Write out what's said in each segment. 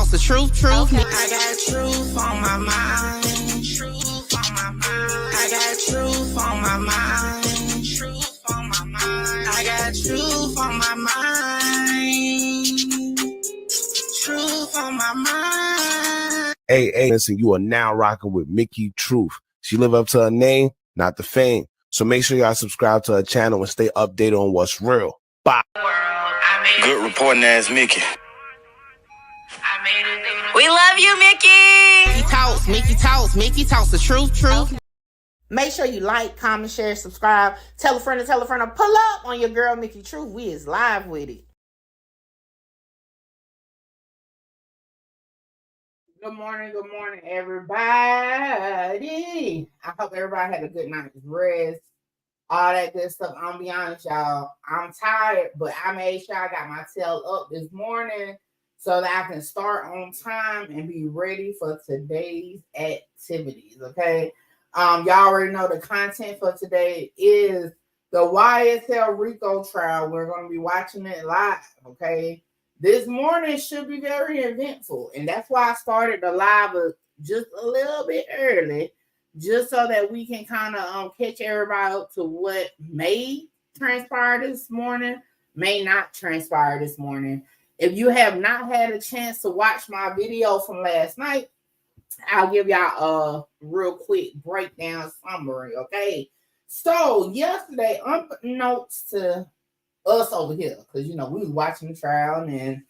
talks the truth. Okay. I got truth on my mind. Truth on my mind. I got truth on my mind. Truth on my mind. I got truth on my mind. Truth on my mind. Hey, listen, you are now rocking with Mickey Truth. She live up to her name, not the fame. So make sure y'all subscribe to her channel and stay updated on what's real. Bye. Good reporting ass Mickey. We love you, Mickey. Mickey talks the truth. Okay. Make sure you like, comment, share, subscribe. Tell a friend to pull up on your girl, Mickey Truth. We is live with it. Good morning, everybody. I hope everybody had a good night's rest. All that good stuff. I'm be honest, y'all. I'm tired, but I made sure I got my tail up this morning so that I can start on time and be ready for today's activities. Okay. Y'all already know the content for today is the YSL Rico trial. We're going to be watching it live. Okay. This morning should be very eventful, and that's why I started the live just a little bit early, just so that we can kind of catch everybody up to what may transpire this morning, may not transpire this morning. If you have not had a chance to watch my video from last night, I'll give y'all a real quick breakdown summary, okay? So yesterday, unbeknownst to us over here, because we was watching the trial, and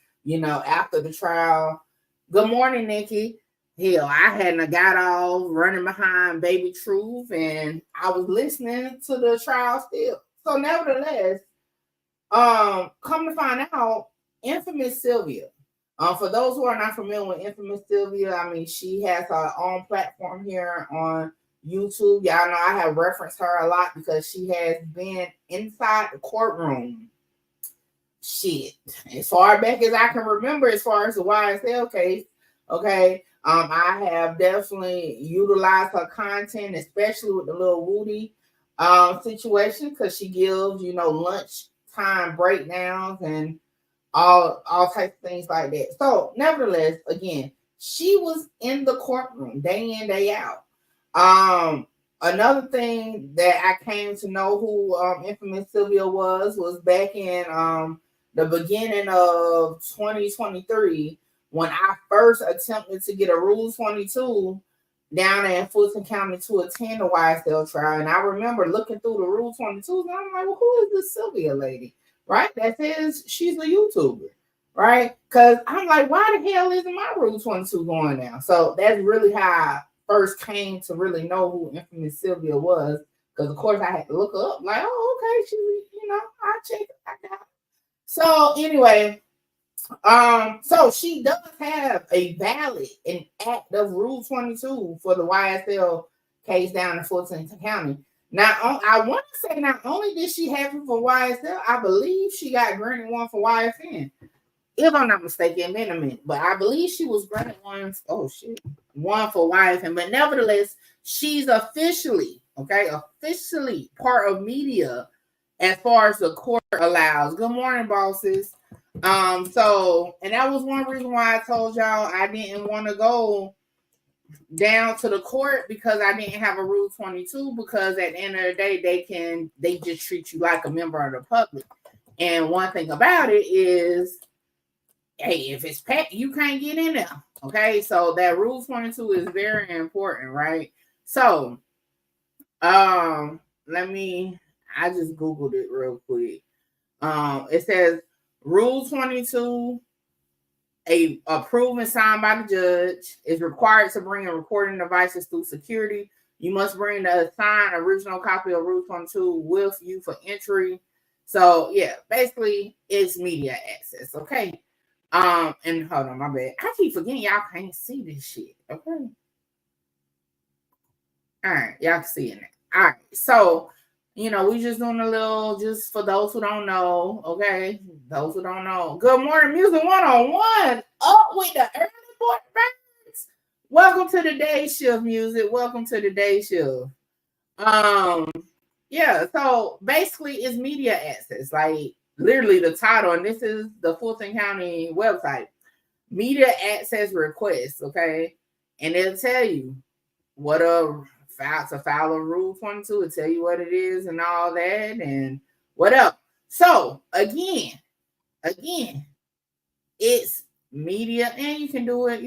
after the trial, good morning, Nikki. Hell, I hadn't got all running behind Baby Truth, and I was listening to the trial still. So nevertheless, come to find out, Infamous Sylvia. For those who are not familiar with Infamous Sylvia, I mean, she has her own platform here on YouTube. Y'all know I have referenced her a lot because she has been inside the courtroom. Shit, as far back as I can remember, as far as the YSL case, okay. I have definitely utilized her content, especially with the little Woody situation, because she gives lunchtime breakdowns and all types of things like that. So, nevertheless, again, she was in the courtroom day in, day out. Another thing that I came to know who Infamous Sylvia was back in the beginning of 2023 when I first attempted to get a Rule 22 down in Fulton County to attend the YSL trial. And I remember looking through the Rule 22s and I'm like, well, who is this Sylvia lady? Right? That says she's a YouTuber, right? Because I'm like, why the hell isn't my Rule 22 going down? So that's really how I first came to really know who Infamous Sylvia was. Because, of course, I had to look her up. Like, oh, okay, she, I check it. I got it. So, anyway, so she does have a valid and active Rule 22 for the YSL case down in Fulton County. Now, I want to say not only did she have it for YSL, I believe she got granted one for YSN. If I'm not mistaken, in a minute, but I believe she was granted one for YSN. But nevertheless, she's officially part of media as far as the court allows. Good morning, bosses. So, and that was one reason why I told y'all I didn't want to go down to the court because I didn't have a Rule 22, because at the end of the day, they just treat you like a member of the public. And one thing about it is, hey, if it's packed, you can't get in there. Okay, so that Rule 22 is very important, right? So, I just Googled it real quick. It says Rule 22, approved and signed by the judge, is required to bring in recording devices through security. You must bring the signed original copy of Rule 22 with you for entry. So, yeah, basically, it's media access, okay? And hold on, my bad. I keep forgetting y'all can't see this shit, okay? All right, y'all can see it now. All right, so, we just doing a little, just for those who don't know, okay? Those who don't know. Good morning, Music 101. Up with the early morning birds. Welcome to the day shift, music. Welcome to the day shift. Yeah, so basically it's media access, like literally the title, and this is the Fulton County website. media access requests, okay? And it'll tell you what to file a Rule 22. It'll tell you what it is and all that and what up. So again, it's media, and you can do it,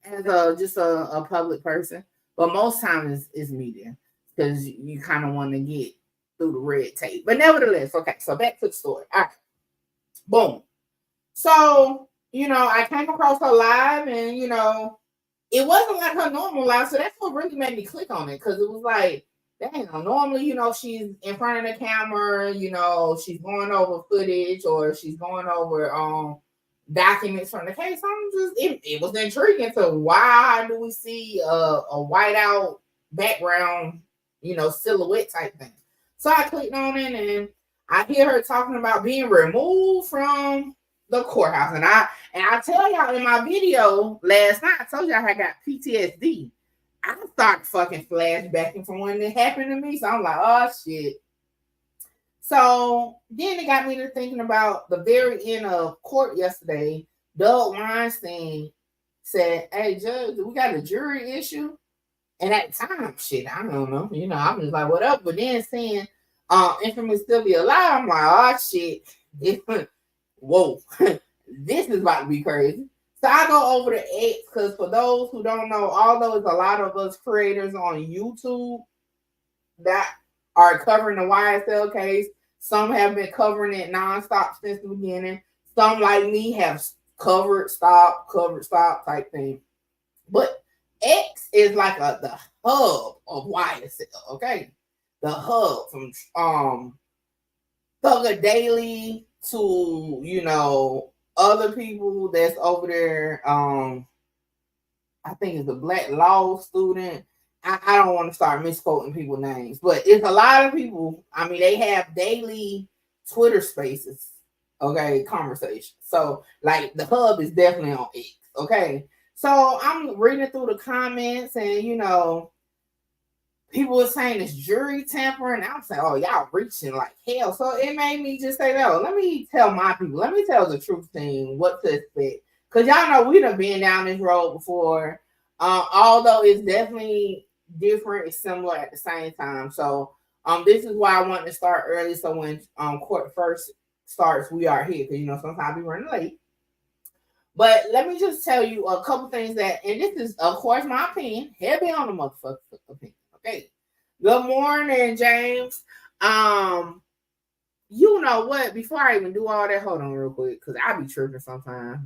as a public person. But most times it's media because you kind of want to get through the red tape. But nevertheless, okay, so back to the story. All right. Boom. So, I came across her live and, it wasn't like her normal live. So that's what really made me click on it because it was like, dang, normally, she's in front of the camera, she's going over footage or she's going over documents from the case. It was intriguing to why do we see a whiteout background, silhouette type thing. So I clicked on it and I hear her talking about being removed from the courthouse. And I tell y'all in my video last night, I told y'all I got PTSD. I started fucking flashbacking from when it happened to me. So I'm like, oh shit. So then it got me to thinking about the very end of court yesterday. Doug Weinstein said, hey, Judge, we got a jury issue. And at the time, shit, I don't know. I'm just like, what up? But then seeing Infamous still be alive, I'm like, oh shit. Whoa. This is about to be crazy. So I go over to X because for those who don't know, although it's a lot of us creators on YouTube that are covering the YSL case, some have been covering it nonstop since the beginning. Some, like me, have covered, stop type thing. But X is like the hub of YSL, okay? The hub from Thugger Daily to, other people that's over there. I think it's a black law student. I don't want to start misquoting people's names, but it's a lot of people. I mean, they have daily Twitter spaces, okay, conversations. So, like, the hub is definitely on X, okay? So, I'm reading through the comments and, people were saying it's jury tampering. I'm saying, oh, y'all reaching like hell. So, it made me just say, no, let me tell my people, let me tell the truth team what to expect. Because y'all know we done been down this road before. Although it's definitely different, it's similar at the same time. So this is why I want to start early. So when court first starts, we are here. Because sometimes we run late. But let me just tell you a couple things that, and this is of course my opinion, heavy on the motherfucker opinion. Okay. Good morning, James. You know what? Before I even do all that, hold on real quick, because I be tripping sometimes.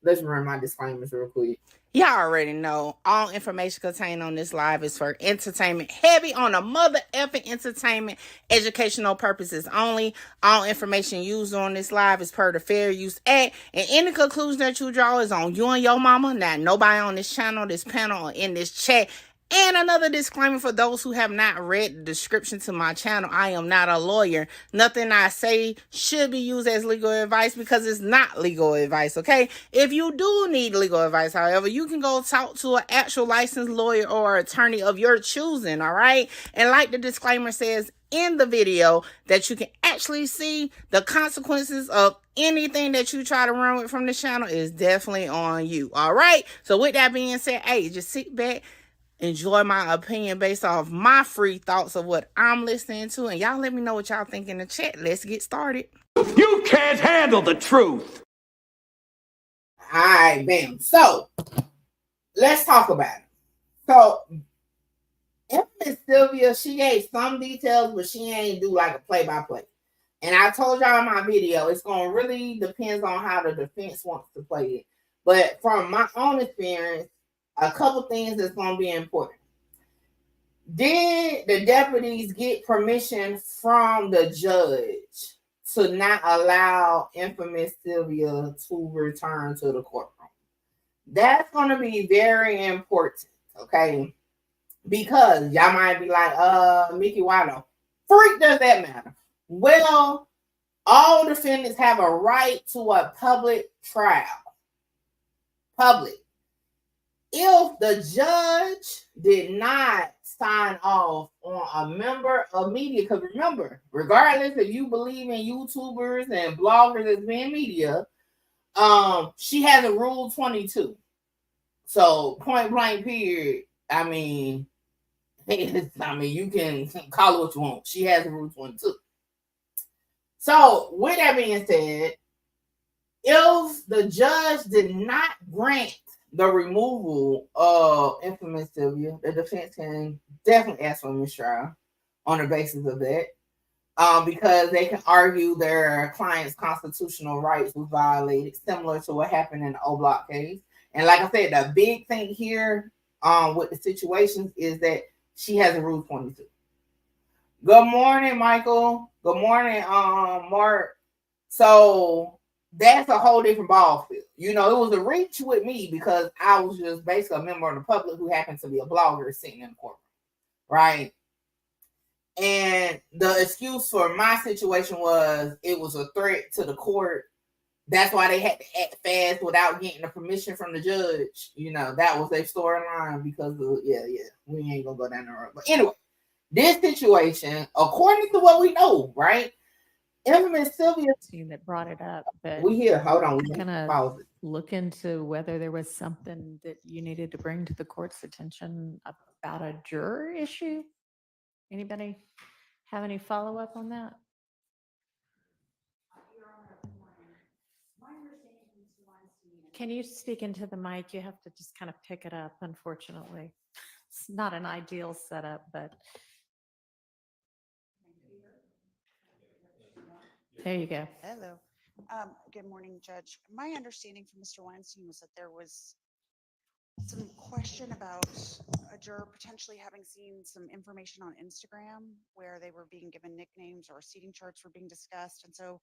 Let's run my disclaimers real quick. Y'all already know all information contained on this live is for entertainment, heavy on the mother effing entertainment, educational purposes only. All information used on this live is per the Fair Use Act, and any conclusion that you draw is on you and your mama, not nobody on this channel, this panel, or in this chat. And another disclaimer for those who have not read the description to my channel, I am not a lawyer. Nothing I say should be used as legal advice because it's not legal advice, okay? If you do need legal advice, however, you can go talk to an actual licensed lawyer or attorney of your choosing, all right? And like the disclaimer says in the video, that you can actually see the consequences of anything that you try to run with from the channel is definitely on you, all right? So with that being said, hey, just sit back, enjoy my opinion based off my free thoughts of what I'm listening to. And y'all let me know what y'all think in the chat. Let's get started. You can't handle the truth. All right, bam. So, let's talk about it. So, Infamous Sylvia, she gave some details, but she ain't do like a play-by-play. And I told y'all in my video, it's going to really depends on how the defense wants to play it. But from my own experience, a couple things that's going to be important. Did the deputies get permission from the judge to not allow Infamous Sylvia to return to the courtroom? That's going to be very important, okay? Because y'all might be like, Mickey, why no? Freak does that matter? Well, all defendants have a right to a public trial. Public. If the judge did not sign off on a member of media, because remember, regardless if you believe in YouTubers and bloggers as being media, She has a Rule 22. So point blank period. I mean, you can call it what you want. She has a Rule 22. So with that being said, if the judge did not grant the removal of infamous Sylvia, the defense can definitely ask for a mistrial on the basis of that. Because they can argue their client's constitutional rights was violated, similar to what happened in the O Block case. And like I said, the big thing here with the situations is that she has a Rule 22. Good morning, Michael. Good morning, Mark. So that's a whole different ball field. You know, it was a reach with me because I was just basically a member of the public who happened to be a blogger sitting in the courtroom, right? And the excuse for my situation was it was a threat to the court. That's why they had to act fast without getting the permission from the judge. You know, that was their storyline because of, we ain't gonna go down the road. But anyway, this situation, according to what we know, right? Infamous Sylvia that brought it up, but we here. Hold on, we gonna pause it. look into whether there was something that you needed to bring to the court's attention about a juror issue. Anybody have any follow-up on that? Can you speak into the mic? You have to just kind of pick it up, unfortunately. It's not an ideal setup, but there you go. Hello. Good morning, Judge. My understanding from Mr. Weinstein was that there was some question about a juror potentially having seen some information on Instagram where they were being given nicknames or seating charts were being discussed. And so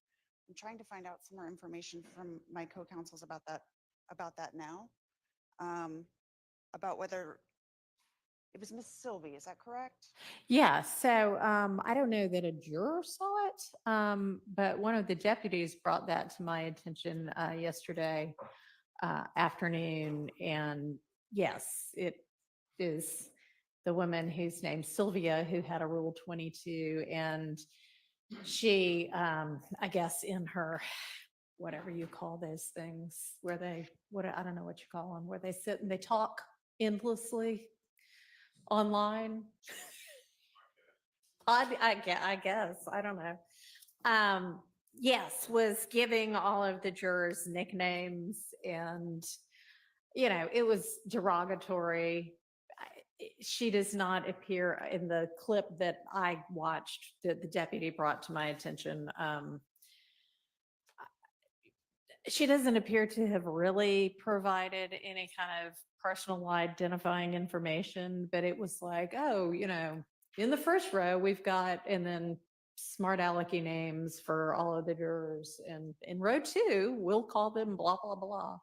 I'm trying to find out some more information from my co-counsels about that now, about whether it was Miss Sylvie. Is that correct? Yeah, so I don't know that a juror saw it, but one of the deputies brought that to my attention yesterday afternoon. And yes, it is the woman whose name's Sylvia who had a Rule 22. And she, I guess in her, whatever you call those things, where they, I don't know what you call them, where they sit and they talk endlessly online. I guess, I don't know. Yes, was giving all of the jurors nicknames and, you know, it was derogatory. She does not appear in the clip that I watched that the deputy brought to my attention. She doesn't appear to have really provided any kind of personal identifying information, but it was like, oh, you know, in the first row, we've got, and then smart alecky names for all of the jurors. And in row 2, we'll call them blah, blah, blah.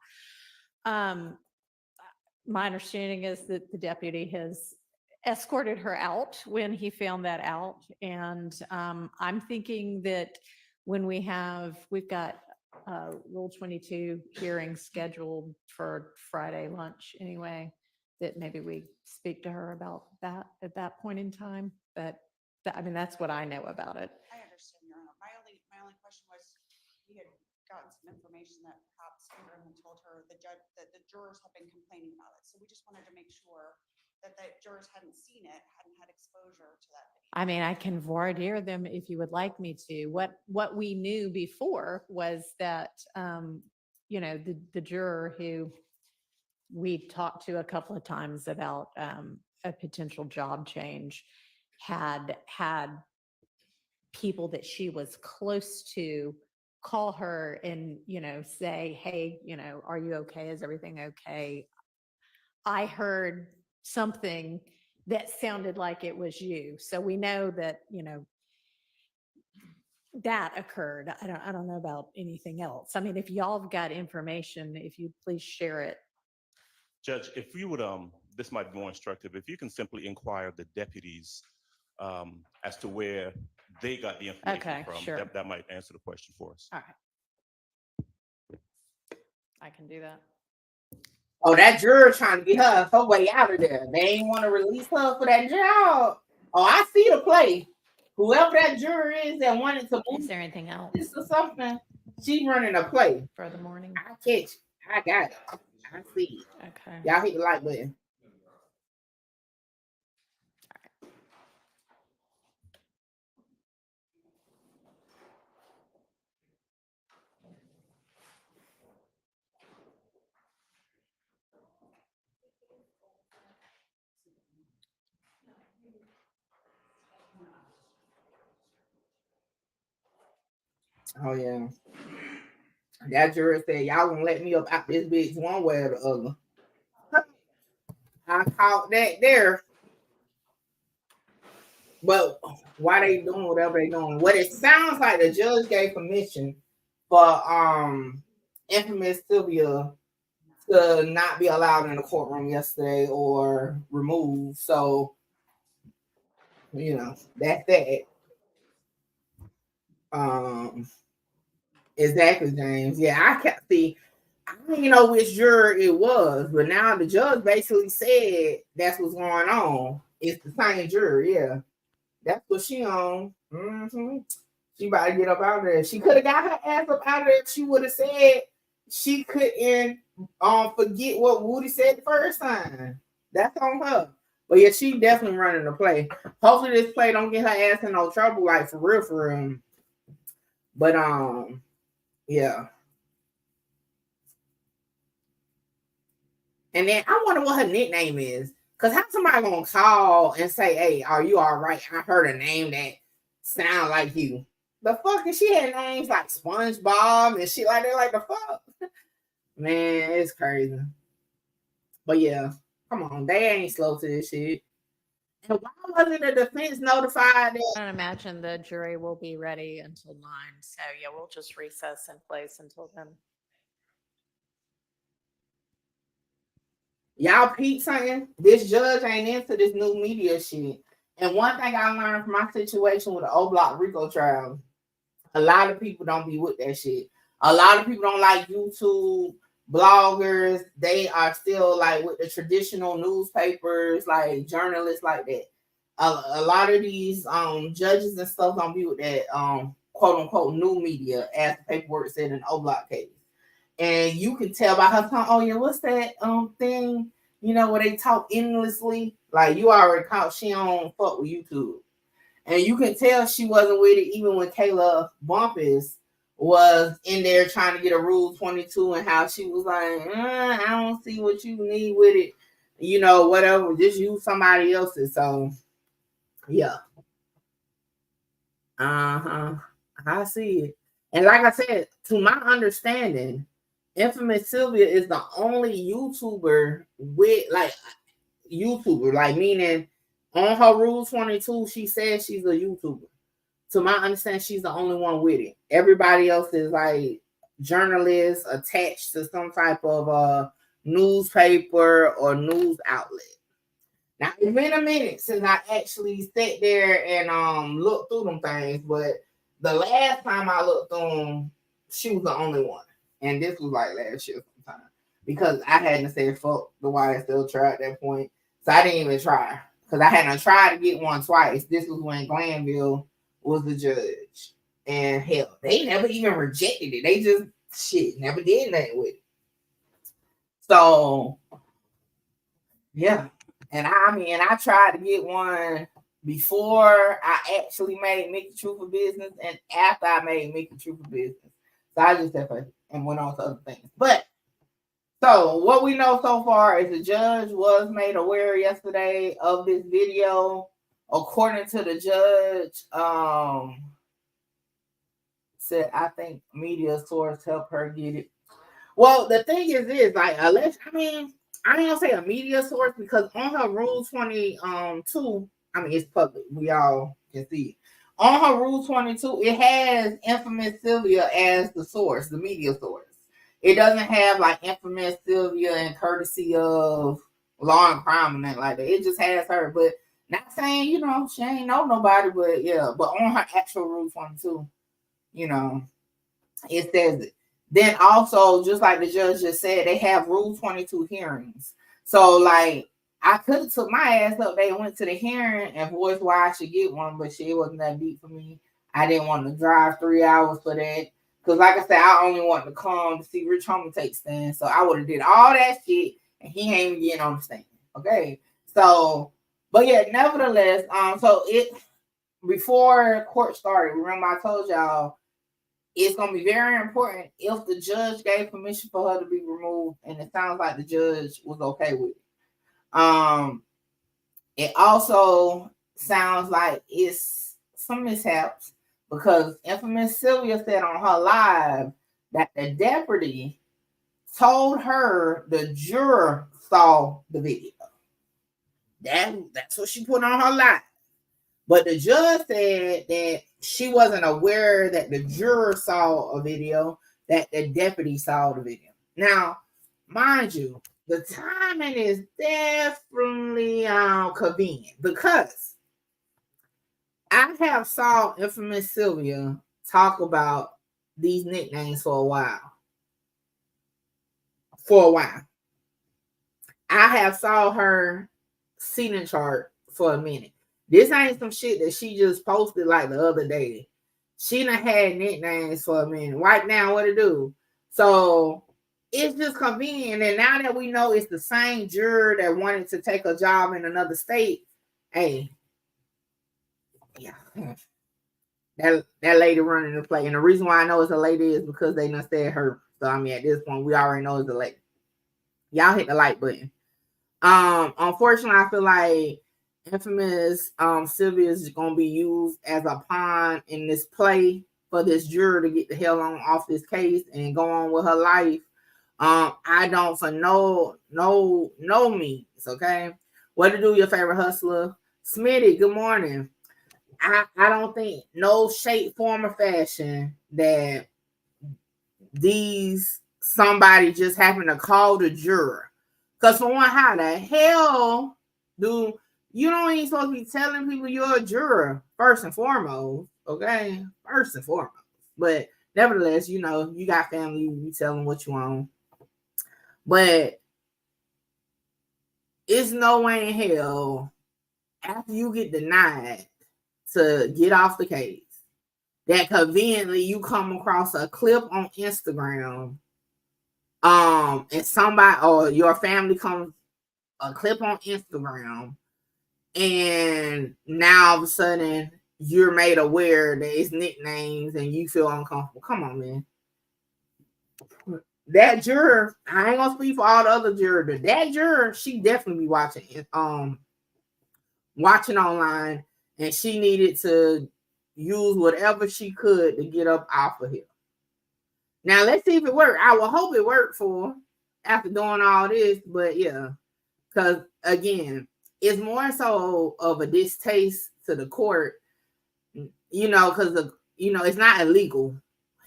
My understanding is that the deputy has escorted her out when he found that out. And I'm thinking that when we've got Rule 22 hearing scheduled for Friday lunch anyway, that maybe we speak to her about that at that point in time. But I mean, that's what I know about it. I understand, Your Honor. My only question was, we had gotten some information that perhaps Ingram had told her the judge that the jurors have been complaining about it. So we just wanted to make sure that the jurors hadn't seen it, hadn't had exposure to that video. I mean, I can voir dire them if you would like me to. What we knew before was that, you know, the juror who we talked to a couple of times about a potential job change had people that she was close to call her and, you know, say, hey, you know, are you okay? Is everything okay? I heard something that sounded like it was you. So we know that, you know, that occurred. I don't know about anything else. I mean, if y'all have got information, if you'd please share it. Judge, if you would, this might be more instructive, if you can simply inquire of the deputies as to where they got the information from, sure. That might answer the question for us. All right. I can do that. Oh, that juror trying to get her way out of there. They ain't want to release her for that job. Oh, I see the play. Whoever that juror is that wanted to move Is there anything else? this or something, She running a play for the morning. I catch. I got it. I see it. Okay. Y'all hit the like button. Oh yeah. That juror said y'all gonna let me up out this bitch one way or the other. I caught that there. But why they doing whatever they doing? What it sounds like the judge gave permission for infamous Sylvia to not be allowed in the courtroom yesterday or removed. So you know, that's that. Exactly, James. Yeah, I kept see. I don't even know which juror it was, but now the judge basically said that's what's going on. It's the same juror, yeah. That's what she on. Mm-hmm. She about to get up out of there. She could have got her ass up out of there if she would have said she couldn't forget what Woody said the first time. That's on her. But yeah, she definitely running the play. Hopefully this play don't get her ass in no trouble, like for real. But yeah. And then I wonder what her nickname is. Cause how somebody gonna call and say, "Hey, are you all right? I heard a name that sound like you." The fuck is she had names like SpongeBob and shit like that? Like the fuck, man, it's crazy. But yeah, come on, they ain't slow to this shit. And why wasn't the defense notified that? I don't imagine the jury will be ready until 9. So yeah, we'll just recess in place until then. Y'all peep something? This judge ain't into this new media shit. And one thing I learned from my situation with the O Block Rico trial, a lot of people don't be with that shit. A lot of people don't like YouTube bloggers. They are still like with the traditional newspapers, like journalists like that. A lot of these judges and stuff don't be with that quote unquote new media, as the paperwork said in the O Block case. And you can tell by her tongue, oh yeah, what's that thing? You know, where they talk endlessly. Like you already caught she don't fuck with YouTube. And you can tell she wasn't with it even when Kayla Bumpus was in there trying to get a Rule 22 and how she was like, I don't see what you need with it. You know, whatever, just use somebody else's. So, yeah. I see it. And like I said, to my understanding, Infamous Sylvia is the only YouTuber with like meaning on her Rule 22, she says she's a YouTuber. To my understanding, she's the only one with it. Everybody else is like journalists attached to some type of newspaper or news outlet. Now it's been a minute since I actually sat there and looked through them things, but the last time I looked through them, she was the only one. And this was like last year sometime. Because I hadn't said fuck the YSL trial at that point. So I didn't even try. Because I hadn't tried to get one twice. This was when Glanville was the judge. And hell, they never even rejected it. They just never did nothing with it. So yeah. And I tried to get one before I actually made Mickey True for Business and after I made Mickey True for Business. So I just said and went on to other things. But so what we know so far is the judge was made aware yesterday of this video. According to the judge, said I think media source helped her get it. Well, the thing is like unless I ain't gonna say a media source because on her Rule 22, it's public. We all can see it. On her Rule 22, it has Infamous Sylvia as the source, the media source. It doesn't have like Infamous Sylvia and courtesy of Law and Crime and that like that. It just has her, but not saying, she ain't know nobody, but yeah. But on her actual Rule 22, it says it. Then also, just like the judge just said, they have Rule 22 hearings. So like I could have took my ass up there and went to the hearing and voiced why I should get one, but shit wasn't that deep for me. I didn't want to drive 3 hours for that. Because like I said, I only want to come to see Rich Homie take stand. So I would have did all that shit and he ain't even getting on the stand. Okay. So, but yeah, nevertheless, so it before court started, remember I told y'all it's gonna be very important if the judge gave permission for her to be removed, and it sounds like the judge was okay with it. It also sounds like it's some mishaps because infamous Sylvia said on her live that the deputy told her the juror saw the video. That's what she put on her live. But the judge said that she wasn't aware that the juror saw a video, that the deputy saw the video. Now, mind you, the timing is definitely convenient because I have saw infamous Sylvia talk about these nicknames for a while. I have saw her seating chart for a minute. This ain't some shit that she just posted like the other day. She done had nicknames for a minute. Right now, what to do? So it's just convenient. And now that we know it's the same juror that wanted to take a job in another state, hey, yeah, that lady running the play. And the reason why I know it's a lady is because they done said her. So I mean, at this point, we already know it's a lady. Y'all hit the like button. Unfortunately, I feel like infamous Sylvia is going to be used as a pawn in this play for this juror to get the hell on off this case and go on with her life. I don't for no means, okay? What to do, your favorite hustler? Smitty, good morning. I don't think no shape, form, or fashion that somebody just happened to call the juror. Because for one, how the hell do you don't even supposed to be telling people you're a juror first and foremost, okay? First and foremost. But nevertheless, you know, you got family, you tell them what you want. But it's no way in hell after you get denied to get off the case that conveniently you come across a clip on Instagram, and somebody or your family comes a clip on Instagram, and now all of a sudden you're made aware that it's nicknames and you feel uncomfortable. Come on, man. That juror, I ain't gonna speak for all the other jurors, but that juror, she definitely be watching online, and she needed to use whatever she could to get up off of here. Now let's see if it worked. I will hope it worked for her after doing all this, but yeah, because again, it's more so of a distaste to the court, you know, because it's not illegal.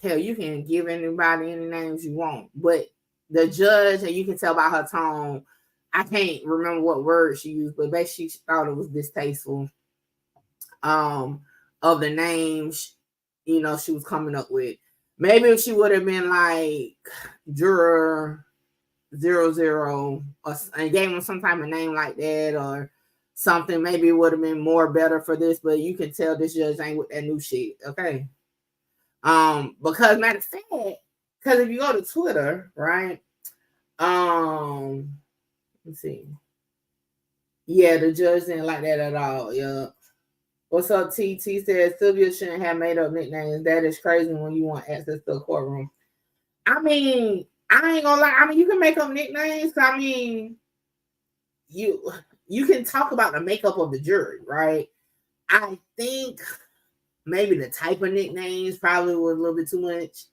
Hell, you can give anybody any names you want, but the judge, and you can tell by her tone, I can't remember what word she used, but basically she thought it was distasteful of the names, she was coming up with. Maybe if she would have been like juror 00 and gave him some type of name like that or something, maybe it would have been more better for this, but you can tell this judge ain't with that new shit, okay? Because matter of fact, because if you go to Twitter, right? Let's see. Yeah, the judge didn't like that at all. Yeah. What's up, TT says Sylvia shouldn't have made up nicknames. That is crazy when you want access to a courtroom. I mean, I ain't gonna lie. I mean, you can make up nicknames. I mean, you can talk about the makeup of the jury, right? I think maybe the type of nicknames probably was a little bit too much.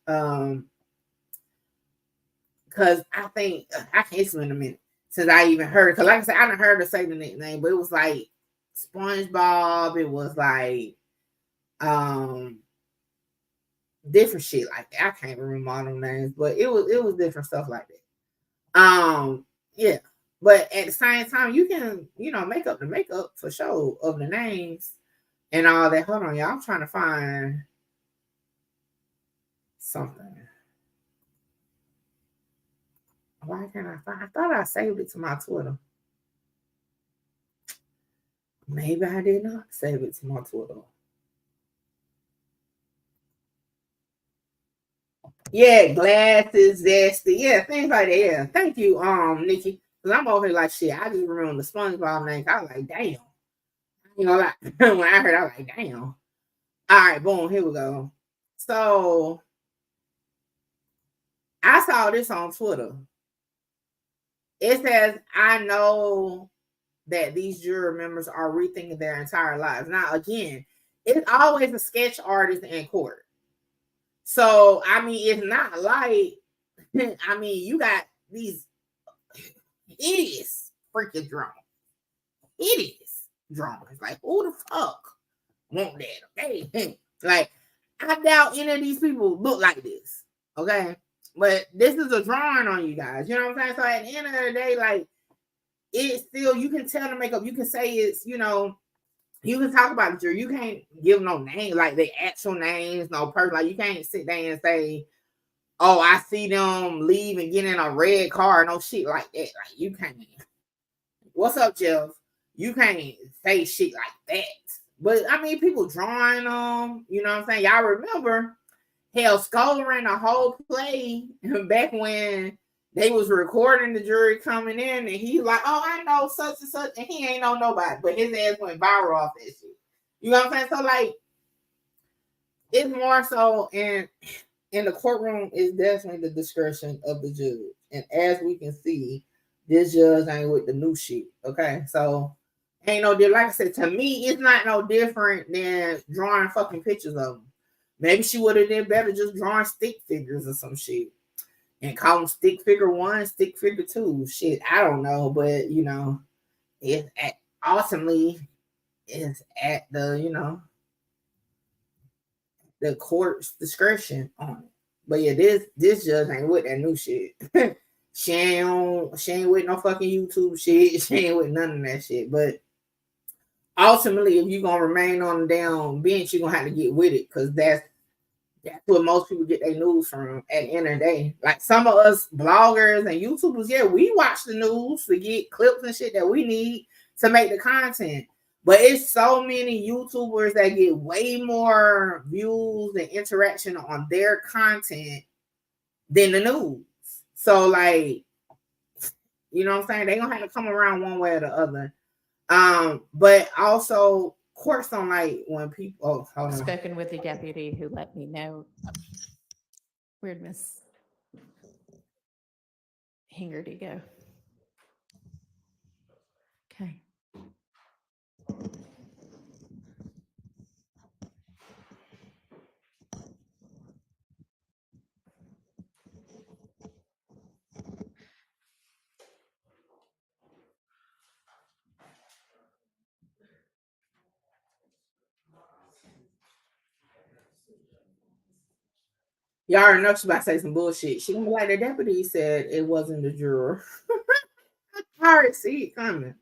Because I think I can't spend a minute since I even heard. Because like I said, I done heard her say the nickname, but it was like SpongeBob. It was like different shit like that. I can't remember all them names, but it was different stuff like that. Yeah. But at the same time, you can, make up the makeup for sure of the names and all that. Hold on, y'all. I'm trying to find something. Why can't I find? I thought I saved it to my Twitter. Maybe I did not save it to my Twitter. Yeah, glasses, zesty, yeah, things like that. Yeah, thank you, Nikki. Cause I'm over here like shit. I just remember the SpongeBob name. I was like, damn. You know, like when I heard, I was like, damn. All right, boom, here we go. So I saw this on Twitter. It says, I know that these jury members are rethinking their entire lives. Now, again, it's always a sketch artist in court. So, I mean, it's not like, I mean, you got these idiots freaking drunk. Idiots drunk. It's like, who the fuck want that? Okay. Like, I doubt any of these people look like this. Okay. But this is a drawing on you guys. You know what I'm saying? So at the end of the day, like, it's still, you can tell the makeup, you can say it's, you know, you can talk about the jury. You can't give no name, like the actual names, no person. Like, you can't sit there and say, oh, I see them leave and get in a red car, no shit like that. Like, you can't. What's up, Jeff? You can't say shit like that. But I mean, people drawing them, you know what I'm saying? Y'all remember, hell, Skull ran a whole play back when they was recording the jury coming in, and he's like, oh, I know such and such, and he ain't know nobody, but his ass went viral off that shit. You know what I'm saying? So like, it's more so in the courtroom is definitely the discretion of the judge. And as we can see, this judge ain't with the new shit. Okay, so ain't no different. Like I said, to me, it's not no different than drawing fucking pictures of them. Maybe she would have done better just drawing stick figures or some shit and call them stick figure 1, stick figure 2. Shit, I don't know, but you know, it ultimately is at the, you know, the court's discretion on it. But yeah, this judge ain't with that new shit. she ain't with no fucking YouTube shit. She ain't with none of that shit. But ultimately, if you're gonna remain on the damn bench, you're gonna have to get with it, because that's what most people get their news from at the end of the day. Like some of us bloggers and YouTubers, yeah, we watch the news to get clips and shit that we need to make the content. But it's so many YouTubers that get way more views and interaction on their content than the news. So like, you know what I'm saying? They're gonna have to come around one way or the other. But also courts don't like when people Spoken with the deputy who let me know. Where'd Miss Hingerty go? Okay. y'all already know she's about to say some bullshit. She gonna be like, the deputy said it wasn't the juror. I already see it coming.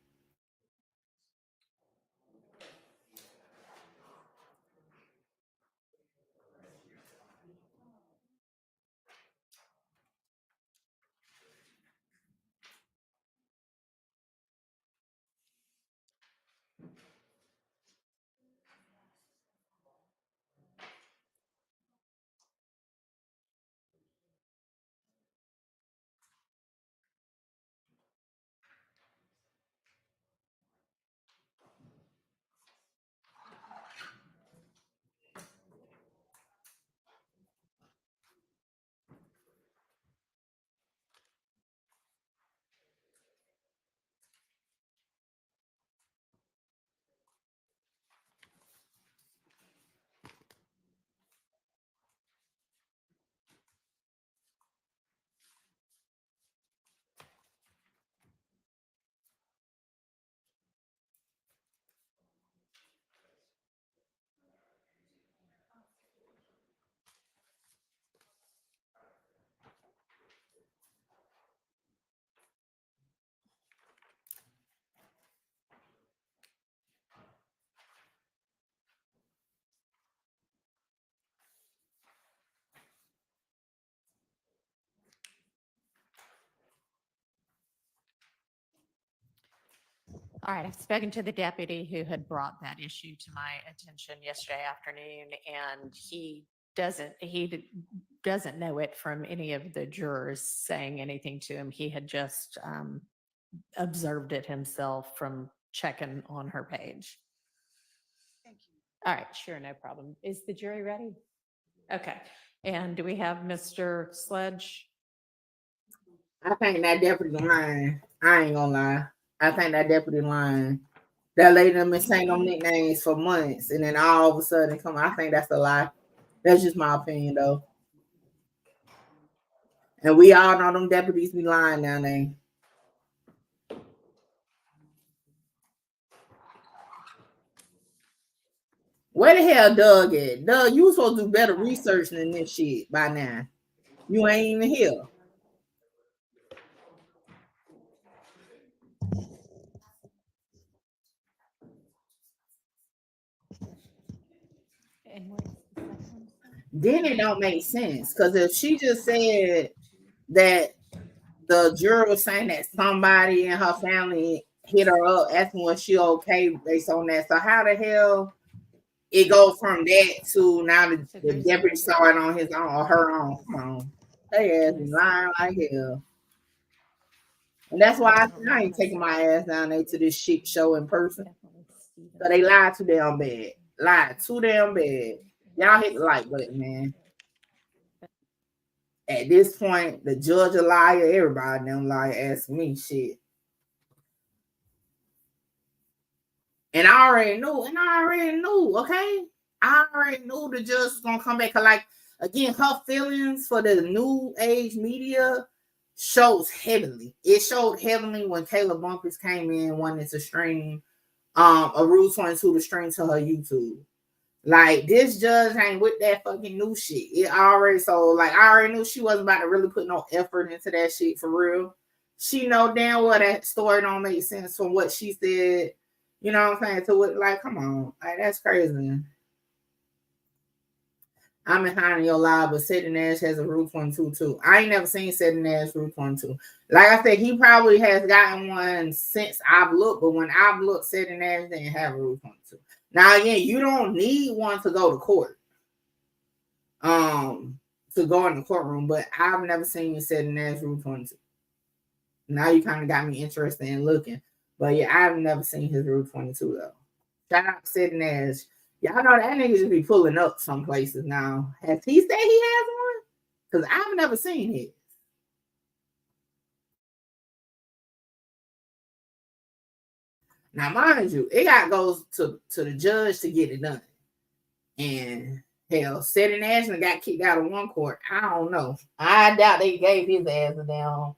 All right, I've spoken to the deputy who had brought that issue to my attention yesterday afternoon, and he doesn't know it from any of the jurors saying anything to him. He had just observed it himself from checking on her page. Thank you. All right, sure, no problem. Is the jury ready? Okay. And do we have Mr. Sledge? I think that deputy lying. I ain't gonna lie. I think that deputy lying. That lady done been saying them nicknames for months, and then all of a sudden come. I think that's a lie. That's just my opinion, though. And we all know them deputies be lying down there. Where the hell Doug at? Doug, you was supposed to do better research than this shit by now. You ain't even here. And what's the second one? Then it don't make sense. Because if she just said that the juror was saying that somebody in her family hit her up asking was she okay based on that. So how the hell it goes from that to now the deputy saw it on his own or her own? Come on. They ass be lying like hell. And that's why I ain't taking my ass down there to this shit show in person. So they lied too damn bad. Lied too damn bad. Y'all hit the like button, man. At this point, the judge a liar, everybody them lie, ask me shit. And I already knew, okay? I already knew the judge was gonna come back. Cause like again, her feelings for the new age media shows heavily. It showed heavily when Kayla Bumpers came in wanting to stream a Rule 22 to stream to her YouTube. Like this judge ain't with that fucking new shit. It already so like I already knew she wasn't about to really put no effort into that shit for real. She know damn well that story don't make sense from what she said. You know what I'm saying? To what like, come on, like that's crazy. I'm behind your live, but Seti Nash has a Rule 22 too. I ain't never seen Seti Nash Rule 22. Like I said, he probably has gotten one since I've looked, but when I've looked, Seti Nash didn't have a Rule 22. Now again, you don't need one to go to court. To go in the courtroom, but I've never seen you Seti Nash Rule 22. Now you kind of got me interested in looking. But yeah, I've never seen his Rule 22 though. Shout out to Seti Nash. Y'all know that nigga just be pulling up some places now. Has he said he has one? Because I've never seen it. Now, mind you, it got goes to the judge to get it done. And hell, Seti Nash got kicked out of one court. I don't know. I doubt they gave his ass a damn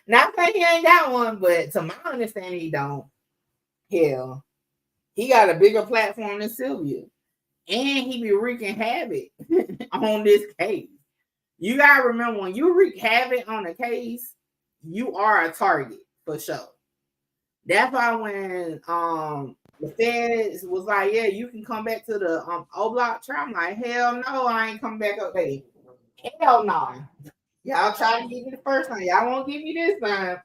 not saying he ain't got one, but to my understanding, he don't. Hell, he got a bigger platform than Sylvia. And he be wreaking havoc on this case. You gotta remember when you wreak havoc on a case, you are a target for sure. That's why when the feds was like, yeah, you can come back to the O Block trial. I'm like, hell no, I ain't coming back up there. Hell no. Y'all try to give me the first time. Y'all won't give me this time.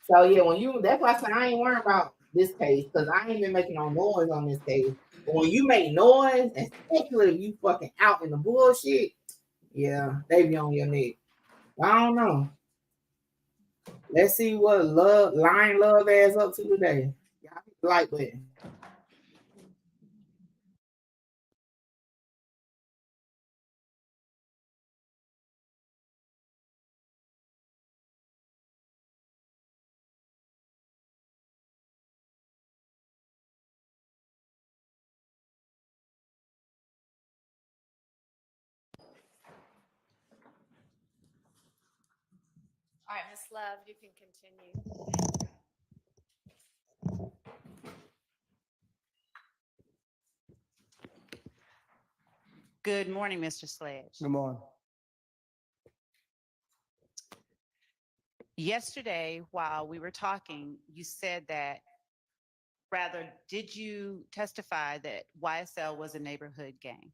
So yeah, that's why I said I ain't worrying about this case because I ain't been making no noise on this case. But when you make noise, especially if you fucking out in the bullshit, yeah, they be on your neck. I don't know. Let's see what Lion Love ass up to today. Y'all like that. All right, Miss Love, you can continue. Good morning, Mr. Sledge. Good morning. Yesterday, while we were talking, you said that, rather, did you testify that YSL was a neighborhood gang?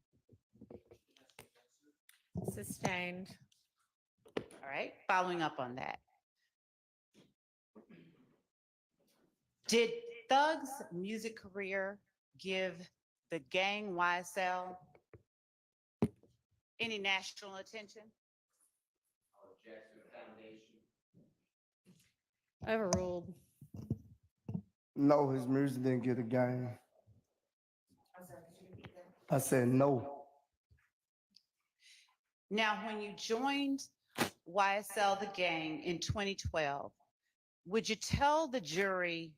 Sustained. All right, following up on that. Did Thug's music career give the gang YSL any national attention? Overruled. No, his music didn't get a game. I said no. Now, when you joined YSL the gang in 2012, would you tell the jury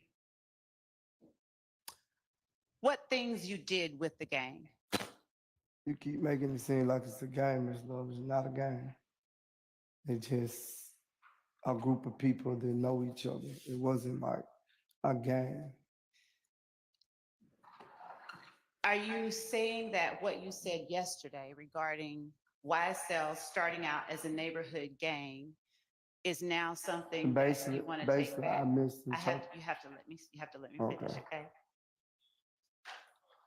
what things you did with the gang? You keep making it seem like it's a game, Miss Love. It's not a game. It's just a group of people that know each other. It wasn't like a game. Are you saying that what you said yesterday regarding YSL starting out as a neighborhood gang is now something that you want to take Basically, back? I missed the You have to let me Okay. finish, okay?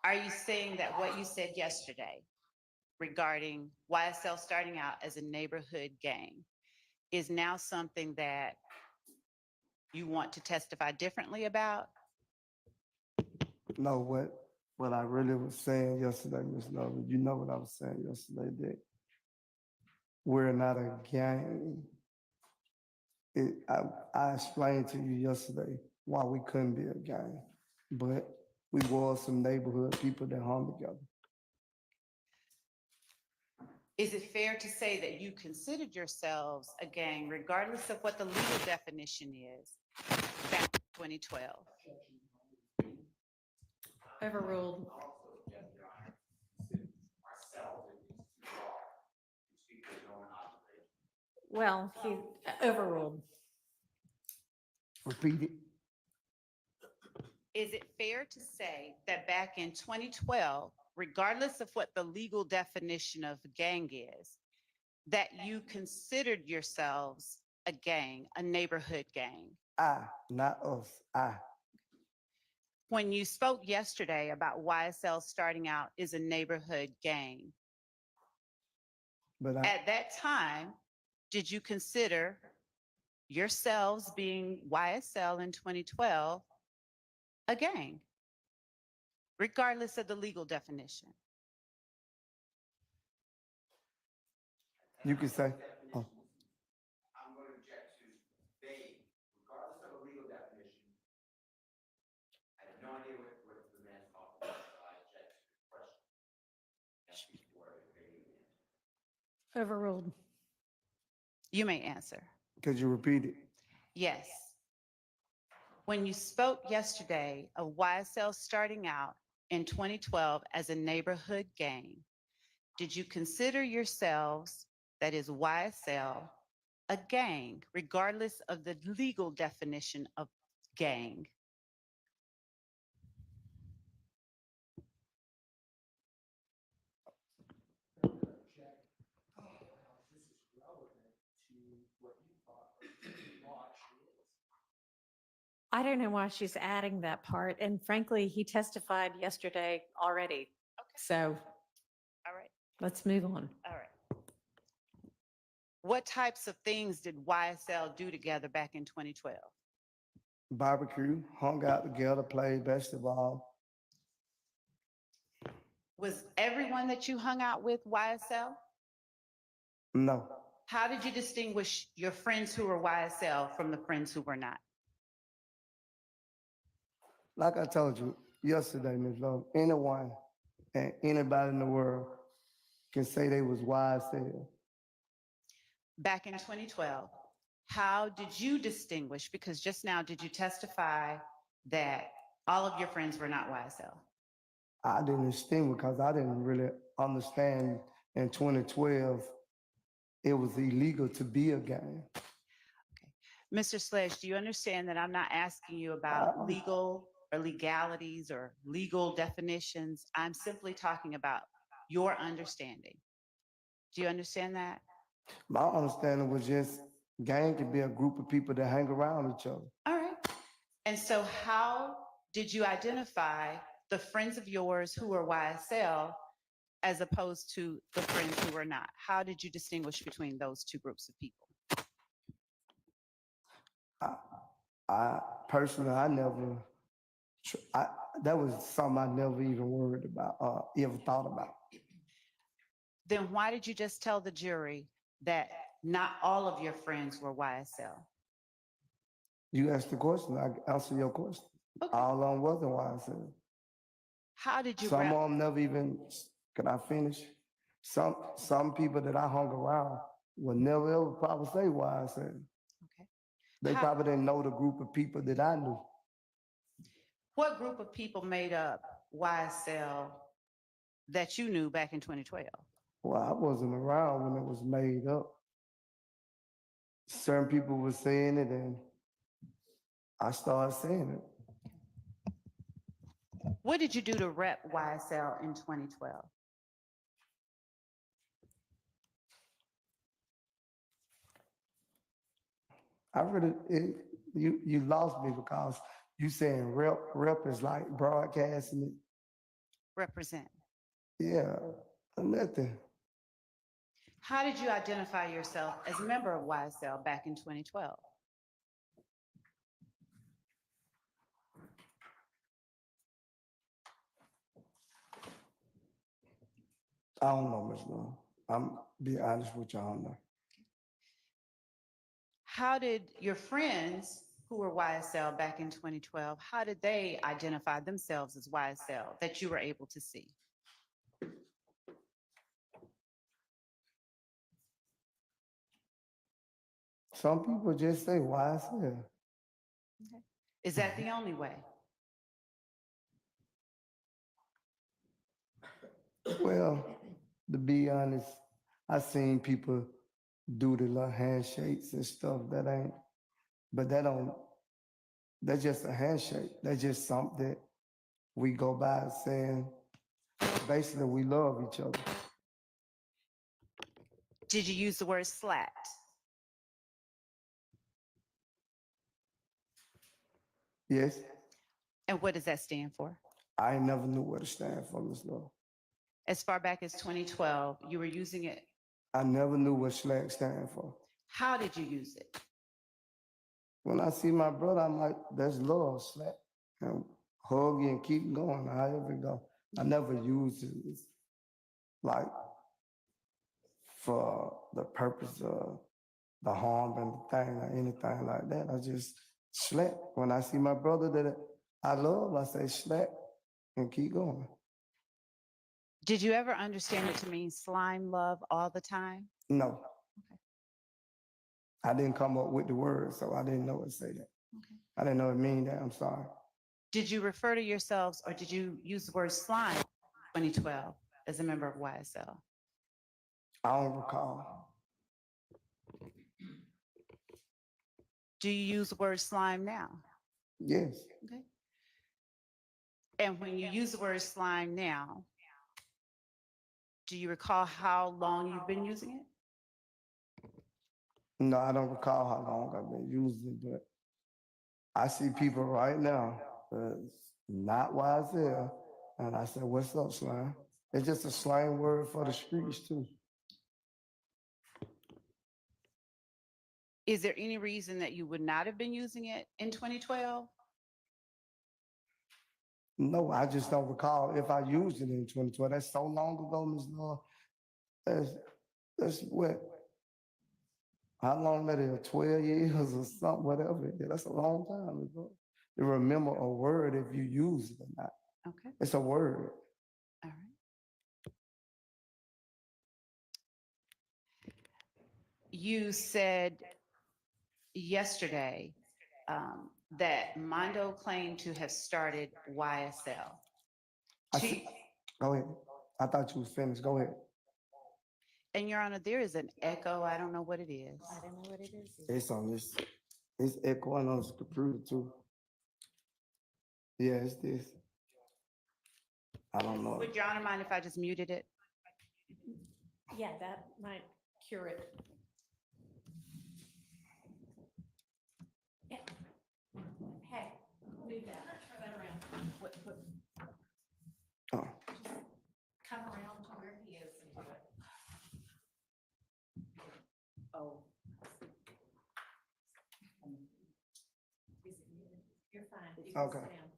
Are you saying that what you said yesterday regarding YSL starting out as a neighborhood gang is now something that you want to testify differently about? No, what I really was saying yesterday, Miss Love, you know what I was saying yesterday, that we're not a gang. I explained to you yesterday why we couldn't be a gang, but we were some neighborhood people that hung together. Is it fair to say that you considered yourselves a gang regardless of what the legal definition is back in 2012? Overruled. Well, he overruled. Repeat it. Is it fair to say that back in 2012, regardless of what the legal definition of gang is, that you considered yourselves a gang, a neighborhood gang? Not us, When you spoke yesterday about YSL starting out as a neighborhood gang, but at that time, did you consider yourselves being YSL in 2012 a gang, regardless of the legal definition? you can say, oh. I'm going to object to they, regardless of a legal definition. I have no idea what the man's talking about, so I object to the question. That's before they Overruled. You may answer. Could you repeat it? Yes. When you spoke yesterday of YSL starting out in 2012 as a neighborhood gang, did you consider yourselves, that is YSL, a gang, regardless of the legal definition of gang? I don't know why she's adding that part. And frankly, he testified yesterday already. Okay. So All right. let's move on. All right. What types of things did YSL do together back in 2012? Barbecue, hung out together, played basketball. Was everyone that you hung out with YSL? No, How did you distinguish your friends who were YSL from the friends who were not? like I told you yesterday, Ms. Love, anyone and anybody in the world can say they was YSL. Back in 2012, how did you distinguish? Because just now, did you testify that all of your friends were not YSL? I didn't distinguish because I didn't really understand in 2012 it was illegal to be a gang. Mr. Sledge, do you understand that I'm not asking you about legal or legalities or legal definitions? I'm simply talking about your understanding. Do you understand that? My understanding was just gang could be a group of people that hang around each other. All right. And so how did you identify the friends of yours who were YSL as opposed to the friends who were not? How did you distinguish between those two groups of people? I personally, I never That was something I never even worried about, ever thought about. Then why did you just tell the jury that not all of your friends were YSL? You asked the question, I answer your question. Okay. All of them wasn't YSL. How did you Some wrap? of them never even, can I finish? Some people that I hung around would never ever probably say YSL. Okay. They How- probably didn't know the group of people that I knew. What group of people made up YSL that you knew back in 2012? Well, I wasn't around when it was made up. Certain people were saying it, and I started saying it. What did you do to rep YSL in 2012? I really, you lost me because you saying rep is like broadcasting it. Represent. Yeah, nothing. How did you identify yourself as a member of YSL back in 2012? I don't know, Miss Love. I'm be honest with you, I don't know. How did your friends who were YSL back in 2012, how did they identify themselves as YSL that you were able to see? Some people just say YSL. Okay. Is that the only way? Well, to be honest, I seen people do the little handshakes and stuff that ain't, but that's just a handshake. That's just something that we go by saying, basically, we love each other. Did you use the word slapped? Yes, And what does that stand for? I ain't never knew what it stand for, Miss Love. As far back as 2012, you were using it. I never knew what SLAC stand for. How did you use it? When I see my brother, I'm like, that's love, SLAC. And hug and keep going, however it go. I never used it like for the purpose of the harm and the thing or anything like that. I just SLAC. When I see my brother that I love, I say SLAC and keep going. Did you ever understand it to mean slime love all the time? No. Okay. I didn't come up with the word, so I didn't know it say that. Okay. I didn't know it mean that. I'm sorry. Did you refer to yourselves or did you use the word slime in 2012 as a member of YSL? I don't recall. Do you use the word slime now? Yes. Okay. And when you use the word slime now, do you recall how long you've been using it? No, I don't recall how long I've been using it, but I see people right now that's not YSL, and I said, "What's up, slime?" It's just a slang word for the streets too. Is there any reason that you would not have been using it in 2012? No, I just don't recall if I used it in 2012. That's so long ago, Ms. Law. That's what? How long that is? 12 years or something, whatever. Yeah, that's a long time ago. To remember a word if you use it or not. Okay. It's a word. All right. You said yesterday that Mondo claimed to have started YSL. Go ahead. I thought you was finished. Go ahead. And Your Honor, there is an echo. I don't know what it is. I don't know what it is. It's on this. It's echoing on this computer too. Yeah, it's this. I don't know. Would Your Honor mind if I just muted it? Yeah, that might cure it. Yeah. Hey, move that, turn that around. Oh. Just come around to where he is and do it. Oh. Is it muted? You're fine. You can Okay. sit down.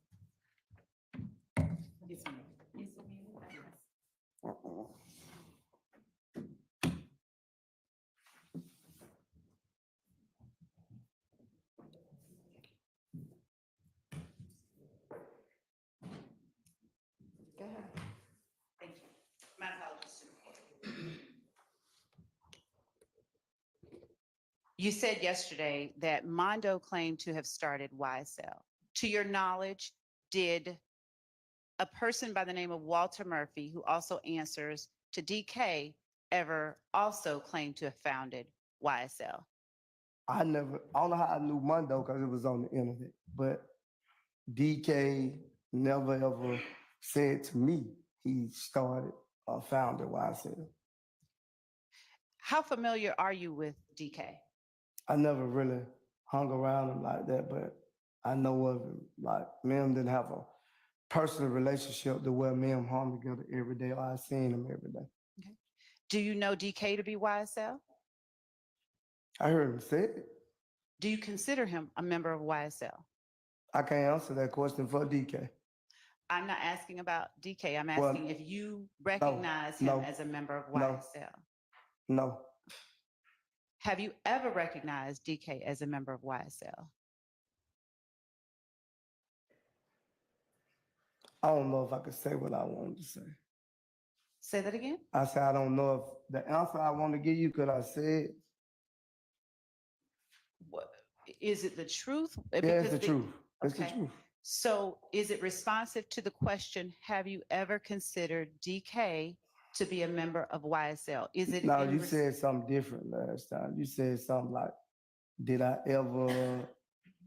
You said yesterday that Mondo claimed to have started YSL. To your knowledge, did a person by the name of Walter Murphy, who also answers to DK, ever also claim to have founded YSL? I don't know how I knew Mondo because it was on the internet, but DK never ever said to me he started or founded YSL. How familiar are you with DK? I never really hung around him like that, but I know of him. Like, me and him didn't have a personal relationship to where me and him hung together every day, or I seen him every day. Okay. Do you know DK to be YSL? I heard him say it. Do you consider him a member of YSL? I can't answer that question for DK. I'm not asking about DK. I'm asking if you recognize him as a member of YSL. No. Have you ever recognized DK as a member of YSL? I don't know if I could say what I wanted to say. Say that again? I said, I don't know if the answer I want to give you, could I say it? What, is it the truth? Yeah, it's the truth. It's the Okay. truth. So is it responsive to the question, have you ever considered DK to be a member of YSL? Is it? No, you said something different last time. You said something like, did I ever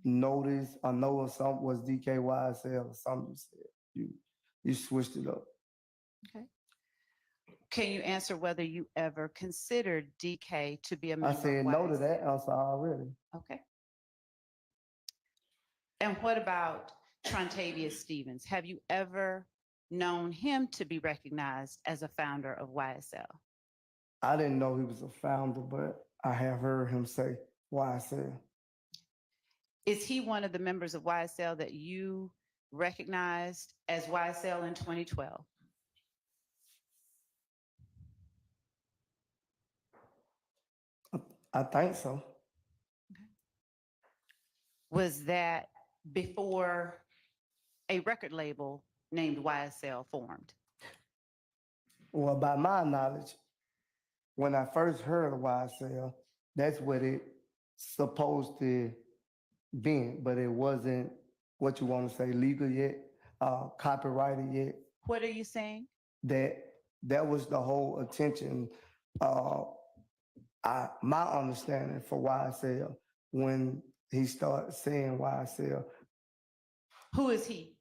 notice or know of something was DKYSL or something you said. You switched it up. Okay. Can you answer whether you ever considered DK to be a member I said of no YSL? to that answer already. Okay. And what about Trontavia Stevens? Have you ever known him to be recognized as a founder of YSL? I didn't know he was a founder, but I have heard him say YSL. Is he one of the members of YSL that you recognized as YSL in 2012? I think so. Was that before a record label named YSL formed? Well, by my knowledge, when I first heard of YSL, that's what it supposed to be, but it wasn't what you want to say legal yet, copyrighted yet. What are you saying? That was the whole attention. My understanding for YSL when he started saying YSL. Who is he?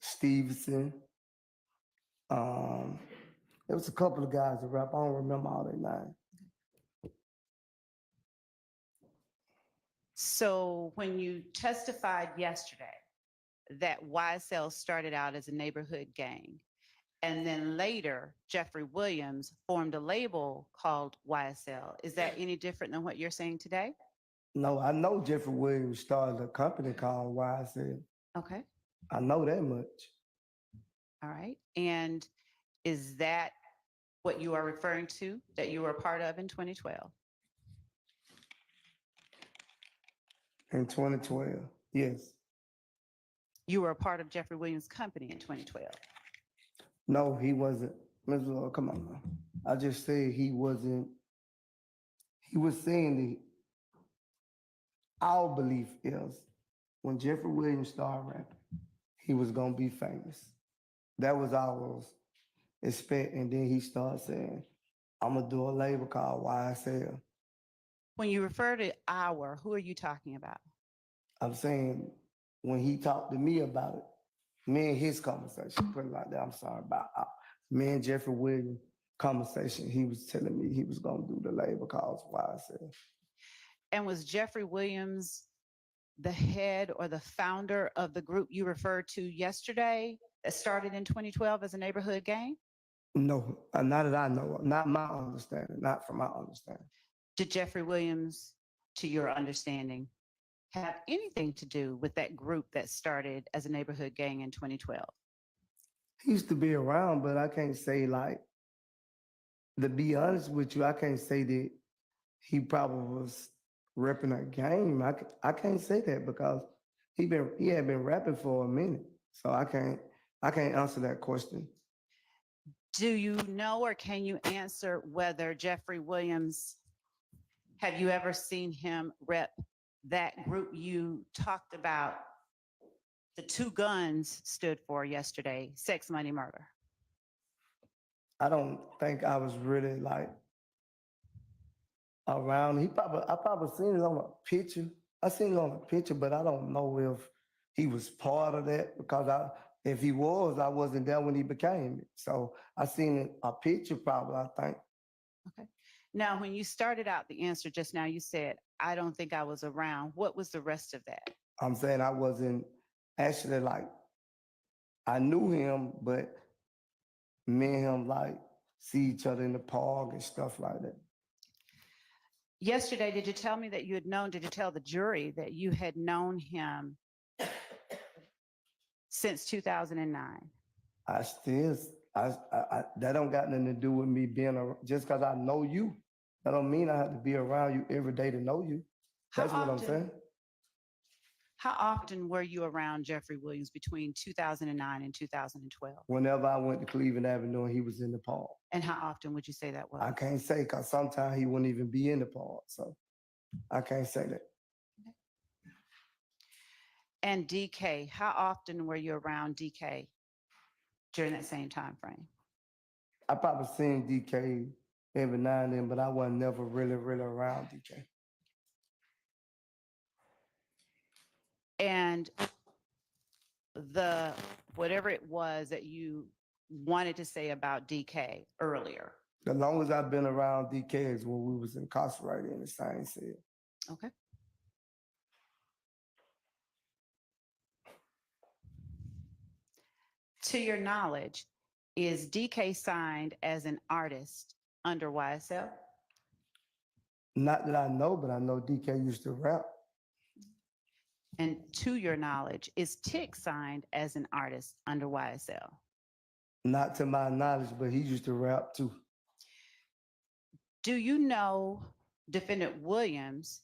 Stevenson. There was a couple of guys that rap. I don't remember all their names. So when you testified yesterday that YSL started out as a neighborhood gang, and then later Jeffrey Williams formed a label called YSL, is that any different than what you're saying today? No, I know Jeffrey Williams started a company called YSL. Okay. I know that much. All right. And is that what you are referring to that you were a part of in 2012? In 2012, yes. You were a part of Jeffrey Williams' company in 2012. No, he wasn't. Ms. Lord, come on now. I just said he wasn't. He was saying that our belief is when Jeffrey Williams started rapping, he was gonna be famous. That was our expect, and then he started saying, I'm gonna do a label called YSL. When you refer to our, who are you talking about? I'm saying when he talked to me about it, me and his conversation, put it like that, I'm sorry about me and Jeffrey Williams conversation, he was telling me he was gonna do the label called YSL. And was Jeffrey Williams the head or the founder of the group you referred to yesterday that started in 2012 as a neighborhood gang? No, not that I know of, not my understanding, not from my understanding. Did Jeffrey Williams, to your understanding, have anything to do with that group that started as a neighborhood gang in 2012? He used to be around, but I can't say, like, to be honest with you, I can't say that he probably was repping a game. I can't say that because he had been rapping for a minute. So I can't answer that question. Do you know or can you answer whether Jeffrey Williams Have you ever seen him rep that group you talked about? The two guns stood for yesterday, sex, money, murder. I don't think I was really like around. I probably seen it on a picture. I seen it on a picture, but I don't know if he was part of that because if he was, I wasn't there when he became it. So I seen a picture probably, I think. Okay. Now, when you started out the answer just now, you said, I don't think I was around. What was the rest of that? I'm saying I wasn't actually like, I knew him, but me and him like see each other in the park and stuff like that. Yesterday, did you tell me that you had known, did you tell the jury that you had known him since 2009? That don't got nothing to do with me being just because I know you. That don't mean I have to be around you every day to know you. That's what I'm saying. How often were you around Jeffrey Williams between 2009 and 2012? Whenever I went to Cleveland Avenue and he was in the park. And how often would you say that was? I can't say because sometimes he wouldn't even be in the park. So I can't say that. And DK, how often were you around DK during that same time frame? I probably seen DK every now and then, but I wasn't never really around DK. And whatever it was that you wanted to say about DK earlier. The longest I've been around DK is when we was incarcerated in the same cell. Okay. To your knowledge, is DK signed as an artist under YSL? Not that I know, but I know DK used to rap. And to your knowledge, is Tick signed as an artist under YSL? Not to my knowledge, but he used to rap too. Do you know Defendant Williams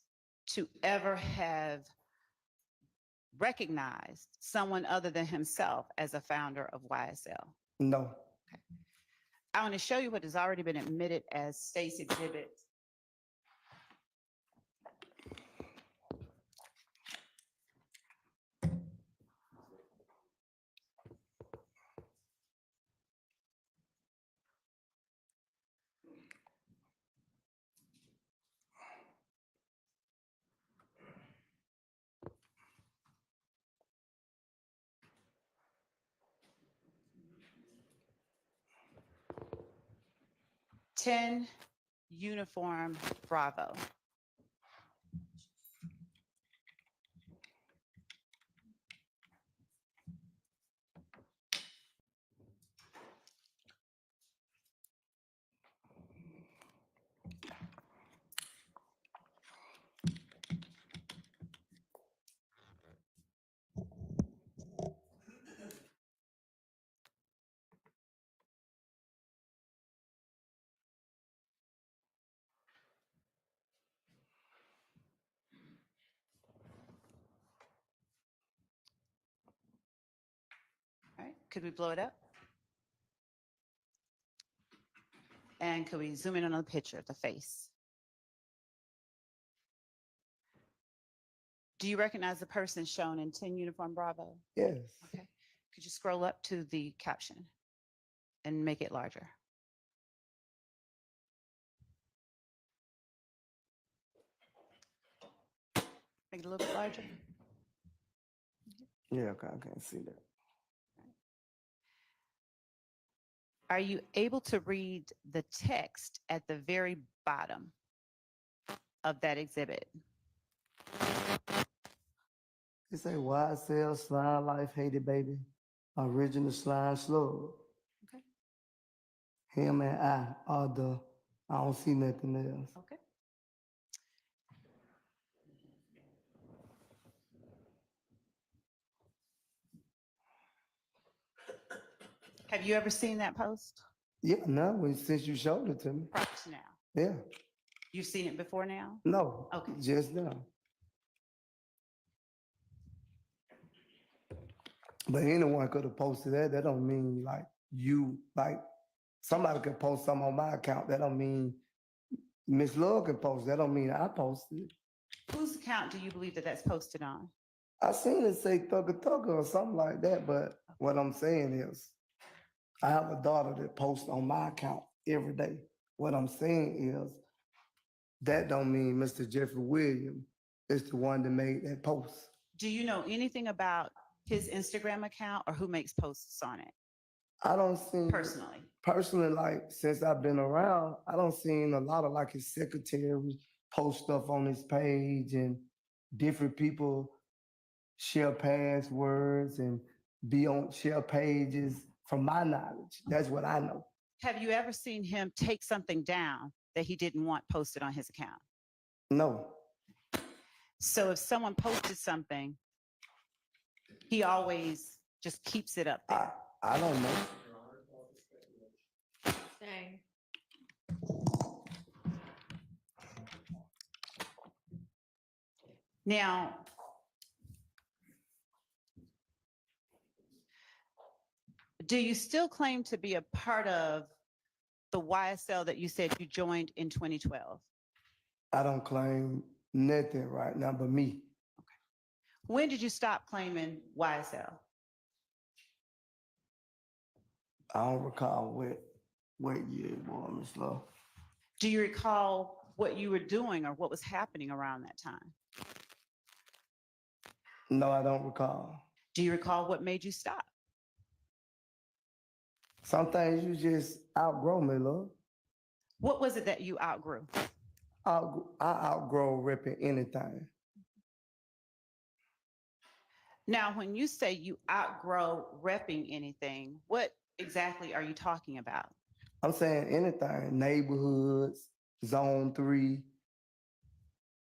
to ever have recognized someone other than himself as a founder of YSL? No. Okay. I want to show you what has already been admitted as State's Exhibit. "10 Uniform Bravo." All right, could we blow it up? And could we zoom in on the picture, the face? Do you recognize the person shown in 10 Uniform Bravo? Yes. Okay. Could you scroll up to the caption and make it larger? Make it a little bit larger. Yeah, okay, I can't see that. Are you able to read the text at the very bottom of that exhibit? It say YSL Slime Life Hated Baby, original slime slug. Okay. Him and I don't see nothing else. Okay. Have you ever seen that post? Yeah, no, since you showed it to me. Prior to now? Yeah. You've seen it before now? No. Okay. Just now. But anyone could have posted that. That don't mean like somebody could post something on my account. That don't mean Miss Love can post. That don't mean I posted it. Whose account do you believe that that's posted on? I seen it say Thugger Thugger or something like that, but what I'm saying is, I have a daughter that posts on my account every day. What I'm saying is, that don't mean Mr. Jeffrey Williams is the one that made that post. Do you know anything about his Instagram account or who makes posts on it I don't see personally? Personally, like since I've been around, I don't seen a lot of like his secretary post stuff on his page and different people share passwords and share pages from my knowledge. That's what I know. Have you ever seen him take something down that he didn't want posted on his account? No. So if someone posted something, he always just keeps it up there. I don't know. Dang. Now, do you still claim to be a part of the YSL that you said you joined in 2012? I don't claim nothing right now but me. When did you stop claiming YSL? I don't recall what year it was, Ms. Love. Do you recall what you were doing or what was happening around that time? No, I don't recall. Do you recall what made you stop? Some things you just outgrow, me, love. What was it that you outgrew? I outgrow ripping anything. Now, when you say you outgrow repping anything, what exactly are you talking about? I'm saying anything, neighborhoods, zone 3.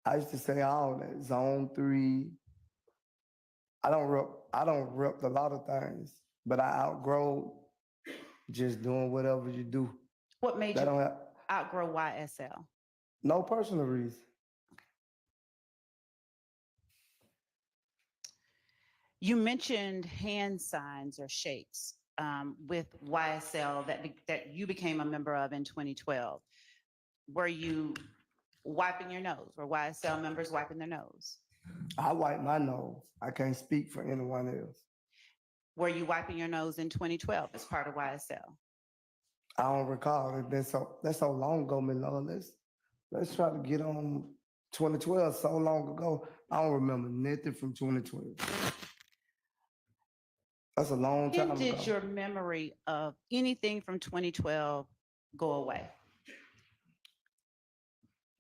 I used to say all that, zone 3. I don't rep a lot of things, but I outgrow just doing whatever you do. What made you outgrow YSL? No personal reason. You mentioned hand signs or shakes with YSL that you became a member of in 2012. Were you wiping your nose? Were YSL members wiping their nose? I wipe my nose. I can't speak for anyone else. Were you wiping your nose in 2012 as part of YSL? I don't recall. That's so long ago, Milord. Let's try to get on 2012. So long ago, I don't remember nothing from 2012. That's a long time ago. When did your memory of anything from 2012 go away?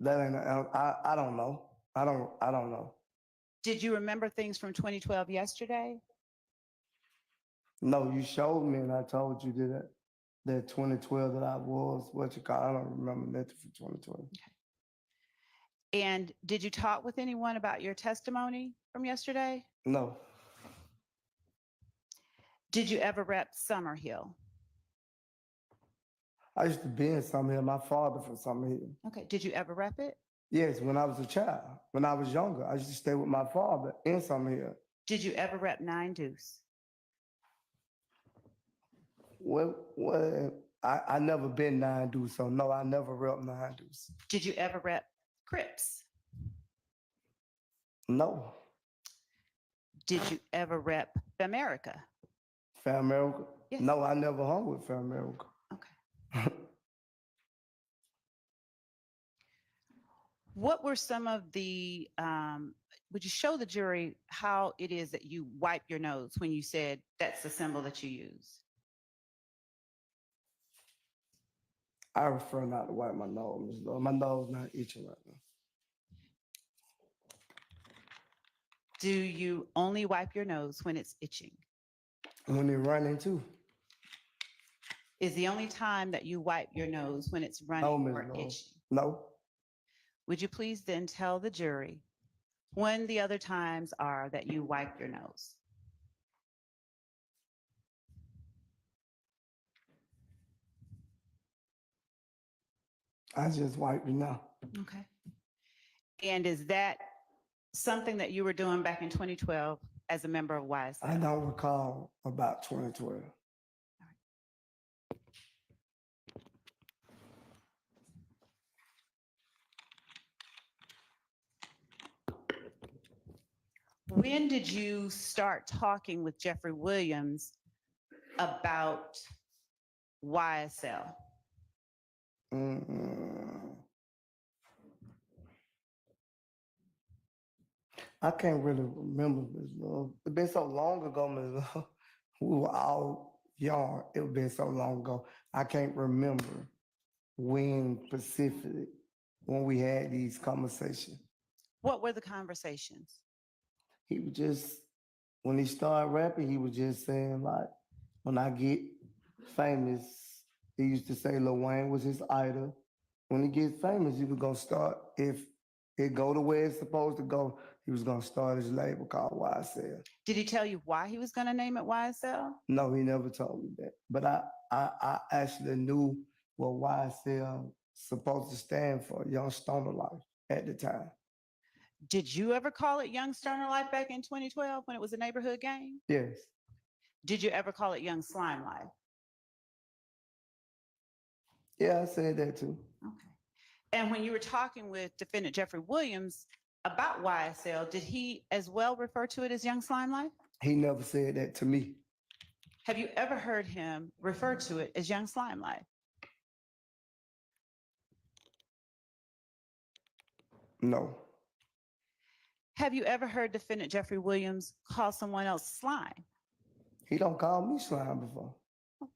That ain't. I don't know. I don't know. Did you remember things from 2012 yesterday? No, you showed me, and I told you that 2012 that I was what you call. I don't remember nothing from 2012. Okay. And did you talk with anyone about your testimony from yesterday? No. Did you ever rep Summerhill? I used to be in Summerhill. My father from Summerhill. Okay. Did you ever rep it? Yes, when I was a child. When I was younger, I used to stay with my father in Summerhill. Did you ever rep Nine Deuce? Well, I never been 9 Deuce, so no, I never rep 9 Deuce. Did you ever rep Crips? No. Did you ever rep Famerica? Famerica? Yes. No, I never hung with Famerica. Okay. What were some of the, would you show the jury how it is that you wipe your nose when you said that's the symbol that you use? I prefer not to wipe my nose, Ms. Love. My nose not itching right now. Do you only wipe your nose when it's itching? When it running too. Is the only time that you wipe your nose when it's running or itching? No. Would you please then tell the jury when the other times are that you wipe your nose? I just wiped it now. Okay. And is that something that you were doing back in 2012 as a member of YSL? I don't recall about 2012. When did you start talking with Jeffrey Williams about YSL? I can't really remember, Ms. Love. It's been so long ago, Ms. Love. We were all young. It's been so long ago. I can't remember when specifically when we had these conversations. What were the conversations? He was just when he started rapping, he was just saying like, when I get famous, he used to say Lil Wayne was his idol. When he gets famous, he was gonna start if it go the way it's supposed to go. He was gonna start his label called YSL. Did he tell you why he was going to name it YSL? No, he never told me that. But I actually knew what YSL supposed to stand for, Young Stoner Life, at the time. Did you ever call it Young Stoner Life back in 2012 when it was a neighborhood gang? Yes. Did you ever call it Young Slime Life? Yeah, I said that too. Okay. And when you were talking with defendant Jeffrey Williams about YSL, did he as well refer to it as Young Slime Life? He never said that to me. Have you ever heard him refer to it as Young Slime Life? No. Have you ever heard defendant Jeffrey Williams call someone else slime? He don't call me slime before.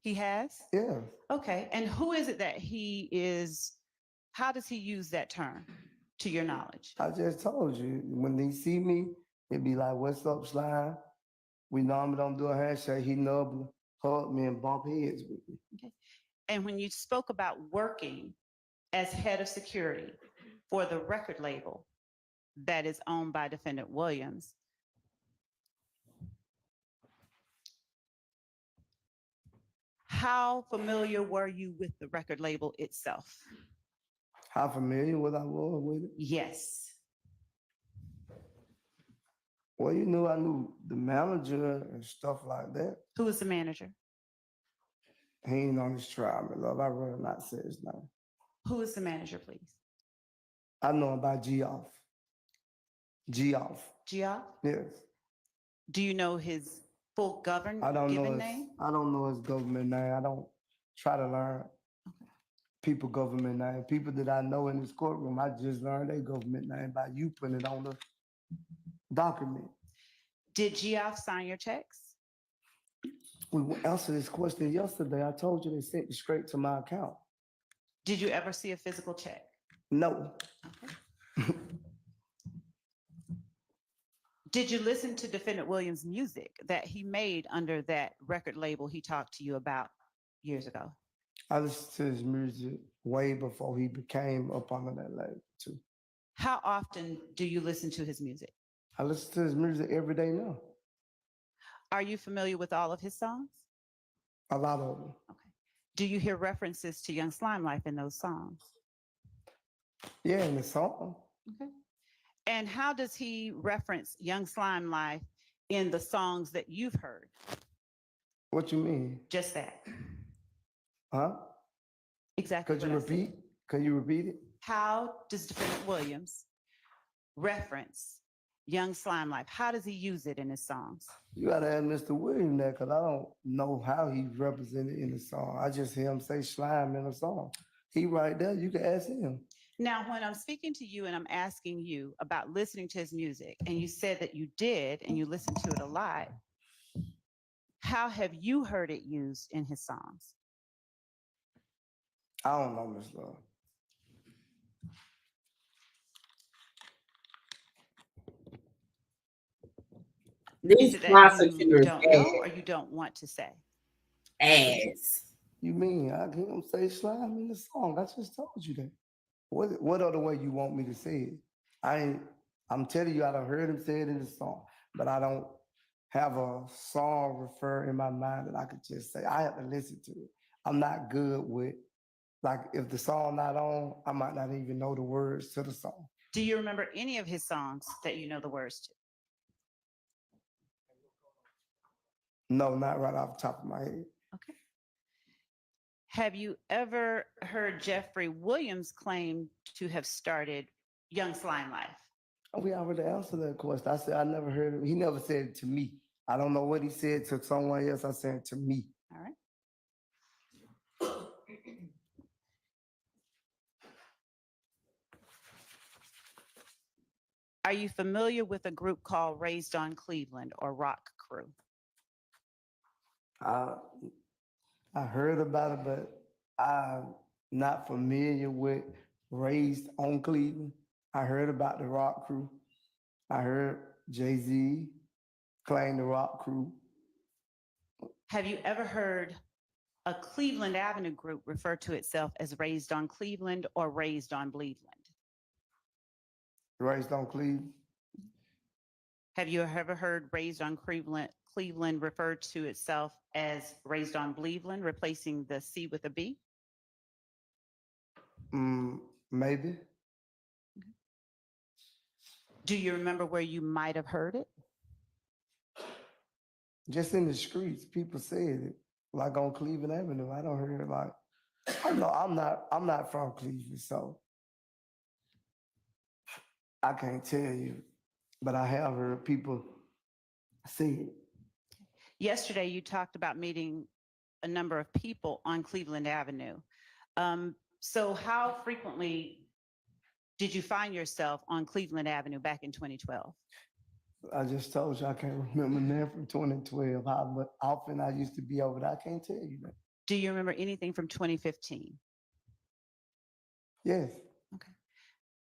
He has? Yeah. Okay. And who is it that he is, how does he use that term to your knowledge? I just told you, when he see me, he'd be like, what's up, slime? We normally don't do a handshake. He nubble, hug me, and bump heads with me. Okay. And when you spoke about working as head of security for the record label that is owned by defendant Williams, how familiar were you with the record label itself? How familiar was I with it? Yes. Well, you knew I knew the manager and stuff like that. Who was the manager? He ain't on his trial, my love. I'd rather not say his name. Who is the manager, please? I know him by Geoff. Geoff. Geoff? Yes. Do you know his full given I don't know name? I don't know his government name. I don't try to learn people government name. People that I know in this courtroom, I just learned their government name by you putting it on the document. Did Geoff sign your checks? We answered this question yesterday. I told you they sent it straight to my account. Did you ever see a physical check? No. Okay. Did you listen to defendant Williams' music that he made under that record label he talked to you about years ago? I listened to his music way before he became up under that label too. How often do you listen to his music? I listen to his music every day now. Are you familiar with all of his songs? A lot of them. Okay. Do you hear references to Young Slime Life in those songs? Yeah, in the song. Okay. And how does he reference Young Slime Life in the songs that you've heard? What you mean? Just that. Huh? Exactly. Could you repeat? Could you repeat it? How does defendant Williams reference Young Slime Life? How does he use it in his songs? You gotta ask Mr. Williams that, because I don't know how he's represented in the song. I just hear him say slime in a song. He right there, you can ask him. Now, when I'm speaking to you and I'm asking you about listening to his music, and you said that you did and you listened to it a lot, how have you heard it used in his songs? I don't know, Ms. Love. These prosecutors you don't know or you don't want to say? Ass. You mean I hear him say slime in the song? I just told you that. What other way you want me to say it? I'm telling you, I done heard him say it in the song, but I don't have a song refer in my mind that I could just say. I have to listen to it. I'm not good with, like, if the song not on, I might not even know the words to the song. Do you remember any of his songs that you know the words to? No, not right off the top of my head. Okay. Have you ever heard Jeffrey Williams claim to have started Young Slime Life? We already answered that question. I said I never heard him. He never said it to me. I don't know what he said to someone else. I said it to me. All right. Are you familiar with a group called Raised on Cleveland or Rock Crew? I heard about it, but I'm not familiar with Raised on Cleveland. I heard about the Rock Crew. I heard Jay-Z claim the Rock Crew. Have you ever heard a Cleveland Avenue group refer to itself as Raised on Cleveland or Raised on Cleveland? Raised on Cleveland. Have you ever heard Raised on Cleveland refer to itself as Raised on Cleveland, replacing the C with a B? Maybe. Do you remember where you might have heard it? Just in the streets, people said it, like on Cleveland Avenue. I don't hear it like. I'm not from Cleveland, so I can't tell you, but I have heard people say it. Yesterday, you talked about meeting a number of people on Cleveland Avenue. So how frequently did you find yourself on Cleveland Avenue back in 2012? I just told you I can't remember now from 2012 how often I used to be over there. I can't tell you that. Do you remember anything from 2015? Yes. Okay.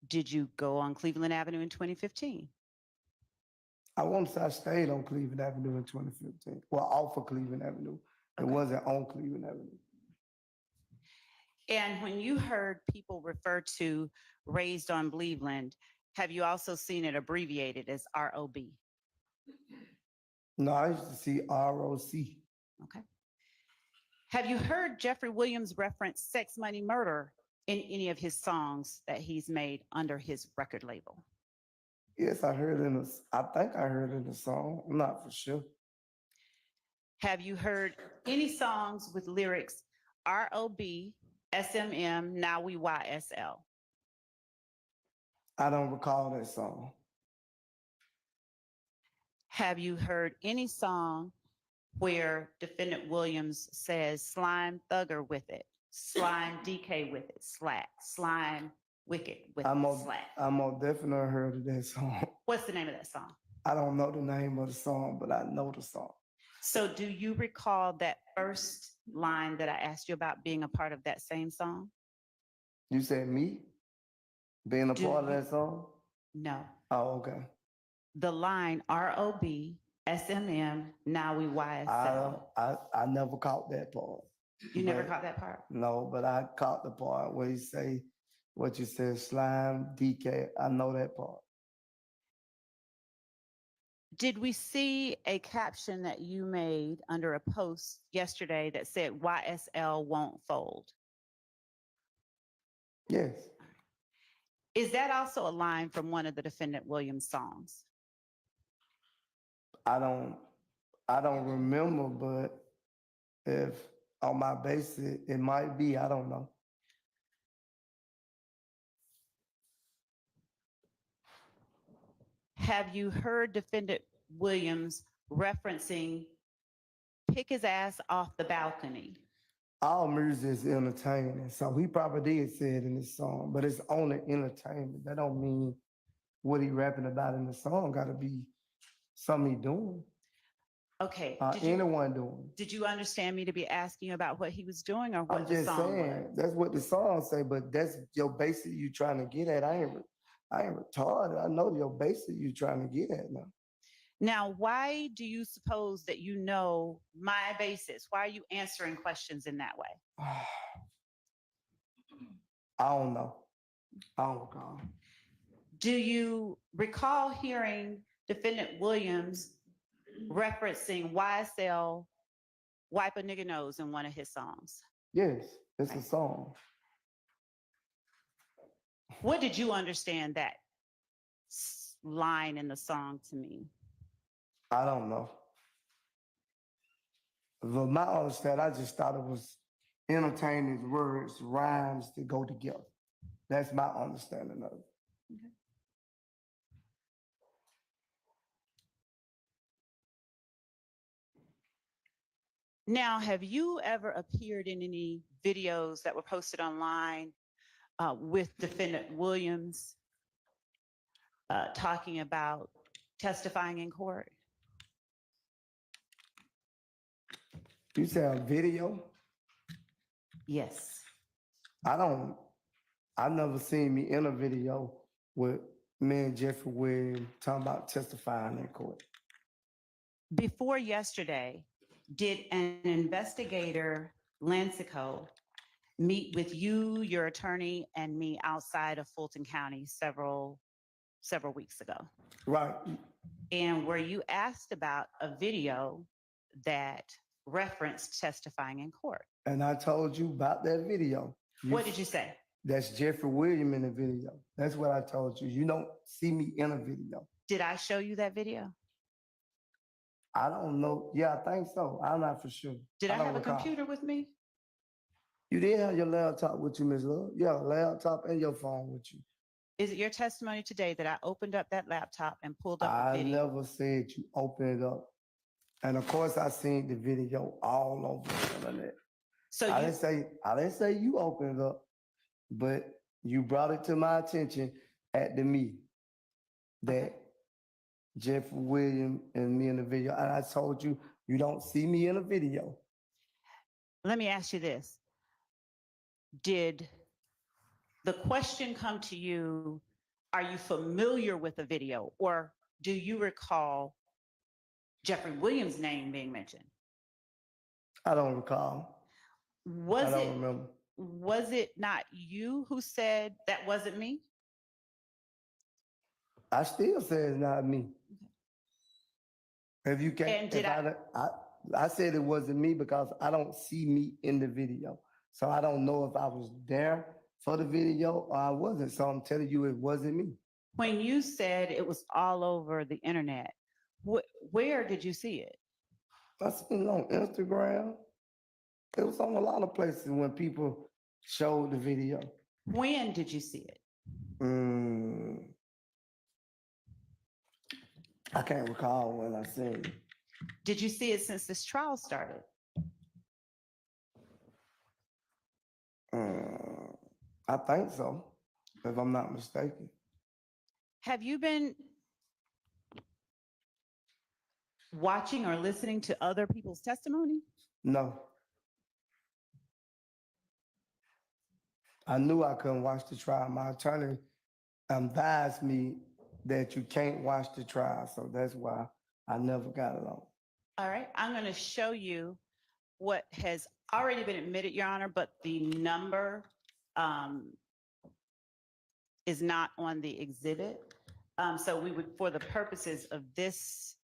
Did you go on Cleveland Avenue in 2015? I want to say I stayed on Cleveland Avenue in 2015. Well, off of Cleveland Avenue. It wasn't on Cleveland Avenue. And when you heard people refer to Raised on Cleveland, have you also seen it abbreviated as ROB? No, I used to see ROC. Okay. Have you heard Jeffrey Williams reference Sex, Money, Murder in any of his songs that he's made under his record label? Yes, I think I heard it in the song. I'm not for sure. Have you heard any songs with lyrics ROB, SMM, now we YSL? I don't recall that song. Have you heard any song where Defendant Williams says slime thugger with it, slime DK with it, slime wicked with it, slack? I most definitely heard of that song. What's the name of that song? I don't know the name of the song, but I know the song. So do you recall that first line that I asked you about being a part of that same song? You said me being a part of that song? No. Oh, okay. The line ROB, SMM, now we YSL. I never caught that part. You never caught that part? No, but I caught the part where you say what you said, slime, DK. I know that part. Did we see a caption that you made under a post yesterday that said YSL won't fold? Yes. Is that also a line from one of the Defendant Williams songs? I don't remember, but if on my basis it might be, I don't know. Have you heard Defendant Williams referencing pick his ass off the balcony? All music is entertaining, so he probably did say it in his song, but it's only entertainment. That don't mean what he rapping about in the song got to be something he doing. Okay. Anyone doing. Did you understand me to be asking about what he was doing or what I'm the just song saying, was? that's what the song say, but that's your basic you trying to get at. I ain't retarded. I know your basic you trying to get at now. Now, why do you suppose that you know my basis? Why are you answering questions in that way? I don't know. I don't recall. Do you recall hearing Defendant Williams referencing YSL, Wipe a Nigga Nose in one of his songs? Yes, it's a song. What did you understand that line in the song to mean? I don't know. But my understanding, I just thought it was entertaining words, rhymes to go together. That's my understanding of it. Now, have you ever appeared in any videos that were posted online with defendant Williams talking about testifying in court? You said a video? Yes. I never seen me in a video with me and Jeffrey Williams talking about testifying in court. Before yesterday, did an investigator, Lansico, meet with you, your attorney, and me outside of Fulton County several weeks ago? Right. And were you asked about a video that referenced testifying in court? And I told you about that video. What did you say? That's Jeffrey Williams in the video. That's what I told you. You don't see me in a video. Did I show you that video? I don't know. Yeah, I think so. I'm not for sure. Did I don't have a recall. computer with me? You did have your laptop with you, Ms. Love. Yeah, laptop and your phone with you. Is it your testimony today that I opened up that laptop and pulled up a I video? never said you open it up. And of course, I seen the video all over the internet. So I didn't say you opened it up, but you brought it to my attention at the meeting that Jeff Williams and me in the video. And I told you, you don't see me in a video. Let me ask you this. Did the question come to you, are you familiar with the video, or do you recall Jeffrey Williams' name being mentioned? I don't recall. I don't remember. Was it not you who said that wasn't me? I still say it's not me. If you can't, And did I said it wasn't me because I don't see me in the video. So I don't know if I was there for the video or I wasn't. So I'm telling you, it wasn't me. When you said it was all over the internet, where did you see it? I seen it on Instagram. It was on a lot of places when people showed the video. When did you see it? I can't recall when I seen it. Did you see it since this trial started? I think so, if I'm not mistaken. Have you been watching or listening to other people's testimony? No. I knew I couldn't watch the trial. My attorney advised me that you can't watch the trial, so that's why I never got it on. All right, I'm going to show you what has already been admitted, Your Honor, but the number is not on the exhibit. So we would, for the purposes of this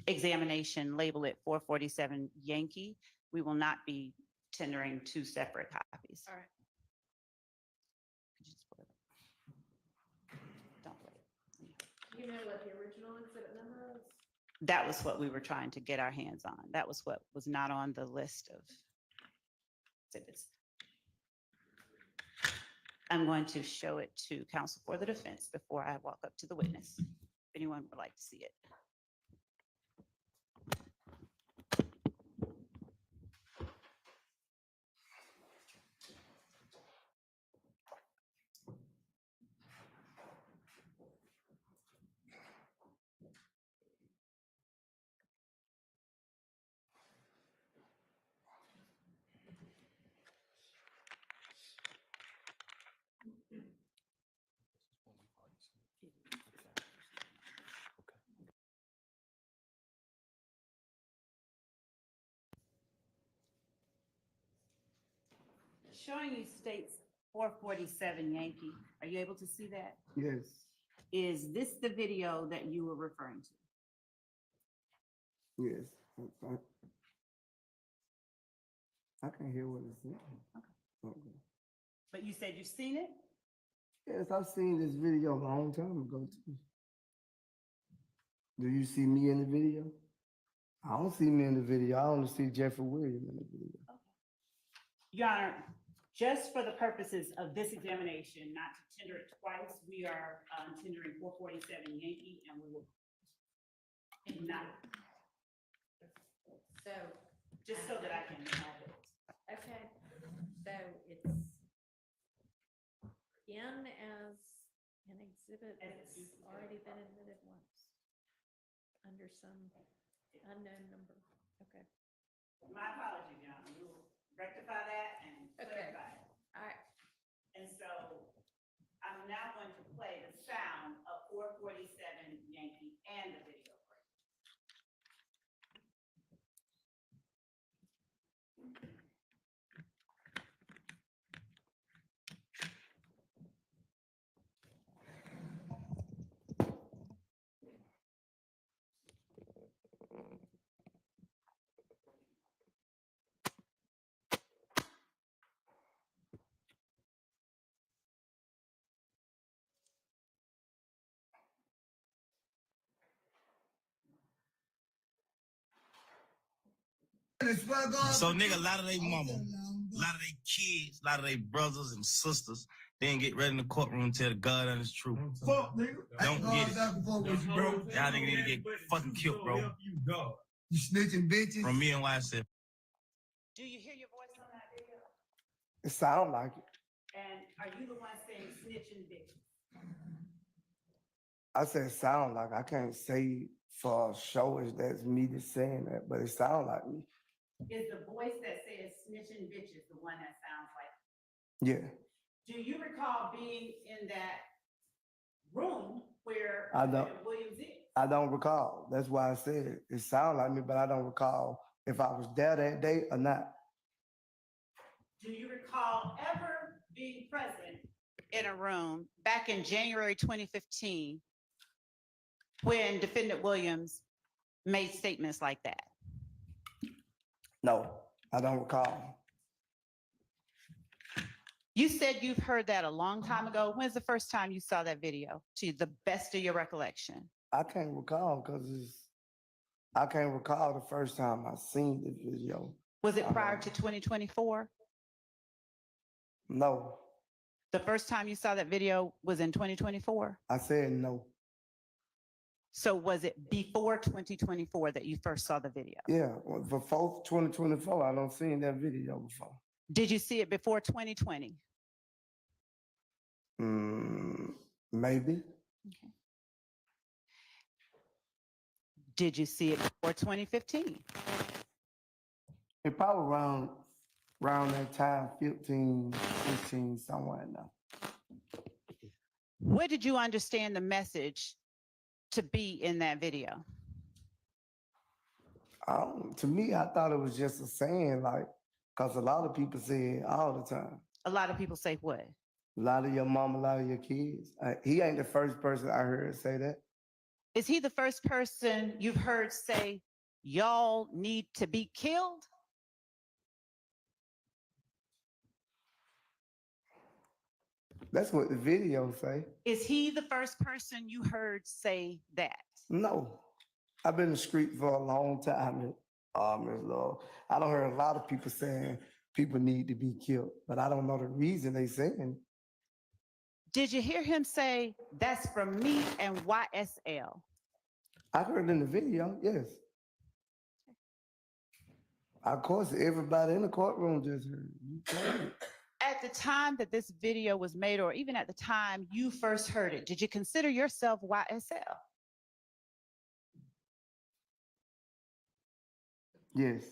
examination, label it 447 Yankee. We will not be tendering two separate copies. All right. Don't wait. Do you know what the original exhibit number is? That was what we were trying to get our hands on. That was what was not on the list of exhibits. I'm going to show it to counsel for the defense before I walk up to the witness, if anyone would like to see it. Showing you states 447 Yankee. Are you able to see that? Yes. Is this the video that you were referring to? Yes. I can hear what it's saying. Okay. But you said you've seen it? Yes, I've seen this video a long time ago too. Do you see me in the video? I don't see me in the video. I only see Jeffrey Williams in the video. Okay. Your Honor, just for the purposes of this examination, not to tender it twice, we are tendering 447 Yankee, and we will ignite. So just so that I can have it. Okay, so it's in as an exhibit that's already been admitted once under some unknown number. Okay. My apologies, John. We'll rectify that and Okay. clarify it. All right. And so I'm now going to play the sound of 447 Yankee and the video. So nigga, a lot of they mama, a lot of they kids, a lot of they brothers and sisters, they didn't get ready in the courtroom and tell the God and his truth. Fuck, nigga. Don't get it. Y'all nigga need to get fucking killed, bro. You snitching bitches. From me and YSF. Do you hear your voice on that video? It sound like it. And are you the one saying snitching bitches? I said sound like. I can't say for sure if that's me just saying that, but it sound like me. Is the voice that says snitching bitches the one that sounds like? Yeah. Do you recall being in that room where I don't. Williams is? I don't recall. That's why I said it sound like me, but I don't recall if I was there that day or not. Do you recall ever being present in a room back in January 2015 when Defendant Williams made statements like that? No, I don't recall. You said you've heard that a long time ago. When's the first time you saw that video, to the best of your recollection? I can't recall because I can't recall the first time I seen the video. Was it prior to 2024? No. The first time you saw that video was in 2024? I said no. So was it before 2024 that you first saw the video? Yeah, well, before 2024, I don't seen that video before. Did you see it before 2020? Maybe. Okay. Did you see it before 2015? It probably around that time, 15, 16, somewhere in there. What did you understand the message to be in that video? To me, I thought it was just a saying, like, because a lot of people say it all the time. A lot of people say what? A lot of your mom, a lot of your kids. He ain't the first person I heard say that. Is he the first person you've heard say, y'all need to be killed? That's what the video say. Is he the first person you heard say that? No. I've been in the street for a long time, Ms. Lord. I don't hear a lot of people saying people need to be killed, but I don't know the reason they saying. Did you hear him say, that's from me and YSL? I heard in the video, yes. Of course, everybody in the courtroom just heard. You played it. At the time that this video was made, or even at the time you first heard it, did you consider yourself YSL? Yes.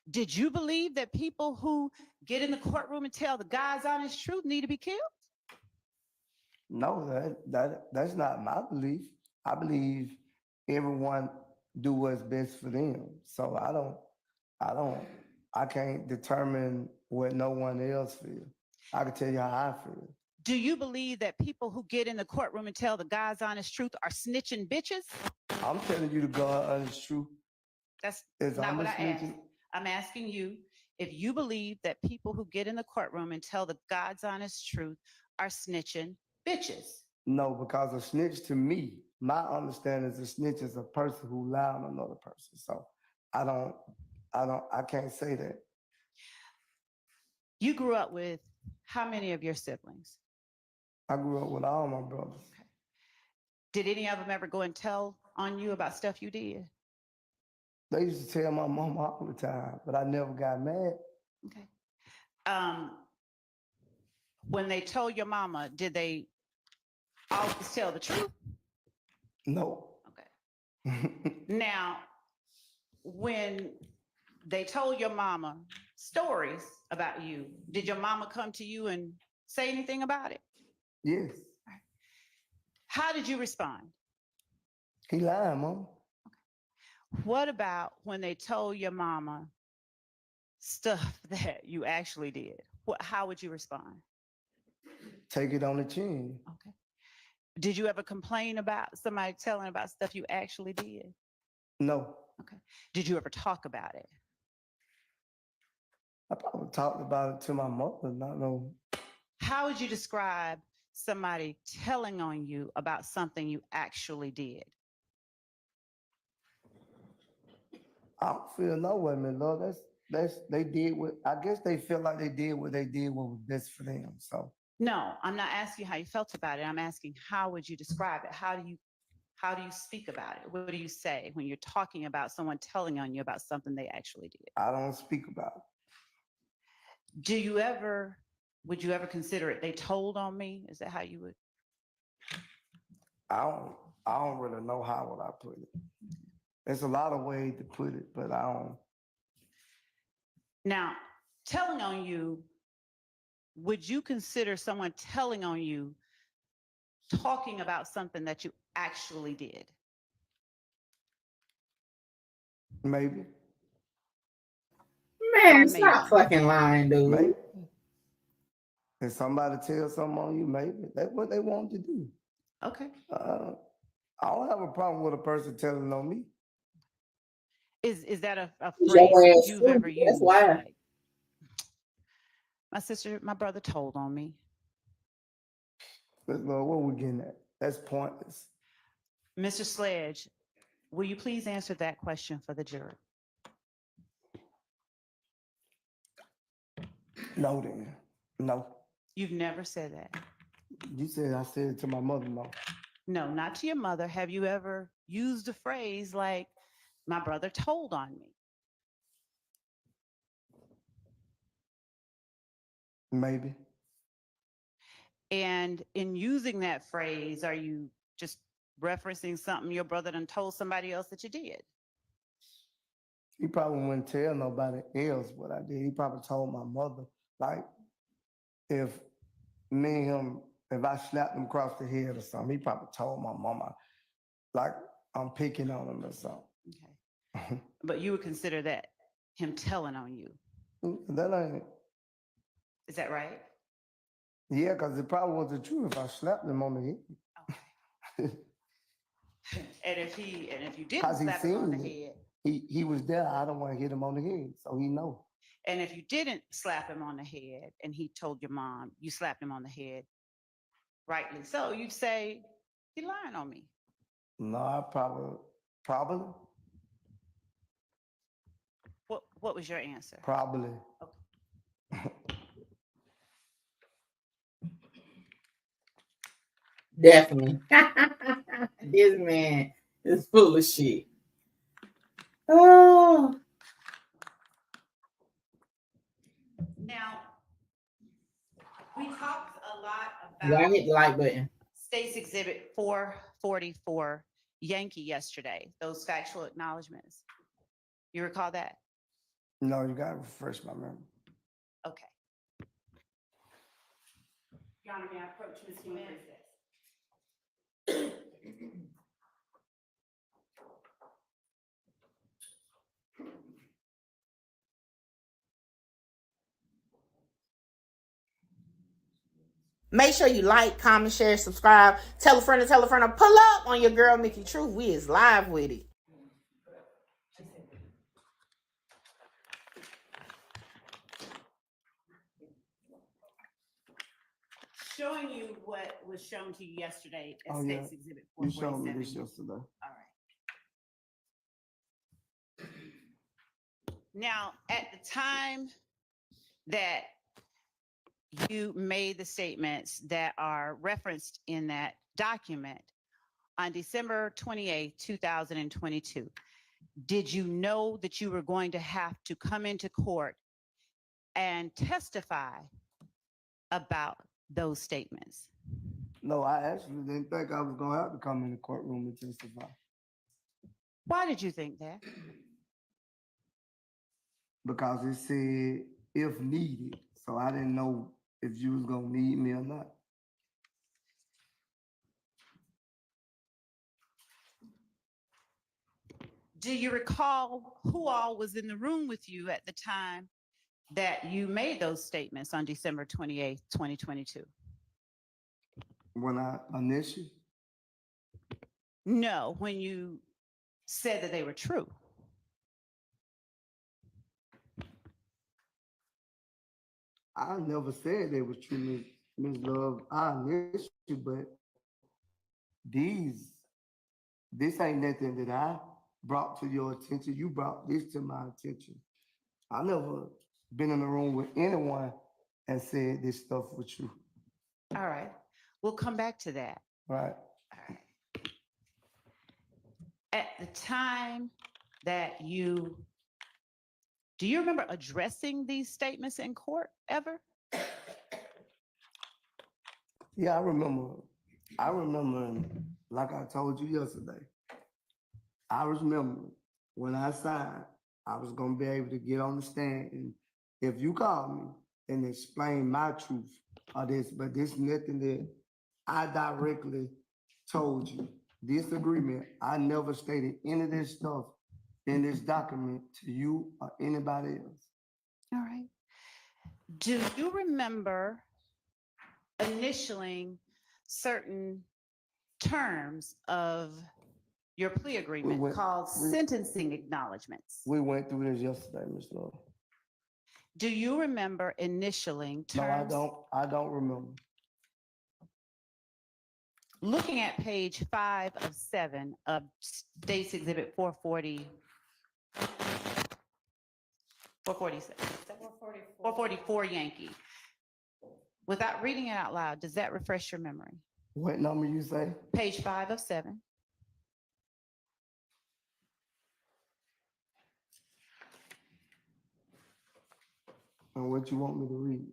Did you believe that people who get in the courtroom and tell the God's honest truth need to be killed? No, that's not my belief. I believe everyone do what's best for them. So I can't determine what no one else feels. I can tell you how I feel. Do you believe that people who get in the courtroom and tell the God's honest truth are snitching bitches? I'm telling you the God's honest truth. That's not what I asked. I'm asking you if you believe that people who get in the courtroom and tell the God's honest truth are snitching bitches. No, because a snitch to me, my understanding is a snitch is a person who lied on another person. So I can't say that. You grew up with how many of your siblings? I grew up with all my brothers. Okay. Did any of them ever go and tell on you about stuff you did? They used to tell my mama all the time, but I never got mad. Okay. When they told your mama, did they always tell the truth? No. Okay. Now, when they told your mama stories about you, did your mama come to you and say anything about it? Yes. How did you respond? He lying, Mama. What about when they told your mama stuff that you actually did? How would you respond? Take it on the chin. Okay. Did you ever complain about somebody telling about stuff you actually did? No. Okay. Did you ever talk about it? I probably talked about it to my mother, not no. How would you describe somebody telling on you about something you actually did? I don't feel no way, man, Lord. They did what I guess they feel like they did what was best for them. So No, I'm not asking how you felt about it. I'm asking how would you describe it? How do you speak about it? What do you say when you're talking about someone telling on you about something they actually did? I don't speak about it. Would you ever consider it they told on me? Is that how you would? I don't really know how would I put it. There's a lot of ways to put it, but I don't. Now, telling on you, would you consider someone telling on you talking about something that you actually did? Maybe. Man, stop fucking lying, dude. Maybe. If somebody tells something on you, maybe that's what they want to do. Okay. I don't have a problem with a person telling on me. Is that a Your phrase ass you've ever too, used? that's why. Like, my brother told on me. But Lord, what we getting at? That's pointless. Mr. Sledge, will you please answer that question for the jury? No, then. No. You've never said that. You said I said it to my mother, no. No, not to your mother. Have you ever used a phrase like, my brother told on me? Maybe. And in using that phrase, are you just referencing something your brother done told somebody else that you did? He probably wouldn't tell nobody else what I did. He probably told my mother, like, if me and him, if I slapped him across the head or something, he probably told my mama, like, I'm picking on him or something. Okay. But you would consider that him telling on you. That ain't. Is that right? Yeah, because it probably wasn't true if I slapped him on the head. Okay. And if you didn't slap him on the head. He was there. I don't want to hit him on the head, so he know. And if you didn't slap him on the head and he told your mom you slapped him on the head, rightly so, you'd say, you're lying on me. No, I probably. What was your answer? Probably. Okay. Definitely. This man is full of shit. Oh. Now, we talked a lot Y'all about hit the like button. State's Exhibit 444 Yankee yesterday, those factual acknowledgments. You recall that? No, you got to refresh my memory. Okay. Your Honor, may I approach Ms. Jimenez? Make sure you like, comment, share, subscribe. Tell a friend to tell a friend to pull up on your girl, Mickey Truth. We is live with it. Showing you what was shown to you yesterday at Oh, State's yeah. Exhibit You showed 447. me this yesterday. All right. Now, at the time that you made the statements that are referenced in that document on December 28, 2022, did you know that you were going to have to come into court and testify about those statements? No, I actually didn't think I was gonna have to come in the courtroom and testify Why did you think that? because it said if needed. So I didn't know if you was gonna need me or not. Do you recall who all was in the room with you at the time that you made those statements on December 28th, 2022? When I initially, No, when you said that they were true. I never said they was true, Ms. Love. I initially, but this ain't nothing that I brought to your attention. You brought this to my attention. I never been in a room with anyone and said this stuff was true. All right, we'll come back to that. Right. All right. At the time that do you remember addressing these statements in court ever? Yeah, I remember. Like I told you yesterday, I remember when I signed, I was gonna be able to get on the stand, and if you call me and explain my truth of this, but this nothing that I directly told you. This agreement, I never stated any of this stuff in this document to you or anybody else. All right. Do you remember initialing certain terms of your plea agreement called sentencing acknowledgments? We went through this yesterday, Ms. Love. Do you remember initialing terms? No, I don't remember. Looking at page 5 of 7 of State's Exhibit 444 Yankee. Without reading it out loud, does that refresh your memory? What number you say? Page 5 of 7. And what you want me to read?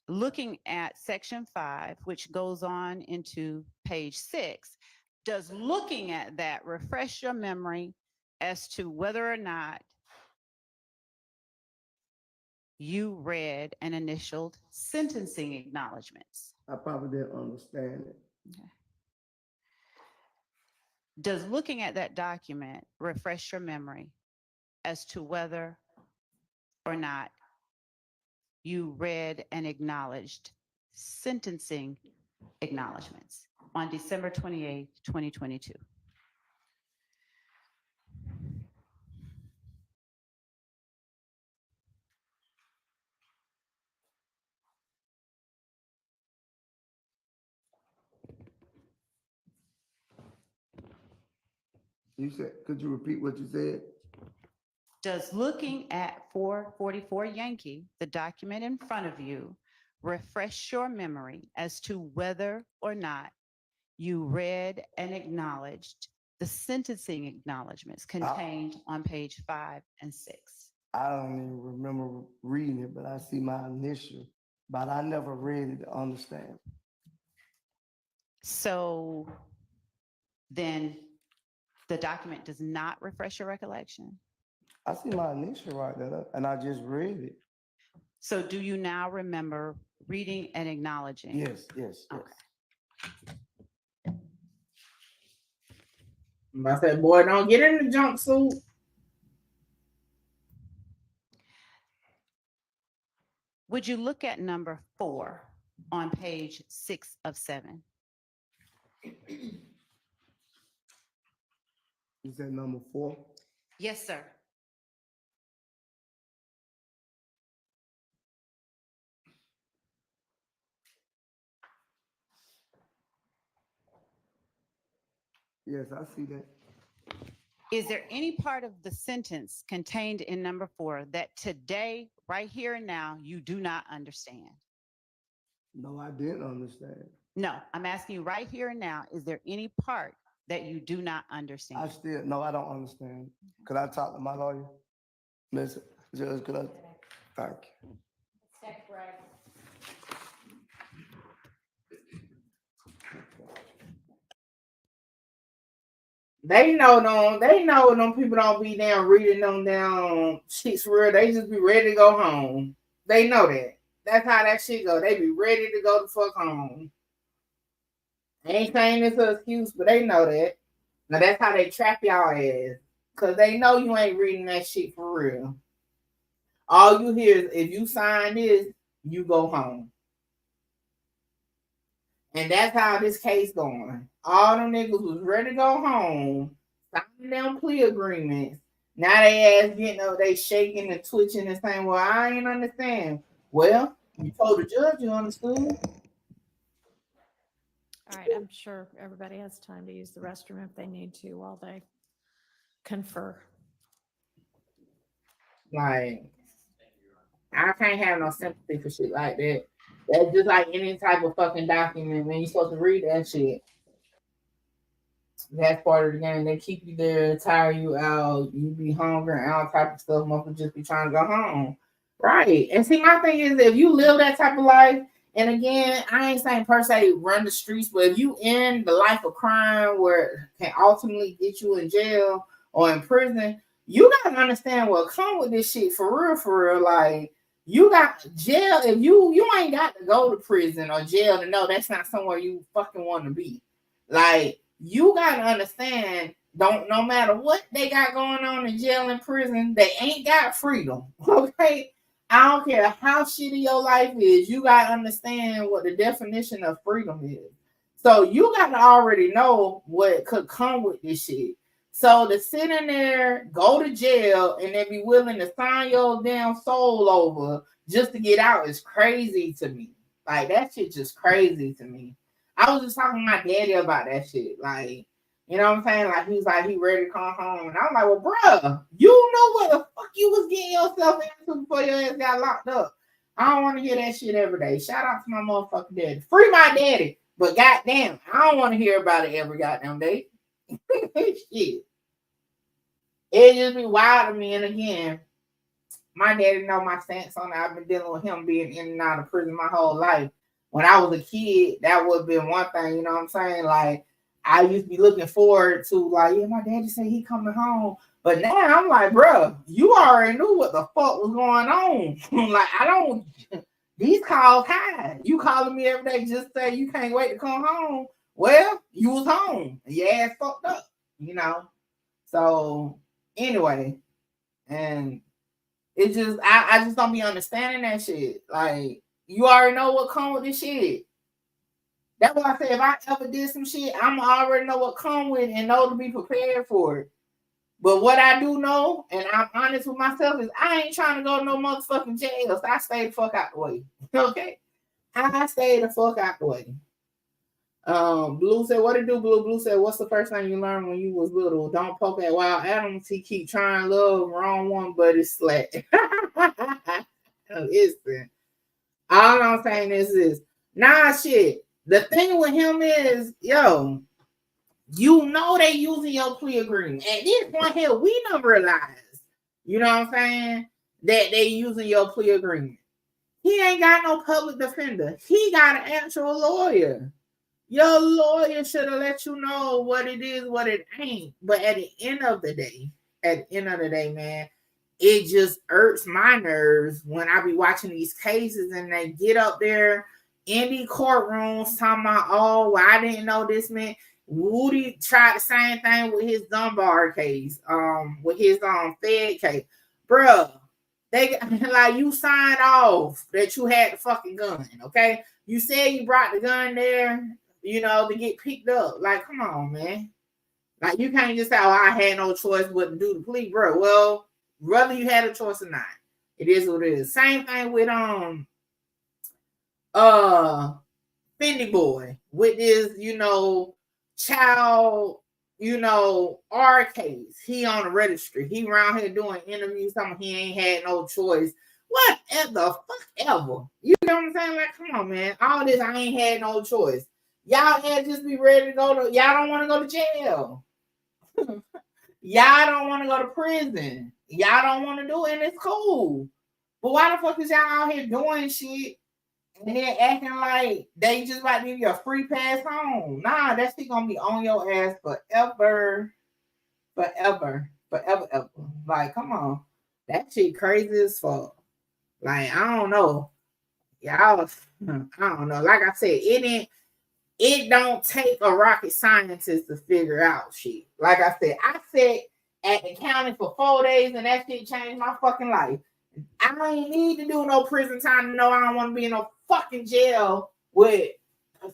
Looking at section 5, which goes on into page 6, does looking at that refresh your memory as to whether or not you read and initialed sentencing acknowledgments? I probably didn't understand it. Okay. Does looking at that document refresh your memory as to whether or not you read and acknowledged sentencing acknowledgments on December 28th, 2022? You said, could you repeat what you said? Does looking at 444 Yankee, the document in front of you, refresh your memory as to whether or not you read and acknowledged the sentencing acknowledgments contained on page 5 and 6? I don't even remember reading it, but I see my initial, but I never read it to understand. So then the document does not refresh your recollection? I see my initial right there, and I just read it. So do you now remember reading and acknowledging? Yes. Okay. I said, boy, don't get in the jumpsuit. Would you look at number 4 on page 6 of 7? You said number 4? Yes, sir. Yes, I see that. Is there any part of the sentence contained in number 4 that today, right here and now, you do not understand? No, I didn't understand. No, I'm asking you right here and now, is there any part that you do not understand? I still, no, I don't understand. Could I talk to my lawyer? Miss Judge, could I? Thank you. They know them people don't be down reading them down shits for real. They just be ready to go home. They know that. That's how that shit go. They be ready to go the fuck home. Ain't saying it's an excuse, but they know that. Now that's how they trap y'all ass. Cause they know you ain't reading that shit for real. All you hear is if you sign this, you go home. And that's how this case going. All them niggas was ready to go home, signing them plea agreements. Now they ass getting up, they shaking and twitching and saying, well, I ain't understand. Well, you told the judge you understood. All right, I'm sure everybody has time to use the restroom if they need to while they confer. Like, I can't have no sympathy for shit like that. That's just like any type of fucking document, man. You're supposed to read that shit. That's part of the game. They keep you there, tire you out, you be hungry and all type of stuff. Motherfuckers just be trying to go home. Right. And see, my thing is if you live that type of life, and again, I ain't saying per se run the streets, but if you in the life of crime where it can ultimately get you in jail or in prison, you gotta understand what come with this shit for real. Like you got jail if you ain't got to go to prison or jail to know that's not somewhere you fucking want to be. Like you gotta understand, no matter what they got going on in jail and prison, they ain't got freedom. Okay. I don't care how shitty your life is, you gotta understand what the definition of freedom is. So you gotta already know what could come with this shit. So to sit in there, go to jail, and then be willing to sign your damn soul over just to get out is crazy to me. Like that shit just crazy to me. I was just talking to my daddy about that shit. Like, you know what I'm saying? Like, he was like, he ready to come home. And I'm like, well, bruh, you know what the fuck you was getting yourself into before your ass got locked up. I don't want to hear that shit every day. Shout out to my motherfucking daddy. Free my daddy. But goddamn, I don't want to hear about it every goddamn day. Shit. It just be wild to me. And again, my daddy know my stance on it. I've been dealing with him being in and out of prison my whole life. When I was a kid, that would have been one thing, you know what I'm saying? Like, I used to be looking forward to, like, yeah, my daddy said he coming home. But now I'm like, bro, you already knew what the fuck was going on. Like, I don't, these calls high. You calling me every day just say you can't wait to come home. Well, you was home. Your ass fucked up, you know? So, anyway, and it just, I just don't be understanding that shit. Like, you already know what come with this shit. That's why I say if I ever did some shit, I'm already know what come with and know to be prepared for it. But what I do know, and I'm honest with myself, is I ain't trying to go to no motherfucking jail. So I stay the fuck out the way. Okay? I stay the fuck out the way. Blue said, what it do, Blue? Blue said, what's the first thing you learned when you was little? Don't poke at wild animals. He keep trying love, wrong one, but it's slack. Listen, all I'm saying is nah, shit. The thing with him is, yo, you know they using your plea agreement. At this point here, we don't realize, you know what I'm saying, that they using your plea agreement. He ain't got no public defender. He got an actual lawyer. Your lawyer should have let you know what it is, what it ain't. But at the end of the day, man, it just irks my nerves when I be watching these cases and they get up there in the courtrooms talking about, oh, well, I didn't know this man. Woody tried the same thing with his Dunbar case, with his Fed case. Bruh, they like you signed off that you had the fucking gun, okay? You said you brought the gun there, you know, to get picked up. Like, come on, man. Like, you can't just say, oh, I had no choice but to do the plea, bro. Well, whether you had a choice or not, it is what it is. Same thing with Fendi Boy with this, you know, child, you know, R case. He on the registry. He around here doing interviews, talking he ain't had no choice. What the fuck ever? You know what I'm saying? Like, come on, man. All this, I ain't had no choice. Y'all had just be ready to go to. Y'all don't want to go to jail. Y'all don't want to go to prison. Y'all don't want to do it, and it's cool. But why the fuck is y'all out here doing shit and then acting like they just about to give you a free pass home? Nah, that shit gonna be on your ass forever. Forever. Like, come on. That shit crazy as fuck. Like, I don't know. Y'all, I don't know. Like I said, it don't take a rocket scientist to figure out shit. Like I said at the county for 4 days and that shit changed my fucking life. I don't need to do no prison time to know I don't want to be in no fucking jail with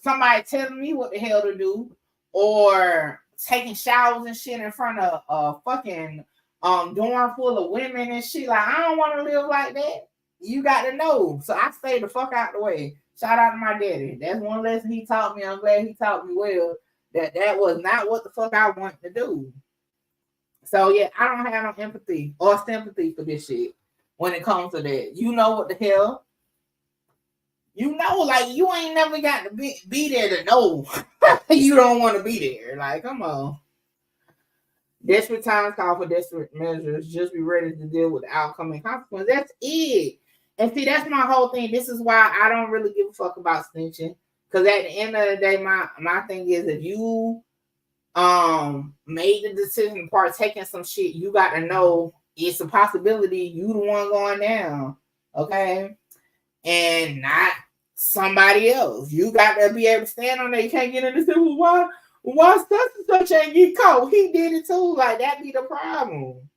somebody telling me what the hell to do or taking showers and shit in front of a fucking dorm full of women and shit. Like, I don't want to live like that. You got to know. So I stay the fuck out the way. Shout out to my daddy. That's one lesson he taught me. I'm glad he taught me well. That was not what the fuck I want to do. So yeah, I don't have no empathy or sympathy for this shit when it comes to that. You know what the hell? You know, like, you ain't never got to be there to know you don't want to be there. Like, come on. Desperate times call for desperate measures. Just be ready to deal with the outcome and consequence. That's it. And see, that's my whole thing. This is why I don't really give a fuck about snitching. Because at the end of the day, my thing is, if you made the decision to partake in some shit, you got to know it's a possibility you the one going down. Okay? And not somebody else. You got to be able to stand on that. You can't get in the civil war. Why such and such ain't get caught? He did it too. Like, that be the problem.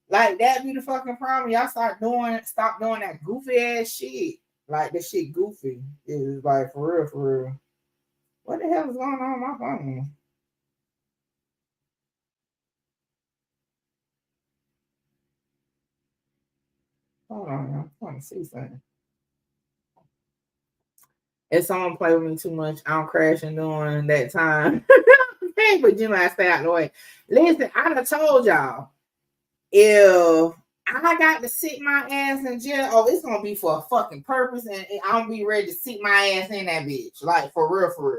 Like, that be the fucking problem. Y'all stop doing that goofy ass shit. Like, this shit goofy. It's like, for real. What the hell is going on my phone? Hold on, I'm trying to see something. If someone play with me too much, I'm crashing during that time. Hey, but you know, I stay out of the way. Listen, I done told y'all, if I got to sit my ass in jail, it's gonna be for a fucking purpose, and I'm gonna be ready to sit my ass in that bitch. Like, for real.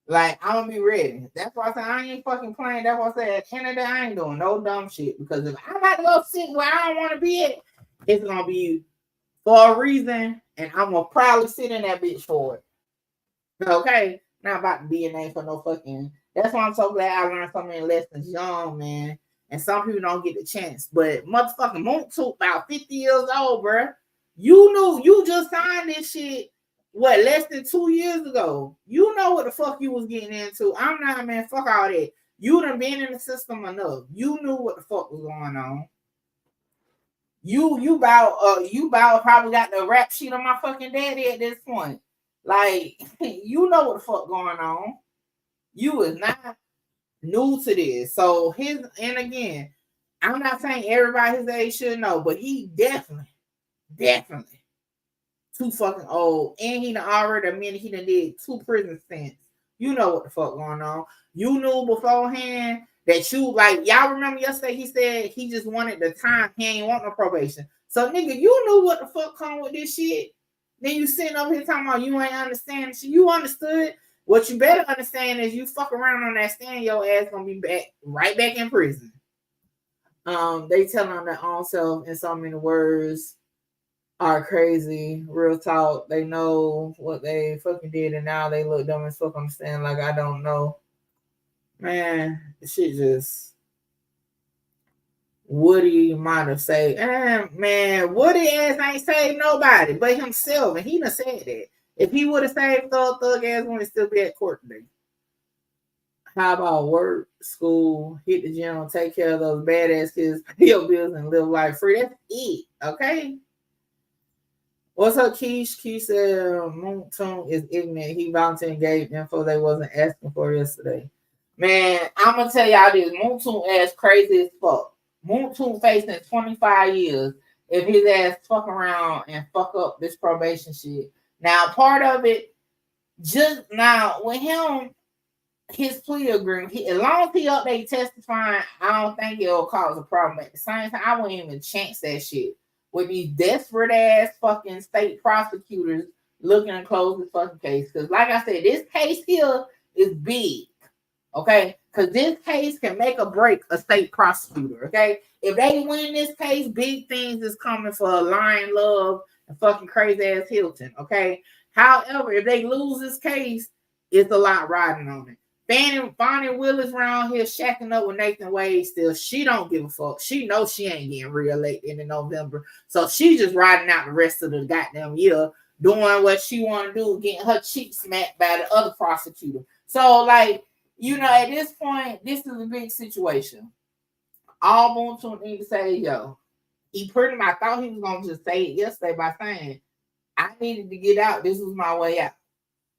Like, I'm gonna be ready. That's why I said I ain't fucking playing. That's why I said at the end of the day, I ain't doing no dumb shit. Because if I got to go sit where I don't want to be at, it's gonna be for a reason, and I'm gonna probably sit in that bitch for it. Okay, not about to be a name for no fucking. That's why I'm so glad I learned so many lessons young, man. And some people don't get the chance. But motherfucking Moontook about 50 years old, bro. You knew you just signed this shit, what, less than 2 years ago. You know what the fuck you was getting into. I'm not, man, fuck all that. You done been in the system enough. You knew what the fuck was going on. You about probably got the rap sheet on my fucking daddy at this point. Like, you know what the fuck going on. You is not new to this. So and again, I'm not saying everybody his age should know, but he definitely too fucking old. And he done already admitted he done did 2 prison stints. You know what the fuck going on. You knew beforehand that you, like, y'all remember yesterday he said he just wanted the time. He ain't want no probation. So, nigga, you knew what the fuck come with this shit. Then you sitting over here talking about you ain't understand shit. You understood. What you better understand is you fuck around on that stand, your ass gonna be right back in prison. They tell on their own self in so many words are crazy. Real talk. They know what they fucking did, and now they look dumb as fuck. I'm saying, like, I don't know. Man, shit just Woody might have said, man, Woody ass ain't saved nobody but himself, and he done said that. If he would have saved Thug ass, wouldn't still be at court today. How about work, school, hit the gym, take care of those badass kids, pay your bills, and live life free? That's it, okay? What's up, Keish? Keish said Moontoon is ignorant. He voluntarily gave info they wasn't asking for yesterday. Man, I'm going to tell y'all this. Moontoon ass crazy as fuck. Moontoon facing 25 years if his ass fuck around and fuck up this probation shit. Now, part of it, just now, with him, his plea agreement, as long as he up there testifying, I don't think it'll cause a problem. At the same time, I wouldn't even chance that shit. with these desperate ass fucking state prosecutors looking to close the fucking case. Because like I said, this case here is big. Okay, because this case can make or break a state prosecutor. Okay, if they win this case, big things is coming for Lion Love and fucking crazy ass Hilton. Okay, however, if they lose this case, it's a lot riding on it. Bonnie Willis around here shacking up with Nathan Wade still. She don't give a fuck. She knows she ain't getting reelected in November, so she just riding out the rest of the goddamn year, doing what she want to do, getting her cheek smacked by the other prosecutor. So like. You know, at this point, this is a big situation. All Boone need to say, yo, he pretty much, I thought he was going to just say it yesterday by saying, I needed to get out. This was my way out.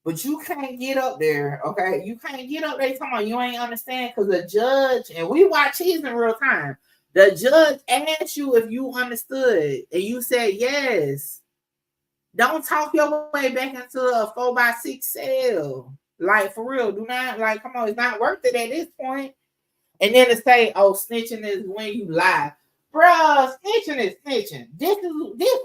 But you can't get up there, okay? You can't get up there. Come on, you ain't understand because the judge, and we watch his in real time, the judge asked you if you understood, and you said yes. Don't talk your way back into a 4x6 cell. Like, for real, do not, like, come on, it's not worth it at this point. And then to say, oh, snitching is when you lie. Bruh, snitching is snitching. This,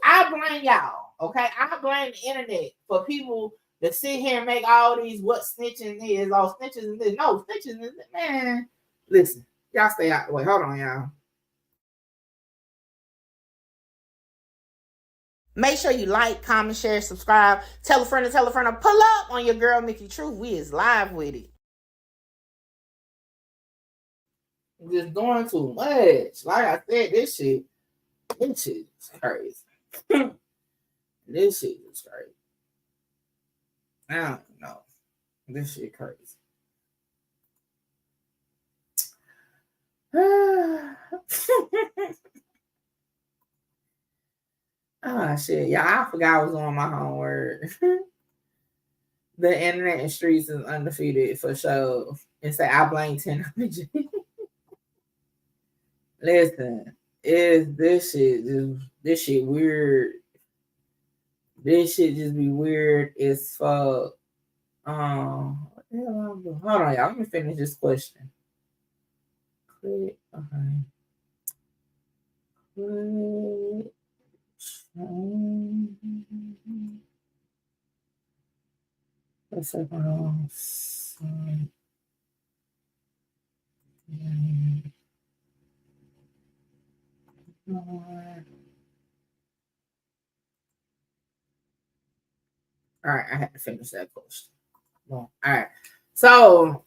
I blame y'all, okay? I blame the internet for people that sit here and make all these what snitching is. Oh, snitching is this. No, snitching is, man. Listen, y'all stay out the way. Hold on, y'all. Make sure you like, comment, share, subscribe. Tell a friend to pull up on your girl, Mickey Truth. We is live with it. Just doing too much. Like I said, this shit is crazy. This shit is crazy. I don't know. This shit crazy. Oh shit, y'all! I forgot I was on my homework. The internet and streets is undefeated for sure. And say I blame technology. Listen, this shit weird. This shit just be weird as fuck. What the hell am I doing? Hold on, y'all. Let me finish this question. Click. Okay. Click. Let's see. All right, I had to finish that question. Well, all right. So,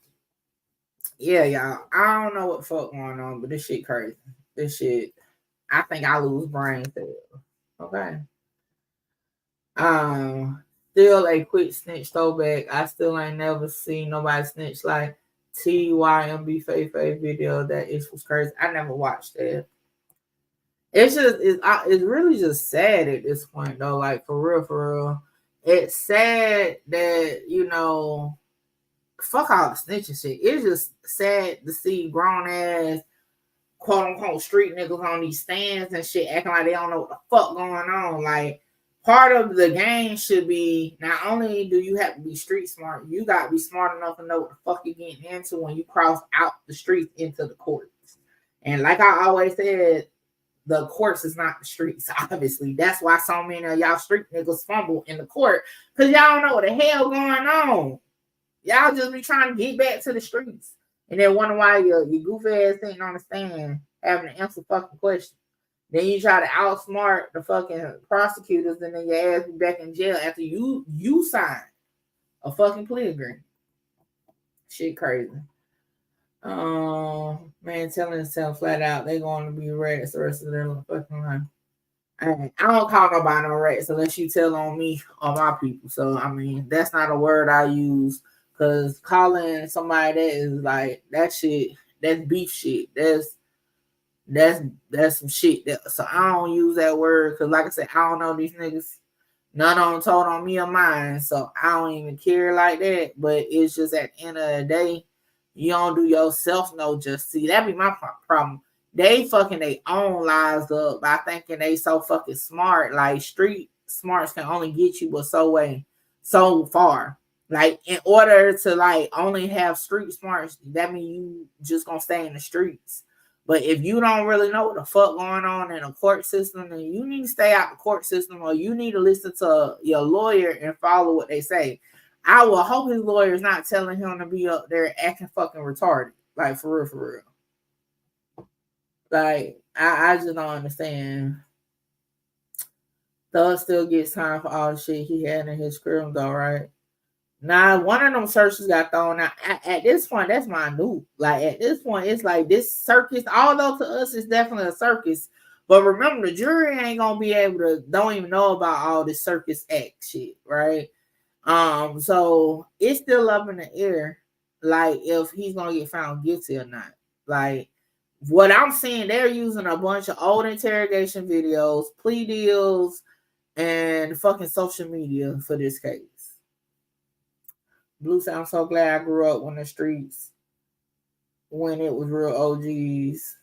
yeah, y'all. I don't know what the fuck going on, but this shit crazy. This shit, I think I lose brain cells. Okay. Still a quick snitch throwback. I still ain't never seen nobody snitch like TYMB Faye video. That ish was crazy. I never watched that. It's just it's really just sad at this point though. Like for real. It's sad that, you know, fuck all the snitching shit. It's just sad to see grown ass quote unquote street niggas on these stands and shit acting like they don't know what the fuck going on. Like part of the game should be not only do you have to be street smart, you got to be smart enough to know what the fuck you're getting into when you cross out the streets into the courts. And like I always said, the courts is not the streets, obviously. That's why so many of y'all street niggas fumble in the court, because y'all don't know what the hell going on. Y'all just be trying to get back to the streets. And then wonder why your goofy ass sitting on the stand having to answer fucking questions. Then you try to outsmart the fucking prosecutors, and then your ass be back in jail after you sign a fucking plea agreement. Shit crazy. Man telling himself flat out they going to be rats the rest of their fucking life. I don't call nobody no rats unless you tell on me or my people. So I mean that's not a word I use, because calling somebody that is like that shit, that's beef shit. That's some shit. So I don't use that word because, like I said, I don't know these niggas. None of them told on me or mine, so I don't even care like that. But it's just at the end of the day, you don't do yourself no justice. See, that be my problem. They fucking they own lives up by thinking they so fucking smart. Like street smarts can only get you but so far. Like in order to like only have street smarts, that means you just gonna stay in the streets. But if you don't really know what the fuck going on in the court system, then you need to stay out the court system, or you need to listen to your lawyer and follow what they say. I will hope his lawyer is not telling him to be up there acting fucking retarded. Like, for real, for real. Like, I just don't understand. Thug still gets time for all the shit he had in his crib, though, right? Now, one of them searches got thrown out. At this point, that's my new. Like, at this point, it's like this circus, although to us it's definitely a circus. But remember, the jury ain't gonna be able to, don't even know about all this circus act shit, right? So it's still up in the air, like if he's gonna get found guilty or not. Like, what I'm seeing, they're using a bunch of old interrogation videos, plea deals, and fucking social media for this case. Blue, I'm so glad I grew up on the streets when it was real OGs.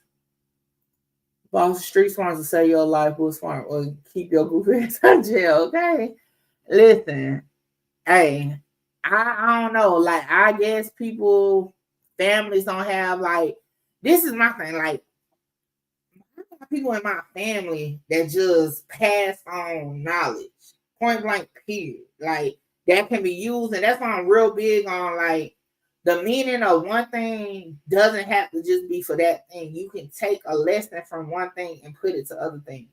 Boss, streets wants to save your life, Blue Smart, or keep your goofy ass out of jail, okay? Listen, hey, I don't know. Like, I guess families don't have, like, this is my thing. Like, people in my family that just pass on knowledge, point blank, period. Like, that can be used, and that's why I'm real big on, like, the meaning of one thing doesn't have to just be for that thing. You can take a lesson from one thing and put it to other things.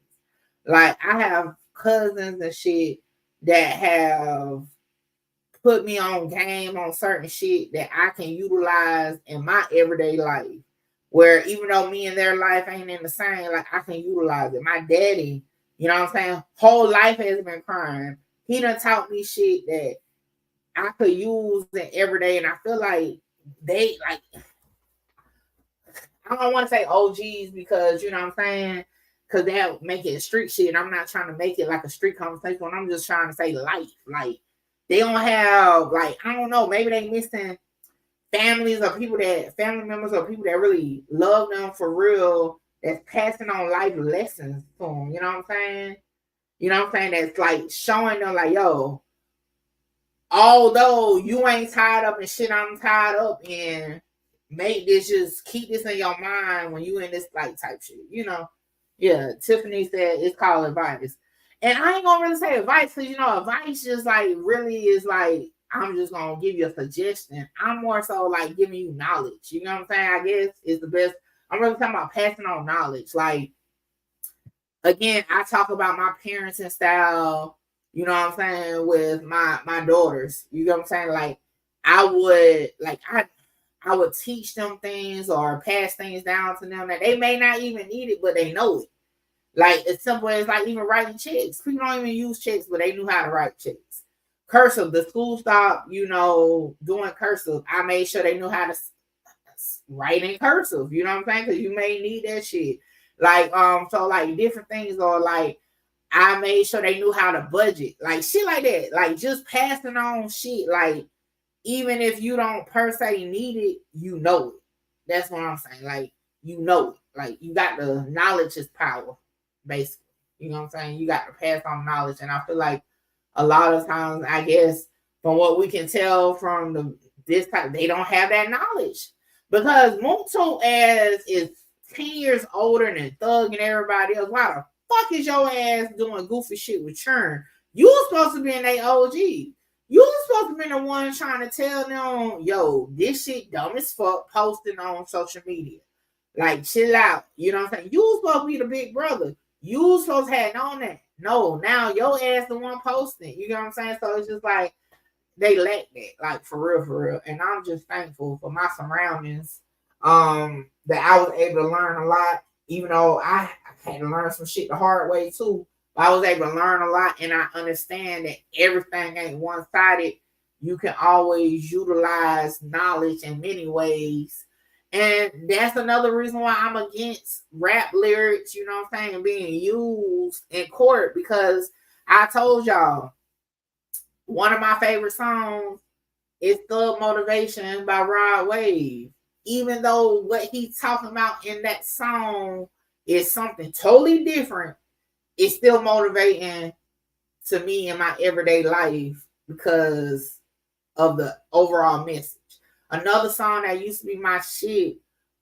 Like, I have cousins and shit that have put me on game on certain shit that I can utilize in my everyday life. Where even though me and their life ain't in the same, like, I can utilize it. My daddy, you know what I'm saying, whole life has been crime. He done taught me shit that I could use it every day. And I feel like they, like, I don't want to say OGs because, you know what I'm saying, because they'll make it street shit. I'm not trying to make it like a street conversation. I'm just trying to say life. Like, they don't have, like, I don't know, maybe they missing family members or people that really love them for real, that's passing on life lessons to them. You know what I'm saying? You know what I'm saying? That's like showing them, like, yo, although you ain't tied up in shit I'm tied up in, make this, just keep this in your mind when you in this, like, type shit, you know? Yeah, Tiffany said it's called advice. And I ain't gonna really say advice, because, you know, advice just, like, really is like, I'm just gonna give you a suggestion. I'm more so like giving you knowledge. You know what I'm saying? I guess is the best. I'm really talking about passing on knowledge. Like, again, I talk about my parenting style, you know what I'm saying, with my daughters. You know what I'm saying? Like, I would teach them things or pass things down to them that they may not even need it, but they know it. Like, as simple as, like, even writing checks. People don't even use checks, but they knew how to write checks. Cursive, the school stopped, you know, doing cursive. I made sure they knew how to write in cursive, you know what I'm saying? Because you may need that shit. Like, so, like, different things, or like, I made sure they knew how to budget, like, shit like that. Like, just passing on shit, like, even if you don't per se need it, you know it. That's what I'm saying. Like, you know it. Like, you got the knowledge is power, basically. You know what I'm saying? You got to pass on knowledge. And I feel like a lot of times, I guess, from what we can tell from this type, they don't have that knowledge. Because Moonto ass is 10 years older than Thug and everybody else. Why the fuck is your ass doing goofy shit with Churn? You was supposed to be in a OG. You was supposed to be the one trying to tell them, yo, this shit dumb as fuck, posting on social media. Like, chill out. You know what I'm saying? You was supposed to be the big brother. You was supposed to have known that. No, now your ass the one posting. You know what I'm saying? So it's just like, they lack that, like, for real, for real. And I'm just thankful for my surroundings, that I was able to learn a lot, even though I had to learn some shit the hard way too. But I was able to learn a lot, and I understand that everything ain't one-sided. You can always utilize knowledge in many ways. And that's another reason why I'm against rap lyrics, you know what I'm saying, being used in court, because I told y'all, one of my favorite songs is Thug Motivation by Rod Wave. Even though what he's talking about in that song is something totally different, it's still motivating to me in my everyday life because of the overall message. Another song that used to be my shit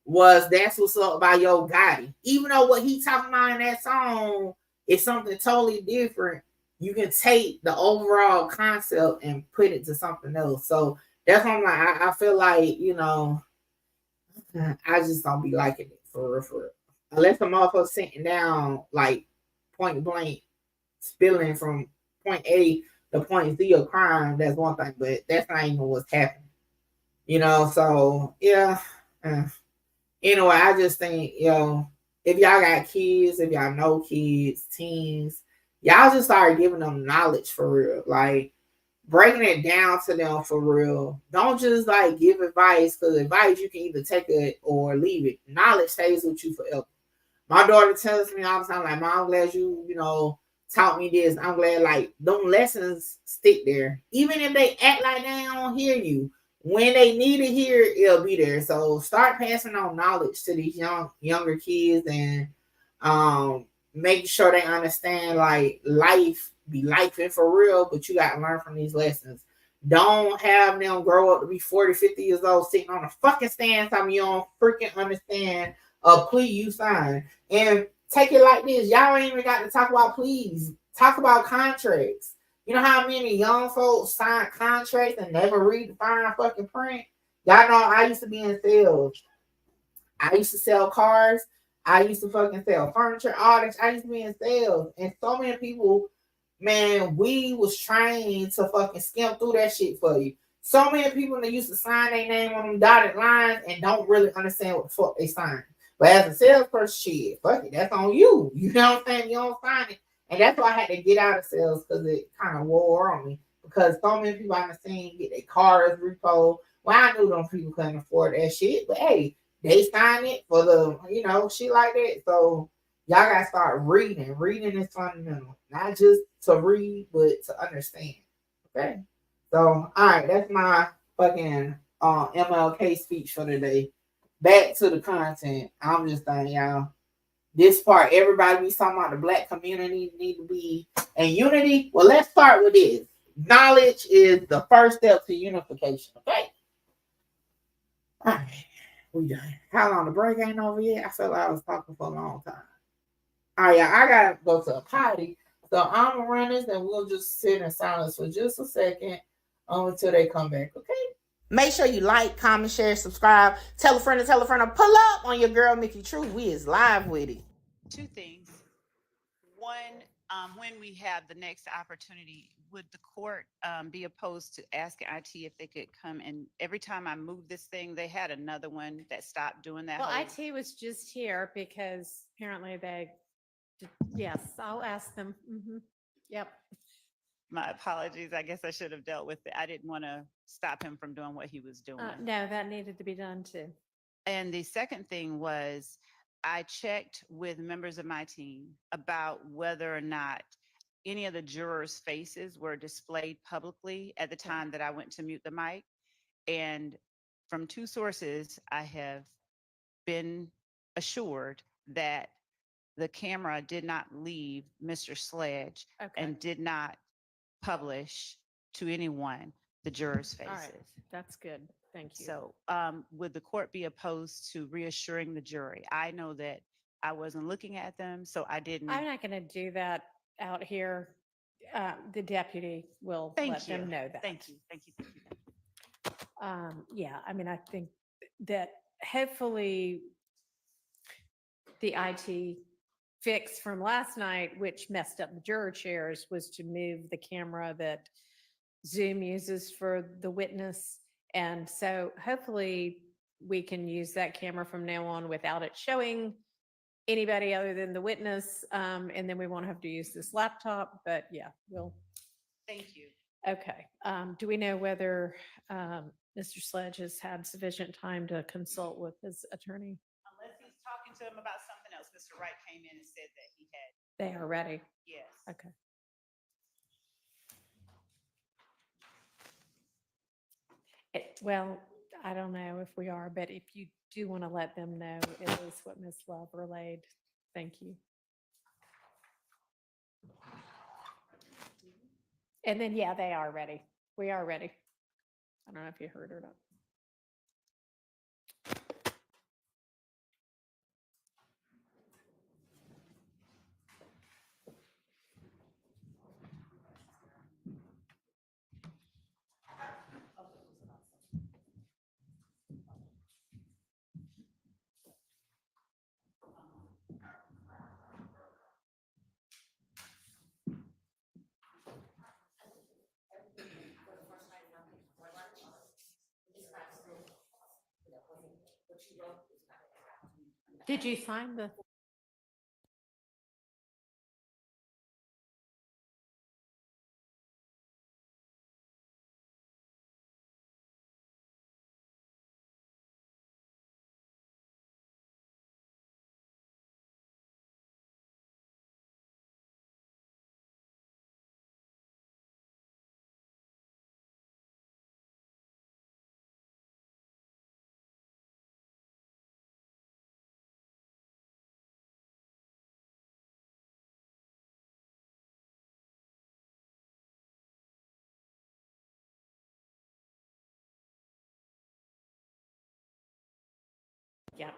was That's What's Up by Yo Gotti. Even though what he talking about in that song is something totally different, you can take the overall concept and put it to something else. So that's why I'm like, I feel like, I just don't be liking it for real, for real. Unless the motherfucker sitting down like point blank, spilling from point A to point Z of crime, that's one thing, but that's not even what's happening. So yeah. Anyway, I just think, if y'all got kids, if y'all know kids, teens, y'all just start giving them knowledge for real. Like breaking it down to them for real. Don't just like give advice, because advice you can either take it or leave it. Knowledge stays with you forever. My daughter tells me all the time, like, Mom, I'm glad you taught me this. I'm glad, like, them lessons stick there. Even if they act like they don't hear you, when they need to hear it, it'll be there. So start passing on knowledge to these younger kids, and making sure they understand, like, life be life and for real, but you got to learn from these lessons. Don't have them grow up to be 40, 50 years old sitting on a fucking stand telling you don't freaking understand a plea you signed. And take it like this. Y'all ain't even got to talk about pleas. Talk about contracts. You know how many young folks sign contracts and never read the fine fucking print? Y'all know I used to be in sales. I used to sell cars. I used to fucking sell furniture, all that. I used to be in sales. And so many people, man, we was trained to fucking skim through that shit for you. So many people that used to sign their name on them dotted lines and don't really understand what the fuck they signed. But as a salesperson, shit, fuck it, that's on you. You know what I'm saying? You don't sign it. And that's why I had to get out of sales, because it kind of wore on me. Because so many people I've seen get their cars repo. Well, I knew them people couldn't afford that shit. But hey, they sign it for the, shit like that. So y'all gotta start reading. Reading is fundamental. Not just to read, but to understand. Okay. So, all right, that's my fucking MLK speech for today. Back to the content. I'm just saying, y'all. This part, everybody be talking about the black community need to be in unity. Well, let's start with this. Knowledge is the first step to unification. Okay. All right. We done. How long the break ain't over yet? I felt like I was talking for a long time. All right, y'all, I gotta go to a potty. So I'm gonna run this and we'll just sit in silence for just a second until they come back, okay? Make sure you like, comment, share, subscribe. Tell a friend to pull up on your girl Mickey True. We is live with it. Two things. One, when we have the next opportunity, would the court be opposed to asking IT if they could come? And every time I moved this thing, they had another one that stopped doing that. Well, IT was just here because apparently yes, I'll ask them. Mm-hmm. Yep. My apologies. I guess I should have dealt with it. I didn't want to stop him from doing what he was doing. No, that needed to be done too. And the second thing was, I checked with members of my team about whether or not any of the jurors' faces were displayed publicly at the time that I went to mute the mic. And from two sources, I have been assured that the camera did not leave Mr. Sledge and did not publish to anyone the jurors' faces. All right, that's good. Thank you. So would the court be opposed to reassuring the jury? I know that I wasn't looking at them, so I didn't. I'm not going to do that out here. The deputy will let them know that. Thank you. Thank you. Thank you. Yeah, I mean, I think that hopefully the IT fix from last night, which messed up the juror chairs, was to move the camera that Zoom uses for the witness. And so hopefully we can use that camera from now on without it showing anybody other than the witness. And then we won't have to use this laptop, but yeah, we'll. Thank you. Okay. Do we know whether Mr. Sledge has had sufficient time to consult with his attorney? Unless he's talking to him about something else. Mr. Wright came in and said that he had. They are ready. Yes. Okay. Well, I don't know if we are, but if you do want to let them know, it is what Ms. Love relayed. Thank you. And then, yeah, they are ready. We are ready. I don't know if you heard or not. Did you sign the? Yeah.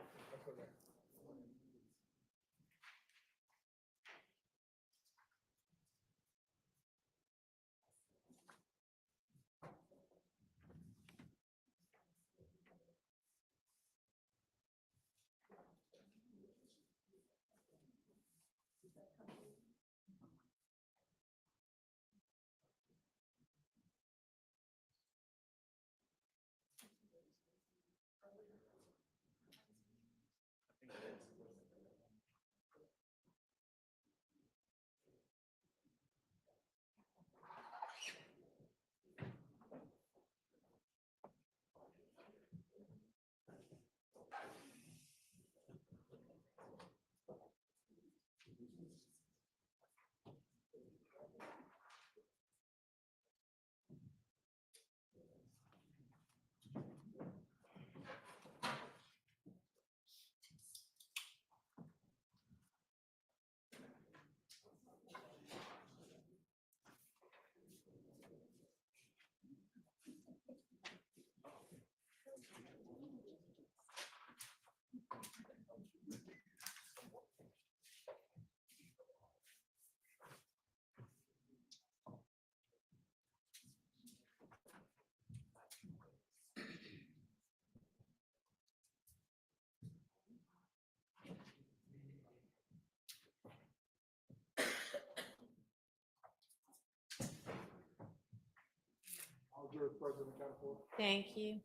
Thank you.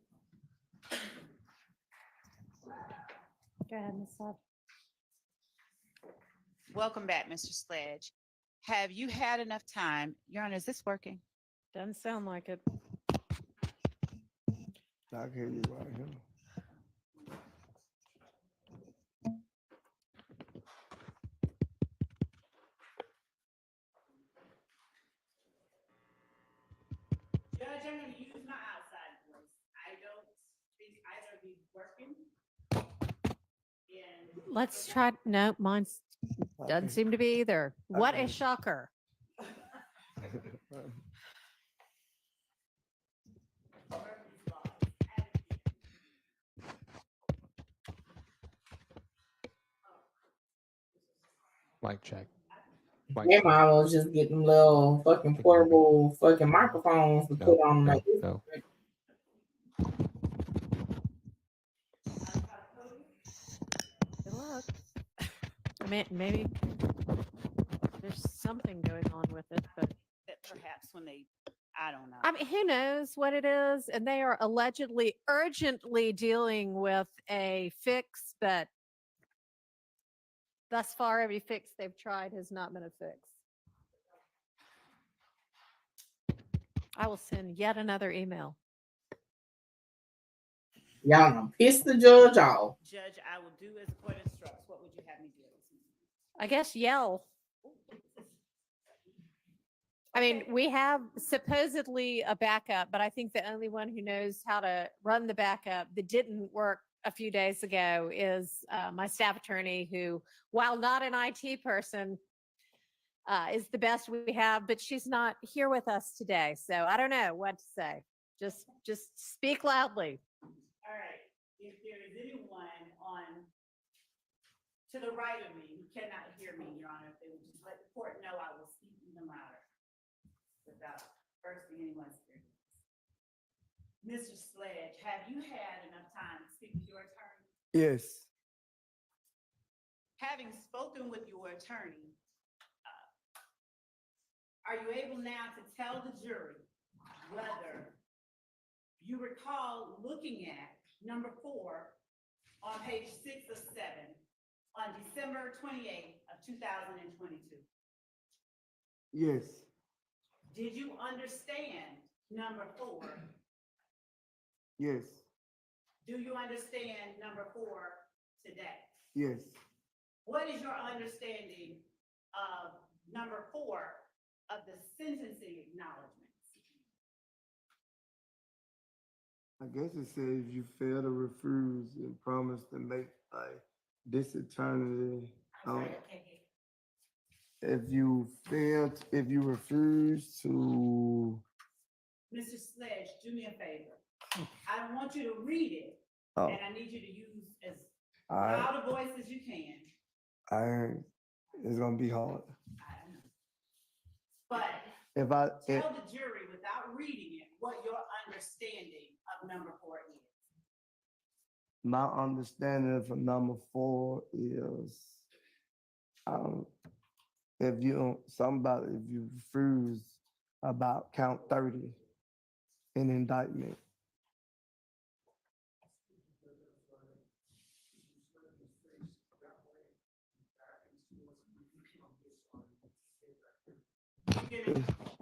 Go ahead, Ms. Love. Welcome back, Mr. Sledge. Have you had enough time? Your Honor, is this working? Doesn't sound like it. I can hear you right here. Judge, I'm going to use my outside voice. I don't think either of you working. Let's try. No, mine's doesn't seem to be either. What a shocker. Mic check. Their mom was just getting little fucking portable fucking microphones to put on like this. No. Good luck. I mean, maybe there's something going on with it, but That perhaps when they, I don't know. I mean, who knows what it is? And they are allegedly urgently dealing with a fix, but thus far, every fix they've tried has not been a fix. I will send yet another email. Y'all done piss the judge off. Judge, I will do as the court instructs. What would you have me do? I guess yell. I mean, we have supposedly a backup, but I think the only one who knows how to run the backup that didn't work a few days ago is my staff attorney, who, while not an IT person, is the best we have, but she's not here with us today. So I don't know what to say. Just speak loudly. All right. If there is anyone on to the right of me who cannot hear me, Your Honor, if they would just let the court know, I will speak even louder without bursting anyone's ears. Mr. Sledge, have you had enough time to speak with your attorney? Yes. Having spoken with your attorney, are you able now to tell the jury whether you recall looking at number 4 on page 6 of 7 on December 28th of 2022. Yes, Did you understand number 4? yes, Do you understand number 4 today? yes. What is your understanding of number 4 of the sentencing acknowledgments? I guess it says you fail to refuse and promise to make this eternity. If you refuse to, Mr. Sledge, do me a favor. I want you to read it, oh, and I need you to use as I, loud a voice as you can. it's gonna be hard. But If tell the jury without reading it what your understanding of number 4 is. my understanding for number 4 is, if you refuse about count 30 in indictment.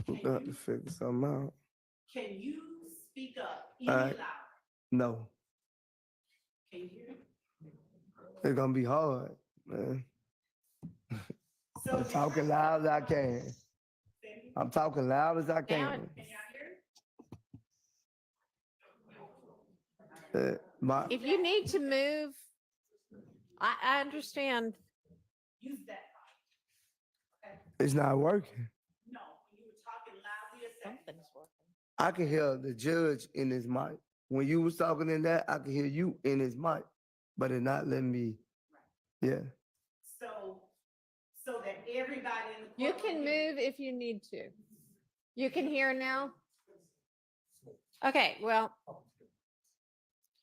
We got to figure something out. Can you speak up any All right. louder? No, Can you hear? it's gonna be hard, man. So I'm talking loud as I can. I'm talking loud as I can. Can y'all hear? If you need to move, I understand. Use that. It's not working. No, you were talking loudly a second. Something's working. I can hear the judge in his mic. When you was talking in that, I could hear you in his mic, but it not letting me. Yeah. So that everybody in the You courtroom can move if you need to. You can hear now? Okay, well,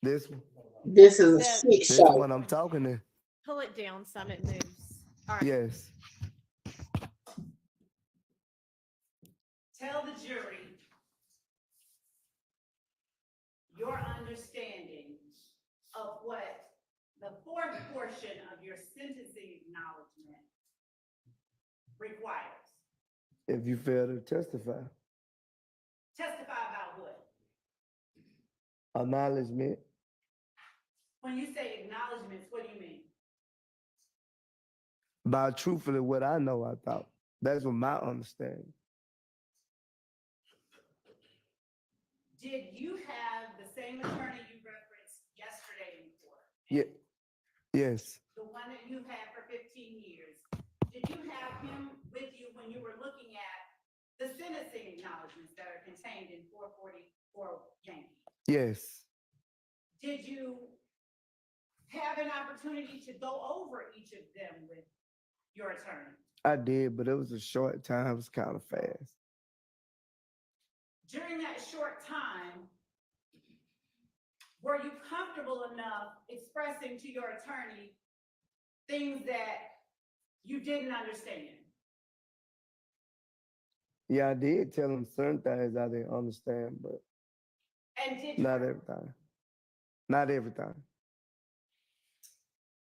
This one. This is a The- shit This show. one I'm talking to. pull it down some, it moves. All right. Yes. tell the jury your understanding of what the 4th portion of your sentencing acknowledgement requires. If you fail to testify, Testify about what? acknowledgement, When you say acknowledgments, what do you mean? by truthfully what I know, I thought. That's what my understanding. Did you have the same attorney you referenced yesterday in court? Yeah. Yes. The one that you had for 15 years. Did you have him with you when you were looking at the sentencing acknowledgments that are contained in 444 Yankee? Yes. Did you have an opportunity to go over each of them with your attorney? I did, but it was a short time. It was kind of fast. During that short time, were you comfortable enough expressing to your attorney things that you didn't understand? Yeah, I did tell him certain things I didn't understand, but And did not you, every time. Not every time.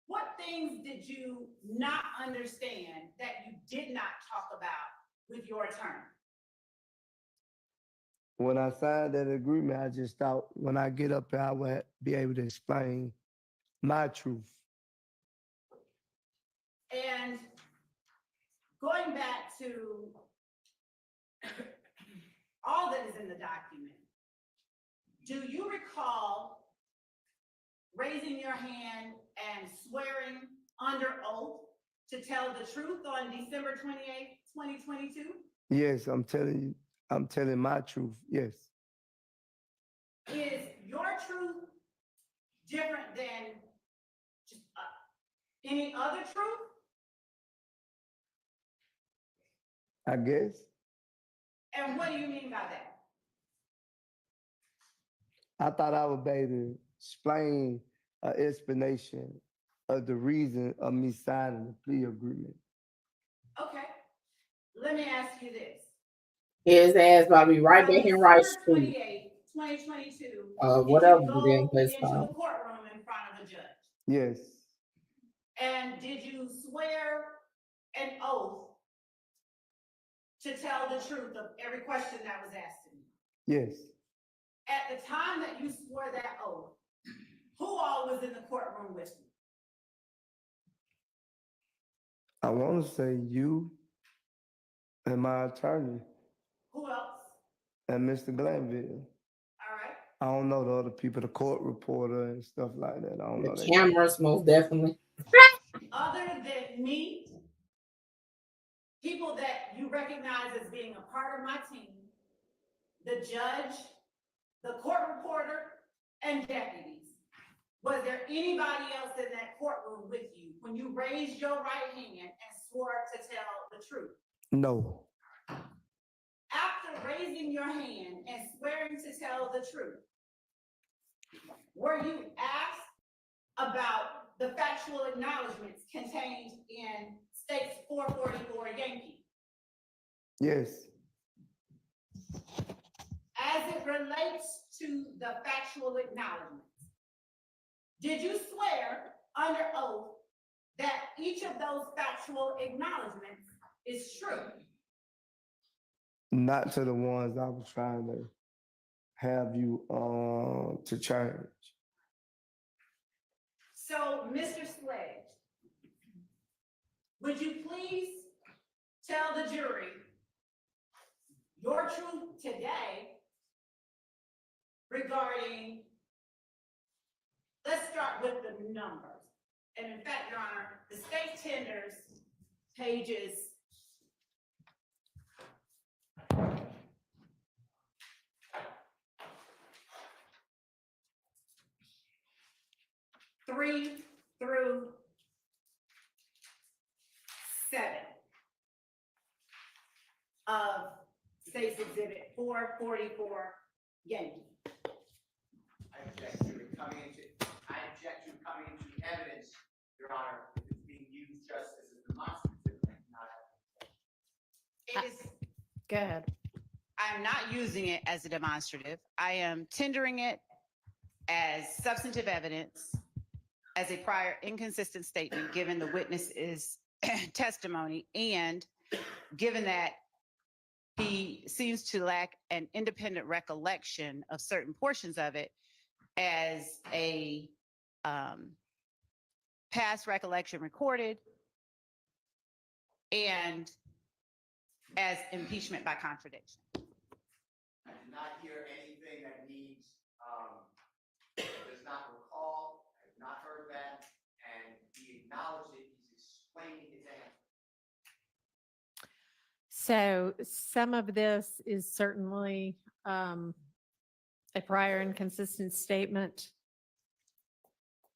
what things did you not understand that you did not talk about with your attorney? When I signed that agreement, I just thought when I get up there, I would be able to explain my truth. And going back to all that is in the document, do you recall raising your hand and swearing under oath to tell the truth on December 28th, 2022? Yes, I'm telling my truth. Yes. Is your truth different than just any other truth? I guess. And what do you mean by that? I thought I would be able to explain an explanation of the reason of me signing the plea agreement. Okay, let me ask you this. His ass about to be right On back in Rice December Street. 28th, 2022, Whatever did you the damn go place into the called. courtroom in front of a judge? Yes. And did you swear an oath to tell the truth of every question that was asked of you? Yes. At the time that you swore that oath, who all was in the courtroom with you? I want to say you and my attorney Who else? and Mr. Glanville. All right. I don't know the other people, the court reporter and stuff like that. I don't know The that. cameras, most definitely. Other than me, people that you recognize as being a part of my team, the judge, the court reporter, and deputies. Was there anybody else in that courtroom with you when you raised your right hand and swore to tell the truth? No. After raising your hand and swearing to tell the truth, were you asked about the factual acknowledgments contained in State's 444 Yankee? Yes. As it relates to the factual acknowledgments, did you swear under oath that each of those factual acknowledgments is true? Not to the ones I was trying to have you to change. So, Mr. Sledge, would you please tell the jury your truth today regarding, let's start with the numbers. And in fact, Your Honor, the state tenders pages 3 through 7 of State's Exhibit 444 Yankee. I object to it coming into evidence, Your Honor, if it's being used just as a demonstrative, not evidence. It is. Go ahead. I'm not using it as a demonstrative. I am tendering it as substantive evidence, as a prior inconsistent statement, given the witness's testimony, and given that he seems to lack an independent recollection of certain portions of it, as a past recollection recorded, and as impeachment by contradiction. I did not hear anything that needs, does not recall, I have not heard that, and he acknowledged it, he's explaining his answer. So some of this is certainly a prior inconsistent statement.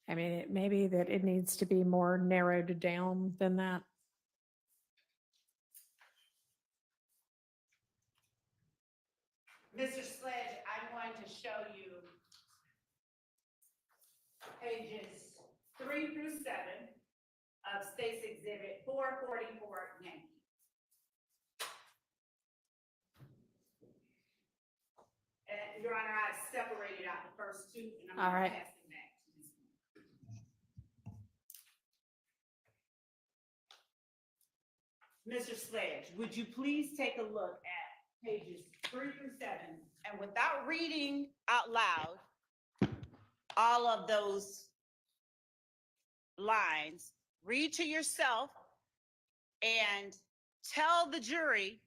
I mean, it may be that it needs to be more narrowed down than that. Mr. Sledge, I'm going to show you pages 3 through 7 of State's Exhibit 444 Yankee. And Your Honor, I separated out the first two, and I'm All going right. to pass them back to this one. Mr. Sledge, would you please take a look at pages 3 through 7, and without reading out loud all of those lines, read to yourself and tell the jury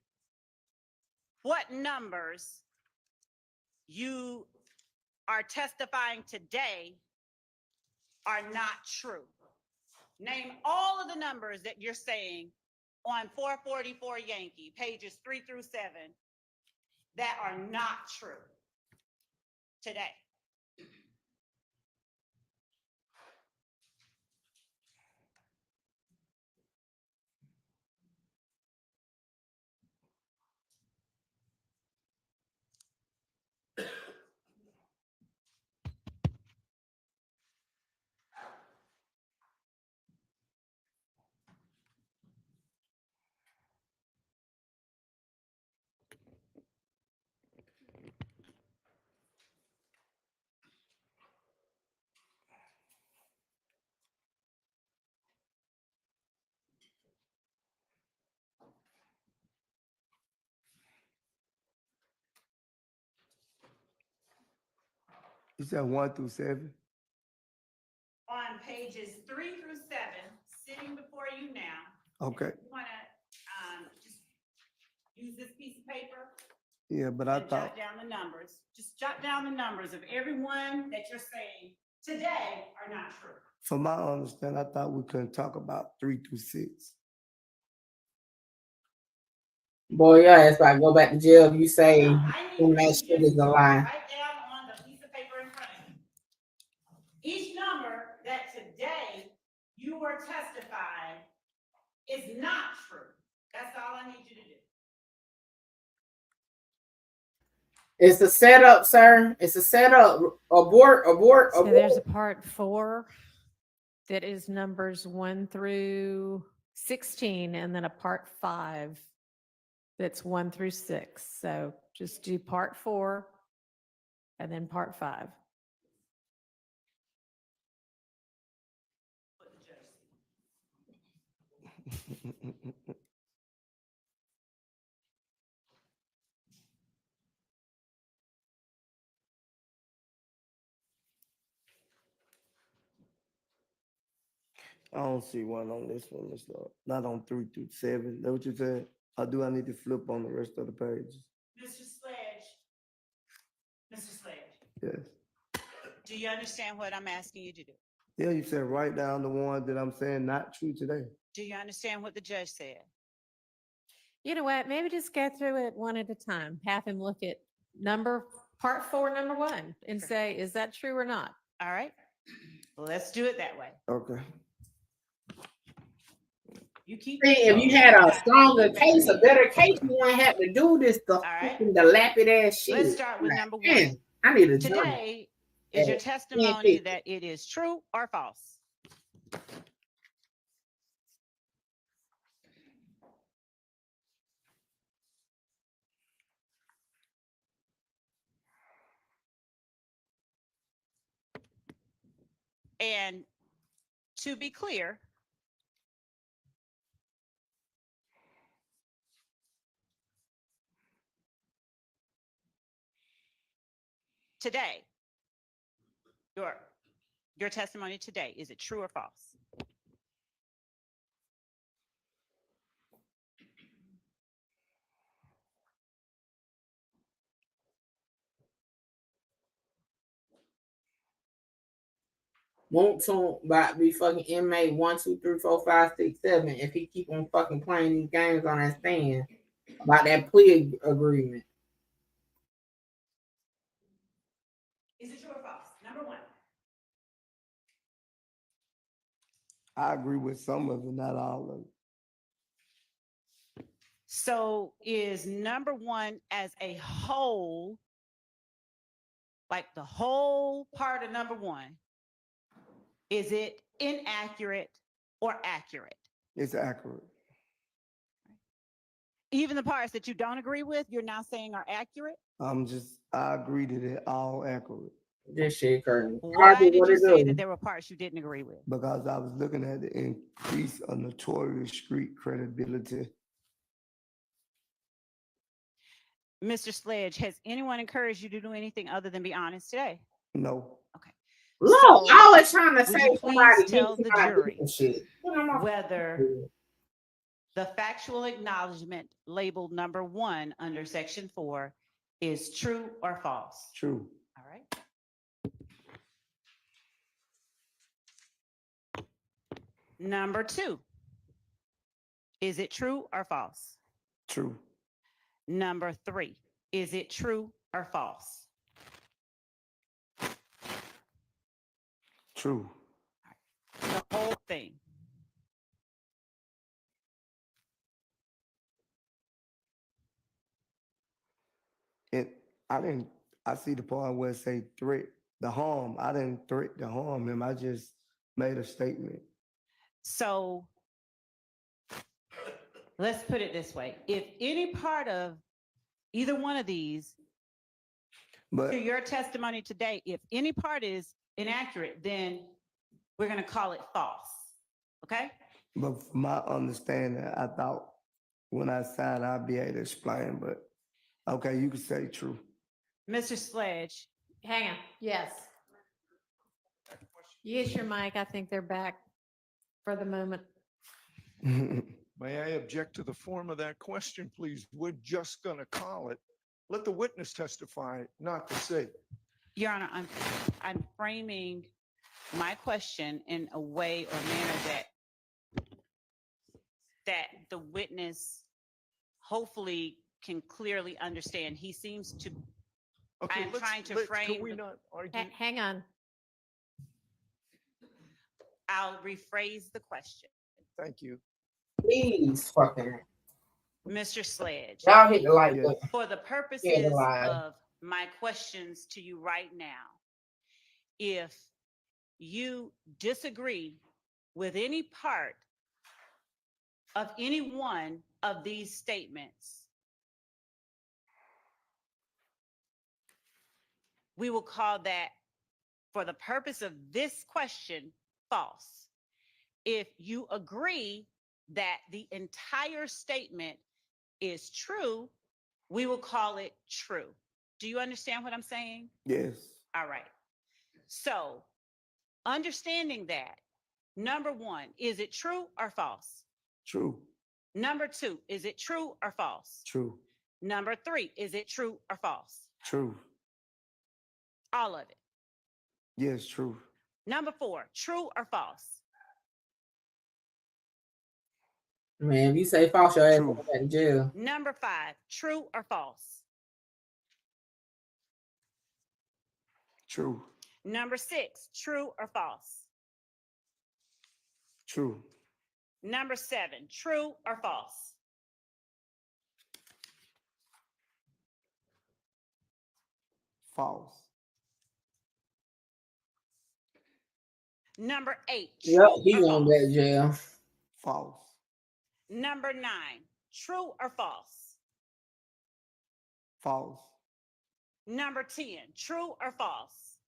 what numbers you are testifying today are not true. Name all of the numbers that you're saying on 444 Yankee, pages 3 through 7, that are not true today. You said 1 through 7? On pages 3 through 7, sitting before you now. Okay. You wanna, just use this piece of paper? Yeah, but I And thought, jot down the numbers. Just jot down the numbers of everyone that you're saying today are not true. from my understanding, I thought we couldn't talk about 3 through 6. Boy, your ass about to go back to jail if you say I need when you that to shit just is a lie. write down on the piece of paper in front of you. Each number that today you were testifying is not true. That's all I need you to do. It's a setup, sir. It's a setup. Abort. So there's a part 4 that is numbers 1 through 16, and then a part 5 that's 1 through 6. So just do part 4 and then part 5. I don't see one on this one, Miss Lord. Not on 3 through 7. That what you said? Or do I need to flip on the rest of the pages? Mr. Sledge. Mr. Sledge, Yes. Do you understand what I'm asking you to do? Yeah, you said write down the one that I'm saying not true today. Do you understand what the judge said? You know what? Maybe just go through it one at a time. Have him look at part 4, number 1, and say, is that true or not? All right. Let's do it that way. Okay. you keep. See, if you had a stronger case, a better case, you wouldn't have to do this the fucking dilapid ass shit. Let's start with number 1. Man, I need a Today is your testimony that it is true or false? And to be clear, today, your testimony today, is it true or false? Won't to about be fucking inmate 1, 2, 3, 4, 5, 6, 7 if he keep on fucking playing these games on that stand about that plea agreement. Is it true or false? Number 1. I agree with some of it, not all of it. So is number 1 as a whole, like the whole part of number 1, is it inaccurate or accurate? It's accurate. Even the parts that you don't agree with, you're now saying are accurate? I agree that it all accurate. This shit crazy. Why did you say that there were parts you didn't agree with? Because I was looking at the increase of notorious street credibility. Mr. Sledge, has anyone encouraged you to do anything other than be honest today? No. Okay. Look, So, I was trying to would say you somebody please tell the jury shit. whether the factual acknowledgement labeled number 1 under section 4 is true or false? True. All right. Number 2, is it true or false? True. Number 3, is it true or false? True. The whole thing. I see the part where it say threat the harm. I didn't threat to harm him. I just made a statement. So let's put it this way. If any part of either one of these, to your testimony today, if any part is inaccurate, then we're going to call it false. Okay? But from my understanding, I thought when I signed, I'd be able to explain, but okay, you can say true. Mr. Sledge. Hang on. Yes. Use your mic. I think they're back for the moment. May I object to the form of that question, please? We're just going to call it. Let the witness testify, not the state. Your Honor, I'm framing my question in a way or manner that the witness hopefully can clearly understand. He seems to, Okay, I'm trying to frame. Can we not argue? Hang on. I'll rephrase the question. Thank you. Please, fucking. Mr. Sledge, Y'all hit the like button. for the purposes of my questions to you right now, if you disagree with any part of any one of these statements, we will call that, for the purpose of this question, false. If you agree that the entire statement is true, we will call it true. Do you understand what I'm saying? Yes. All right. So, understanding that, number one, is it true or false? True. Number two, is it true or false? True. Number three, is it true or false? True. All of it. Yes, true. Number four, true or false? Man, if you say false, your ass going back to jail. Number five, true or false? True. Number six, true or false? True. Number seven, true or false? False. Number eight, Yep, true he or going false? back to jail. False. Number nine, true or false? False. Number 10, true or false?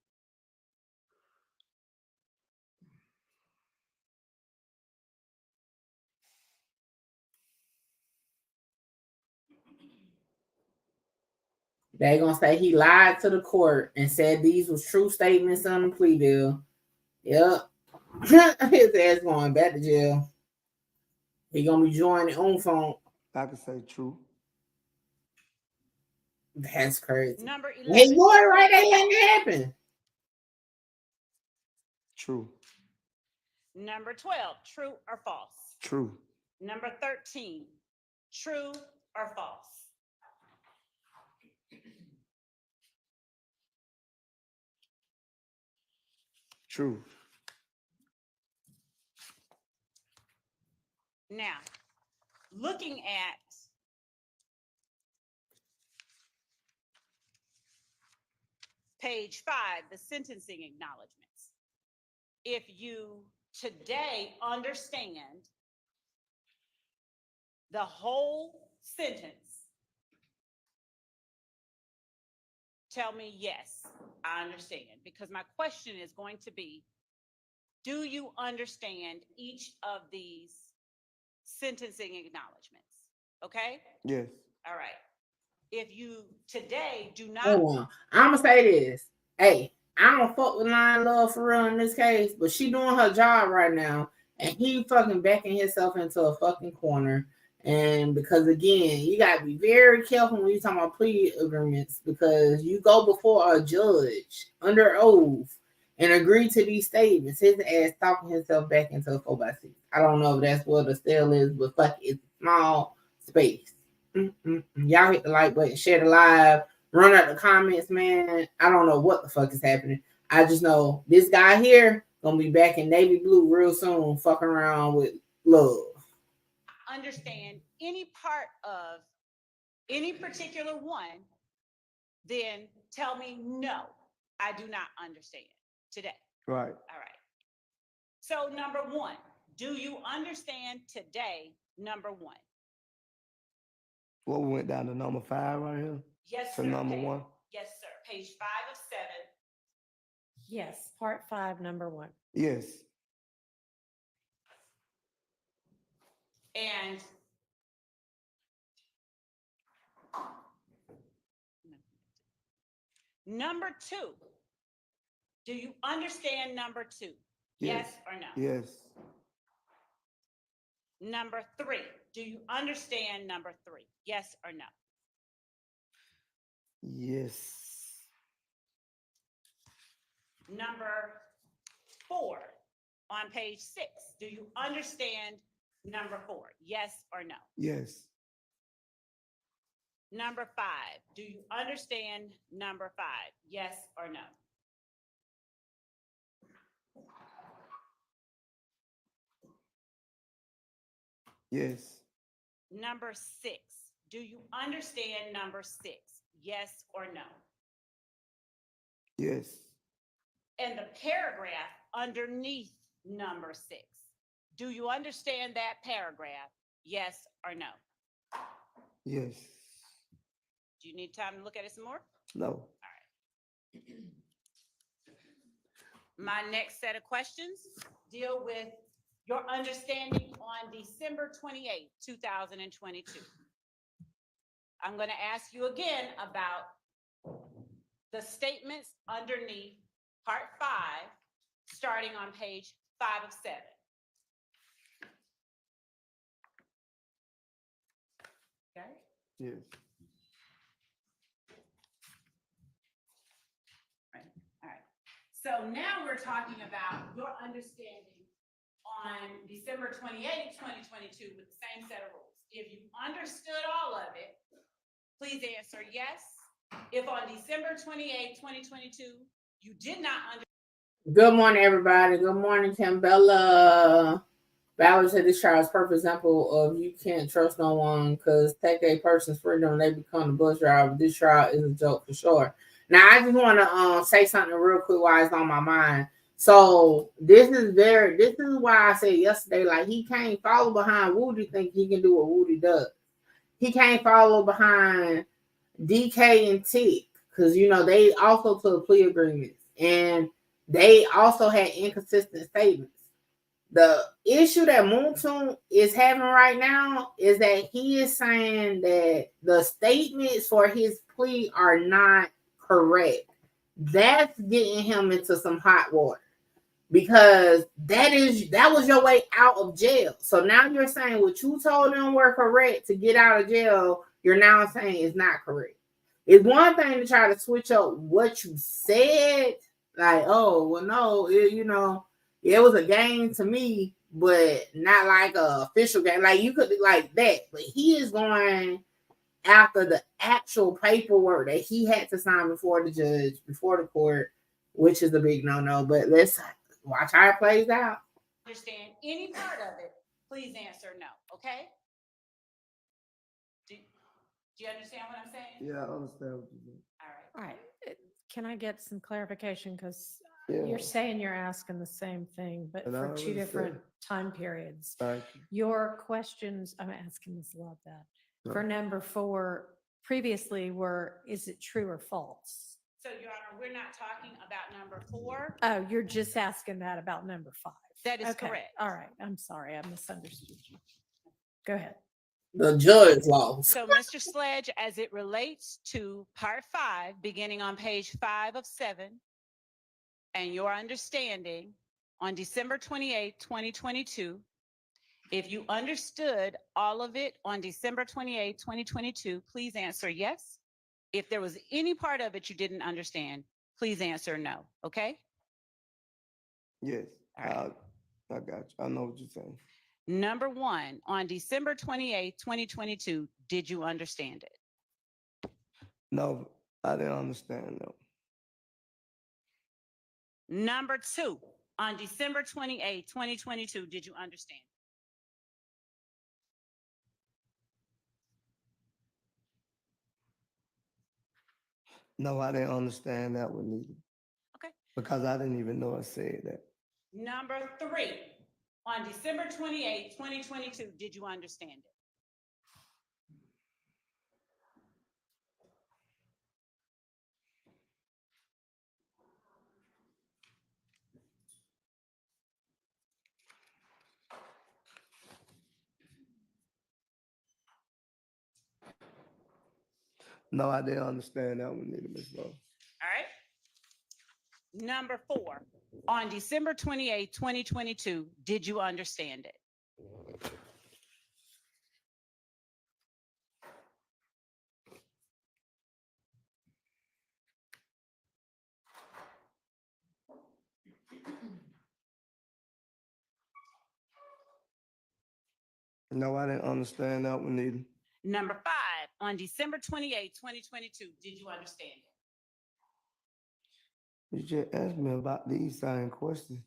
They gonna say he lied to the court and said these was true statements on the plea deal. Yep. His ass going back to jail. He gonna be joining on phone. I can say true. That's crazy. Number 11. Hey, boy, right there, letting it happen. True. Number 12, true or false? True. Number 13, true or false? True. Now, looking at page 5, the sentencing acknowledgments. If you today understand the whole sentence, tell me yes, I understand. Because my question is going to be, do you understand each of these sentencing acknowledgments? Okay? Yes. All right. If you today do not. Hold on. I'm gonna say this. Hey, I don't fuck with Lion Love for real in this case, but she doing her job right now, and he fucking backing himself into a fucking corner. And because again, you gotta be very careful when you talk about plea agreements, because you go before a judge under oath and agree to these statements. His ass talking himself back into a 4x6. I don't know if that's what the cell is, but fuck it, it's small space. Y'all hit the like button, share the live, run out the comments, man. I don't know what the fuck is happening. I just know this guy here gonna be back in navy blue real soon, fucking around with love. Understand any part of any particular one, then tell me no, I do not understand today. Right. All right. So number 1, do you understand today? Number 1. Well, we went down to number 5 right here. Yes, to sir. number 1. Yes, sir. Page 5 of 7. Yes, part 5, number 1. Yes. And number 2, do you understand number 2? Yes or no? Yes. Number 3, do you understand number 3? Yes or no? Yes. Number 4 on page 6, do you understand number 4? Yes or no? Yes. Number 5, do you understand number 5? Yes or no? Yes. Number 6, do you understand number 6? Yes or no? Yes. And the paragraph underneath number 6, do you understand that paragraph? Yes or no? Yes. Do you need time to look at it some more? No. My next set of questions deal with your understanding on December 28th, 2022. I'm going to ask you again about the statements underneath part 5, starting on page 5 of 7. Okay? Yes. All right. So now we're talking about your understanding on December 28th, 2022 with the same set of rules. If you understood all of it, please answer yes. If on December 28th, 2022, you did not understand. Good morning, everybody. Good morning, Cambella. Ballard said this trial is a perfect example of you can't trust no one because take a person's freedom and they become the bus driver. This trial is a joke for sure. Now, I just want to say something real quick while it's on my mind. So this is why I said yesterday, like he can't follow behind Woody, think he can do what Woody does. He can't follow behind DK and Tick because they also took plea agreements and they also had inconsistent statements. The issue that Moontoon is having right now is that he is saying that the statements for his plea are not correct. That's getting him into some hot water because that was your way out of jail. So now you're saying what you told them were correct to get out of jail, you're now saying is not correct. It's one thing to try to switch up what you said, like, oh, well, no, it was a game to me, but not like an official game. Like you could be like that, but he is going after the actual paperwork that he had to sign before the judge, before the court, which is a big no-no. But let's watch how it plays out. Understand any part of it, please answer no, okay? Do you understand what I'm saying? Yeah, I understand what you're saying. All right. Can I get some clarification? Because you're saying you're asking the same thing, but And I for already two different said. time periods. Thank you. Your questions, I'm asking this a lot that. No. For number 4, previously were, is it true or false? So, Your Honor, we're not talking about number 4. Oh, you're just asking that about number 5. That is Okay. correct. All right. I'm sorry. I misunderstood you. Go ahead. The judge lost. So, Mr. Sledge, as it relates to part 5, beginning on page 5 of 7, and your understanding on December 28, 2022, if you understood all of it on December 28, 2022, please answer yes. If there was any part of it you didn't understand, please answer no, okay? Yes. All right. I got you. I know what you're saying. Number 1, on December 28, 2022, did you understand it? No, I didn't understand. No. Number 2, on December 28, 2022, did you understand? No, I didn't understand that one either. Okay. Because I didn't even know I said that. Number 3, on December 28, 2022, did you understand it? No, I didn't understand that one either, Ms. Lowe. All right. Number 4, On December 28, 2022, did you understand it? No, I didn't understand that one either. Number 5, on December 28, 2022, did you understand it? You just asked me about these same questions.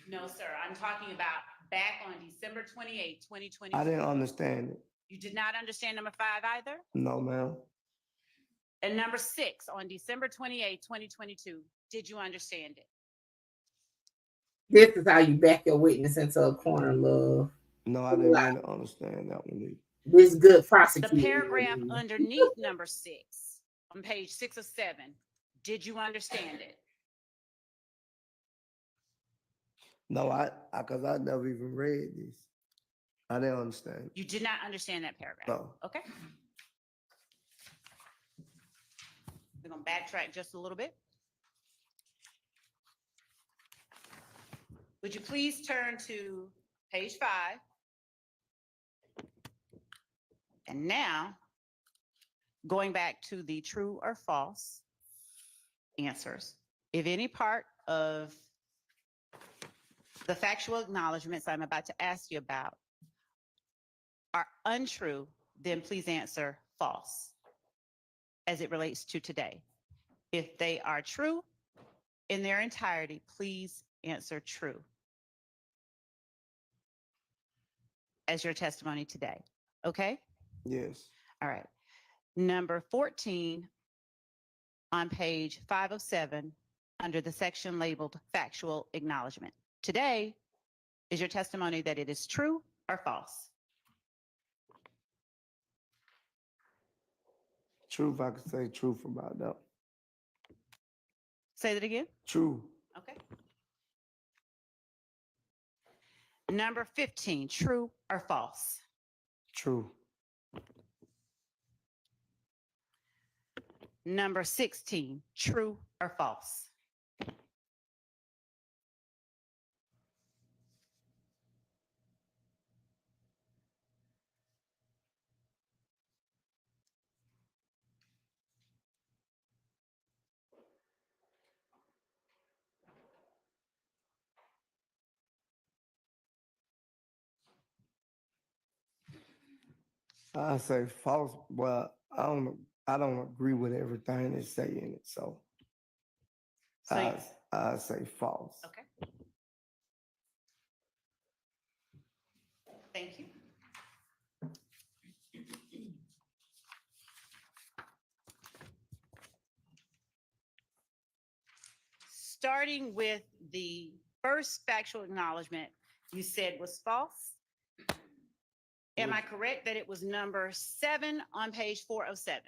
No, sir. I'm talking about back on December 28, 2022. I didn't understand it. You did not understand number 5 either? No, ma'am. And number 6, on December 28, 2022, did you understand it? This is how you back your witness into a corner, love. No, I didn't really understand that one either. This good prosecutor. The paragraph underneath number 6, on page 6 of 7, did you understand it? No, because I never even read this. I didn't understand. You did not understand that paragraph? No. Okay. We're going to backtrack just a little bit. Would you please turn to page 5? And now, going back to the true or false answers. If any part of the factual acknowledgments I'm about to ask you about are untrue, then please answer false as it relates to today. If they are true in their entirety, please answer true as your testimony today. Okay? Yes. All right. Number 14 on page 5 of 7 under the section labeled factual acknowledgement. Today is your testimony that it is true or false. Truth, I could say truth about that. Say that again. True. Okay. Number 15, true or false? True. Number 16, true or false? I say false, but I don't agree with everything they say in it. So I say false. Okay. Thank you. Starting with the first factual acknowledgement you said was false. Am I correct that it was number 7 on page 407?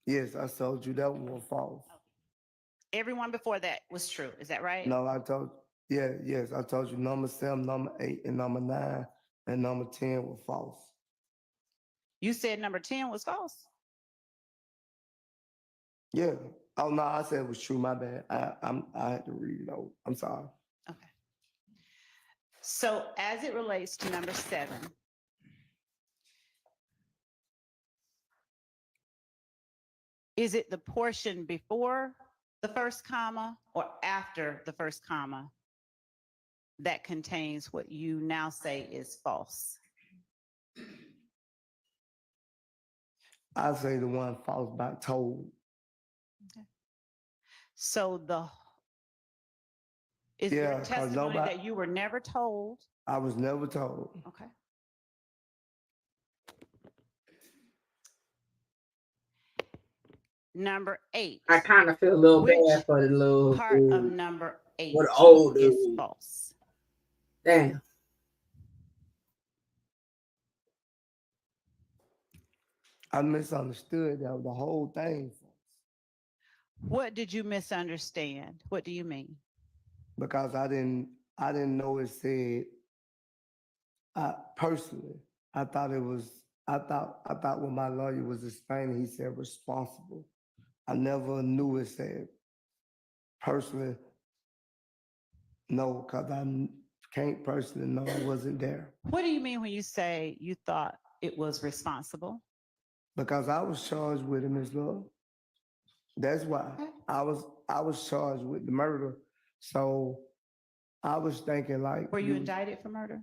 Yes, I told you that one was false. Everyone before that was true. Is that right? No, yes, I told you number 7, number 8, and number 9, and number 10 were false. You said number 10 was false? Yeah. Oh no, I said it was true. My bad. I had to read it over. I'm sorry. Okay. So as it relates to number 7, is it the portion before the first comma or after the first comma that contains what you now say is false? I say the one false by told. Okay. So is Yeah, there 'cause testimony nobody- that you were never told? I was never told. Okay. Number 8. I kind of feel a little Which bad for the little part of dude. number 8 What old is dude. false? Damn. I misunderstood that the whole thing What did you misunderstand? What do you mean? because I didn't know it said. Personally, I thought when my lawyer was explaining, he said responsible. I never knew it said personally no, because can't personally know I wasn't there. What do you mean when you say you thought it was responsible? Because I was charged with it, Ms. Love. That's why I was charged with the murder. So I was thinking like. Were you indicted for murder?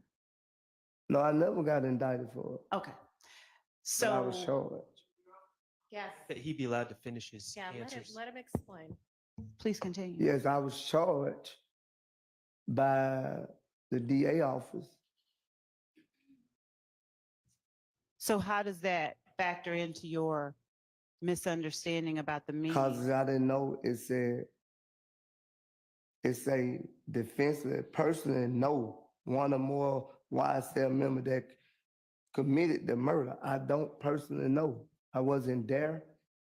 No, I never got indicted for it. Okay. So I was charged. Yes. That he be allowed to finish his Yeah, answers. let him explain. Please continue. Yes, I was charged by the DA office. So how does that factor into your misunderstanding about the Because meaning? I didn't know it say defensively, personally know one or more YSL member that committed the murder. I don't personally know. I wasn't there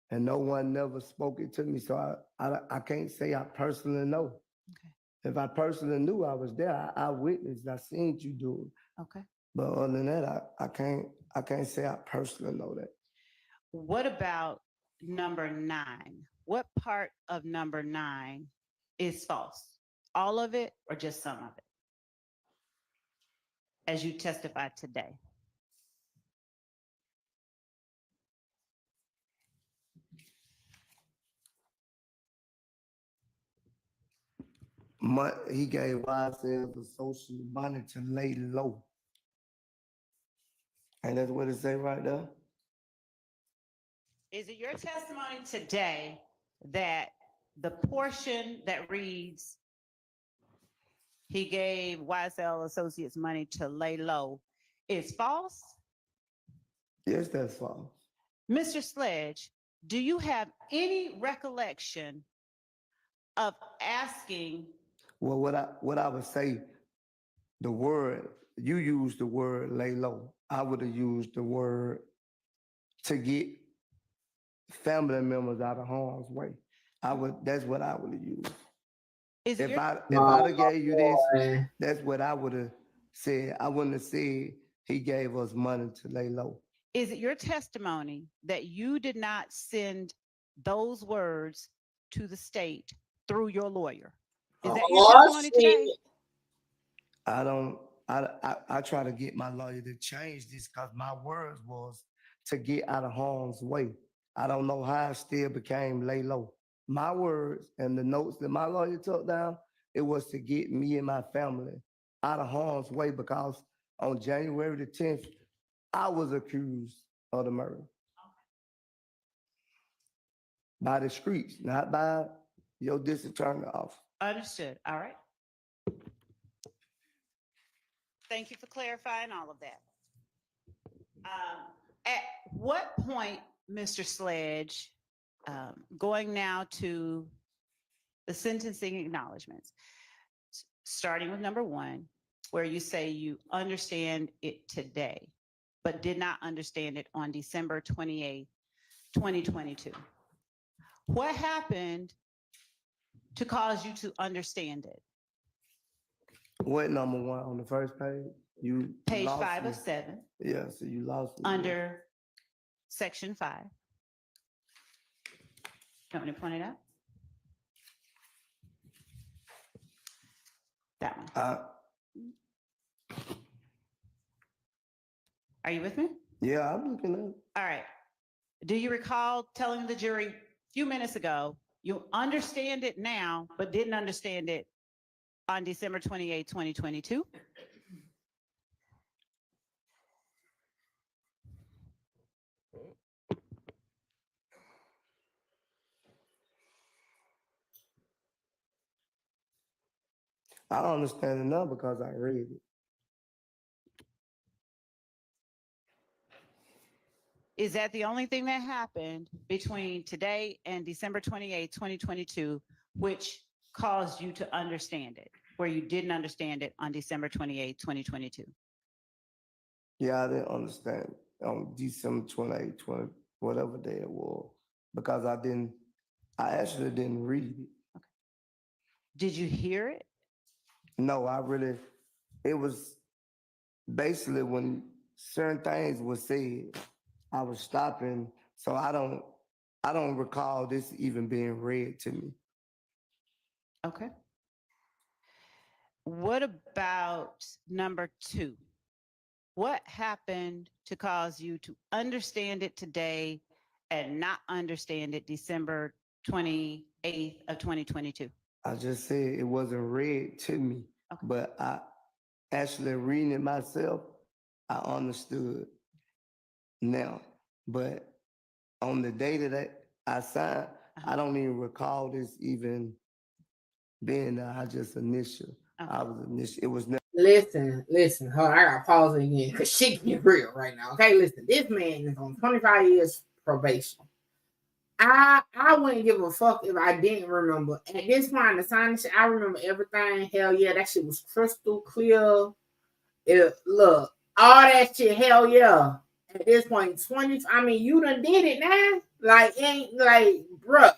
and no one never spoke it to me. So I can't say I personally know. Okay. If I personally knew I was there, I witnessed, I seen you do it. Okay. But other than that, I can't say I personally know that. What about number 9? What part of number 9 is false? All of it or just some of it? As you testified today. He gave YSL's associate money to lay low. And that's what it say right there. Is it your testimony today that the portion that reads, he gave YSL Associates money to lay low is false? Yes, that's false. Mr. Sledge, do you have any recollection of asking? Well, what I would say, the word, you used the word lay low. I would have used the word to get family members out of harm's way. That's what I would have used. If I'd have gave you this, that's what I would have said. I wouldn't have said he gave us money to lay low. Is it your testimony that you did not send those words to the state through your lawyer? Is that your testimony today? I try to get my lawyer to change this because my words was to get out of harm's way. I don't know how it still became lay low. My words and the notes that my lawyer took down, it was to get me and my family out of harm's way because on January the 10th, I was accused of the murder. By the streets, not by your district attorney office. Understood. All right. Thank you for clarifying all of that. At what point, Mr. Sledge, going now to the sentencing acknowledgements, starting with number 1, where you say you understand it today, but did not understand it on December 28, 2022. What happened to cause you to understand it? What number 1 on the first page? You Page lost 5 me. of 7. Yeah, so you lost me. Under section 5. You want me to point it out? That one. Are you with me? Yeah, I'm looking at it. All right. Do you recall telling the jury a few minutes ago, you understand it now, but didn't understand it on December 28, 2022? I don't understand it now because I read it. Is that the only thing that happened between today and December 28, 2022, which caused you to understand it, where you didn't understand it on December 28, 2022? Yeah, I didn't understand on December 28, 20, whatever day it was, because I actually didn't read it. Okay. Did you hear it? No, it was basically when certain things were said, I was stopping. So I I don't recall this even being read to me. Okay. What about number 2? What happened to cause you to understand it today and not understand it December 28th of 2022? I just said it wasn't read to me, but I actually reading it myself, I understood now. But on the day that I signed, I don't even recall this even being there. I just initial. I was initial. It was never. Listen, hold on, I gotta pause it again because shit get real right now. Okay, listen, this man is on 25 years probation. I wouldn't give a fuck if I didn't remember. At this point, the sign shit, I remember everything. Hell yeah, that shit was crystal clear. Look, all that shit, hell yeah. At this point, 20, I mean, you done did it now. Like, ain't like, bruh.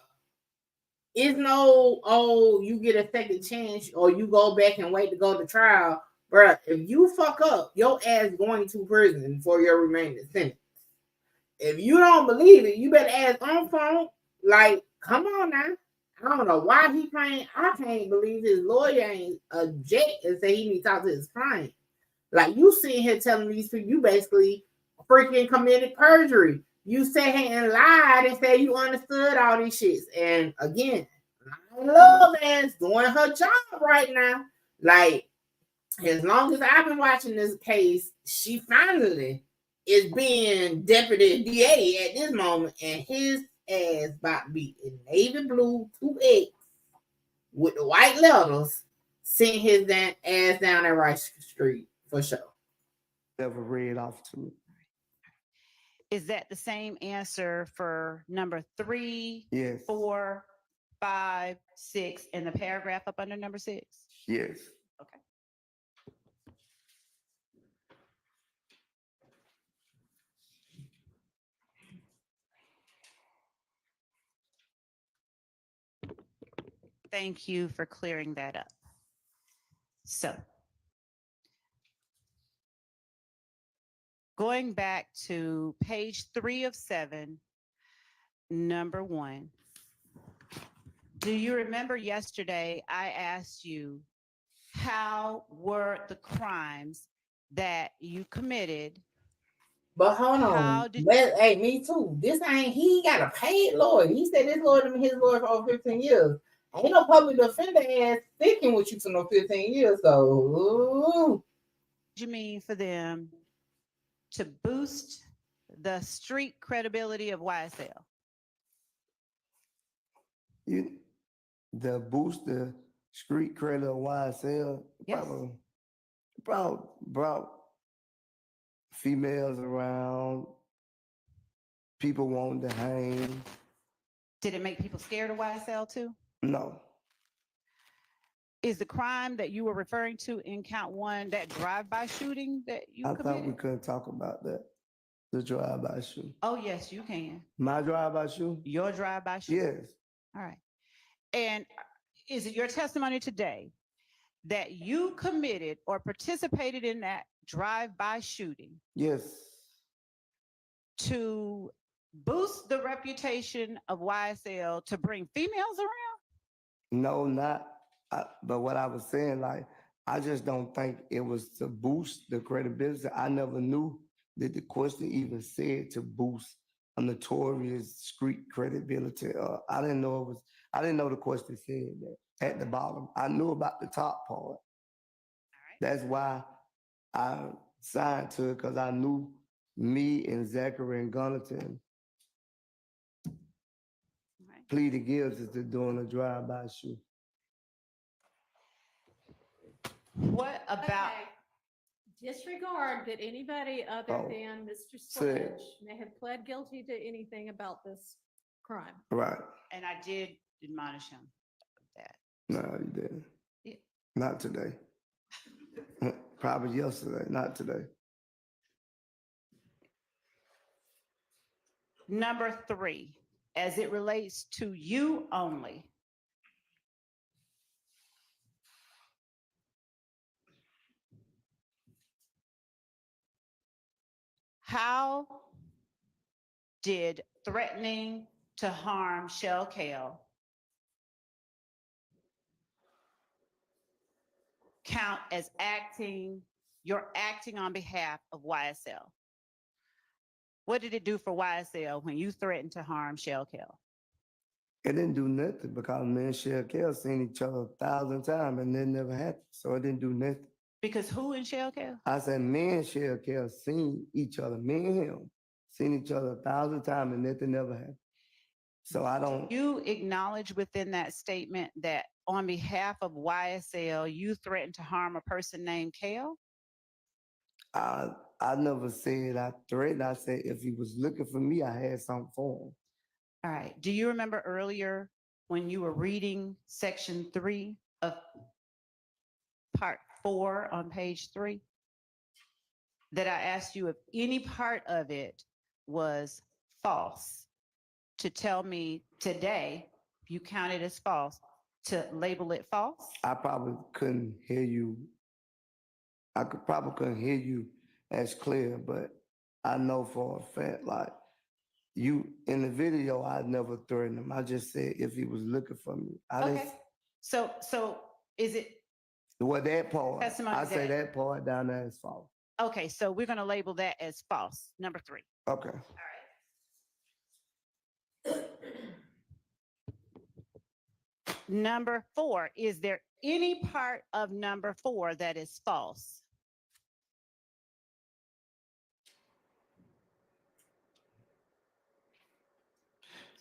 It's no, oh, you get a second chance or you go back and wait to go to trial. Bruh, if you fuck up, your ass going to prison for your remaining sentence. If you don't believe it, you better ask on phone. Like, come on now. I don't know why he can't. I can't believe his lawyer ain't object and say he need to talk to his client. Like, you sitting here telling these people you basically freaking committed perjury. You sat here and lied and said you understood all these shits. And again, I love ass doing her job right now. Like, as long as I've been watching this case, she finally is being deputy DA at this moment, and his ass about to be in navy blue 2X with the white letters, sent his ass down that right street for sure. Never read off to me. Is that the same answer for number 3, Yes. 4, 5, 6, and the paragraph up under number 6? Yes. Okay. Thank you for clearing that up. So, going back to page 3 of 7, number 1. Do you remember yesterday I asked you, how were the crimes that you committed? But hold on. Hey, me too. This ain't, he got a paid lawyer. He said this lawyer been his lawyer for over 15 years. Ain't no public defender ass sticking with you for no 15 years. So, ooh. What do you mean for them to boost the street credibility of YSL? The boost the street credit of YSL, yes. brought females around, people wanting to hang. Did it make people scared of YSL too? No. Is the crime that you were referring to in count 1 that drive-by shooting that you committed? I thought we couldn't talk about that. The drive-by shooting. Oh, yes, you can. My drive-by shooting? Your drive-by shooting? Yes. All right. And is it your testimony today that you committed or participated in that drive-by shooting? Yes. To boost the reputation of YSL to bring females around? No, not. But what I was saying, like, I just don't think it was to boost the credibility. I never knew that the question even said to boost a notorious street credibility. I didn't know it was. I didn't know the question said that at the bottom. I knew about the top part. All right. That's why I signed to it, because I knew me and Zachary and Gunnington pleaded guilty to doing a drive-by shoot. What about disregard that anybody other than Mr. Sledge may have pled guilty to anything about this crime? Right. And I did admonish him of that. No, you didn't. Yeah. Not today. Probably yesterday, not today. Number 3, as it relates to you only. How did threatening to harm Shell Kale count as you're acting on behalf of YSL? What did it do for YSL when you threatened to harm Shell Kale? It didn't do nothing because me and Shell Kale seen each other 1,000 times and it never happened. So it didn't do nothing. Because who in Shell Kale? I said, me and Shell Kale seen each other. Me and him seen each other 1,000 times and nothing never happened. So I don't. You acknowledge within that statement that on behalf of YSL, you threatened to harm a person named Kale? I never said I threatened. I said if he was looking for me, I had something for him. All right. Do you remember earlier when you were reading section 3 of part 4 on page 3 that I asked you if any part of it was false, to tell me today you count it as false, to label it false? I probably couldn't hear you. Probably couldn't hear you as clear, but I know for a fact, like you in the video, I never threatened him. I just said if he was looking for me. Okay. So is it? Well, that part, Testimony I say that- that part down there is false. Okay, so we're going to label that as false, number 3. Okay. All right. Number 4, is there any part of number 4 that is false?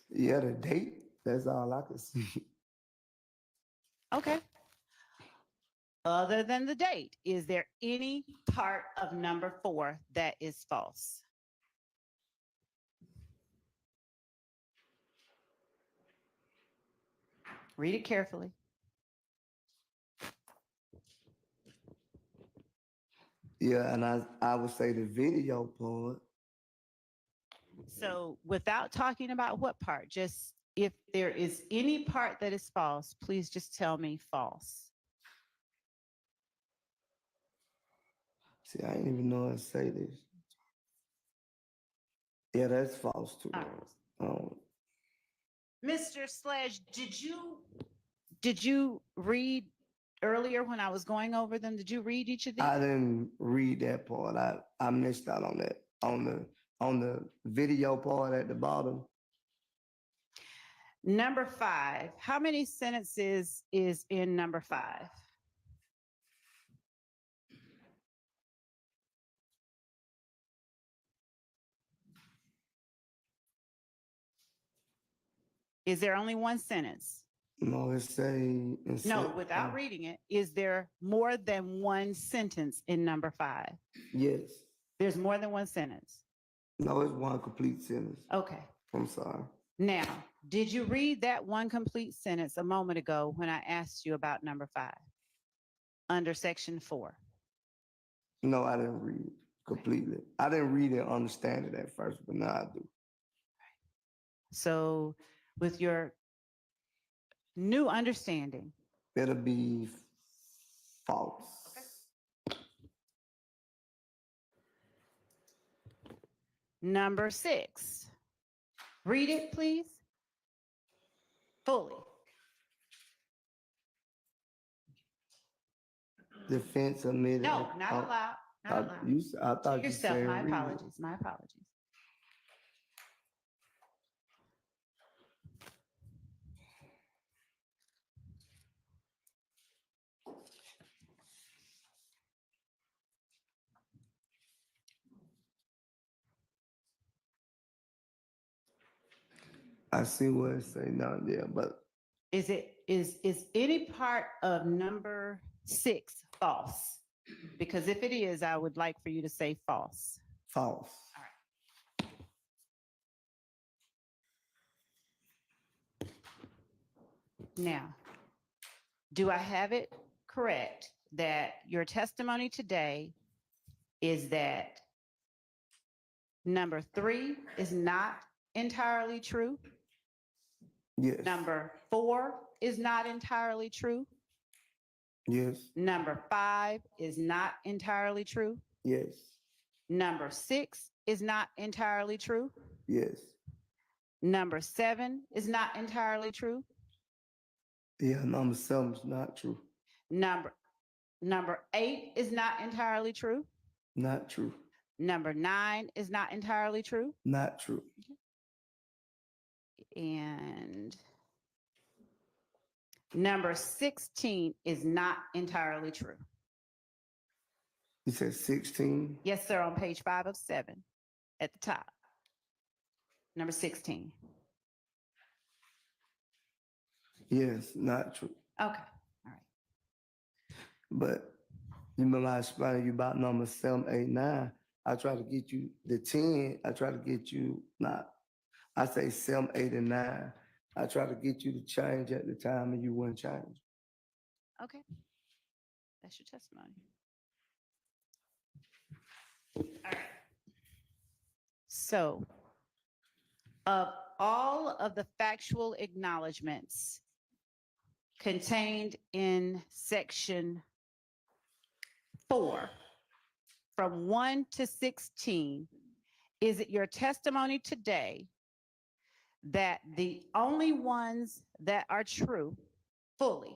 Yeah, the date, that's all I can see. Okay. Other than the date, is there any part of number 4 that is false? Read it carefully. Yeah, and I would say the video part. So without talking about what part, just if there is any part that is false, please just tell me false. See, I didn't even know how to say this. Yeah, that's false too. Mr. Sledge, did you read earlier when I was going over them? Did you read each of these? I didn't read that part. I missed out on that. On the video part at the bottom. Number 5, how many sentences is in number 5? Is there only one sentence? No, No, without reading it, is there more than one sentence in number 5? Yes. There's more than one sentence. No, it's one complete sentence. Okay. I'm sorry. Now, did you read that one complete sentence a moment ago when I asked you about number 5 under section 4? No, I didn't read it completely. I didn't read it and understand it at first, but now I do. So with your new understanding, it'll be false. Okay. Number 6. Read it, please. Fully. Defense admitted. No, not allowed. Not allowed. I thought you Yourself, said my read it. apologies. My apologies. I see what it say now there, but Is any part of number 6 false? Because if it is, I would like for you to say false. false. All right. Now, do I have it correct that your testimony today is that number 3 is not entirely true? Yes. Number 4 is not entirely true? Yes. Number 5 is not entirely true? Yes. Number 6 is not entirely true? Yes. Number 7 is not entirely true. Yeah, number 7 is not true. Number 8 is not entirely true. Not true. Number 9 is not entirely true. Not true. And number 16 is not entirely true. You said 16? Yes, sir, on page 5 of 7 at the top. Number 16. Yes, not true. Okay, all right. But you remember I explained to you about number 7, 8, 9. I try to get you the 10. I try to get you not. I say 7, 8, and 9. I try to get you to change at the time, and you wouldn't change. Okay, that's your testimony. All right. So, of all of the factual acknowledgments contained in section 4, from 1 to 16, is it your testimony today that the only ones that are true fully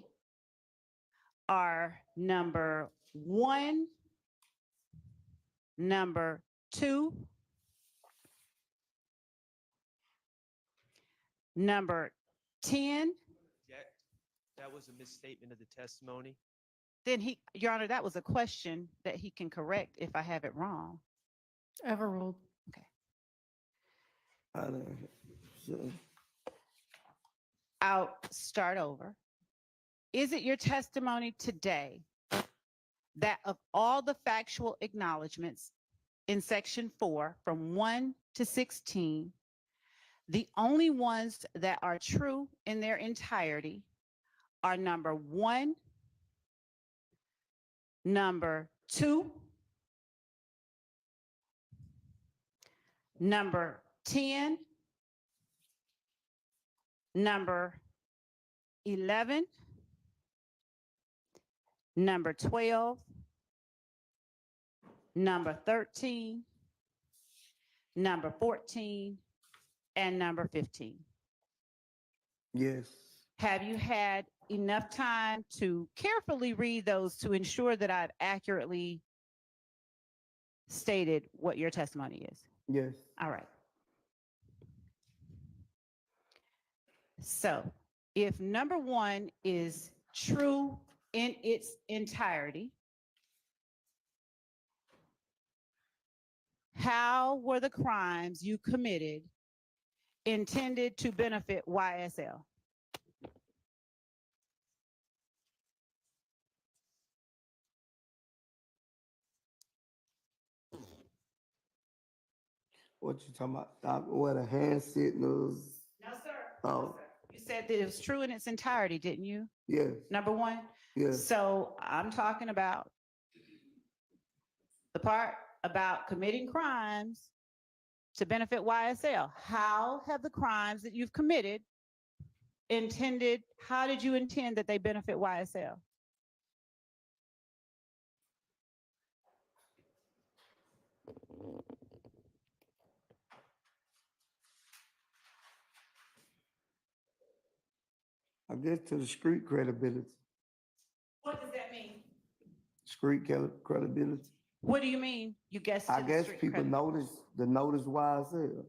are number 1, number 2, number 10? That was a misstatement of the testimony. Then Your Honor, that was a question that he can correct if I have it wrong. Overruled. Okay. I'll start over. Is it your testimony today that of all the factual acknowledgments in section 4, from 1 to 16, the only ones that are true in their entirety are number 1, number 2, number 10, number 11, number 12, number 13, number 14, and number 15? Yes. Have you had enough time to carefully read those to ensure that I've accurately stated what your testimony is? Yes. All right. So if number 1 is true in its entirety, how were the crimes you committed intended to benefit YSL? What you talking about? What a hand signals? No, sir. Oh. No, sir. You said that it was true in its entirety, didn't you? Yes. Number 1? Yes. So I'm talking about the part about committing crimes to benefit YSL. How have the crimes that you've committed how did you intend that they benefit YSL? I guess to the street credibility. What does that mean? Street credibility. What do you mean? You guess? I guess people notice YSL.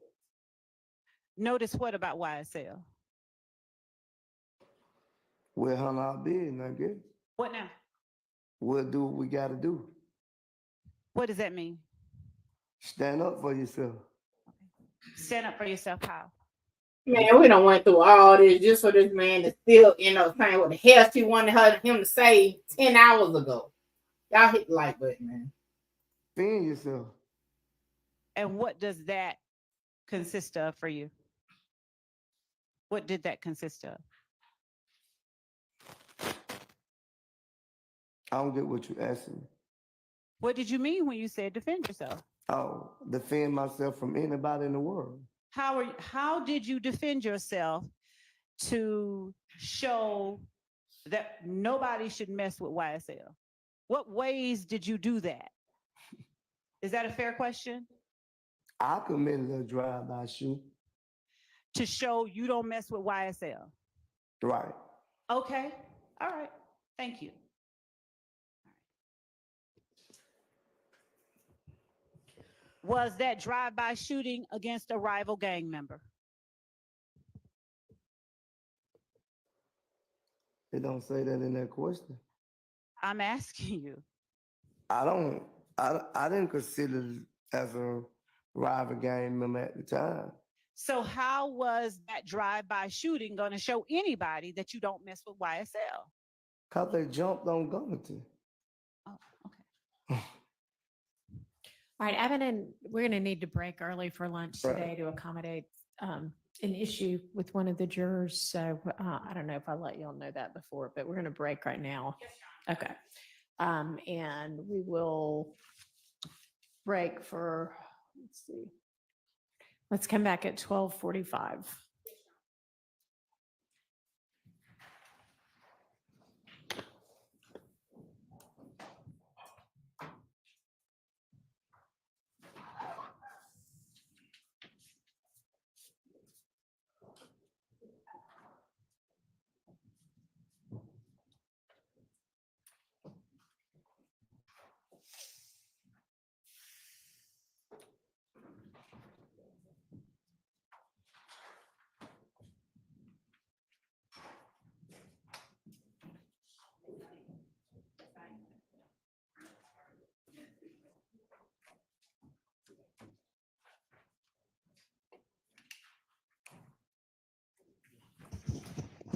Notice what about YSL? We'll hunt our business, I guess. What now? We'll do what we got to do. What does that mean? Stand up for yourself. Stand up for yourself how? Man, we done went through all this just for this man to still end up saying what the hell she wanted him to say 10 hours ago. Y'all hit the like button, man. Defend yourself. And what does that consist of for you? What did that consist of? I don't get what you're asking. What did you mean when you said defend yourself? Oh, defend myself from anybody in the world. How did you defend yourself to show that nobody should mess with YSL? What ways did you do that? Is that a fair question? I committed a drive-by shooting. to show you don't mess with YSL. Right. Okay. All right. Thank you. Was that drive-by shooting against a rival gang member? It don't say that in that question. I'm asking you. I didn't consider it as a rival gang member at the time. So how was that drive-by shooting going to show anybody that you don't mess with YSL? Cause they jumped on Gunington. Oh, okay. All right, Evan, and we're going to need to break early for lunch Right. today to accommodate an issue with one of the jurors. So I don't know if I let y'all know that before, but we're going to break right now. Okay. And we will break for, let's see. Let's come back at 12:45.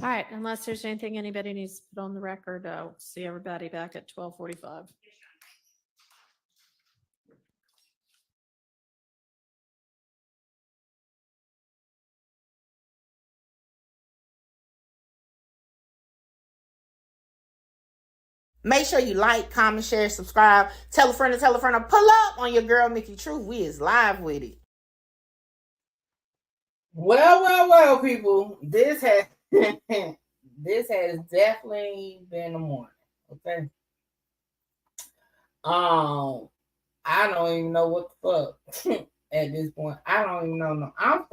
All right, unless there's anything anybody needs to put on the record, I'll see everybody back at 12:45. Make sure you like, comment, share, subscribe. Tell a friend to pull up on your girl, Mickey Truth. We is live with it. Well, people. This has this has definitely been a morning. Okay. I don't even know what the fuck at this point. I don't even know. No, I'm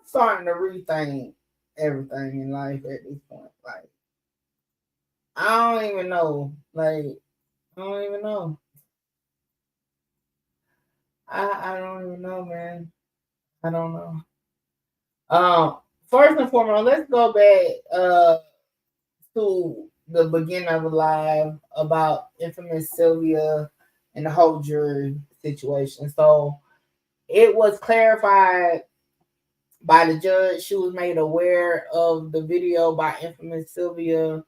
starting to rethink everything in life at this point. Like, I don't even know. Like, I don't even know. I don't even know, man. I don't know. First and foremost, let's go back to the beginning of the live about infamous Sylvia and the whole jury situation. So it was clarified by the judge. She was made aware of the video by infamous Sylvia.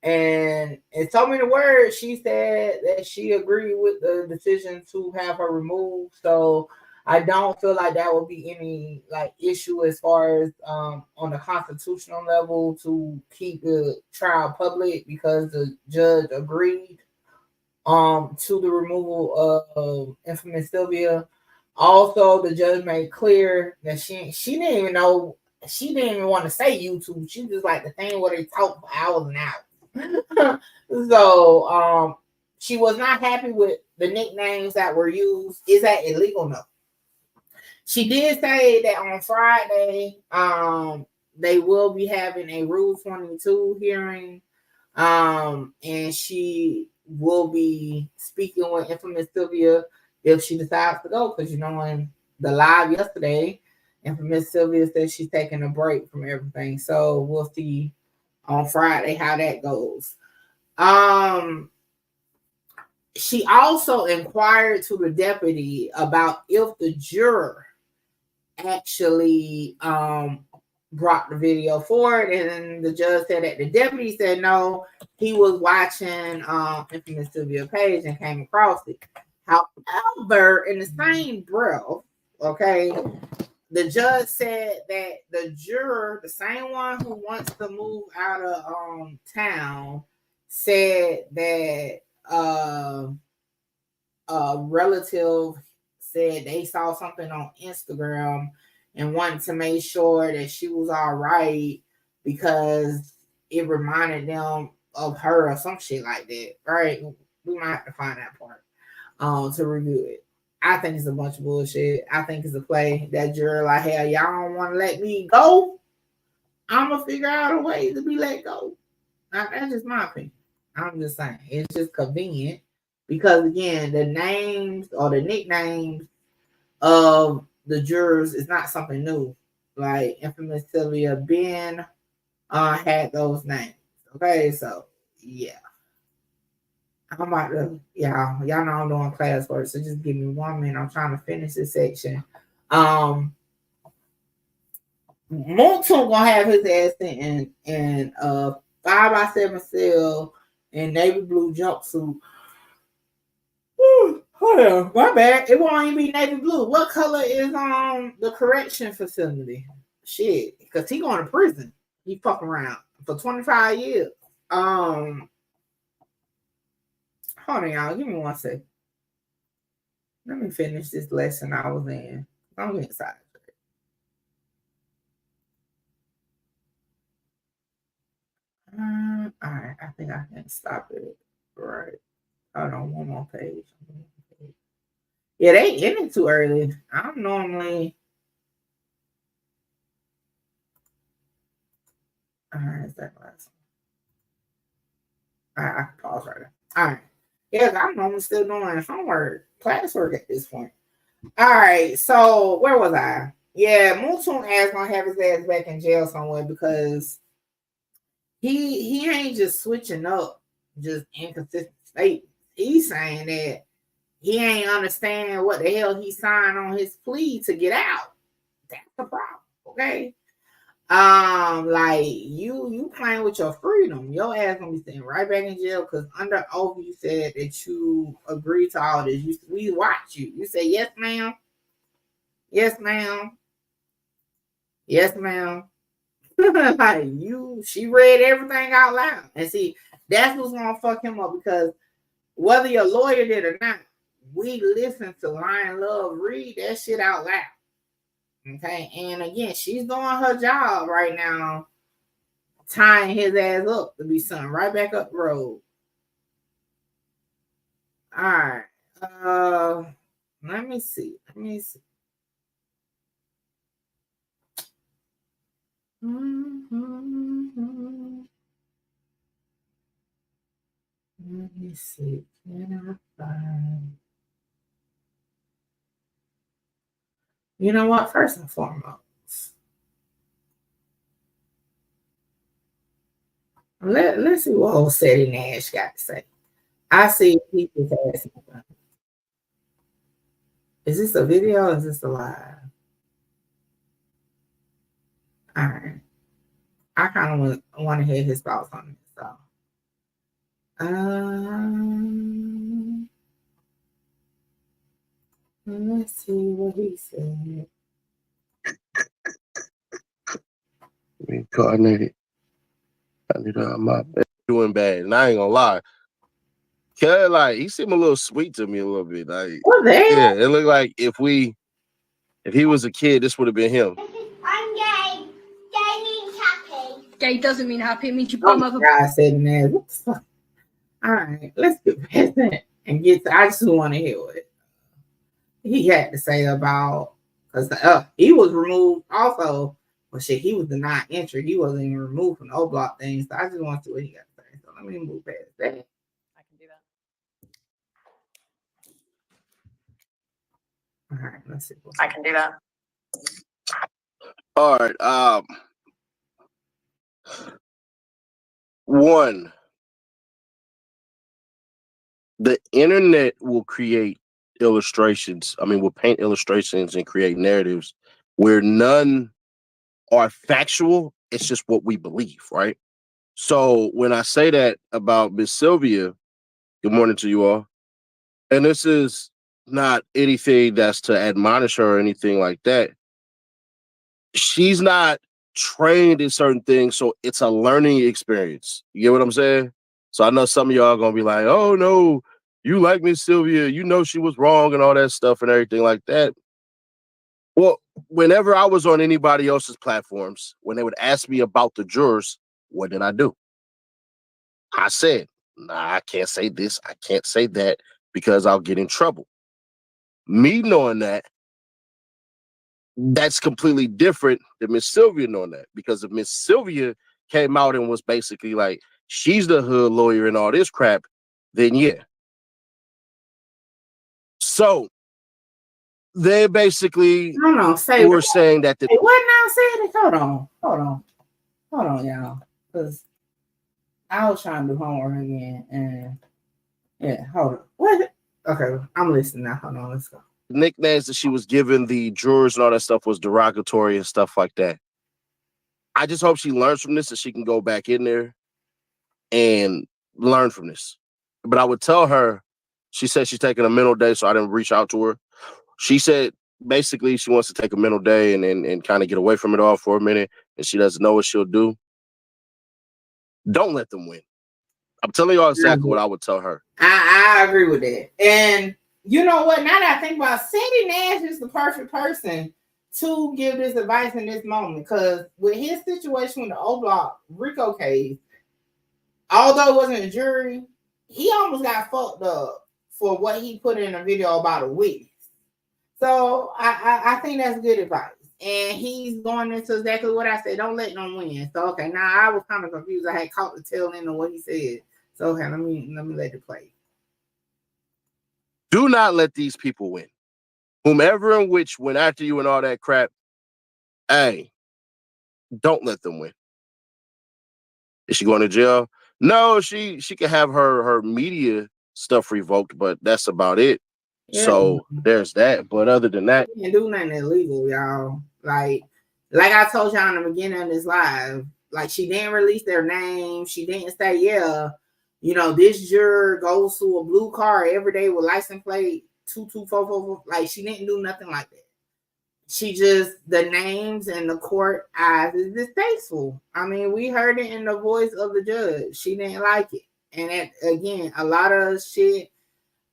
And in so many words, she said that she agreed with the decision to have her removed. So I don't feel like that would be any like issue as far as on the constitutional level to keep the trial public because the judge agreed to the removal of infamous Sylvia. Also, the judge made clear that she didn't even know, she didn't even want to say YouTube. She just like the thing where they talk for hours and hours. So she was not happy with the nicknames that were used. Is that illegal? No. She did say that on Friday, they will be having a Rule 22 hearing. And she will be speaking with infamous Sylvia if she decides to go, because in the live yesterday, infamous Sylvia said she's taking a break from everything. So we'll see on Friday how that goes. She also inquired to the deputy about if the juror actually brought the video forward, and the judge said that the deputy said no, he was watching infamous Sylvia page and came across it. However, in the same breath, okay, the judge said that the juror, the same one who wants to move out of town, said that a relative said they saw something on Instagram and wanted to make sure that she was all right because it reminded them of her or some shit like that. Right? We might have to find that part to review it. I think it's a bunch of bullshit. I think it's a play. That juror like, hell, y'all don't want to let me go. I'm gonna figure out a way to be let go. Now, that's just my opinion. I'm just saying it's just convenient because again, the names or the nicknames of the jurors is not something new. Like infamous Sylvia Ben had those names. Okay, so yeah. I'm about to, y'all know I'm doing classwork, so just give me 1 minute. I'm trying to finish this section. Moonton gonna have his ass in 5x7 cell in navy blue jumpsuit. Whew, hold on, my bad. It won't even be navy blue. What color is the correction facility? Shit, because he going to prison. He fuck around for 25 years. Hold on, y'all. Give me 1 second. Let me finish this lesson I was in. I'm getting excited. All right, I think I can stop it. Right. Hold on, one more page. Yeah, they ended too early. I'm normally. All right, is that last one? I can pause right there. All right. Yeah, I'm normally still doing homework, classwork at this point. All right, so where was I? Yeah, Moontoon ass gonna have his ass back in jail somewhere because he ain't just switching up just inconsistent statements. He's saying that he ain't understand what the hell he signed on his plea to get out. That's the problem. Okay. Like you playing with your freedom. Your ass gonna be sitting right back in jail because under oath you said that you agreed to all this. We watch you. You say yes, ma'am. Yes, ma'am. Yes, ma'am. Like she read everything out loud. And see, that's what's gonna fuck him up because whether your lawyer did or not, we listen to Lion Love read that shit out loud. Okay. And again, she's doing her job right now, tying his ass up to be sent right back up the road. All right. Let me see. Mm-hmm. Let me see. Can I find? You know what? First and foremost, let's see what old Sadie Nash got to say. I see people's asking. Is this a video or is this a live? All right. I kind of want to hear his thoughts on this. So, let's see what he said. Reincarnated. I need my bad. Doing bad, and I ain't gonna lie. Cause like he seemed a little sweet to me a little bit. Like, yeah, it looked like if he was a kid, this would have been him. I'm gay. Gay means happy. Gay doesn't mean happy. It means you Oh bum over. God, Sadie Nash. What the fuck? All right, let's get past that and get to. I just want to hear what he had to say about because he was removed also. Well, shit, he was denied entry. He wasn't even removed from the O Block thing. So I just want to see what he got to say. So let me move past that. I can do that. All right, let's see. I can do that. All right. One, the internet will create illustrations. I mean, will paint illustrations and create narratives where none are factual. It's just what we believe, right? So when I say that about Miss Sylvia, good morning to you all. And this is not anything that's to admonish her or anything like that. She's not trained in certain things, so it's a learning experience. You get what I'm saying? So I know some of y'all are gonna be like, "Oh no, you like Miss Sylvia, you know she was wrong and all that stuff and everything like that." Well, whenever I was on anybody else's platforms, when they would ask me about the jurors, what did I do? I said, "Nah, I can't say this, I can't say that because I'll get in trouble." me knowing that, that's completely different than Miss Sylvia knowing that. Because if Miss Sylvia came out and was basically like, she's the hood lawyer and all this crap, then yeah. So they basically were saying that the what now said it? Hold on, y'all. Because I was trying to do homework again. And yeah, hold on. What? Okay, I'm listening now. Hold on, let's go. nicknames that she was giving the jurors and all that stuff was derogatory and stuff like that. I just hope she learns from this and she can go back in there and learn from this. But I would tell her, she said she's taking a mental day, so I didn't reach out to her. She said basically she wants to take a mental day and kind of get away from it all for a minute, and she doesn't know what she'll do. Don't let them win. I'm telling y'all exactly what I would tell her. I agree with that. And you know what? Now that I think about it, Sandy Nash is the perfect person to give this advice in this moment. Because with his situation with the O Block Rico case, although it wasn't a jury, he almost got fucked up for what he put in a video about a witness. So I think that's good advice. And he's going into exactly what I said. Don't let them win. So okay, now I was kind of confused. I had caught the tail end of what he said. So okay, let me let it play. Do not let these people win. Whomever in which went after you and all that crap, hey, don't let them win. Is she going to jail? No, she can have her media stuff revoked, but that's about it. Yeah. So there's that. But other than that, you can't do nothing illegal, y'all. Like I told y'all in the beginning of this live, like she didn't release their name. She didn't say, yeah, you know, this juror goes to a blue car every day with license plate 2244. Like she didn't do nothing like that. She just, the names and the court eyes is distasteful. I mean, we heard it in the voice of the judge. She didn't like it. And that, again, a lot of shit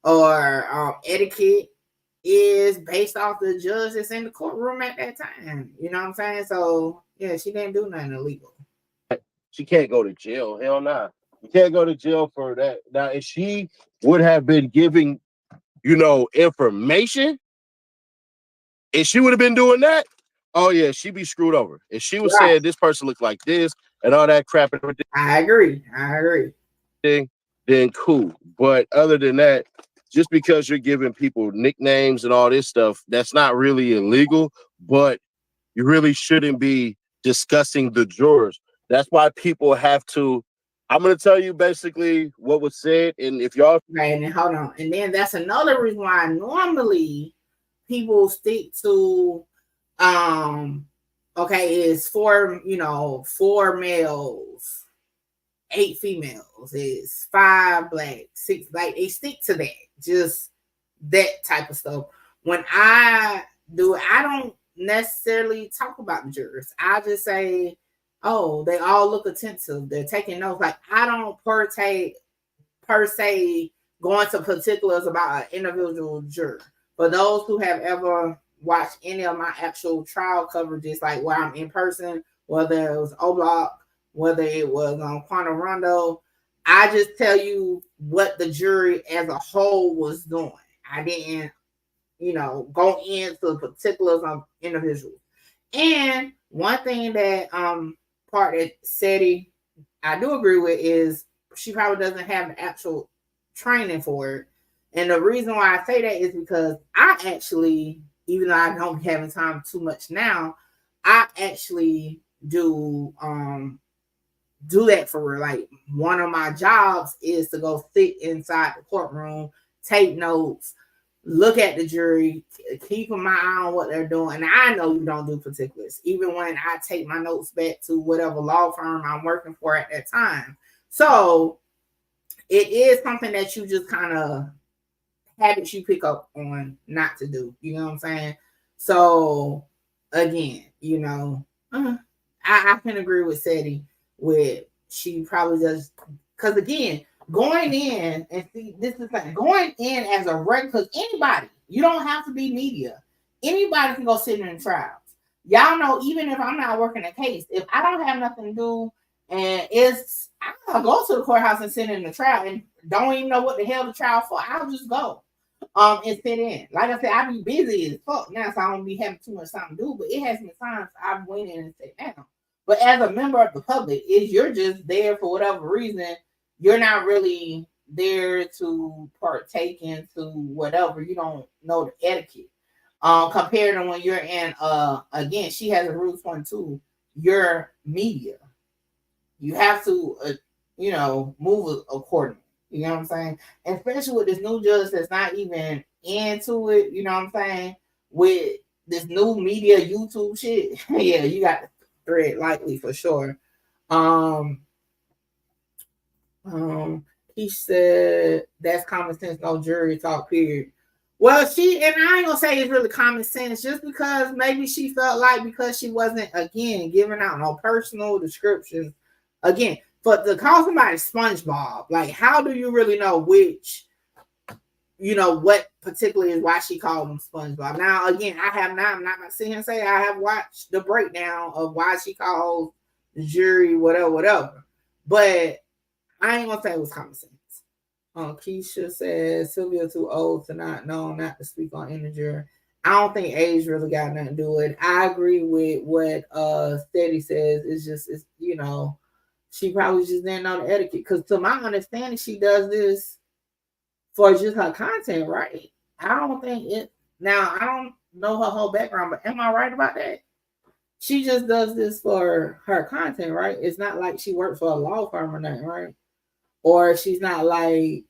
or etiquette is based off the judge that's in the courtroom at that time. You know what I'm saying? So, yeah, she didn't do nothing illegal. She can't go to jail. Hell nah. You can't go to jail for that. Now, if she would have been giving, you know, information, if she would have been doing that, oh yeah, she'd be screwed over. If she was saying this person looked like this and all that crap and everything, I agree. Then cool. But other than that, just because you're giving people nicknames and all this stuff, that's not really illegal, but you really shouldn't be discussing the jurors. That's why people have to. I'm going to tell you basically what was said. And if y'all. Right, and hold on. And then that's another reason why normally people stick to, okay, it's 4 males, 8 females, it's 5 black, 6, like they stick to that, just that type of stuff. When I do it, I don't necessarily talk about the jurors. I just say, oh, they all look attentive, they're taking notes. Like I don't per se going to particulars about an individual juror. For those who have ever watched any of my actual trial coverages, like where I'm in person, whether it was O-Block, whether it was on Quan Rondo, I just tell you what the jury as a whole was doing. I didn't, go into particulars on individuals. And one thing that part that SETI I do agree with is she probably doesn't have the actual training for it. And the reason why I say that is because I actually, even though I don't be having time too much now, I actually do that for real. Like one of my jobs is to go sit inside the courtroom, take notes, look at the jury, keeping my eye on what they're doing. And I know you don't do particulars, even when I take my notes back to whatever law firm I'm working for at that time. So it is something that you just kind of habits you pick up on not to do. You know what I'm saying? So again, I can agree with SETI with she probably does, because again, going in and see, this is like going in as a regular, because anybody, you don't have to be media. Anybody can go sit in the trials. Y'all know, even if I'm not working a case, if I don't have nothing to do and I'll go to the courthouse and sit in the trial and don't even know what the hell the trial for, I'll just go. and fit in. Like I said, I be busy as fuck now, so I don't be having too much time to do. But it has been times I've went in and sat down. But as a member of the public, is you're just there for whatever reason, you're not really there to partake into whatever. You don't know the etiquette. Compared to when you're in again, she has a rule 22, your media. You have to move accordingly. You know what I'm saying? And especially with this new judge that's not even into it, you know what I'm saying? With this new media YouTube shit, yeah, you got to thread lightly for sure. He said that's common sense, no jury talk, period. Well, I ain't gonna say it's really common sense, just because maybe she felt like because she wasn't again giving out no personal descriptions. Again, but to call somebody SpongeBob, like how do you really know which, what particularly is why she called him SpongeBob? Now, again, I'm not gonna sit here and say I have watched the breakdown of why she called the jury, whatever. But I ain't gonna say it was common sense. Keisha says Sylvia too old to not to speak on integer. I don't think age really got nothing to do with it. I agree with what Steady says. It's she probably just didn't know the etiquette. Because to my understanding, she does this for just her content, right? I don't think it. Now I don't know her whole background, but am I right about that? She just does this for her content, right? It's not like she works for a law firm or nothing, right? Or she's not like,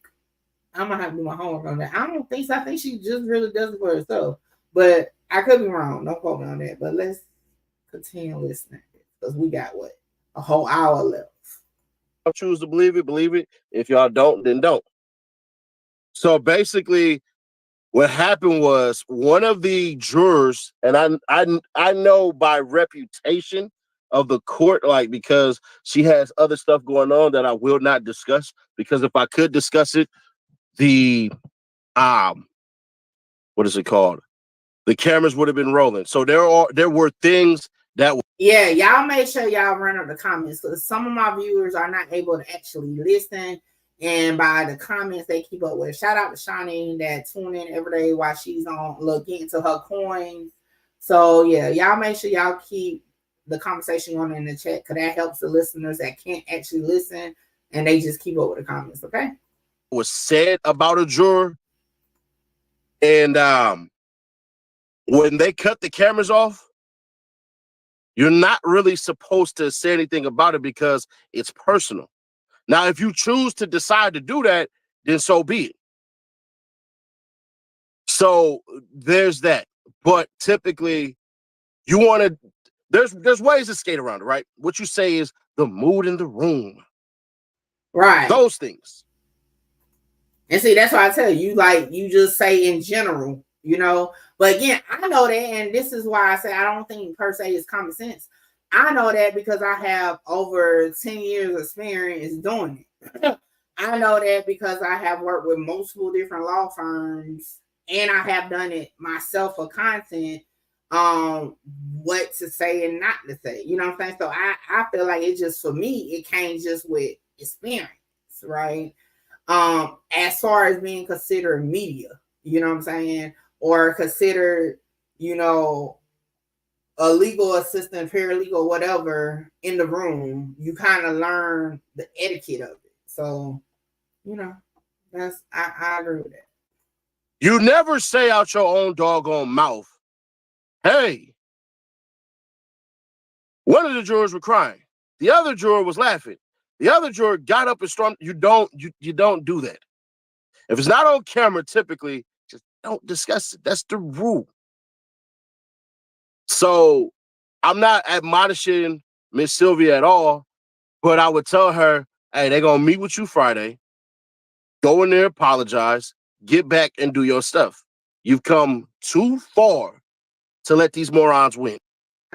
I'm gonna have to do my homework on that. I don't think so. I think she just really does it for herself. But I could be wrong. Don't quote me on that. But let's continue listening because we got a whole hour left. Y'all choose to believe it, believe it. If y'all don't, then don't. So basically, what happened was one of the jurors, and I know by reputation of the court, like because she has other stuff going on that I will not discuss, because if I could discuss it, the what is it called? The cameras would have been rolling. So there were things that yeah, y'all make sure y'all run up the comments because some of my viewers are not able to actually listen. And by the comments they keep up with. Shout out to Shawnee that tune in every day while she's on looking into her coins. So yeah, y'all make sure y'all keep the conversation on in the chat because that helps the listeners that can't actually listen and they just keep up with the comments. Okay. Was said about a juror, and when they cut the cameras off, you're not really supposed to say anything about it because it's personal. Now, if you choose to decide to do that, then so be it. So there's that. But typically, you want to. There's ways to skate around it, right? What you say is the mood in the room, right? Those things. And see, that's why I tell you, like you just say in general, But again, I know that, and this is why I say I don't think per se is common sense. I know that because I have over 10 years experience doing it. I know that because I have worked with multiple different law firms and I have done it myself for content, what to say and not to say. You know what I'm saying? So I feel like it just, for me, it came just with experience, right? As far as being considered media, you know what I'm saying? Or considered, a legal assistant, paralegal, whatever in the room, you kind of learn the etiquette of it. So, that's I agree with that. You never say out your own doggone mouth, hey, one of the jurors were crying. The other juror was laughing. The other juror got up and stormed. You don't do that. If it's not on camera, typically, just don't discuss it. That's the rule. So I'm not admonishing Miss Sylvia at all, but I would tell her, hey, they're going to meet with you Friday. Go in there, apologize, get back and do your stuff. You've come too far to let these morons win.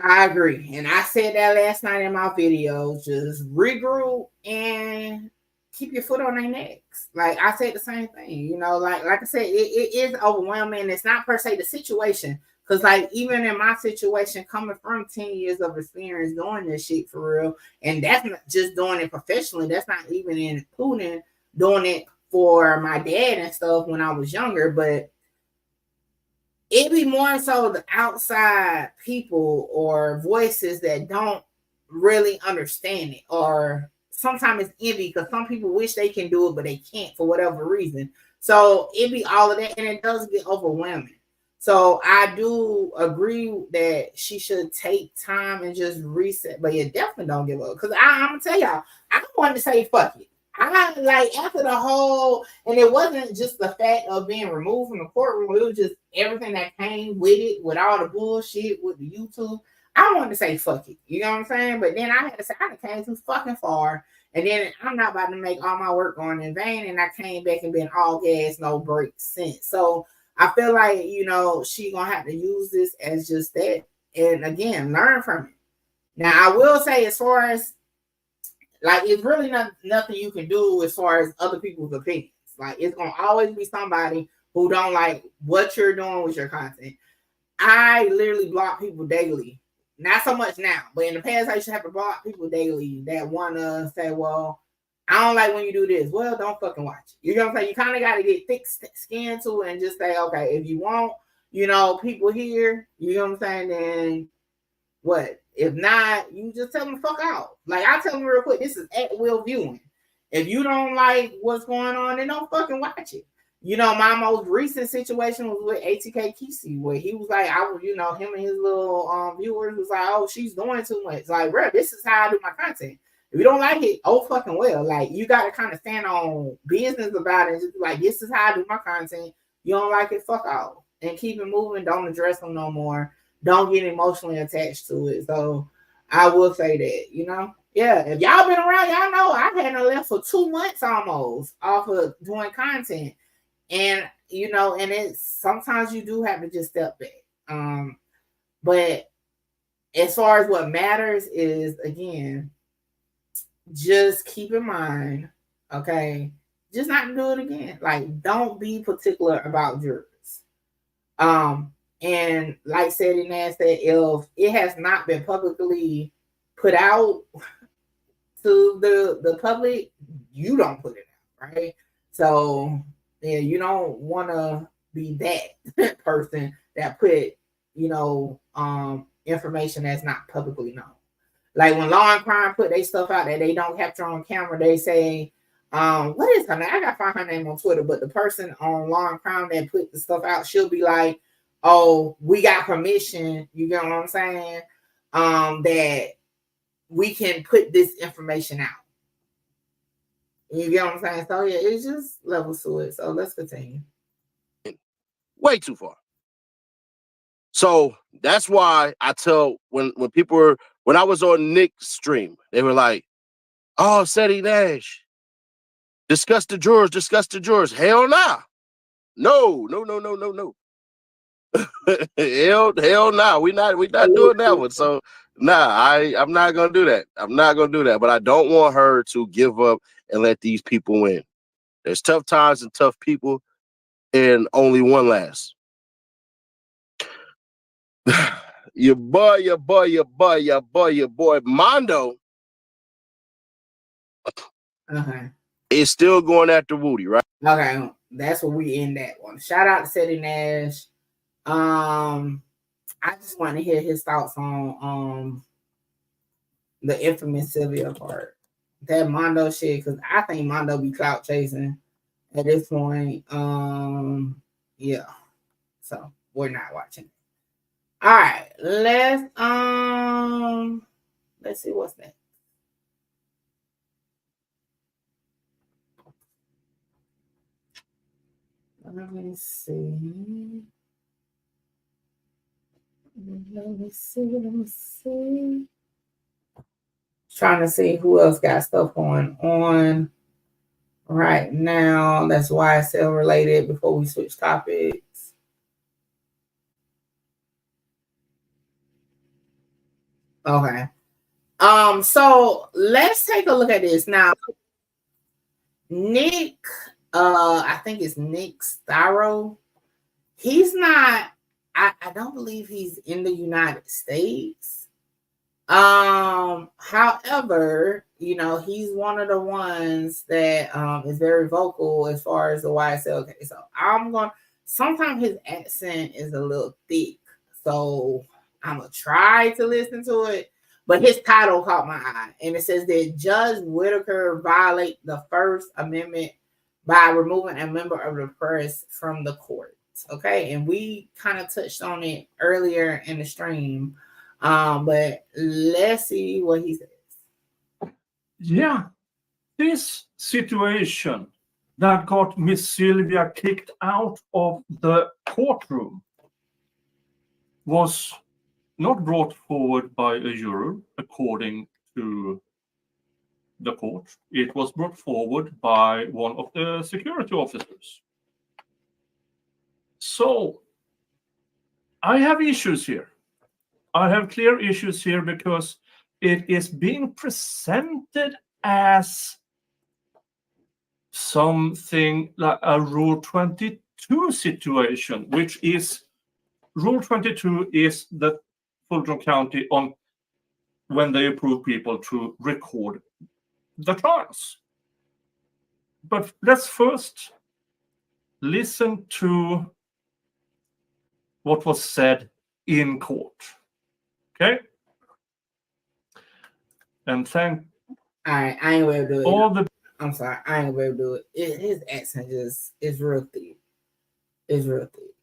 I agree. And I said that last night in my video. Just regroup and keep your foot on their necks. Like I said the same thing, like I said, it is overwhelming. It's not per se the situation. Because like even in my situation, coming from 10 years of experience doing this shit for real, and that's not just doing it professionally, that's not even including doing it for my dad and stuff when I was younger, but it'd be more so the outside people or voices that don't really understand it, or sometimes it's envy because some people wish they can do it, but they can't for whatever reason. So it'd be all of that, and it does get overwhelming. So I do agree that she should take time and just reset, but yeah, definitely don't give up. Because I'm gonna tell y'all, I wanted to say fuck it. I like after the whole, and it wasn't just the fact of being removed from the courtroom, it was just everything that came with it, with all the bullshit with the YouTube. I wanted to say fuck it, you know what I'm saying? But then I had to say I came too fucking far, and then I'm not about to make all my work going in vain. And I came back and been all gas, no brakes since. So I feel like, you know, she gonna have to use this as just that, and again, learn from it. Now I will say, as far as like, it's really nothing you can do as far as other people's opinions. Like, it's gonna always be somebody who don't like what you're doing with your content. I literally block people daily. Not so much now, but in the past I used to have to block people daily that wanna say, well, I don't like when you do this. Well, don't fucking watch it. You know what I'm saying? You kind of got to get thick skin to it and just say, okay, if you want, you know, people here, you know what I'm saying, then what? If not, you just tell them to fuck out. Like, I tell them real quick, this is at will viewing. If you don't like what's going on, then don't fucking watch it. You know, my most recent situation was with ATK Kesey, where he was like, you know, him and his little viewers was like, oh, she's doing too much. Like, bro, this is how I do my content. If you don't like it, oh fucking well. Like, you got to kind of stand on business about it and just be like, this is how I do my content. You don't like it, fuck out. And keep it moving. Don't address them no more. Don't get emotionally attached to it. So I will say that, you know. Yeah, if y'all been around, y'all know I hadn't left for 2 months almost off of doing content. And, you know, and it's sometimes you do have to just step back. But as far as what matters is, again, just keep in mind, okay, just not to do it again. Like, don't be particular about jurors. And like said in that, if it has not been publicly put out to the public, you don't put it out, right? So yeah, you don't want to be that person that put, you know, information that's not publicly known. Like when Law and Crime put their stuff out that they don't capture on camera, they say, what is her name? I gotta find her name on Twitter, but the person on Law and Crime that put the stuff out, she'll be like, oh, we got permission, you know what I'm saying? That we can put this information out. You get what I'm saying? So yeah, it's just levels to it. So let's continue. Way too far. So that's why I tell when people were, when I was on Nick's stream, they were like, oh, Seti Nash, discuss the jurors. Hell nah. No. hell nah. We not doing that one. So I'm not gonna do that. But I don't want her to give up and let these people win. There's tough times and tough people, and only one lasts. Your boy, Mondo. Is still going after Woody, right? Okay, that's where we end that one. Shout out to Seti Nash. I just want to hear his thoughts on the infamous Sylvia part. That Mondo shit, because I think Mondo be clout chasing at this point. Yeah. So we're not watching. All right, let's see what's next. Let me see. Trying to see who else got stuff going on right now that's YSL related before we switch topics. Okay. So let's take a look at this now. Nick, I think it's Nick Starro. He's not, I don't believe he's in the United States. However, he's one of the ones that is very vocal as far as the YSL case. So sometimes his accent is a little thick. So I'm gonna try to listen to it. But his title caught my eye, and it says that Judge Whitaker violate the First Amendment by removing a member of the press from the court. Okay, and we kind of touched on it earlier in the stream, but let's see what he says. Yeah, this situation that got Miss Sylvia kicked out of the courtroom was not brought forward by a juror, according to the court. It was brought forward by one of the security officers. So I have issues here. I have clear issues here because it is being presented as something like a Rule 22 situation, which is Rule 22 is the Fulton County on when they approve people to record the trials. But let's first listen to what was said in court. Okay? And thank all right, I ain't gonna do it. All the I'm sorry, I ain't gonna do it. His accent is real thick. It's real thick.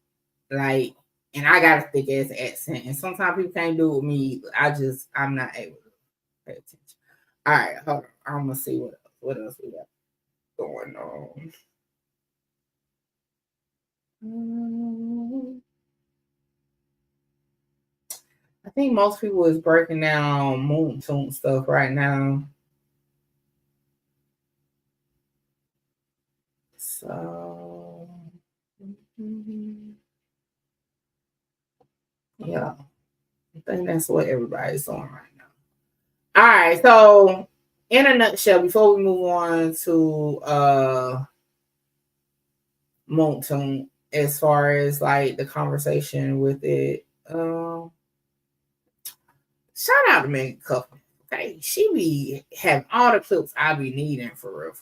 Like, and I got a thick ass accent, and sometimes people can't do it with me. I'm not able to pay attention. All right, hold on. I'm gonna see what else we got going on. I think most people is breaking down Moon Tune stuff right now. So, yeah, I think that's what everybody's doing right now. All right, so in a nutshell, before we move on to Moon Tune, as far as like the conversation with it, shout out to Megan Cuffman. Okay, she be having all the clips I be needing for real.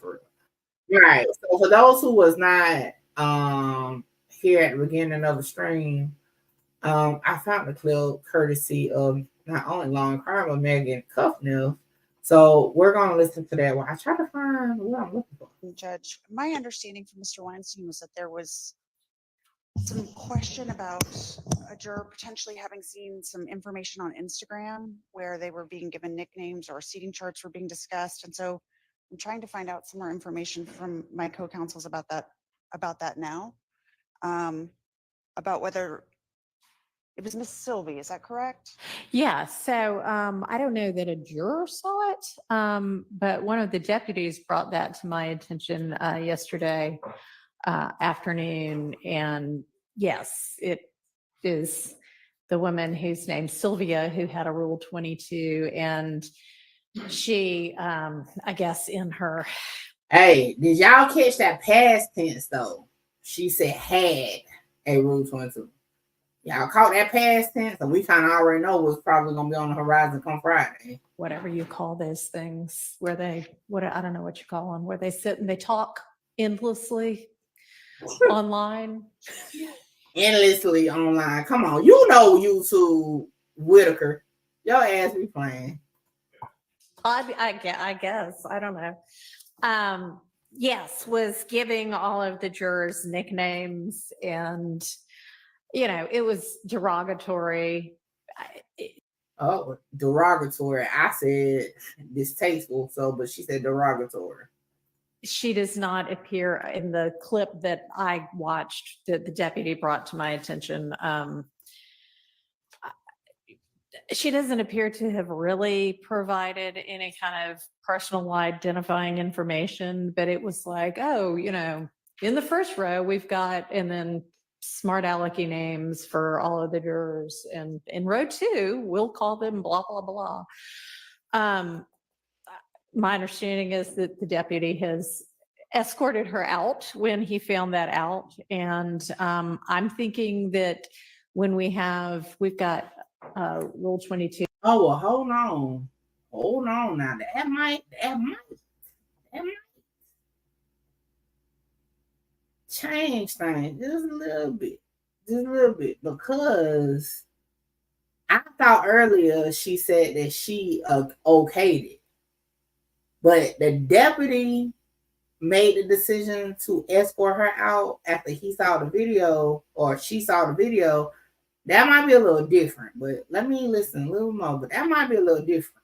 Right. So for those who was not here at the beginning of the stream, I found the clip courtesy of not only Long Crime but Megan Cuffman. So we're gonna listen to that one. I try to find what I'm looking for. Judge, my understanding from Mr. Weinstein was that there was some question about a juror potentially having seen some information on Instagram where they were being given nicknames or seating charts were being discussed. And so I'm trying to find out some more information from my co-counsels about that now. About whether it was Miss Sylvie, is that correct? Yeah, so I don't know that a juror saw it, but one of the deputies brought that to my attention yesterday afternoon. And yes, it is the woman who's named Sylvia who had a Rule 22. And she, I guess in her. Hey, did y'all catch that past tense though? She said had a Rule 22. Y'all caught that past tense, and we kind of already know what's probably going to be on the horizon come Friday. Whatever you call those things, where I don't know what you call them, where they sit and they talk endlessly online. Endlessly online. Come on, YouTube Whitaker. Your ass be playing. I guess. I don't know. Yes, was giving all of the jurors nicknames and it was derogatory. Derogatory. I said distasteful, but she said derogatory. She does not appear in the clip that I watched that the deputy brought to my attention. She doesn't appear to have really provided any kind of personal identifying information, but it was like, in the first row, we've got, and then smart alecky names for all of the jurors, and in row 2 we'll call them blah blah blah. My understanding is that the deputy has escorted her out when he found that out, and I'm thinking that when we've got Rule 22. Oh, well, hold on. Hold on now. That might change things just a little bit. Just a little bit. Because I thought earlier she said that she okayed it. But the deputy made the decision to escort her out after he saw the video or she saw the video. That might be a little different, but let me listen a little more. But that might be a little different.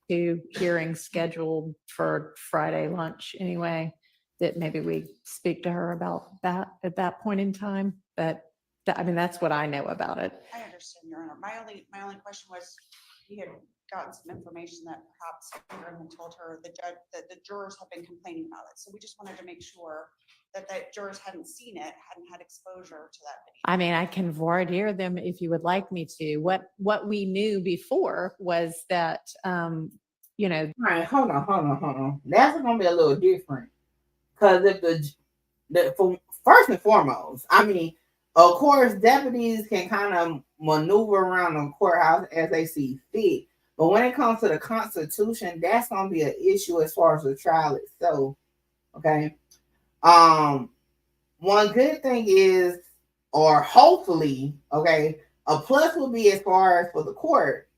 Hearing scheduled for Friday lunch anyway, that maybe we speak to her about that at that point in time. But I mean, that's what I know about it. I understand, Your Honor. My only question was, he had gotten some information that perhaps Ingram had told her the judge that the jurors have been complaining about it. So we just wanted to make sure that the jurors hadn't seen it, hadn't had exposure to that video. I mean, I can voir dire them if you would like me to. What we knew before was that, All right, hold on. That's gonna be a little different because if first and foremost, I mean, of course, deputies can kind of maneuver around the courthouse as they see fit. But when it comes to the Constitution, that's gonna be an issue as far as the trial itself. Okay. One good thing is, or hopefully, okay, a plus will be as far as for the court,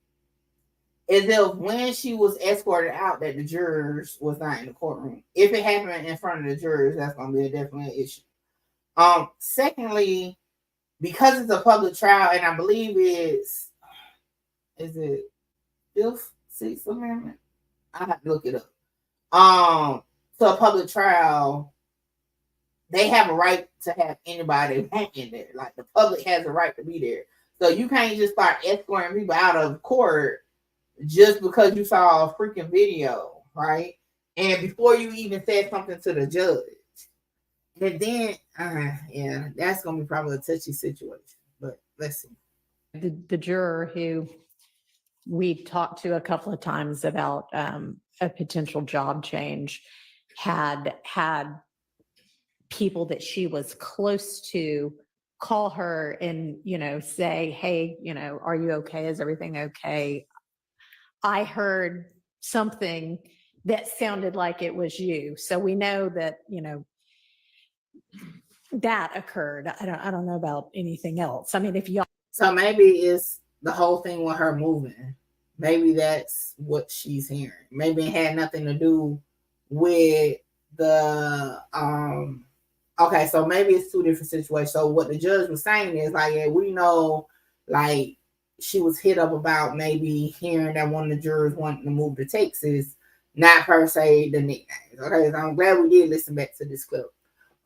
is if when she was escorted out that the jurors was not in the courtroom. If it happened in front of the jurors, that's gonna be a definite issue. Secondly, because it's a public trial, and I believe is it Fifth, Sixth Amendment? I have to look it up. So a public trial, they have a right to have anybody they want in there. Like the public has a right to be there. So you can't just start escorting people out of court just because you saw a freaking video, right? And before you even said something to the judge. And then, yeah, that's going to be probably a touchy situation. But let's see. the juror who we talked to a couple of times about a potential job change had people that she was close to call her and, say, hey, are you okay? Is everything okay? I heard something that sounded like it was you. So we know that, that occurred. I don't know about anything else. I mean, if y'all. So maybe it's the whole thing with her moving. Maybe that's what she's hearing. Maybe it had nothing to do with the, okay, so maybe it's two different situations. So what the judge was saying is like, yeah, we know, like, she was hit up about maybe hearing that one of the jurors wanted to move to Texas, not per se the nicknames. Okay, so I'm glad we did listen back to this clip.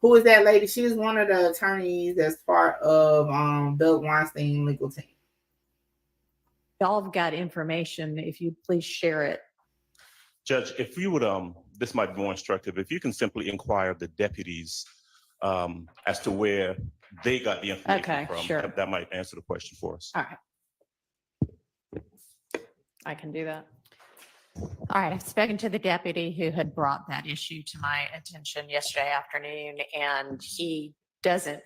Who is that lady? She is one of the attorneys that's part of Doug Weinstein legal team. Y'all have got information. If you please share it. Judge, if you would, this might be more instructive. If you can simply inquire of the deputies as to where they got the information from, sure. That might answer the question for us. All right. I can do that. All right. I've spoken to the deputy who had brought that issue to my attention yesterday afternoon, and he doesn't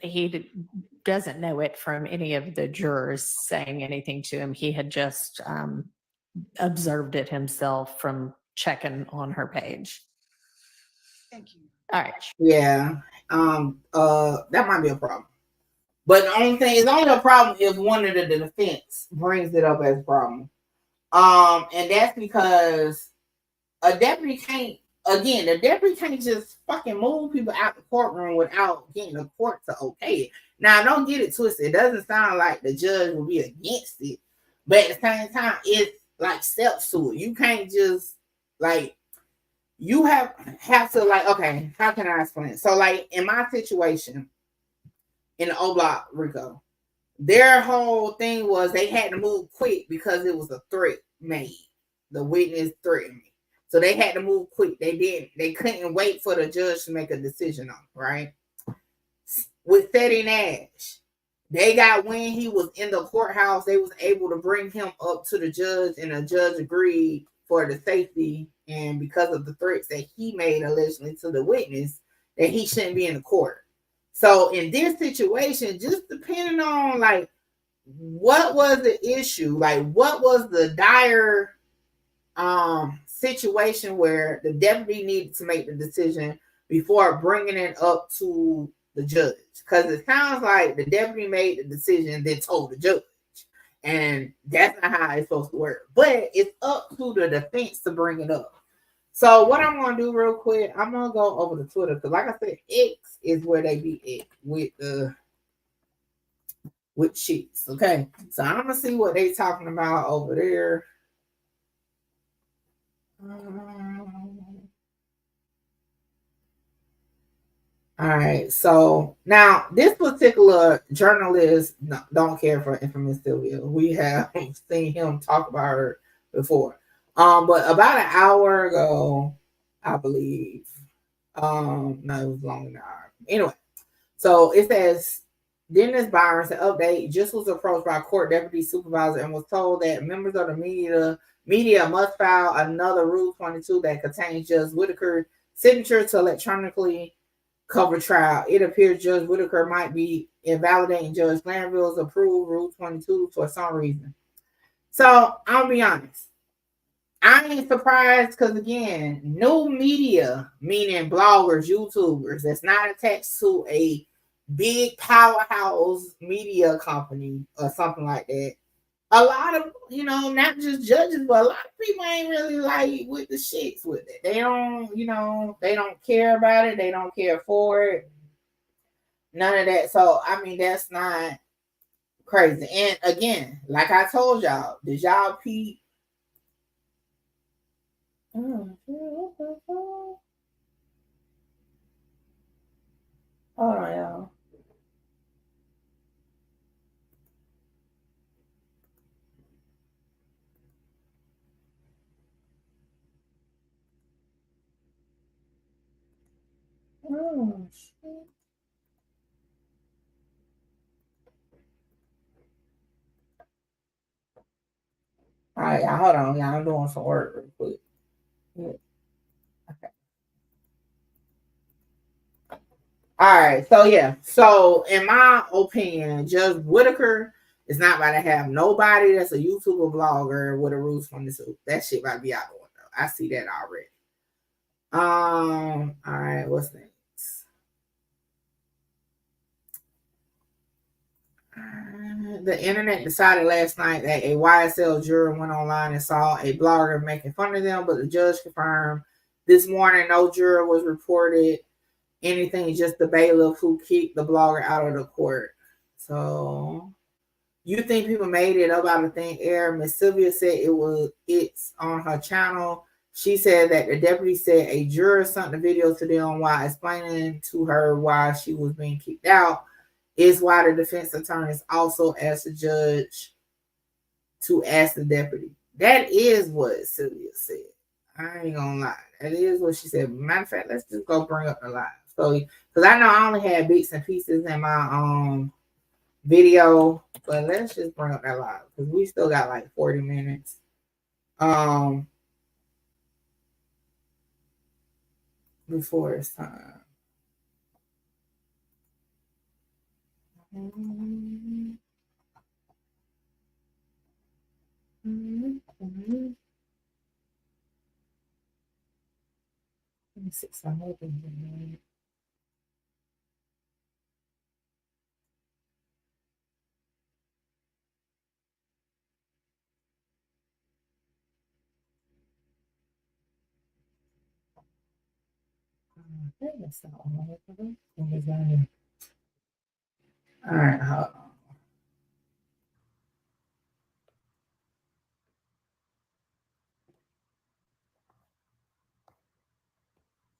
know it from any of the jurors saying anything to him. He had just observed it himself from checking on her page. Thank you. All right. Yeah. That might be a problem. But the only thing is only a problem if one of the defense brings it up as a problem. And that's because a deputy can't, again, the deputy can't just fucking move people out the courtroom without getting the court to okay it. Now, don't get it twisted. It doesn't sound like the judge will be against it, but at the same time, it's like steps to it. You can't just like, you have to like, okay, how can I explain it? So like in my situation in the O Block, Rico, their whole thing was they had to move quick because it was a threat made. The witness threatened me. So they had to move quick. They couldn't wait for the judge to make a decision on it, right? With Teddy Nash, they got when he was in the courthouse, they was able to bring him up to the judge, and the judge agreed for the safety and because of the threats that he made allegedly to the witness that he shouldn't be in the court. So in this situation, just depending on like what was the issue? Like, what was the dire situation where the deputy needed to make the decision before bringing it up to the judge? Because it sounds like the deputy made the decision, then told the judge. And that's not how it's supposed to work. But it's up to the defense to bring it up. So what I'm gonna do real quick, I'm gonna go over to Twitter because, like I said, X is where they be at with sheets. Okay, so I'm gonna see what they talking about over there. All right, so now this particular journalist don't care for infamous Sylvia. We have seen him talk about her before. But about an hour ago, I believe. No, it was longer than an hour. Anyway, so it says Dennis Byron said update just was approached by a court deputy supervisor and was told that members of the media must file another Rule 22 that contains Judge Whitaker's signature to electronically cover trial. It appears Judge Whitaker might be invalidating Judge Glanville's approved Rule 22 for some reason. So I'll be honest. I ain't surprised because, again, new media, meaning bloggers, YouTubers, that's not attached to a big powerhouse media company or something like that. A lot of, not just judges, but a lot of people ain't really like with the shits with it. They don't, they don't care about it. They don't care for it. None of that. So, I mean, that's not crazy. And again, like I told y'all, did y'all peep? Hold on, y'all. Oh, shit. All right, y'all, hold on, y'all. I'm doing some work real quick. Yeah. Okay. All right, so yeah. So in my opinion, Judge Whitaker is not about to have nobody that's a YouTuber blogger with a Rule 22. That shit about to be out the window. I see that already. All right, what's next? The internet decided last night that a YSL juror went online and saw a blogger making fun of them, but the judge confirmed this morning no juror was reported anything, just the bailiff who kicked the blogger out of the court. So you think people made it up out of thin air? Miss Sylvia said it's on her channel. She said that the deputy said a juror sent the video to them while explaining to her why she was being kicked out. Is why the defense attorneys also asked the judge to ask the deputy. That is what Sylvia said. I ain't gonna lie. That is what she said. Matter of fact, let's just go bring up the live. So, because I know I only had bits and pieces in my video, but let's just bring up that live because we still got like 40 minutes. Before it's time. Let me see something. All right, hold on.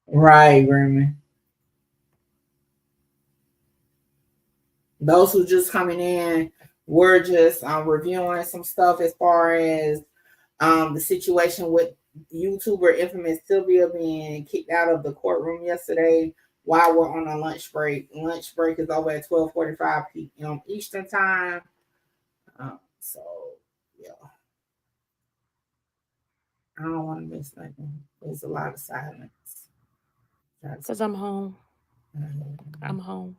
Right, Grammy. Those who just coming in, we're just reviewing some stuff as far as the situation with YouTuber infamous Sylvia being kicked out of the courtroom yesterday while we're on a lunch break. Lunch break is over at 12:45 p.m. Eastern time. So yeah, I don't want to miss nothing. There's a lot of silence. Because I'm home. I'm home.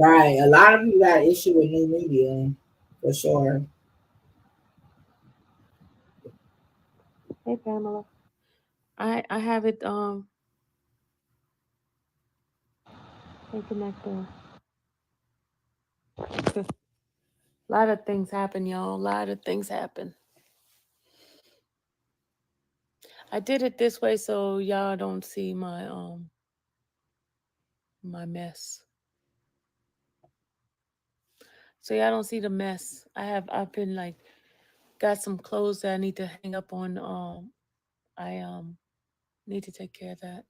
Right. A lot of people got issue with new media, for sure. Hey Pamela. I have it hey connector. A lot of things happen, y'all. A lot of things happen. I did it this way so y'all don't see my mess. So y'all don't see the mess. I've been like got some clothes that I need to hang up on. I need to take care of that.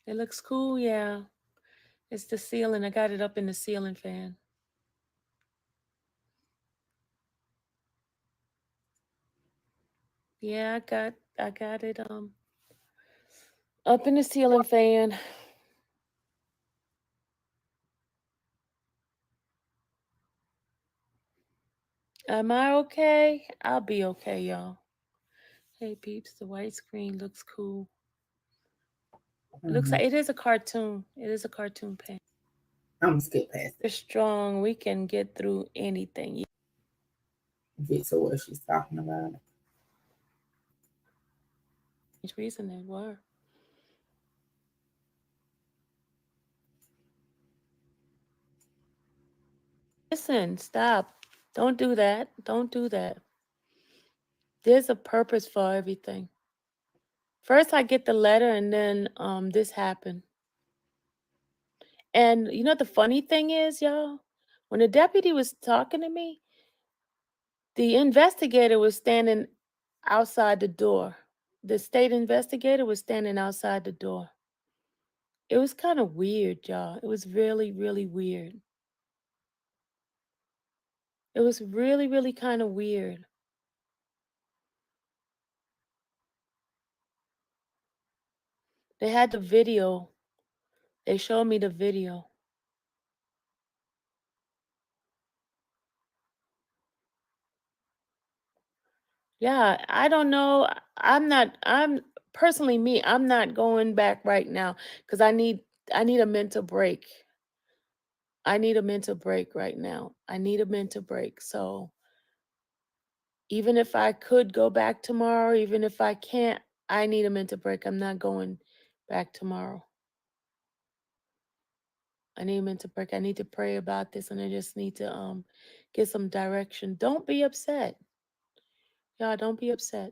It looks cool, yeah. It's the ceiling. I got it up in the ceiling fan. Yeah, I got it up in the ceiling fan. Am I okay? I'll be okay, y'all. Hey peeps, the white screen looks cool. It looks like it is a cartoon. It is a cartoon pen. I'm gonna skip past We're strong. We can get through anything. get to what she's talking about. Each reason they were. Listen, stop. Don't do that. Don't do that. There's a purpose for everything. First, I get the letter, and then this happened. And you know the funny thing is, y'all, when the deputy was talking to me, the investigator was standing outside the door. The state investigator was standing outside the door. It was kind of weird, y'all. It was really, really weird. It was really, really kind of weird. They had the video. They showed me the video. Yeah, I don't know. I'm personally me, I'm not going back right now because I need a mental break. I need a mental break right now. I need a mental break. So even if I could go back tomorrow, even if I can't, I need a mental break. I'm not going back tomorrow. I need a mental break. I need to pray about this and I just need to get some direction. Don't be upset. Y'all, don't be upset.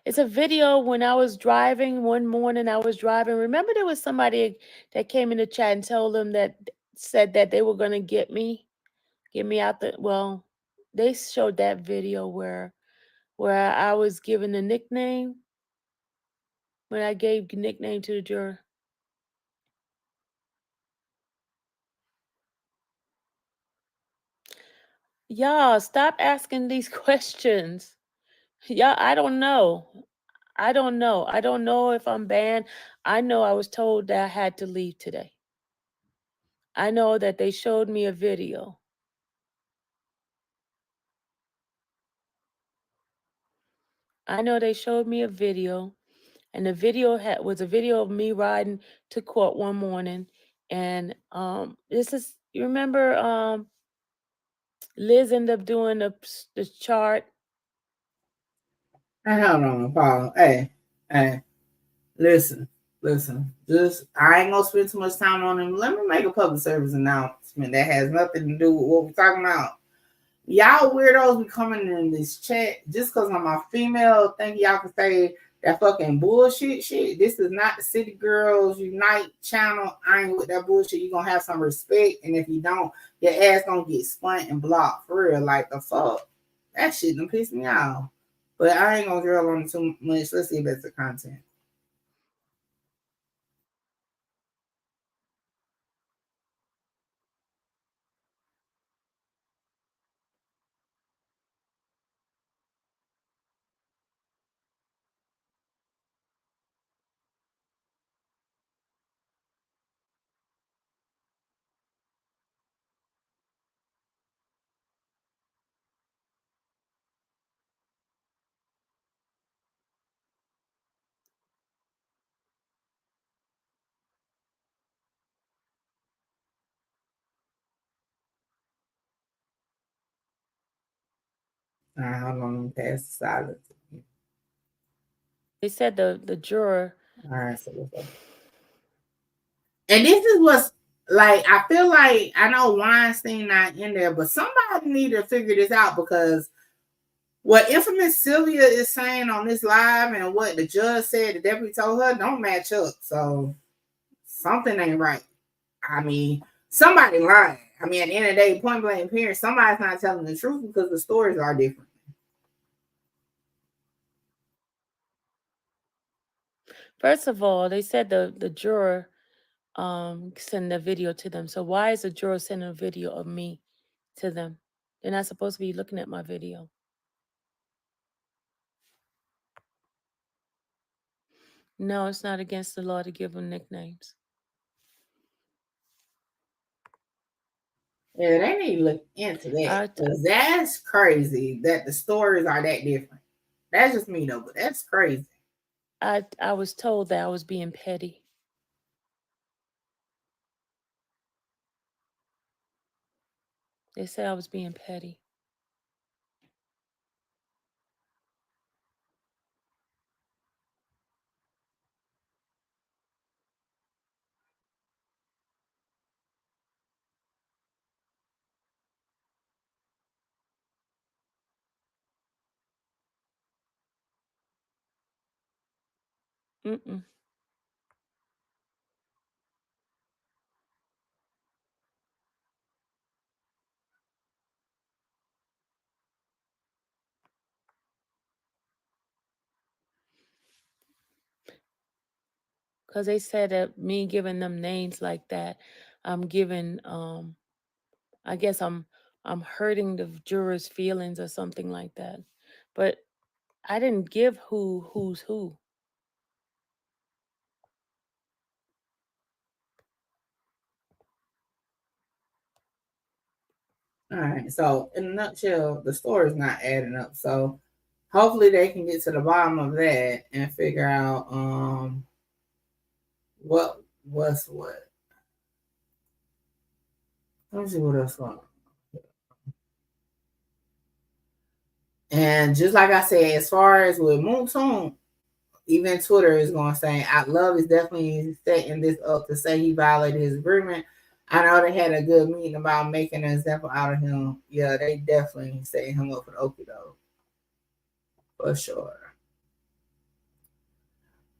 It's a video when I was driving one morning. I was driving. Remember, there was somebody that came in the chat and told them that said that they were going to get me out the. Well, they showed that video where I was given a nickname when I gave nickname to the juror. Y'all, stop asking these questions. Y'all, I don't know. I don't know. I don't know if I'm banned. I know I was told that I had to leave today. I know that they showed me a video. I know they showed me a video, and the video was a video of me riding to court one morning. And this is, you remember Liz ended up doing the chart. Hey, hold on, Paul. Hey, listen. Just I ain't gonna spend too much time on him. Let me make a public service announcement that has nothing to do with what we're talking about. Y'all weirdos be coming in this chat just because I'm a female. Think y'all can say that fucking bullshit shit. This is not the City Girls Unite channel. I ain't with that bullshit. You gonna have some respect, and if you don't, your ass gonna get spun and blocked for real. Like the fuck, that shit done piss me off. But I ain't gonna drill on it too much. Let's see if it's the content. All right, hold on, let me pass the silence. They said the juror. All right, so what's up? And this is what's like, I feel like I know Weinstein not in there, but somebody need to figure this out, because what infamous Sylvia is saying on this live and what the judge said the deputy told her don't match up. So something ain't right. I mean, somebody lying. I mean, at the end of the day, point blank period, somebody's not telling the truth because the stories are different. First of all, they said the juror send a video to them. So why is the juror sending a video of me to them? They're not supposed to be looking at my video. No, it's not against the law to give them nicknames. Yeah, they need to look into that, because that's crazy that the stories are that different. That's just me though, but that's crazy. I was told that I was being petty. They said I was being petty. Mm-mm. Because they said that me giving them names like that, I'm giving, I guess I'm hurting the jurors' feelings or something like that. But I didn't give who's who. All right, so in a nutshell, the story's not adding up. So hopefully they can get to the bottom of that and figure out what's what. Let me see what else going on. And just like I said, as far as with Moon Toon, even Twitter is going to say, I love is definitely setting this up to say he violated his agreement. I know they had a good meeting about making an example out of him. Yeah, they definitely setting him up for the okie doke. For sure.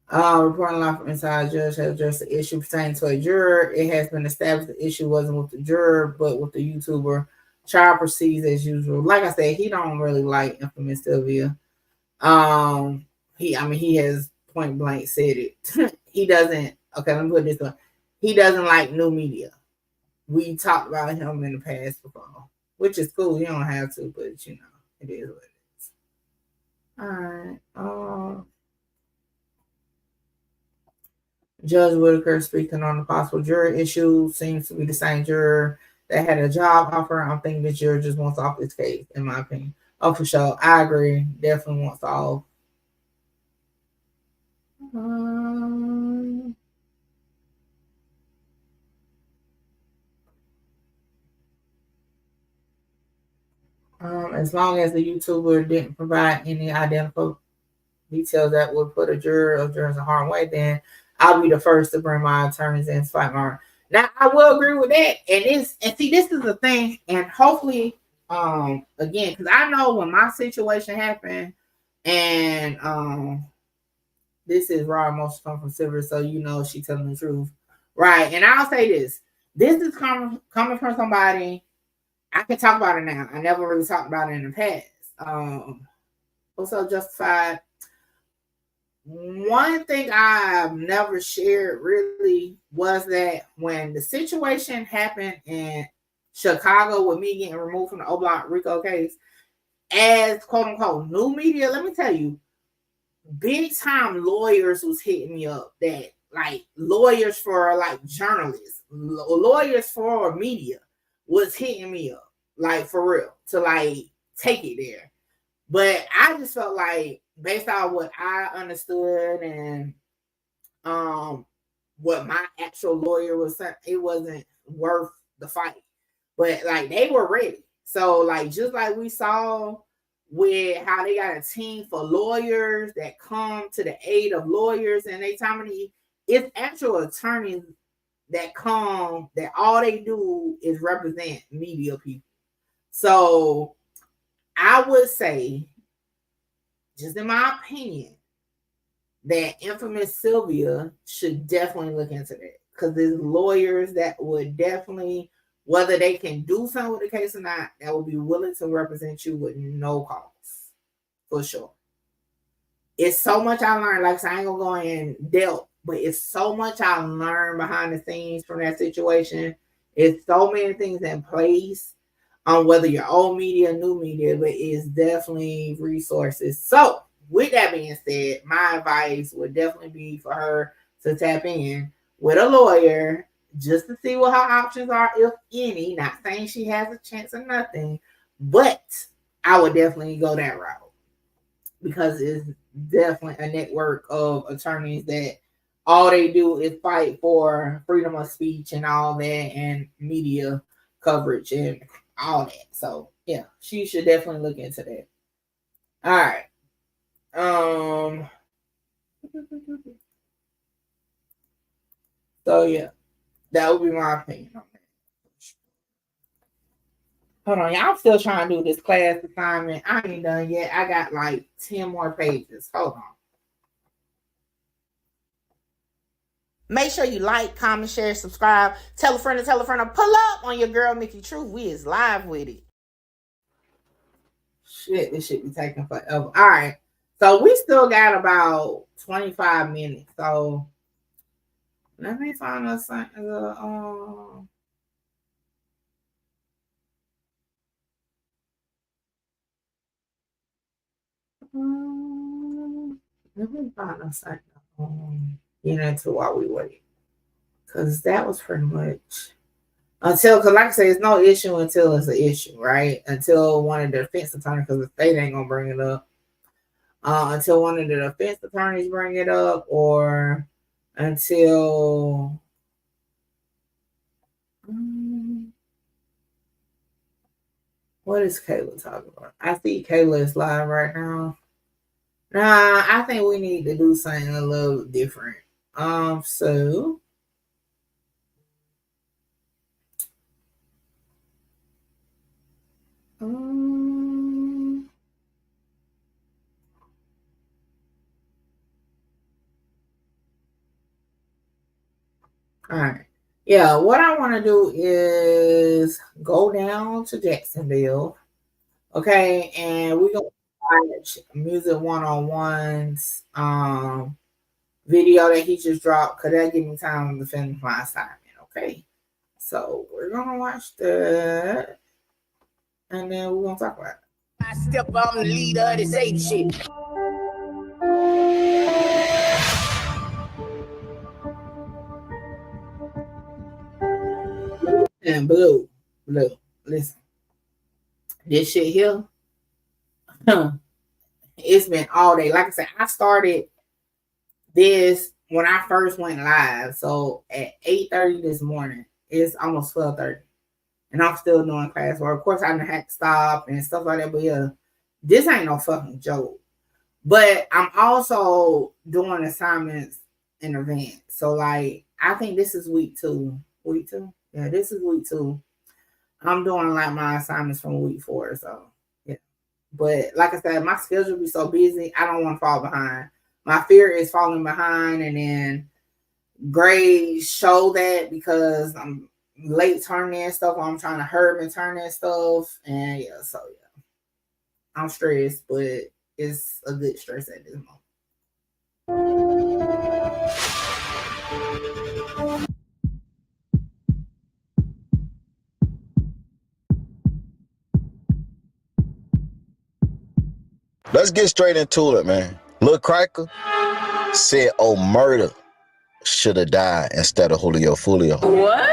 Reporting law from inside judge has addressed the issue pertaining to a juror. It has been established the issue wasn't with the juror, but with the YouTuber. Trial proceeds as usual. Like I said, he don't really like infamous Sylvia. He has point blank said it. He doesn't. Okay, let me put it this way. He doesn't like new media. We talked about him in the past before, which is cool. You don't have to, but it is what it is. All right. Judge Whitaker speaking on the possible juror issue seems to be the same juror that had a job offer. I'm thinking this juror just wants off this case, in my opinion. Oh, for sure. I agree. Definitely wants off. As long as the YouTuber didn't provide any identical details that would put a juror or jurors in harm's way, then I'll be the first to bring my attorneys in to fight my. Now I will agree with that, and see, this is the thing, and hopefully, again, because I know when my situation happened, and this is raw emotions come from Silver, so she telling the truth, right? And I'll say this: this is coming from somebody. I can talk about it now. I never really talked about it in the past. Also justified. One thing I've never shared really was that when the situation happened in Chicago with me getting removed from the O-Block Rico case, as quote unquote new media, let me tell you, big time lawyers was hitting me up, that like lawyers for like journalists, lawyers for media was hitting me up, like for real, to like take it there. But I just felt like, based on what I understood and what my actual lawyer was saying, it wasn't worth the fight. But like they were ready. So like just like we saw with how they got a team for lawyers that come to the aid of lawyers, and they tell me it's actual attorneys that come that all they do is represent media people. So I would say, just in my opinion, that infamous Sylvia should definitely look into that, because there's lawyers that would definitely, whether they can do something with the case or not, that will be willing to represent you with no cost, for sure. It's so much I learned. Like I said, I ain't gonna go in depth, but it's so much I learned behind the scenes from that situation. It's so many things in place on whether you're old media, new media, but it's definitely resources. So with that being said, my advice would definitely be for her to tap in with a lawyer just to see what her options are, if any. Not saying she has a chance or nothing, but I would definitely go that route, because it's definitely a network of attorneys that all they do is fight for freedom of speech and all that, and media coverage and all that. So yeah, she should definitely look into that. All right. So yeah, that would be my opinion on that. Hold on, y'all. I'm still trying to do this class assignment. I ain't done yet. I got like 10 more pages. Hold on. Make sure you like, comment, share, subscribe. Tell a friend to pull up on your girl, Mickey Truth. We is live with it. Shit, this shit be taking forever. All right. So we still got about 25 minutes. So let me find us something. Let me find us something. Get into while we wait. Because that was pretty much until, because like I say, it's no issue until it's an issue, right? Until one of the defense attorneys, because the state ain't gonna bring it up. Until one of the defense attorneys bring it up, or until what is Kayla talking about? I see Kayla is live right now. Nah, I think we need to do something a little different. So all right. Yeah, what I want to do is go down to Jacksonville. Okay, and we're gonna watch Music 101's video that he just dropped, because that give me time to finish my assignment. Okay. So we're gonna watch that, and then we're gonna talk about it. I step on the leader of this ape shit. And blue, listen, this shit here, it's been all day. Like I said, I started this when I first went live. So at 8:30 this morning, it's almost 12:30. And I'm still doing class work. Of course, I had to stop and stuff like that. But yeah, this ain't no fucking joke. But I'm also doing assignments in advance. So like, I think this is week 2. Week 2? Yeah, this is week 2. I'm doing like my assignments from week 4. So yeah. But like I said, my schedule be so busy, I don't want to fall behind. My fear is falling behind, and then grades show that because I'm late turning in stuff, or I'm trying to hurry and turn in stuff. And yeah, so yeah, I'm stressed, but it's a good stress at this moment. Let's get straight into it, man. Lil Cracker said, "Oh, murder should have died instead of Julio Fulio." What?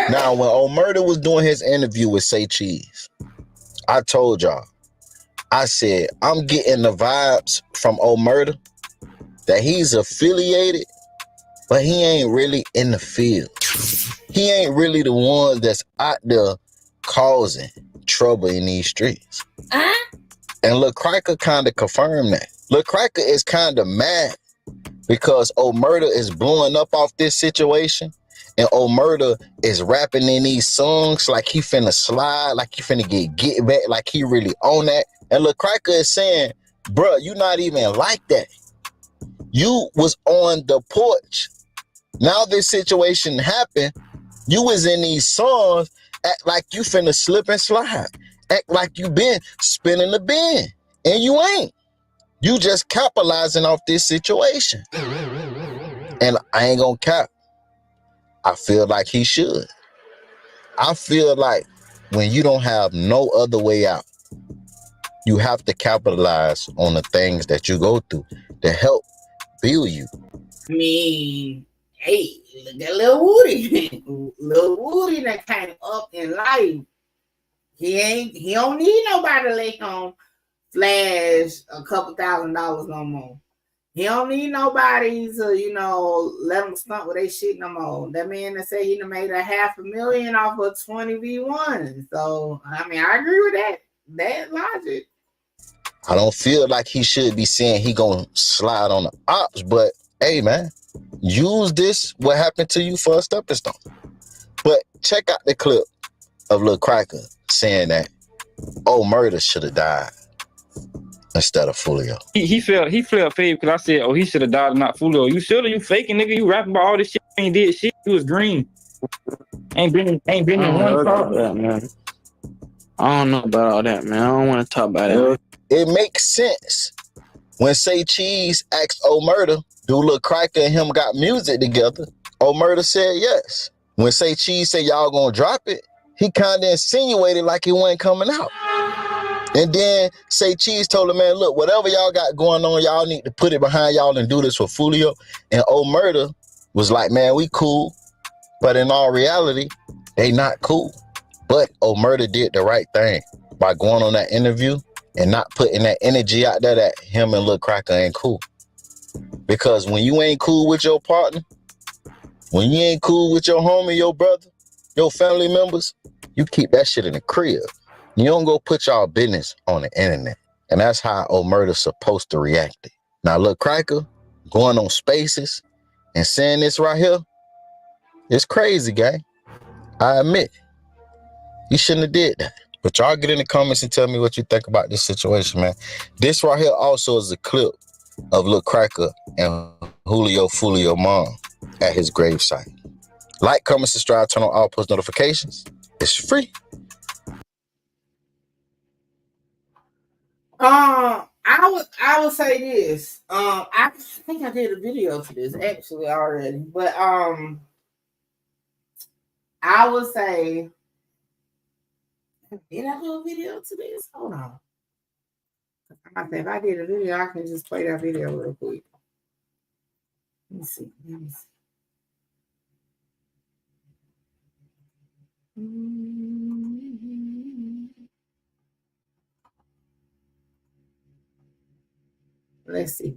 Now, when Old Murder was doing his interview with Say Cheese, I told y'all, I said, I'm getting the vibes from Old Murder that he's affiliated, but he ain't really in the field. He ain't really the one that's out there causing trouble in these streets. And Lil Cracker kind of confirmed that. Lil Cracker is kind of mad because Murder is blowing up off this situation. And Murder is rapping in these songs like he finna slide, like he finna get back, like he really on that. And Lil Cracker is saying, bruh, you not even like that. You was on the porch. Now this situation happened. You was in these songs, act like you finna slip and slide. Act like you been spinning the bin. And you ain't. You just capitalizing off this situation. And I ain't gonna cap. I feel like he should. I feel like when you don't have no other way out, you have to capitalize on the things that you go through to help build you. I mean, hey, look at Lil Woody. Lil Woody that came up in life. He don't need nobody to lay home flash a couple $1,000s no more. He don't need nobody to, let him stunt with their shit no more. That man that said he done made $500,000 off of 20v1. So, I mean, I agree with that. That logic. I don't feel like he should be saying he gonna slide on the ops, but hey, man, use this, what happened to you, for a stepping stone. But check out the clip of Lil Cracker saying that Murder should have died instead of Fulio. He felt fake because I said, oh, he should have died, not Fulio. You should have, you faking, nigga. You rapping about all this shit. You ain't did shit. You was green. Ain't been in one talk. That, man. I don't know about all that, man. I don't want to talk about it. It makes sense when Say Cheese asked Murder, do Lil Cracker and him got music together? Murder said yes. When Say Cheese said y'all gonna drop it, he kind of insinuated like it wasn't coming out. And then Say Cheese told him, man, look, whatever y'all got going on, y'all need to put it behind y'all and do this for Fulio. And Murder was like, man, we cool. But in all reality, they not cool. But Murder did the right thing by going on that interview and not putting that energy out there that him and Lil Cracker ain't cool. Because when you ain't cool with your partner, when you ain't cool with your homie, your brother, your family members, you keep that shit in the crib. You don't go put y'all business on the internet. And that's how Murder's supposed to react. Now, Lil Cracker going on Spaces and saying this right here, it's crazy, gang. I admit, you shouldn't have did that. But y'all get in the comments and tell me what you think about this situation, man. This right here also is a clip of Lil Cracker and Julio Fulio mom at his gravesite. Like, comment, subscribe, turn on all post notifications. It's free. I would say this. I think I did a video to this actually already, but I would say, did I do a video to this? Hold on. I think if I did a video, I can just play that video real quick. Let me see. Let's see.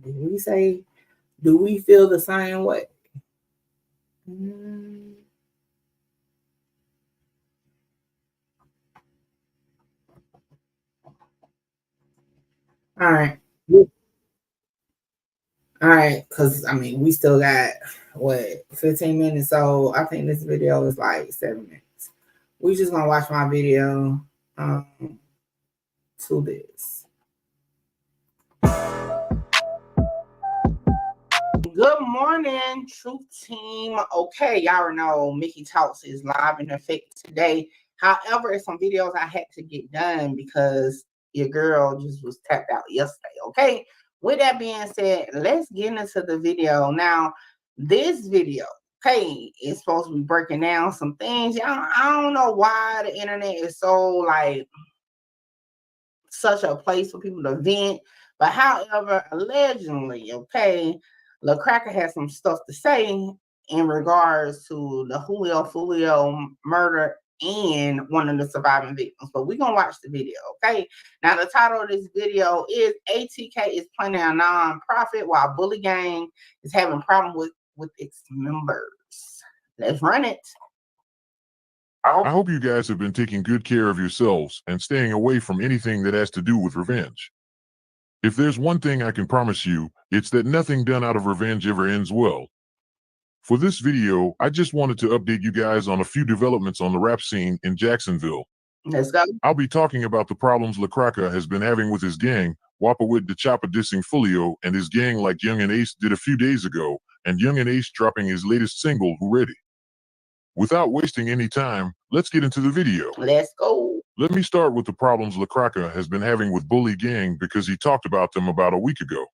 Do we feel the same way? All right. All right, because I mean, we still got 15 minutes, so I think this video is like 7 minutes. We just gonna watch my video to this. Good morning, Truth Team. Okay, y'all already know Mickey Talks is live in effect today. However, it's some videos I had to get done because your girl just was tapped out yesterday. Okay. With that being said, let's get into the video. Now, this video, okay, is supposed to be breaking down some things. I don't know why the internet is so such a place for people to vent. But however, allegedly, okay, Lil Cracker has some stuff to say in regards to the Julio Fulio murder and one of the surviving victims. But we're going to watch the video, okay? Now, the title of this video is ATK is planning a non-profit while Bully Gang is having problems with its members. Let's run it. I hope you guys have been taking good care of yourselves and staying away from anything that has to do with revenge. If there's one thing I can promise you, it's that nothing done out of revenge ever ends well. For this video, I just wanted to update you guys on a few developments on the rap scene in Jacksonville. Let's go. I'll be talking about the problems LaCraca has been having with his gang, Wapawid the Chopper dissing Fulio and his gang like Young and Ace did a few days ago, and Young and Ace dropping his latest single, Who Ready? Without wasting any time, let's get into the video. Let's go. Let me start with the problems LaCraca has been having with Bully Gang because he talked about them about a week ago.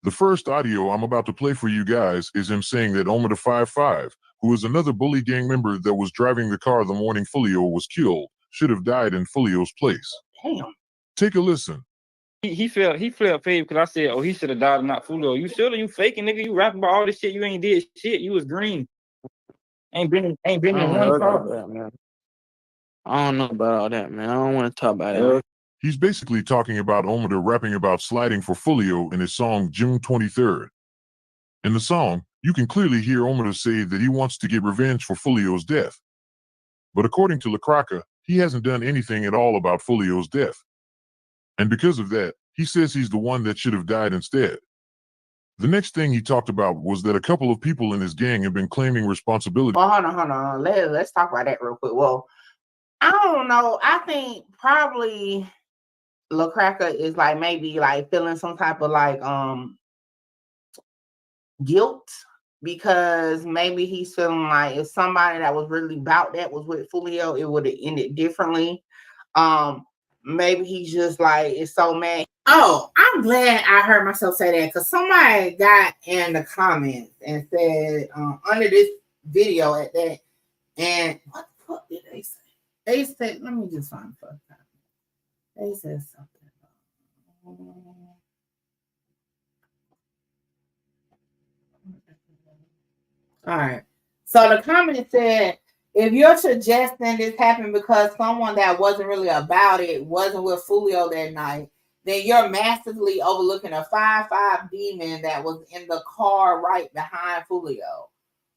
The first audio I'm about to play for you guys is him saying that Omer the 5'5", who is another Bully Gang member that was driving the car the morning Fulio was killed, should have died in Fulio's place. Damn. Take a listen. He felt paid because I said, oh, he should have died and not Fulio. You should have, you faking nigga. You rapping about all this shit. You ain't did shit. You was green. Ain't been in one car. I don't know about all that, man. I don't want to talk about it. He's basically talking about Omer rapping about sliding for Fulio in his song June 23rd. In the song, you can clearly hear Omer say that he wants to get revenge for Fulio's death. But according to LaCraca, he hasn't done anything at all about Fulio's death. And because of that, he says he's the one that should have died instead. The next thing he talked about was that a couple of people in his gang have been claiming responsibility. Well, hold on. Let's talk about that real quick. Well, I don't know. I think probably LaCraca is like maybe like feeling some type of like guilt because maybe he's feeling like if somebody that was really about that was with Fulio, it would have ended differently. Maybe he's just like is so mad. Oh, I'm glad I heard myself say that because somebody got in the comments and said under this video at that, and what the fuck did they say? They said, let me just find the fuck out. They said something. All right. So the comment said, if you're suggesting this happened because someone that wasn't really about it wasn't with Fulio that night, then you're massively overlooking a 5'5" demon that was in the car right behind Fulio.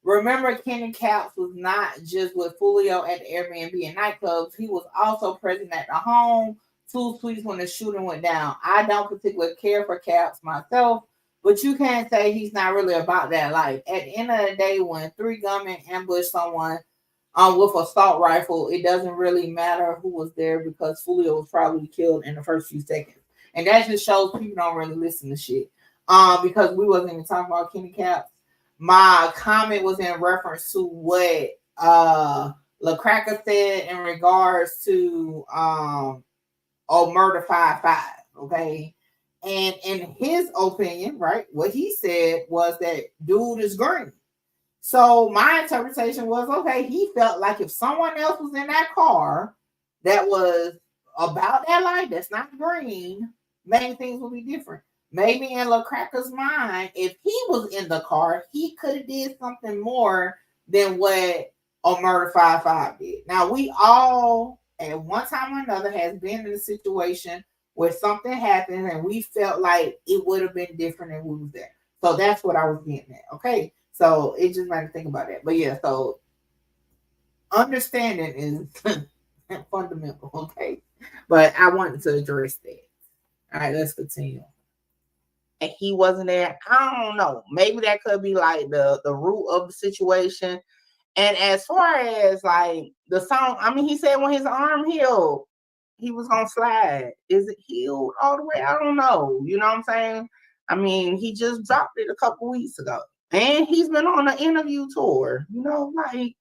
Remember, Kenny Caps was not just with Fulio at the Airbnb and nightclubs. He was also present at the home 2 suites when the shooting went down. I don't particularly care for Caps myself, but you can't say he's not really about that life. At the end of the day, when 3 gunmen ambush someone with an assault rifle, it doesn't really matter who was there because Fulio was probably killed in the first few seconds. And that just shows people don't really listen to shit. Because we wasn't even talking about Kenny Caps. My comment was in reference to what LaCraca said in regards to Murder 5'5", okay? And in his opinion, right, what he said was that dude is green. So my interpretation was, okay, he felt like if someone else was in that car that was about that life, that's not green, maybe things would be different. Maybe in LaCraca's mind, if he was in the car, he could have did something more than what Murder 5'5" did. Now, we all, at one time or another, has been in a situation where something happened and we felt like it would have been different if we was there. So that's what I was getting at, okay? So it just made me think about that. But yeah, so understanding is fundamental, okay? But I wanted to address that. All right, let's continue. And he wasn't there. I don't know. Maybe that could be like the root of the situation. And as far as like the song, I mean, he said when his arm healed, he was gonna slide. Is it healed all the way? I don't know. You know what I'm saying? I mean, he just dropped it a couple weeks ago. And he's been on an interview tour. You know, like,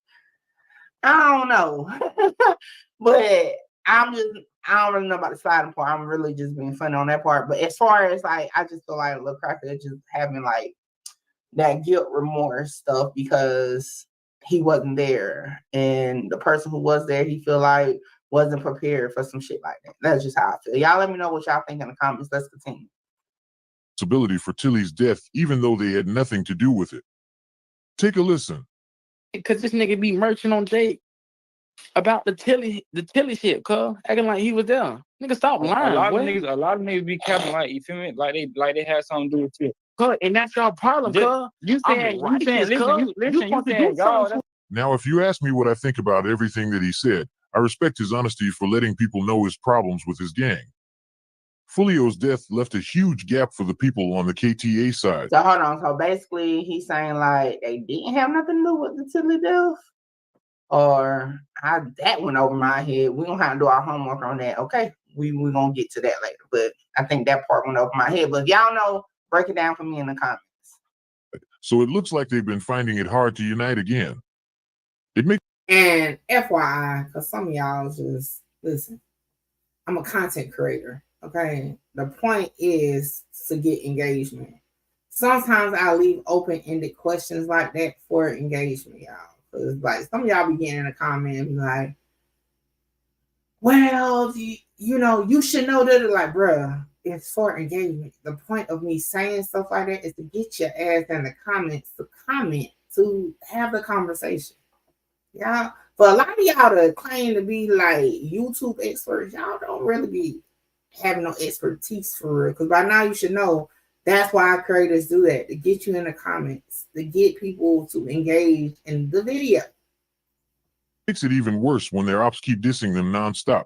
I don't know. But I don't really know about the sliding part. I'm really just being funny on that part. But as far as like, I just feel like LaCraca just having like that guilt remorse stuff because he wasn't there. And the person who was there, he feel like wasn't prepared for some shit like that. That's just how I feel. Y'all let me know what y'all think in the comments. Let's continue. Responsibility for Tilly's death, even though they had nothing to do with it. Take a listen. Because this nigga be merching on Jake about the Tilly shit, cuz acting like he was there. Nigga, stop lying. A lot of niggas be capping like, you feel me? Like they had something to do with you. Cuz, and that's your problem, cuz. You saying, Now, if you ask me what I think about everything that he said, I respect his honesty for letting people know his problems with his gang. Fulio's death left a huge gap for the people on the KTA side. So hold on. So basically, he's saying like they didn't have nothing to do with the Tilly death, or how that went over my head. We don't have to do our homework on that. Okay, we gonna get to that later. But I think that part went over my head. But if y'all know, break it down for me in the comments. So it looks like they've been finding it hard to unite again. It makes And FYI, because some of y'all just listen, I'm a content creator. Okay. The point is to get engagement. Sometimes I leave open-ended questions like that for engagement, y'all. Because like some of y'all be getting in the comments like, well, you know, you should know that. Like, bruh, it's for engagement. The point of me saying stuff like that is to get your ass in the comments to comment, to have the conversation. Y'all, for a lot of y'all to claim to be like YouTube experts, y'all don't really be having no expertise for real. Because by now you should know that's why creators do that, to get you in the comments, to get people to engage in the video. Makes it even worse when their ops keep dissing them nonstop.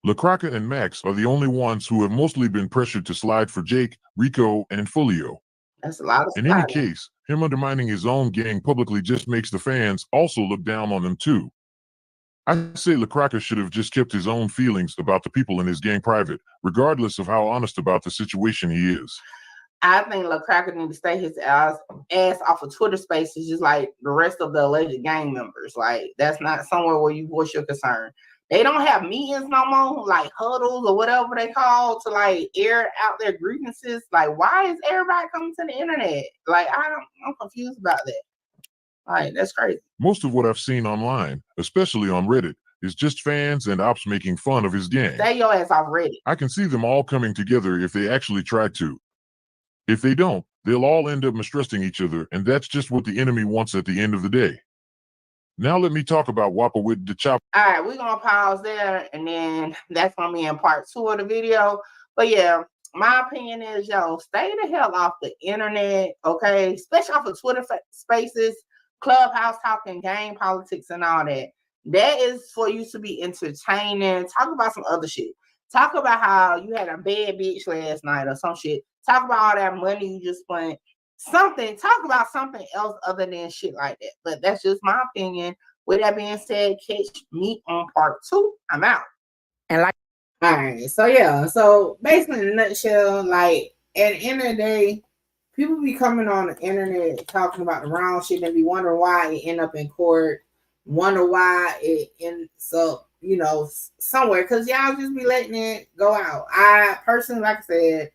LaCrocca and Max are the only ones who have mostly been pressured to slide for Jake, Rico, and Fulio. That's a lot of In any case, him undermining his own gang publicly just makes the fans also look down on them too. I say LaCrocca should have just kept his own feelings about the people in his gang private, regardless of how honest about the situation he is. I think LaCrocca need to stay his ass off of Twitter Spaces, just like the rest of the alleged gang members. Like, that's not somewhere where you voice your concern. They don't have meetings no more, like huddles or whatever they call, to like air out their grievances. Like, why is everybody coming to the internet? Like, I'm confused about that. Like, that's crazy. Most of what I've seen online, especially on Reddit, is just fans and ops making fun of his gang. Stay your ass off Reddit. I can see them all coming together if they actually try to. If they don't, they'll all end up mistrusting each other, and that's just what the enemy wants at the end of the day. Now let me talk about Whopper with the chop. All right, we're gonna pause there, and then that's gonna be in part 2 of the video. But yeah, my opinion is, yo, stay the hell off the internet, okay? Especially off of Twitter Spaces, Clubhouse talking game politics and all that. That is for you to be entertaining. Talk about some other shit. Talk about how you had a bad bitch last night or some shit. Talk about all that money you just spent. Something. Talk about something else other than shit like that. But that's just my opinion. With that being said, catch me on part 2. I'm out. And like, all right. So yeah. So basically, in a nutshell, like at the end of the day, people be coming on the internet talking about the wrong shit and be wondering why it end up in court. Wonder why it ends up, you know, somewhere. Because y'all just be letting it go out. I personally, like I said,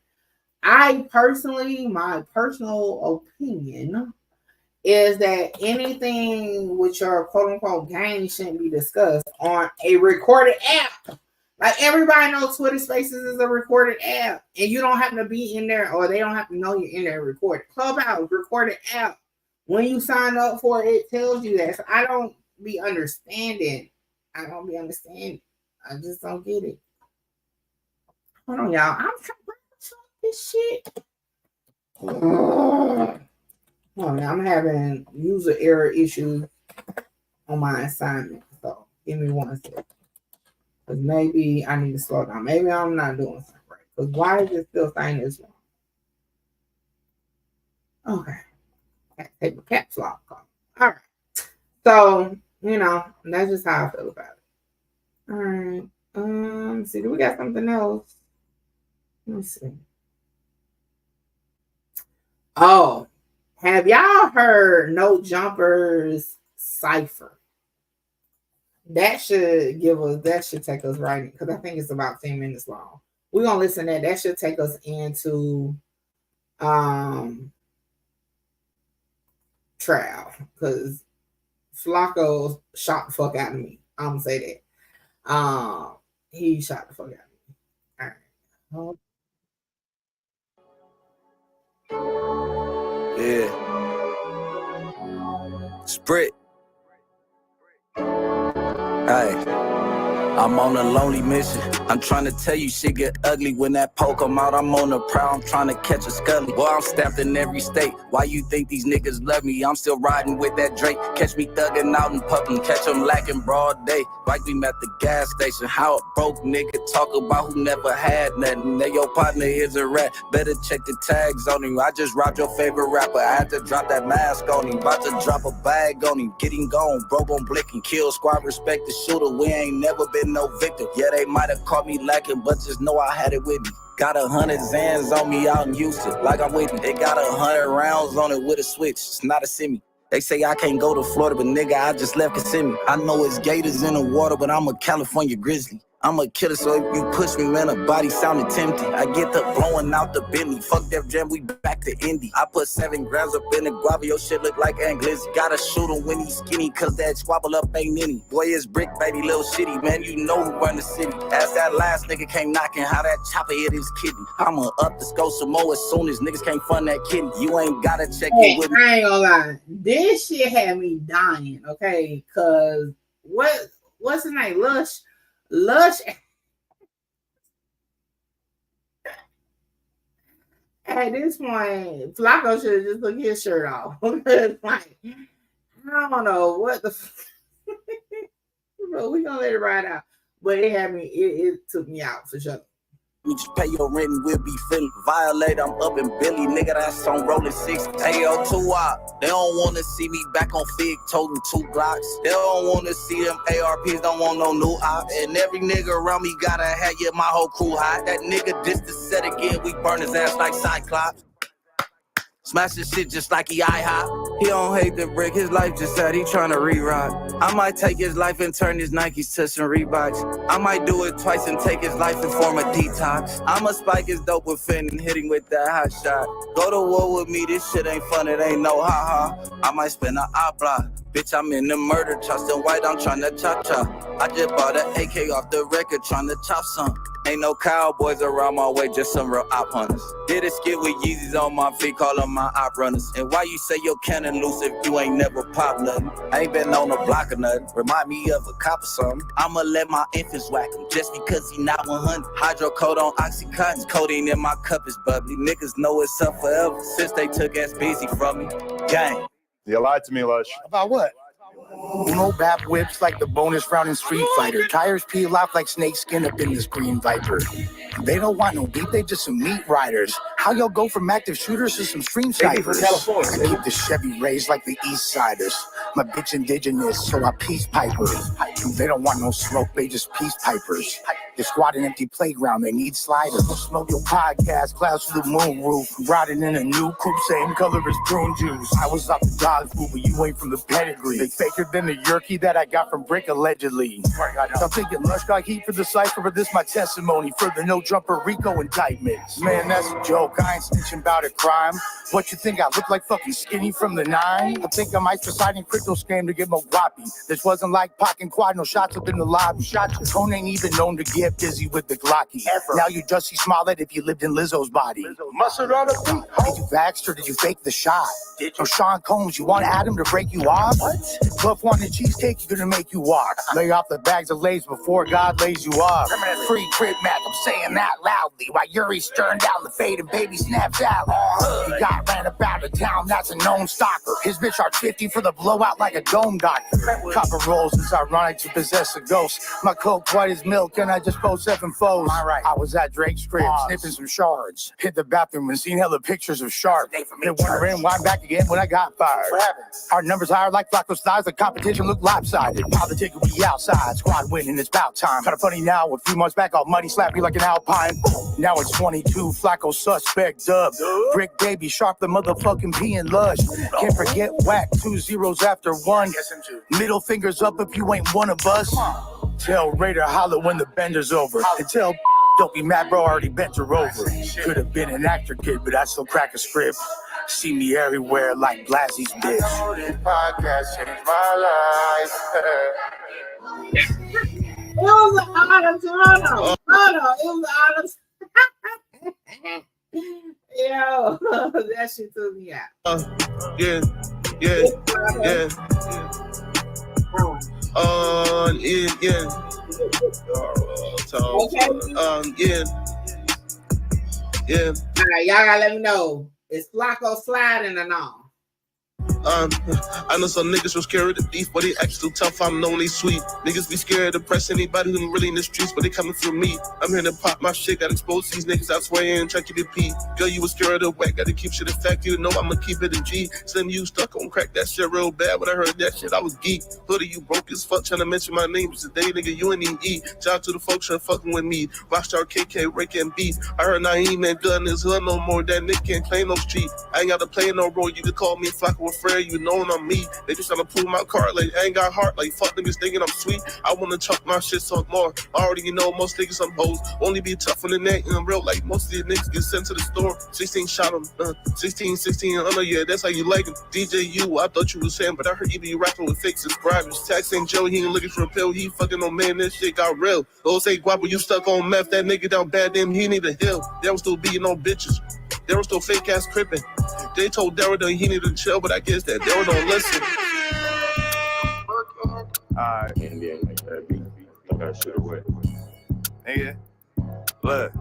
my personal opinion is that anything with your quote unquote gang shouldn't be discussed on a recorded app. Like, everybody knows Twitter Spaces is a recorded app, and you don't have to be in there, or they don't have to know you're in there recorded. Clubhouse, recorded app. When you sign up for it, it tells you that. So I don't be understanding. I just don't get it. Hold on, y'all. I'm trying to this shit. Oh, man, I'm having user error issues on my assignment. So give me 1 second. Because maybe I need to slow down. Maybe I'm not doing something right. Because why is it still saying this wrong? Okay. I have to take the caps lock off. All right. So, you know, that's just how I feel about it. All right. See, do we got something else? Let me see. Oh, have y'all heard No Jumpers Cypher? That should take us right in, because I think it's about 10 minutes long. We're gonna listen to that. That should take us into trial, because Flacco shot the fuck out of me. I'm gonna say that. He shot the fuck out of me. All right. Yeah. Sprit. Hey. I'm on a lonely mission. I'm trying to tell you shit get ugly when that pole come out. I'm on the prowl, I'm trying to catch a scully. Boy, I'm stamped in every state. Why you think these niggas love me? I'm still riding with that Drake. Catch me thugging out in public, catch them lacking broad day. Like we met the gas station. How a broke nigga talk about who never had nothing. Now your partner is a rat. Better check the tags on him. I just robbed your favorite rapper. I had to drop that mask on him. About to drop a bag on him. Get him gone. Bro gon' blinking. Kill squad, respect the shooter. We ain't never been no victim. Yeah, they might have caught me lacking, but just know I had it with me. Got 100 Zans on me out in Houston, like I'm with me. They got 100 rounds on it with a switch. It's not a semi. They say I can't go to Florida, but nigga, I just left Kissimmee. I know it's gators in the water, but I'm a California grizzly. I'm a killer, so if you push me, man, a body sounding tempting. I get the blowing out the Bentley. Fuck Def Jam, we back to Indy. I put 7 grams up in the guava, your shit look like Angliz. Gotta shoot him when he's skinny, cause that squabble up ain't any. Boy, it's brick, baby, little shitty, man, you know who run the city. As that last nigga came knocking, how that chopper hit his kidney. I'ma up the scope some more as soon as niggas can't fund that kidney. You ain't gotta check in with me. I ain't gonna lie. This shit had me dying, okay? Cause what's his name? Lush. At this point, Flacco should have just took his shirt off. Like, I don't know what the but we gonna let it ride out. But it had me, it took me out for sure. You just pay your rent and we'll be feeling violate. I'm up in Billy, nigga, that's on rolling 6. Hey, yo, 2 out. They don't want to see me back on Fig, toting 2 Glocks. They don't want to see them ARPs, don't want no new op. And every nigga around me got a hat, yeah, my whole crew hot. That nigga dissed the set again, we burn his ass like Cyclops. Smash his shit just like he IHOP. He don't hate the brick, his life just sad, he tryna re-rock. I might take his life and turn his Nikes to some Reeboks. I might do it twice and take his life and form a detox. I'ma spike his dope with Finn and hit him with that hot shot. Go to war with me, this shit ain't fun, it ain't no ha-ha. I might spend an block. Bitch, I'm in the murder, Charleston White, I'm tryna chop-chop. I just bought an AK off the record, tryna chop some. Ain't no cowboys around my way, just some real op hunters. Did a skit with Yeezys on my feet, call them my op runners. And why you say your cannon loose if you ain't never pop nothing? I ain't been on the block or nothing, remind me of a cop or something. I'ma let my infants whack him, just because he not 100. Hydrocodone, Oxycontin, codeine in my cup is bubbly. Niggas know it's up forever, since they took S-Busy from me. Gang. You lied to me, Lush. About what? No bap whips like the bonus round in Street Fighter. Tires peel off like snake skin up in this green Viper. They don't want no beef, they just some meat riders. How y'all go from active shooters to some stream snipers? I keep the Chevy raised like the East Siders. My bitch indigenous, so I peace pipers. They don't want no smoke, they just peace pipers. They squat an empty playground, they need sliders. Smoke your podcast, clouds to the moon roof. Riding in a new coupe, same color as prune juice. I was off the dog food, but you ain't from the pedigree. They faker than the yerky that I got from Brick, allegedly. I'm thinking Lush got heat for the cipher, but this my testimony for the no jumper Rico indictments. Man, that's a joke, I ain't snitching about a crime. What you think, I look like fucking Skinny from the 9? I think I'm exercising crypto scam to get my guapi. This wasn't like Pac and Quad, no shots up in the lobby. Tone ain't even known to get busy with the Glocky. Now you Jussie Smollett if you lived in Lizzo's body. Mustard on the beat. Did you vaxxed or did you fake the shot? No Sean Combs, you want Adam to break you off? What? Cluff wanted cheesecake, you're gonna make you walk. Lay off the bags of Lays before God lays you off. Free Crib Mac, I'm saying that loudly. While Yuri's stirring down the fade and baby snaps out. He got ran up out of town, that's a known stalker. His bitch charged 50 for the blowout like a dome doctor. Copper rolls, it's ironic to possess a ghost. My coke white as milk and I just post 7 foes. I was at Drake's crib, sniffing some shards. Hit the bathroom and seen hella pictures of Sharp. Been wondering why I'm back again when I got fired. Our numbers higher like Flacco's thighs, the competition look lopsided. Politics will be outside, squad winning, it's about time. Kinda funny now, a few months back all money slapped me like an Alpine. Now it's 22, Flacco suspect dub. Brick baby, Sharp the motherfucking P and Lush. Can't forget whack, 2 zeros after 1. Middle fingers up if you ain't one of us. Tell Raider holler when the bender's over. And tell don't be mad bro, already bent her over. Could have been an actor kid, but I still crack a script. See me everywhere like Blazzie's bitch. This podcast changed my life. It was an honor, Toronto. It was an honor. Yo, that shit took me out. Yeah. Yeah. All right, y'all gotta let me know. Is Flacco sliding or not? I know some niggas were scared of the beef, but they act too tough. I'm known they sweet. Niggas be scared to press anybody who's really in the streets, but they coming for me. I'm here to pop my shit, gotta expose these niggas. I swear and try to pee. Girl, you was scared of the whack, gotta keep shit in fact. You know I'ma keep it in G. Slim, you stuck on crack, that shit real bad. When I heard that shit, I was geek. Hoodie, you broke as fuck, trying to mention my name today, nigga. You ain't even eat. Shout out to the folks trying fucking with me. Rockstar KK, Rick and B. I heard Naeem ain't done his hood no more. That nigga can't claim no street. I ain't gotta play no role. You can call me Flacco a friend, you know I'm me. They just trying to pull my card like I ain't got heart. Like fuck niggas thinking I'm sweet. I wanna chop my shit so more. Already you know most niggas some hoes. Only be tough on the neck and I'm real like most of these niggas get sent to the store. 16 shot them. 16 under, yeah, that's how you like them. DJ U, I thought you was saying, but I heard you be rapping with fake subscribers. Tax ain't Joe, he ain't looking for a pill. He fucking on man, that shit got real. Those say guapo, you stuck on meth. That nigga down bad, damn, he need a hill. They was still beating on bitches. They were still fake ass crippin'. They told Daryl that he needed to chill, but I guess that Daryl don't listen. Alright. That shit away. Nigga, look.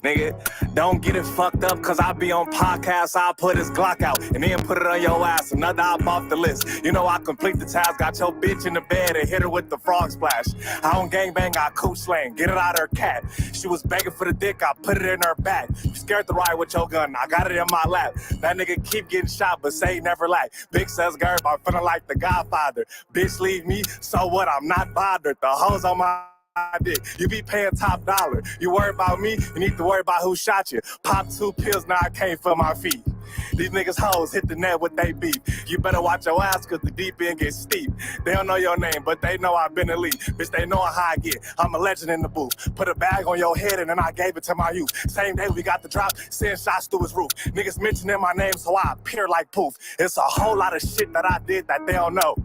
Nigga, don't get it fucked up, cause I be on podcasts, I'll put his Glock out and then put it on your ass, another op off the list. You know I complete the task, got your bitch in the bed and hit her with the frog splash. I don't gangbang, I cool slang, get it out of her cat. She was begging for the dick, I put it in her back. You scared to ride with your gun, I got it in my lap. That nigga keep getting shot, but say never lack. Big says Gerb, I'm feeling like the Godfather. Bitch leave me, so what, I'm not bothered. The hoes on my dick. You be paying top dollar. You worry about me, you need to worry about who shot you. Pop 2 pills, now I can't feel my feet. These niggas hoes hit the net with they beef. You better watch your ass, cause the deep end gets steep. They don't know your name, but they know I've been elite. Bitch, they know how I get. I'm a legend in the booth. Put a bag on your head and then I gave it to my youth. Same day we got the drop, send shots through his roof. Niggas mentioning my name so I appear like poof. It's a whole lot of shit that I did that they don't know.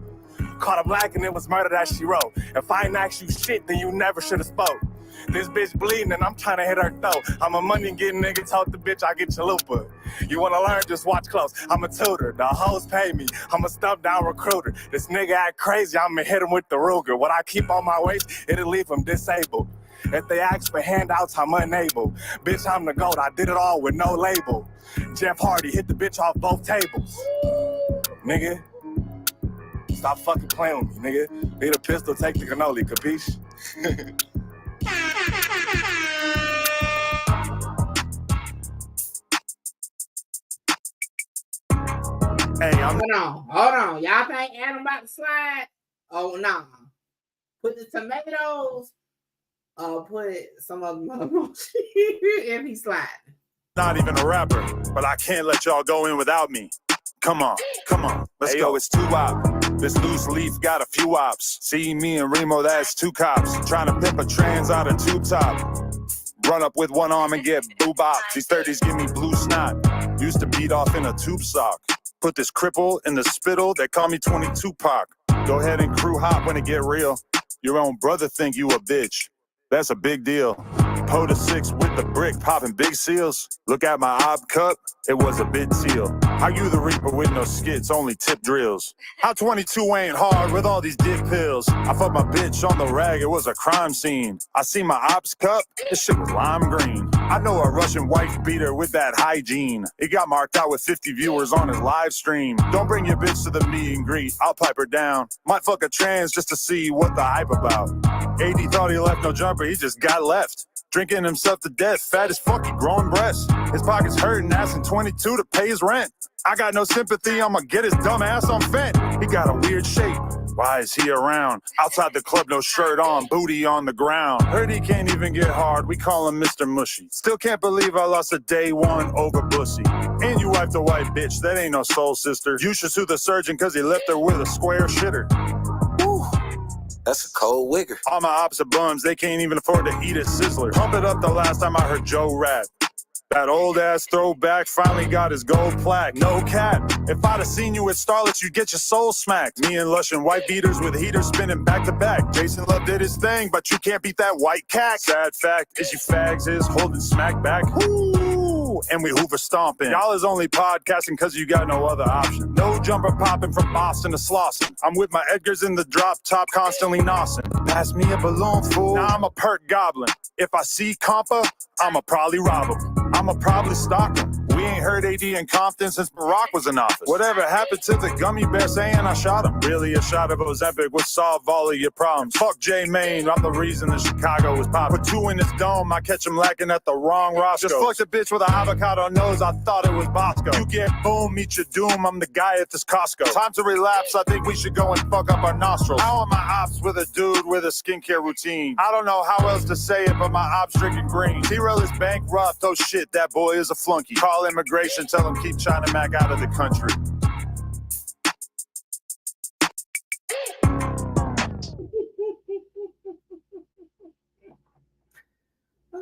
Caught him lacking, it was murder that she wrote. If I ain't asked you shit, then you never should have spoke. This bitch bleeding and I'm trying to hit her throat. I'm a money getting nigga, told the bitch I get your looper. You wanna learn, just watch close. I'm a tutor, the hoes pay me. I'm a stumped down recruiter. This nigga act crazy, I'ma hit him with the Ruger. What I keep on my waist, it'll leave him disabled. If they ask for handouts, I'm unable. Bitch, I'm the GOAT, I did it all with no label. Jeff Hardy hit the bitch off both tables. Nigga. Stop fucking playing with me, nigga. Need a pistol, take the cannoli, capiche? Hey, hold on. Y'all think Adam about to slide? Oh, no. Put the tomatoes, put some of them if he slide. Not even a rapper, but I can't let y'all go in without me. Come on, let's go. Yo, it's 2 op. This loose leaf got a few ops. See me and Remo, that's 2 cops. Trying to pimp a trans out of tube top. Run up with one arm and get boo-bop. These 30s give me blue snot. Used to beat off in a tube sock. Put this cripple in the spittle, they call me 22 Pac. Go ahead and crew hop when it get real. Your own brother think you a bitch. That's a big deal. Po to 6 with the brick, popping big seals. Look at my ob cup, it was a big seal. How you the Reaper with no skits, only tip drills? How 22 ain't hard with all these dick pills? I fucked my bitch on the rag, it was a crime scene. I see my ops cup, this shit was lime green. I know a Russian wife beater with that hygiene. It got marked out with 50 viewers on his live stream. Don't bring your bitch to the meet and greet, I'll pipe her down. Might fuck a trans just to see what the hype about. AD thought he left no jumper, he just got left. Drinking himself to death, fat as fuck, he growing breasts. His pockets hurting, asking 22 to pay his rent. I got no sympathy, I'ma get his dumb ass on Fent. He got a weird shape, why is he around? Outside the club, no shirt on, booty on the ground. Heard he can't even get hard, we call him Mr. Mushy. Still can't believe I lost a day 1 over Bussy. And you wiped a white bitch, that ain't no soul sister. You should sue the surgeon cause he left her with a square shitter. Woo. That's a cold wigger. All my ops are bums, they can't even afford to eat a Sizzler. Pump it up the last time I heard Joe rap. That old ass throwback finally got his gold plaque. No cap. If I'd have seen you at Starlet, you'd get your soul smacked. Me and Lush and white beaters with heaters spinning back to back. Jason Love did his thing, but you can't beat that white cat. Sad fact is you fags is holding smack back. Woo! and we Hoover stomping. Y'all is only podcasting cause you got no other option. No jumper popping from Boston to Slauson. I'm with my Edgars in the drop top, constantly nossing. Pass me a balloon, fool. Now I'm a perk goblin. If I see Compa, I'ma probably rob him. I'ma probably stalk him. We ain't heard AD in Compton since Barack was in office. Whatever happened to the gummy bear saying I shot him? Really, a shot of Ozempic would solve all of your problems. Fuck J Maine, I'm the reason that Chicago is popping. Put 2 in his dome, I catch him lacking at the wrong Roscoe. Just fucked a bitch with an avocado nose, I thought it was Bosco. You get boom, meet your doom, I'm the guy at this Costco. Time to relapse, I think we should go and fuck up our nostrils. How am my ops with a dude with a skincare routine? I don't know how else to say it, but my ops drinking green. T-Rail is bankrupt, oh shit, that boy is a flunky. Call immigration, tell him keep China Mac out of the country.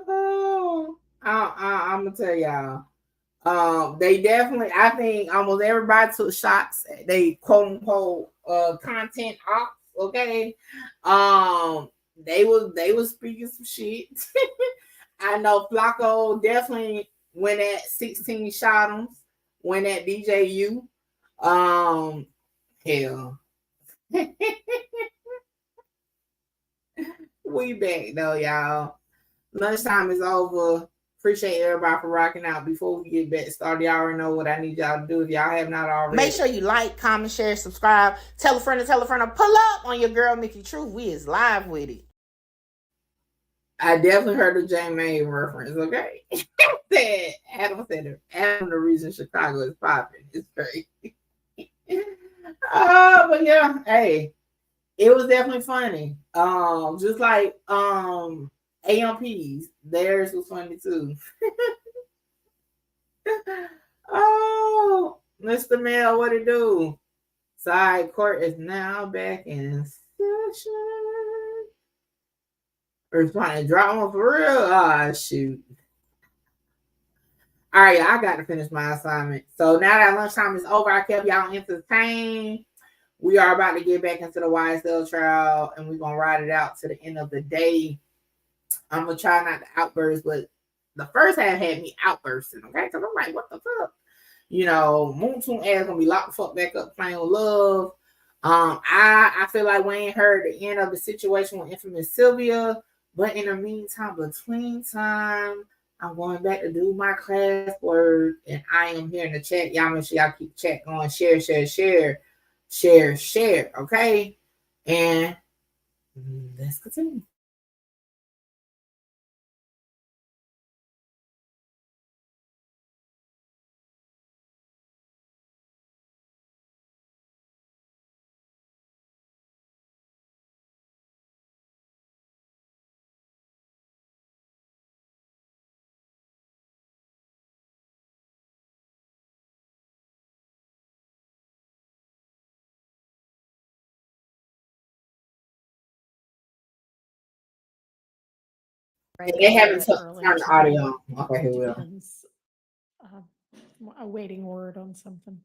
Oh, I'm gonna tell y'all. They definitely, I think almost everybody took shots at they quote unquote content ops. Okay, they was speaking some shit. I know Flacco definitely went at 16 shot 'em, went at DJU. Hell. We back though, y'all. Lunchtime is over. Appreciate everybody for rocking out. Before we get back started, y'all already know what I need y'all to do if y'all have not already. Make sure you like, comment, share, subscribe. Tell a friend to pull up on your girl Mickey Truth. We is live with it. I definitely heard the J Maine reference, okay? Adam said Adam the reason Chicago is popping. It's great. But yeah, hey, it was definitely funny. Just like AMP's, theirs was funny too. Oh, Mr. Mel, what it do? Side court is now back in session. Responding to drama for real. Ah, shoot. All right, I got to finish my assignment. So now that lunchtime is over, I kept y'all entertained. We are about to get back into the YSL trial, and we're gonna ride it out to the end of the day. I'm gonna try not to outburst, but the first half had me outbursting, okay? Because I'm like, what the fuck? You know, Moon Toon ass gonna be locked the fuck back up playing with love. I feel like we ain't heard the end of the situation with infamous Sylvia, but in the meantime, between time, I'm going back to do my classwork, and I am here in the chat. Y'all make sure y'all keep chat going. Share, okay? And let's continue. They haven't turned the audio on. Okay, here we go. Awaiting word on something.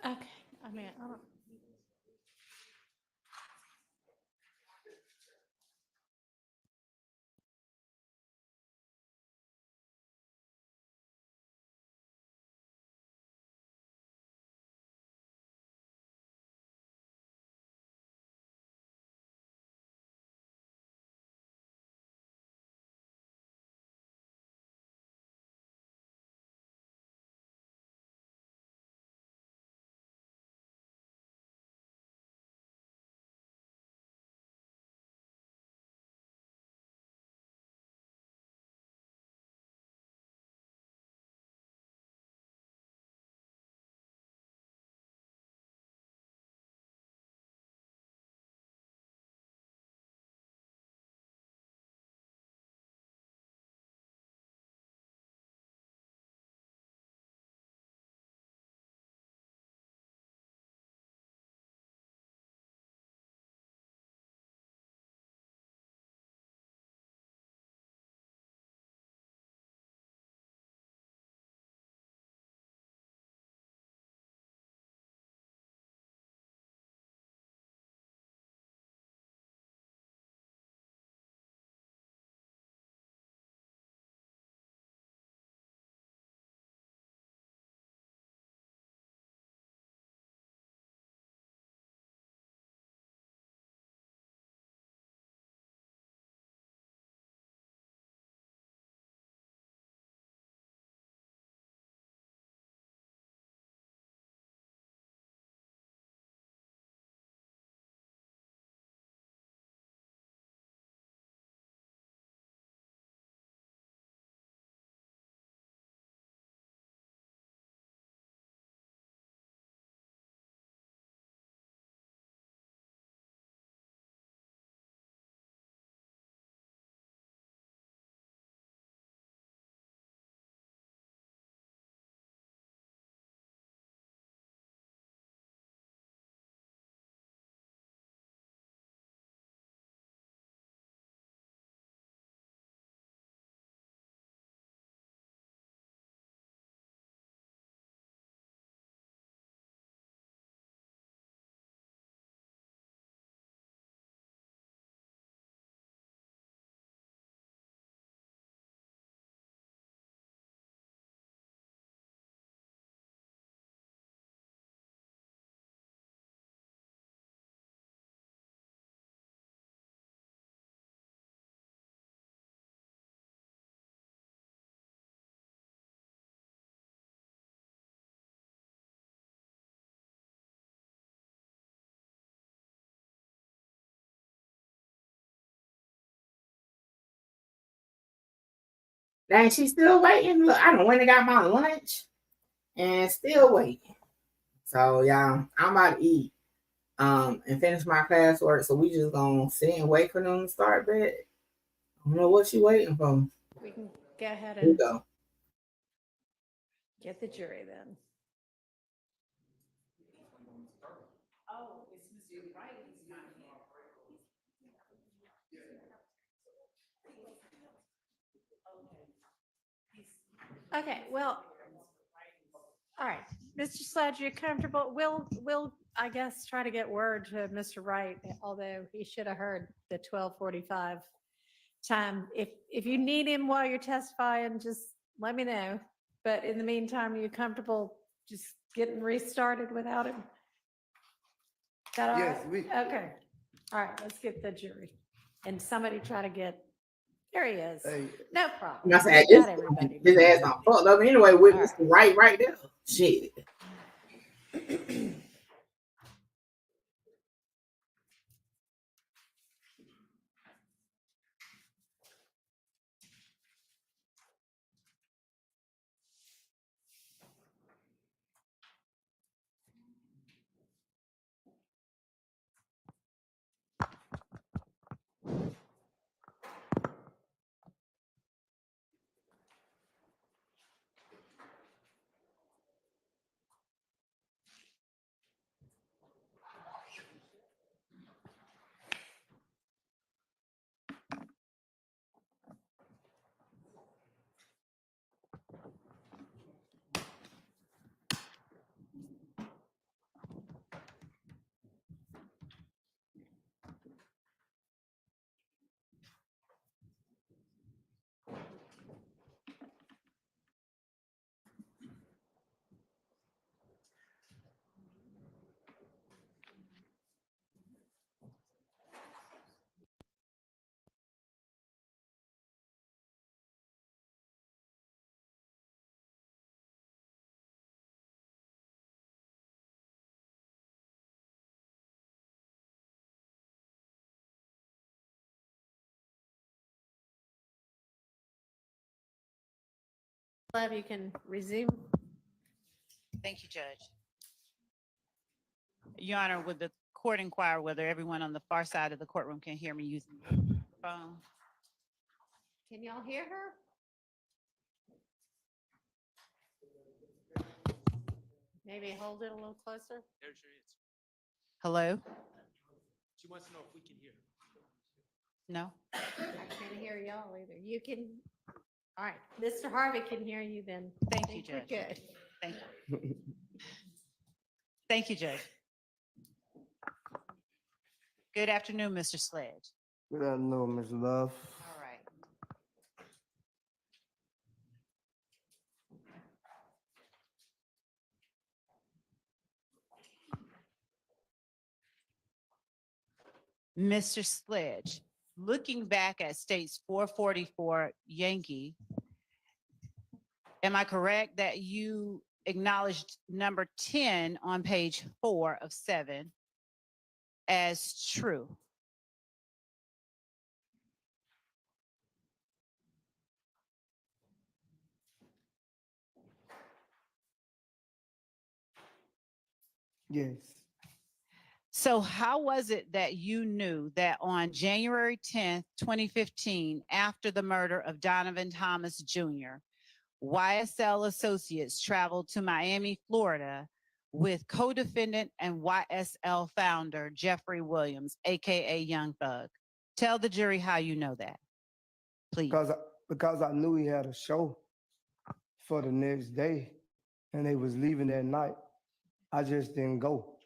Okay, I mean, I don't. Dang, she's still waiting. Look, I done went and got my lunch and still waiting. So y'all, I'm about to eat and finish my classwork. So we just gonna sit and wait for them to start bed. I don't know what she waiting for. We can go ahead Here we and go. get the jury then. Oh, it's Mr. Wright, he's not here. Okay, well, all right, Mr. Sledge, you're comfortable? We'll, I guess, try to get word to Mr. Wright, although he should have heard the 12:45 time. If you need him while you're testifying, just let me know. But in the meantime, are you comfortable just getting restarted without him? Is that all Yes, right? Okay. All right, let's get the jury. And somebody try to get, there he is. Hey, No I'm problem. not saying We got everybody. his ass on fucked up anyway with All Mr. Right there. Shit. Glad you can resume. Thank you, Judge. Your Honor, would the court inquire whether everyone on the far side of the courtroom can hear me using the phone? Can y'all hear her? Maybe hold it a little closer. There she is. Hello? She wants to know if we can hear. No? I can't hear y'all either. You can, all right, Mr. Harvey can hear you then. Thank I you, think we're Judge. Good. Thank you. Thank you, Judge. Good afternoon, Mr. Sledge. good afternoon, Ms. Love. All right. Mr. Sledge, looking back at states 444 Yankee, am I correct that you acknowledged number 10 on page 4 of 7 as true? Yes. So how was it that you knew that on January 10th, 2015, after the murder of Donovan Thomas Jr., YSL Associates traveled to Miami, Florida with co-defendant and YSL founder Jeffrey Williams, AKA Young Thug? Tell the jury how you know that, please. Because I knew he had a show for the next day and they was leaving that night. I just didn't go.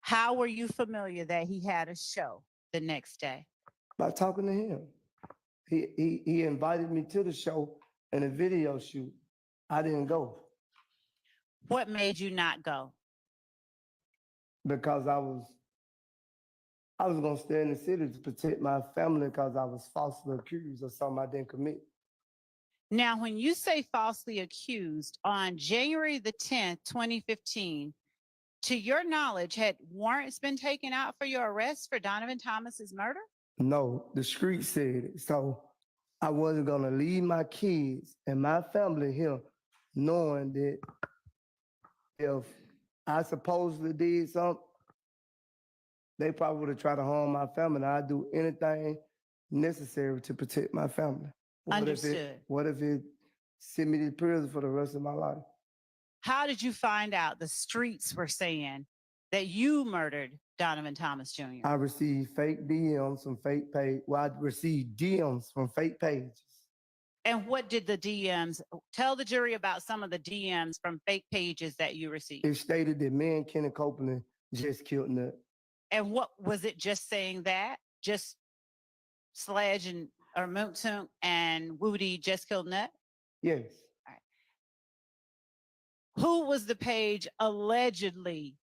How were you familiar that he had a show the next day? By talking to him. He invited me to the show and a video shoot. I didn't go What made you not go? because I was gonna stay in the city to protect my family because I was falsely accused of something I didn't commit. Now, when you say falsely accused, on January the 10th, 2015, to your knowledge, had warrants been taken out for your arrest for Donovan Thomas's murder? No, the street said it. So I wasn't gonna leave my kids and my family here knowing that if I supposedly did something, they probably would have tried to harm my family. And I'd do anything necessary to protect my family. Understood. What if it sent me to prison for the rest of my life? How did you find out the streets were saying that you murdered Donovan Thomas Jr.? I received fake DMs from fake page. Well, I received DMs from fake pages. And what did the DMs tell the jury about? Some of the DMs from fake pages that you received? It stated that me and Kenneth Copeland just killed Nut. And what was it? Just saying that? Just Sledge and or Moontunk and Woody just killed Nut? Yes. Who was the page allegedly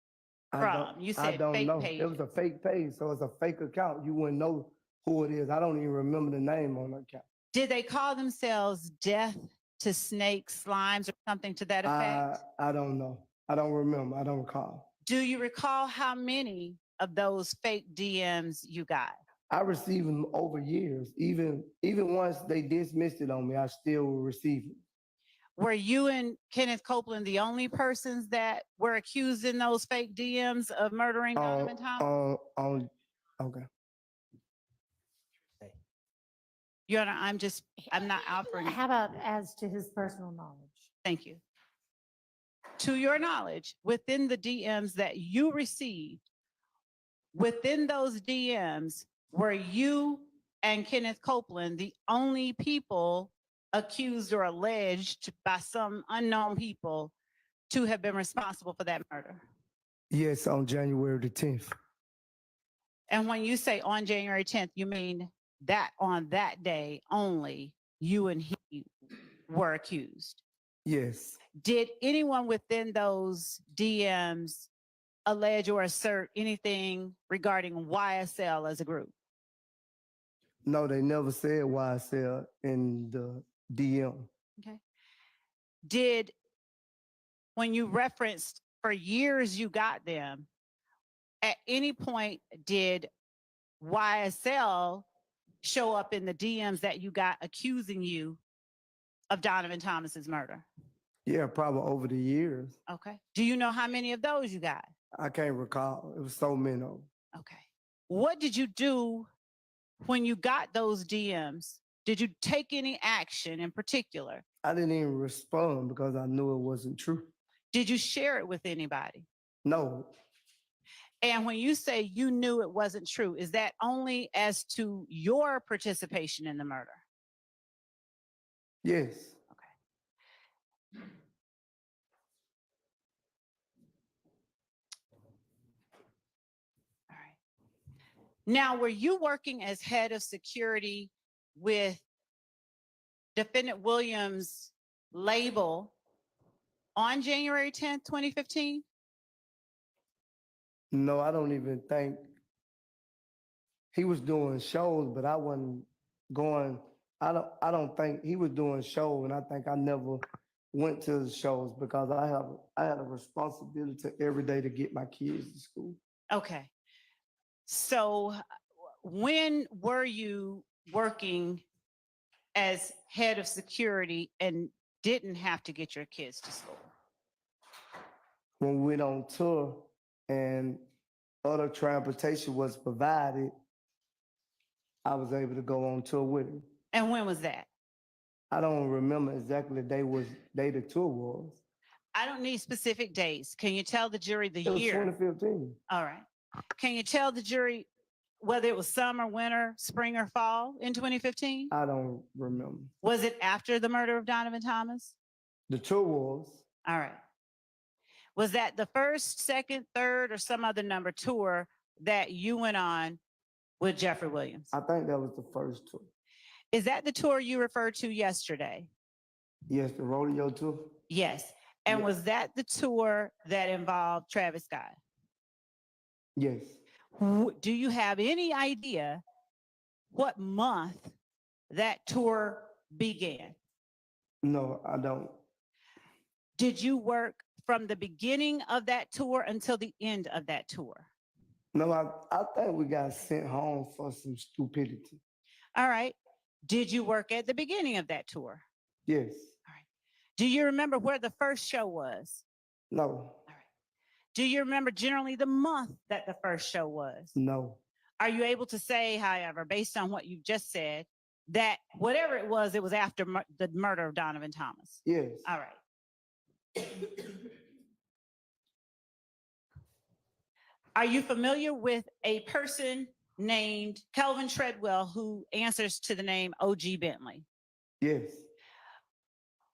from? You I said don't fake know. page. It was a fake page, so it's a fake account. You wouldn't know who it is. I don't even remember the name on the account. Did they call themselves Death to Snake Slimes or something to that effect? I don't know. I don't remember. I don't recall. Do you recall how many of those fake DMs you got? I received them over years. Even once they dismissed it on me, I still will receive it. Were you and Kenneth Copeland the only persons that were accused in those fake DMs of murdering Donovan Thomas? Okay. Your Honor, I'm not offering. How about as to his personal knowledge? Thank you. To your knowledge, within the DMs that you received, within those DMs, were you and Kenneth Copeland the only people accused or alleged by some unknown people to have been responsible for that murder? Yes, on January the 10th. And when you say on January 10th, you mean that on that day only, you and he were accused? Yes. Did anyone within those DMs allege or assert anything regarding YSL as a group? No, they never said YSL in the DM. Okay. Did, when you referenced for years you got them, at any point did YSL show up in the DMs that you got accusing you of Donovan Thomas's murder? Yeah, probably over the years. Okay. Do you know how many of those you got? I can't recall. It was so many of them. Okay. What did you do when you got those DMs? Did you take any action in particular? I didn't even respond because I knew it wasn't true. Did you share it with anybody? No. And when you say you knew it wasn't true, is that only as to your participation in the murder? Yes. All right. Now, were you working as head of security with Defendant Williams' label on January 10th, 2015? No, I don't even think he was doing shows, but I wasn't going. I don't think he was doing shows, and I think I never went to the shows because I had a responsibility every day to get my kids to school. Okay. So when were you working as head of security and didn't have to get your kids to school? When we went on tour and other transportation was provided, I was able to go on tour with him. And when was that? I don't remember exactly the day the tour was. I don't need specific dates. Can you tell the jury the It was year? 2015. All right. Can you tell the jury whether it was summer, winter, spring, or fall in 2015? I don't remember. Was it after the murder of Donovan Thomas? The tour was. All right. Was that the first, second, third, or some other number tour that you went on with Jeffrey Williams? I think that was the first tour. Is that the tour you referred to yesterday? Yes, the rodeo tour. Yes. And Yes. was that the tour that involved Travis Scott? Yes. Do you have any idea what month that tour began? No, I don't. Did you work from the beginning of that tour until the end of that tour? No, I think we got sent home for some stupidity. All right. Did you work at the beginning of that tour? Yes. Do you remember where the first show was? No. Do you remember generally the month that the first show was? No. Are you able to say, however, based on what you just said, that whatever it was after the murder of Donovan Thomas? Yes. All right. Are you familiar with a person named Kelvin Treadwell who answers to the name O.G. Bentley? Yes.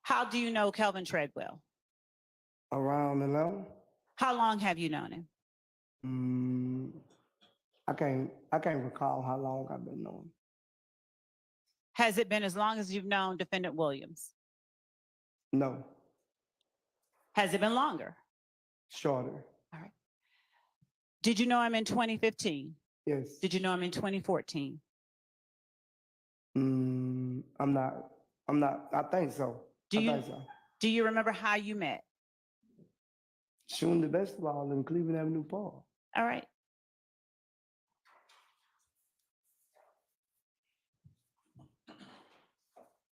How do you know Kelvin Treadwell? Around Atlanta. How long have you known him? I can't recall how long I've been knowing. Has it been as long as you've known Defendant Williams? No. Has it been longer? Shorter. All right. Did you know him in 2015? Yes. Did you know him in 2014? I'm not, I think so. Do you, think so. Do you remember how you met? Shooting the basketball in Cleveland Avenue Park. All right.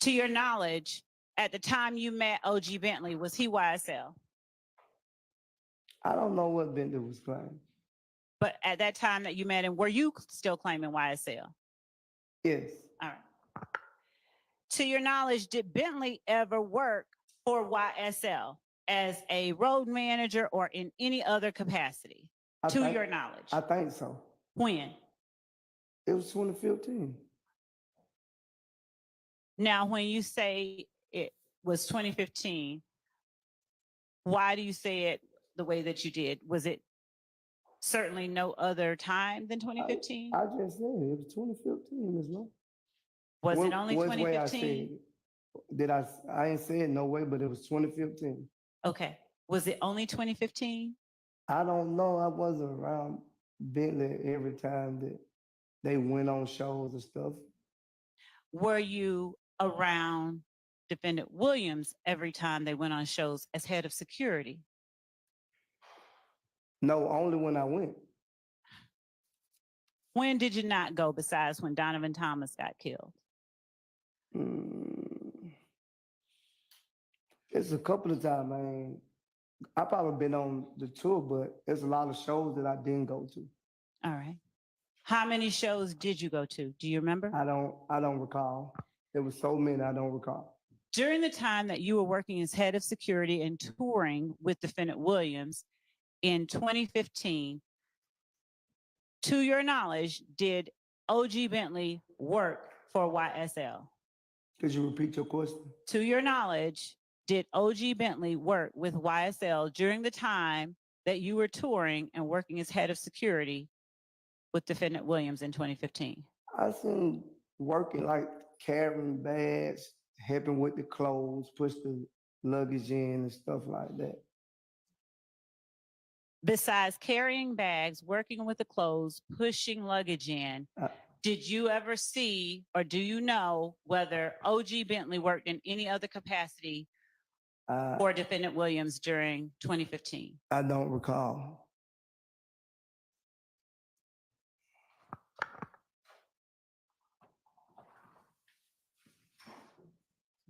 To your knowledge, at the time you met O.G. Bentley, was he YSL? I don't know what Bentley was claiming. But at that time that you met him, were you still claiming YSL? Yes. All right. To your knowledge, did Bentley ever work for YSL as a road manager or in any other capacity? Your knowledge. I think so. When? It was 2015. Now, when you say it was 2015, why do you say it the way that you did? Was it certainly no other time than 2015? I just said it was 2015, Ms. Lowe. Was it only What way I 2015? said it? Did I ain't say it no way, but it was 2015. Okay. Was it only 2015? I don't know. I wasn't around Bentley every time that they went on shows and stuff. Were you around Defendant Williams every time they went on shows as head of security? No, only when I went. When did you not go besides when Donovan Thomas got killed? It's a couple of times, man. I probably been on the tour, but there's a lot of shows that I didn't go to. All right. How many shows did you go to? Do you remember? I don't recall. There was so many I don't recall. During the time that you were working as head of security and touring with Defendant Williams in 2015, to your knowledge, did O.G. Bentley work for YSL? Could you repeat your question? To your knowledge, did O.G. Bentley work with YSL during the time that you were touring and working as head of security with Defendant Williams in 2015? I seen working like carrying bags, helping with the clothes, push the luggage in and stuff like that. Besides carrying bags, working with the clothes, pushing luggage in, did you ever see or do you know whether O.G. Bentley worked in any other capacity for Defendant Williams during 2015? I don't recall.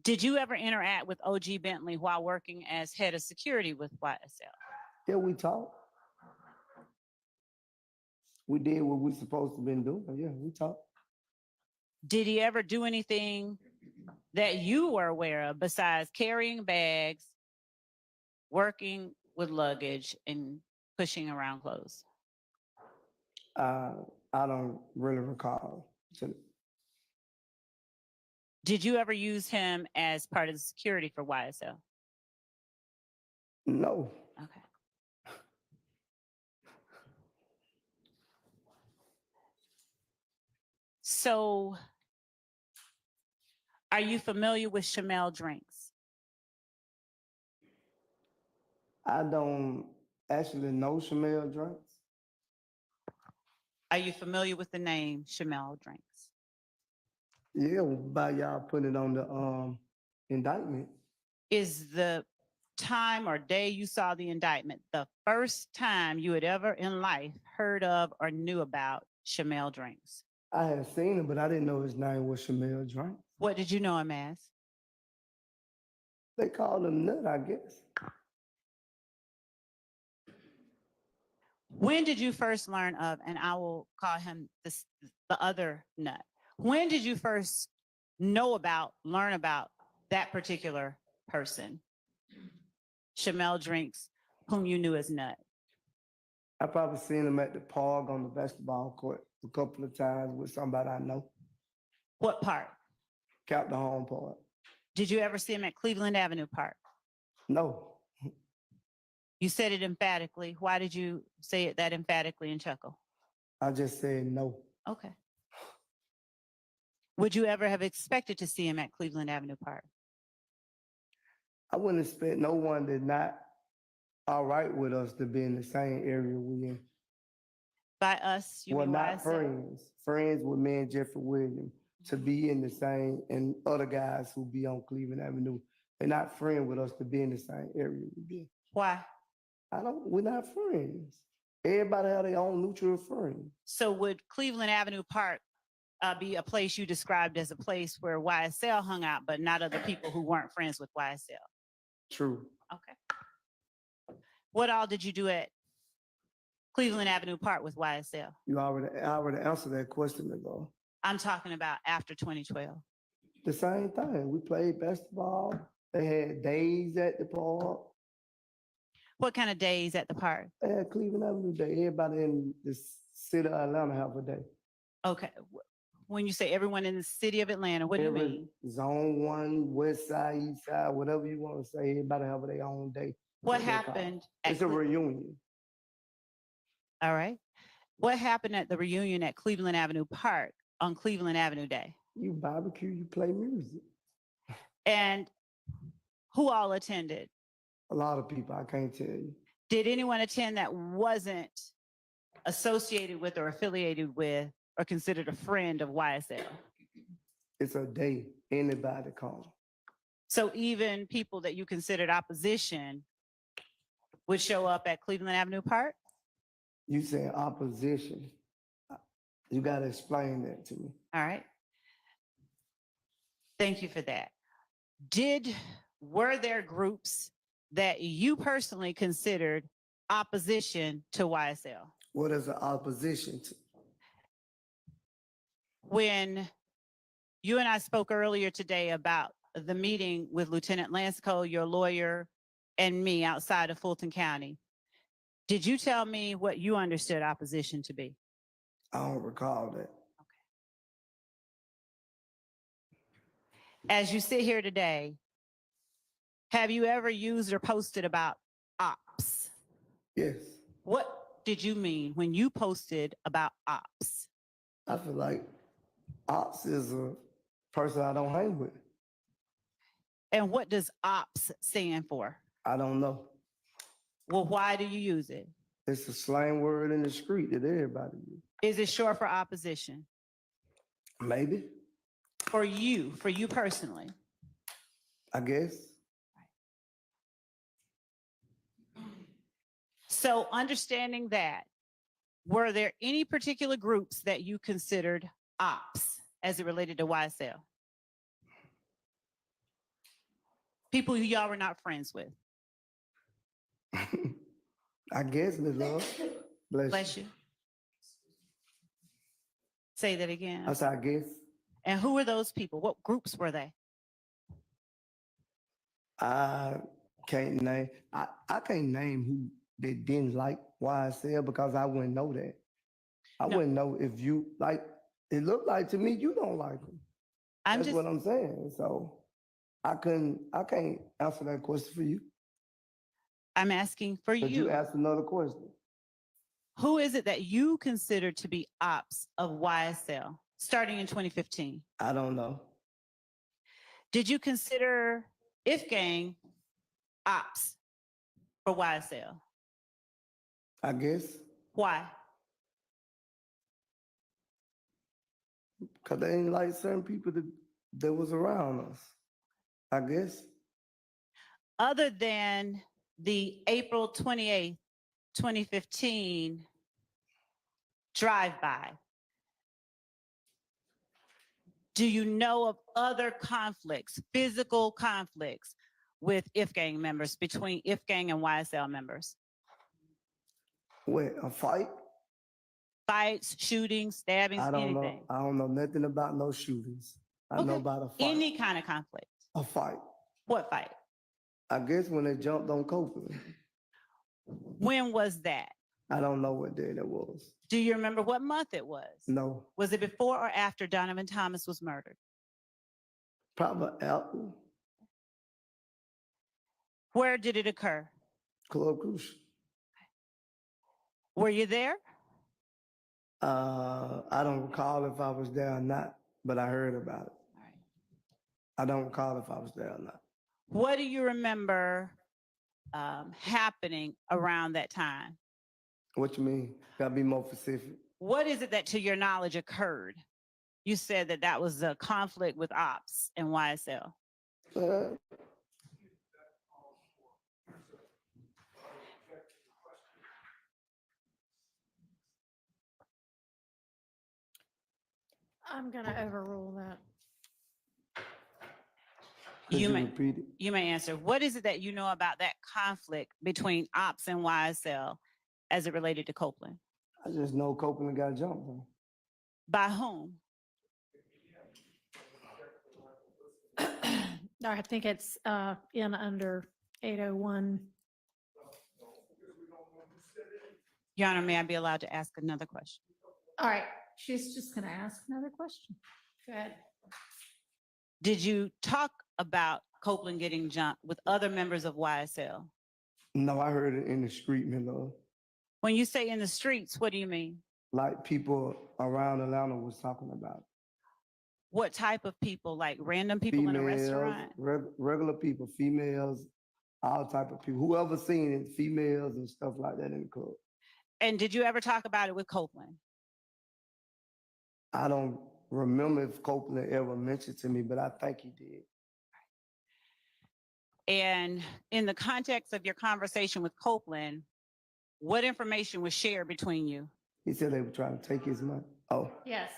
Did you ever interact with O.G. Bentley while working as head of security with YSL? Yeah, we talked. We did what we supposed to been doing. Yeah, we talked. Did he ever do anything that you were aware of besides carrying bags, working with luggage, and pushing around clothes? I don't really recall. Did you ever use him as part of the security for YSL? No. Okay. So, are you familiar with Chamel drinks? I don't actually know Chamel drinks. Are you familiar with the name Chamel drinks? Yeah, by y'all putting it on the indictment. Is the time or day you saw the indictment, the first time you had ever in life heard of or knew about Shamel Drinks? I had seen him, but I didn't know his name was Shamel Drink. What did you know him as? They called him Nut, I guess. When did you first learn of, and I will call him the other Nut? When did you first know about, learn about that particular person? Shamel Drinks, whom you knew as Nut. I probably seen him at the park on the basketball court a couple of times with somebody I know. What park? Captain Home Park. Did you ever see him at Cleveland Avenue Park? No. You said it emphatically. Why did you say it that emphatically and chuckle? I just said no. Okay. Would you ever have expected to see him at Cleveland Avenue Park? I wouldn't expect no one that's not all right with us to be in the same area we in. By us, you well, mean not YSL? friends with me and Jeffrey Williams to be in the same, and other guys who be on Cleveland Avenue. They're not friends with us to be in the same area we be. Why? We're not friends. Everybody have their own neutral friends. So would Cleveland Avenue Park be a place you described as a place where YSL hung out, but not other people who weren't friends with YSL? True. Okay. What all did you do at Cleveland Avenue Park with YSL? I already answered that question ago. I'm talking about after 2012. The same thing. We played basketball. They had days at the park. What kind of days at the park? They had Cleveland Avenue Day. Everybody in the city of Atlanta have a day. Okay. When you say everyone in the city of Atlanta, what do you mean? Zone 1, West Side, East Side, whatever you want to say, everybody have their own day. What happened? It's a reunion. All right. What happened at the reunion at Cleveland Avenue Park on Cleveland Avenue Day? You barbecue, you play music. And who all attended? A lot of people, I can't tell you. Did anyone attend that wasn't associated with or affiliated with or considered a friend of YSL? It's a day, anybody come. So even people that you considered opposition would show up at Cleveland Avenue Park? You said opposition. You got to explain that to me. All right. Thank you for that. Were there groups that you personally considered opposition to YSL? What is the opposition to? When you and I spoke earlier today about the meeting with Lieutenant Lansco, your lawyer, and me outside of Fulton County, did you tell me what you understood opposition to be? I don't recall that. As you sit here today, have you ever used or posted about ops? Yes. What did you mean when you posted about ops? I feel like ops is a person I don't hang with. And what does ops stand for? I don't know. Well, why do you use it? It's a slang word in the street that everybody uses. Is it short for opposition? Maybe. For you personally? I guess. So understanding that, were there any particular groups that you considered ops as it related to YSL? People who y'all were not friends with? I guess, Ms. Love. Bless you. Say that again. I said, I guess. And who were those people? What groups were they? I can't name. I can't name who they didn't like YSL because I wouldn't know that. I wouldn't know if you like. It looked like to me you don't like them. That's what I'm saying. So I can't answer that question for you. I'm asking for you. But you asked another question. Who is it that you consider to be ops of YSL starting in 2015? I don't know. Did you consider If Gang ops for YSL? I guess. Why? Because they ain't like certain people that was around us. I guess. Other than the April 28th, 2015 drive-by, do you know of other conflicts, physical conflicts with IF gang members, between IF gang and YSL members? What, a fight? Fights, shootings, stabbings, I don't anything? know. I don't know nothing about no shootings. I know about a fight. Any kind of conflict? A fight. What fight? I guess when they jumped on Copeland. When was that? I don't know what day that was. Do you remember what month it was? No. Was it before or after Donovan Thomas was murdered? Probably after. Where did it occur? Club Crucial. Were you there? I don't recall if I was there or not, but I heard about it. All right. I don't recall if I was there or not. What do you remember happening around that time? What you mean? Gotta be more specific. What is it that, to your knowledge, occurred? You said that that was a conflict with ops and YSL. I'm gonna overrule that. You may answer. What is it that you know about that conflict between ops and YSL as it related to Copeland? I just know Copeland got jumped on. By whom? I think it's in under 801. Your Honor, may I be allowed to ask another question? All right, she's just gonna ask another question. Go ahead. Did you talk about Copeland getting jumped with other members of YSL? No, I heard it in the street, Miller. When you say in the streets, what do you mean? Like people around Atlanta was talking about it. What type of people? Like random people in a restaurant? Regular people, females, all type of people. Whoever seen it, females and stuff like that in the club. And did you ever talk about it with Copeland? I don't remember if Copeland ever mentioned to me, but I think he did. And in the context of your conversation with Copeland, what information was shared between you? He said they were trying to take his money. Oh. Yes.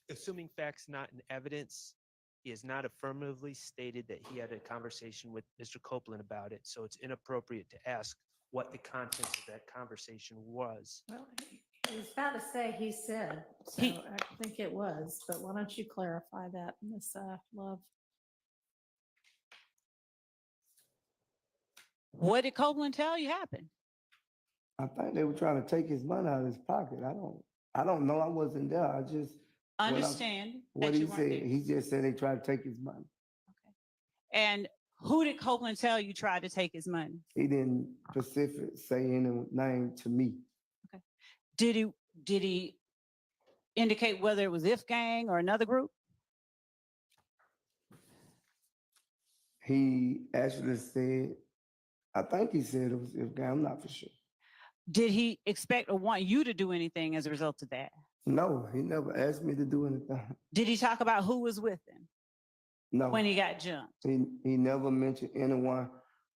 Assuming facts not in evidence, he has not affirmatively stated that he had a conversation with Mr. Copeland about it. So it's inappropriate to ask what the contents of that conversation was. Well, he was about to say he said, so I think it was, but why don't you clarify that, Miss Love? What did Copeland tell you happened? I think they were trying to take his money out of his pocket. I don't know. I wasn't there. I just understand what he said. He just said they tried to take his money. Okay. And who did Copeland tell you tried to take his money? He didn't specific say any name to me. Okay. Did he indicate whether it was IF gang or another group? He actually said, I think he said it was IF gang. I'm not for sure. Did he expect or want you to do anything as a result of that? No, he never asked me to do anything. Did he talk about who was with him? No. When he got jumped? He never mentioned anyone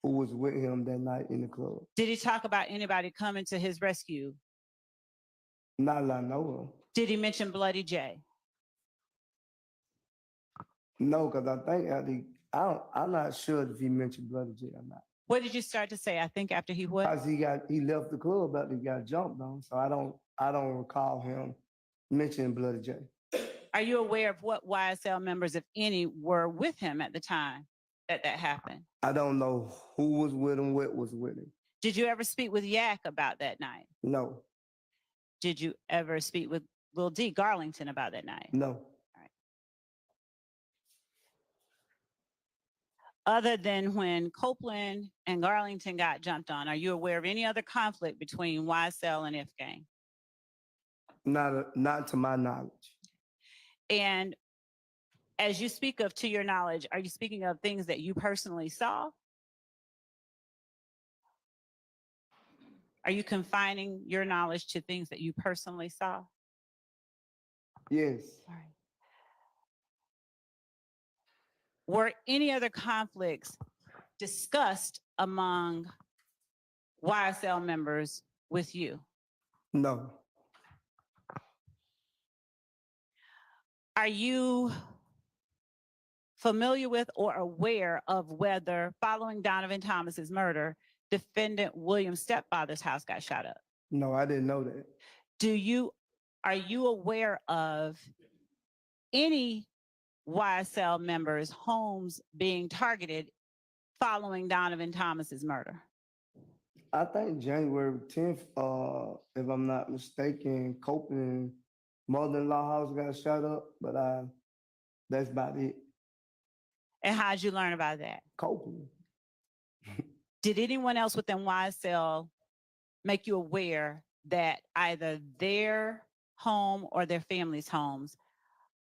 who was with him that night in the club. Did he talk about anybody coming to his rescue? Not that I know of. Did he mention Bloody J? No, because I think I'm not sure if he mentioned Bloody J or not. What did you start to say? I think after he what? Because he left the club after he got jumped on. So I don't recall him mentioning Bloody J. Are you aware of what YSL members, if any, were with him at the time that happened? I don't know who was with him, what was with him. Did you ever speak with Yak about that night? No. Did you ever speak with Lil D Garlington about that night? No. Other than when Copeland and Garlington got jumped on, are you aware of any other conflict between YSL and IF gang? Not to my knowledge. And as you speak of to your knowledge, are you speaking of things that you personally saw? Are you confining your knowledge to things that you personally saw? Yes. All right. Were any other conflicts discussed among YSL members with you? No. Are you familiar with or aware of whether, following Donovan Thomas's murder, defendant William's stepfather's house got shot up? No, I didn't know that. Are you aware of any YSL members' homes being targeted following Donovan Thomas's murder? I think January 10th, if I'm not mistaken, Copeland mother-in-law house got shot up, but that's about it. And how'd you learn about that? Copeland. Did anyone else within YSL make you aware that either their home or their family's homes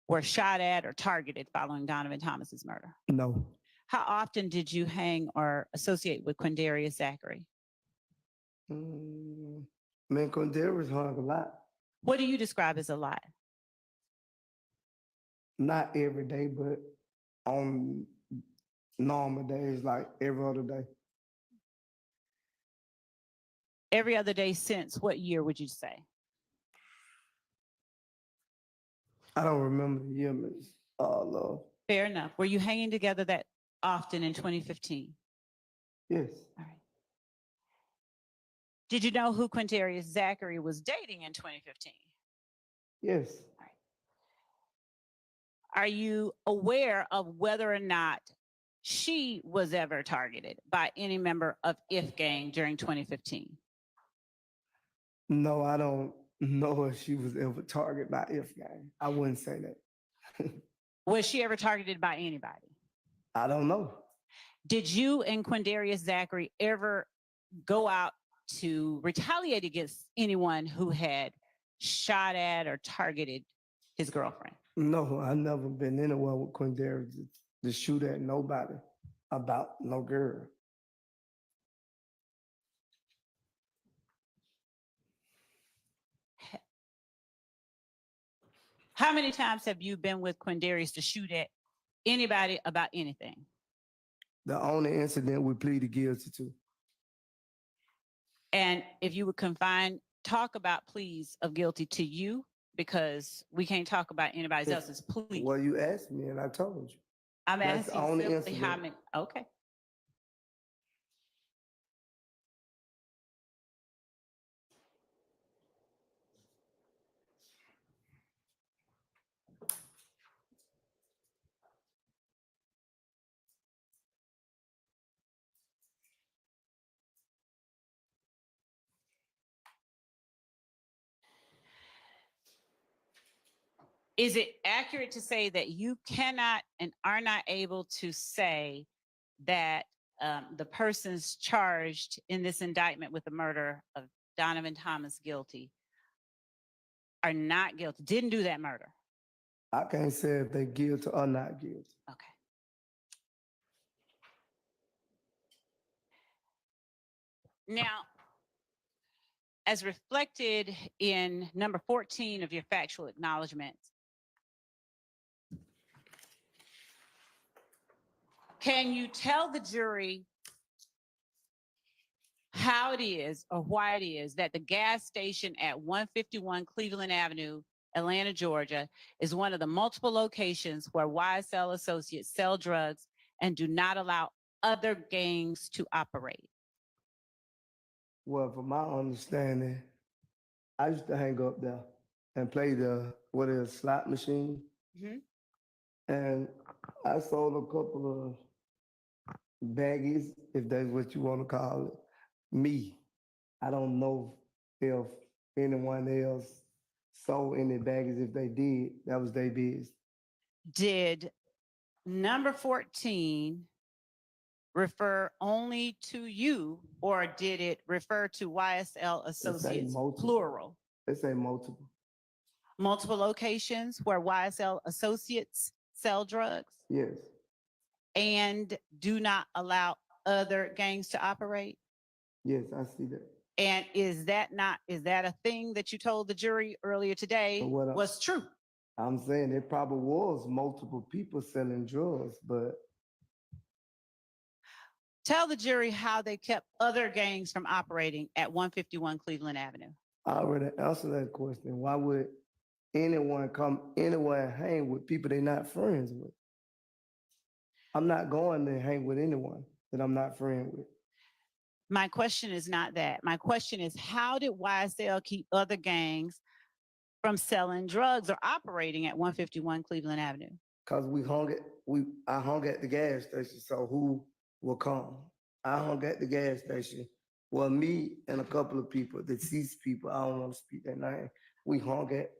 were shot at or targeted following Donovan Thomas's murder? No. How often did you hang or associate with Quindarius Zachary? Man, Quindarius hung a lot. What do you describe as a lot? Not every day, but on normal days, like every other day. Every other day since what year would you say? I don't remember the year, Miss Love. Fair enough. Were you hanging together that often in 2015? Yes. All right. Did you know who Quindarius Zachary was dating in 2015? Yes. All right. Are you aware of whether or not she was ever targeted by any member of IF gang during 2015? No, I don't know if she was ever targeted by IF gang. I wouldn't say that. Was she ever targeted by anybody? I don't know. Did you and Quindarius Zachary ever go out to retaliate against anyone who had shot at or targeted his girlfriend? No, I've never been anywhere with Quindarius to shoot at nobody about no girl. How many times have you been with Quindarius to shoot at anybody about anything? The only incident we pleaded guilty to. And if you would talk about pleas of guilty to you, because we can't talk about anybody else's plea. Well, you asked me and I told you. I'm That's asking the only simply how incident. many. Okay. Is it accurate to say that you cannot and are not able to say that the persons charged in this indictment with the murder of Donovan Thomas are not guilty, didn't do that murder? I can't say if they're guilty or not guilty. Okay. Now, as reflected in number 14 of your factual acknowledgments, can you tell the jury how it is or why it is that the gas station at 151 Cleveland Avenue, Atlanta, Georgia, is one of the multiple locations where YSL associates sell drugs and do not allow other gangs to operate? Well, from my understanding, I used to hang up there and play the slot machine. Mm-hmm. And I sold a couple of baggies, if that's what you want to call it. Me. I don't know if anyone else sold any baggies. If they did, that was their business. Did number 14 refer only to you, or did it refer to YSL associates, plural? They say multiple. Multiple locations where YSL associates sell drugs? Yes. And do not allow other gangs to operate? Yes, I see that. And is that a thing that you told the jury earlier today was true? I'm saying there probably was multiple people selling drugs, but Tell the jury how they kept other gangs from operating at 151 Cleveland Avenue. I already answered that question. Why would anyone come anywhere and hang with people they're not friends with? I'm not going to hang with anyone that I'm not friends with. My question is not that. My question is, how did YSL keep other gangs from selling drugs or operating at 151 Cleveland Avenue? Because I hung at the gas station, so who will come? I hung at the gas station. Well, me and a couple of people, deceased people, I don't want to speak their name. We hung at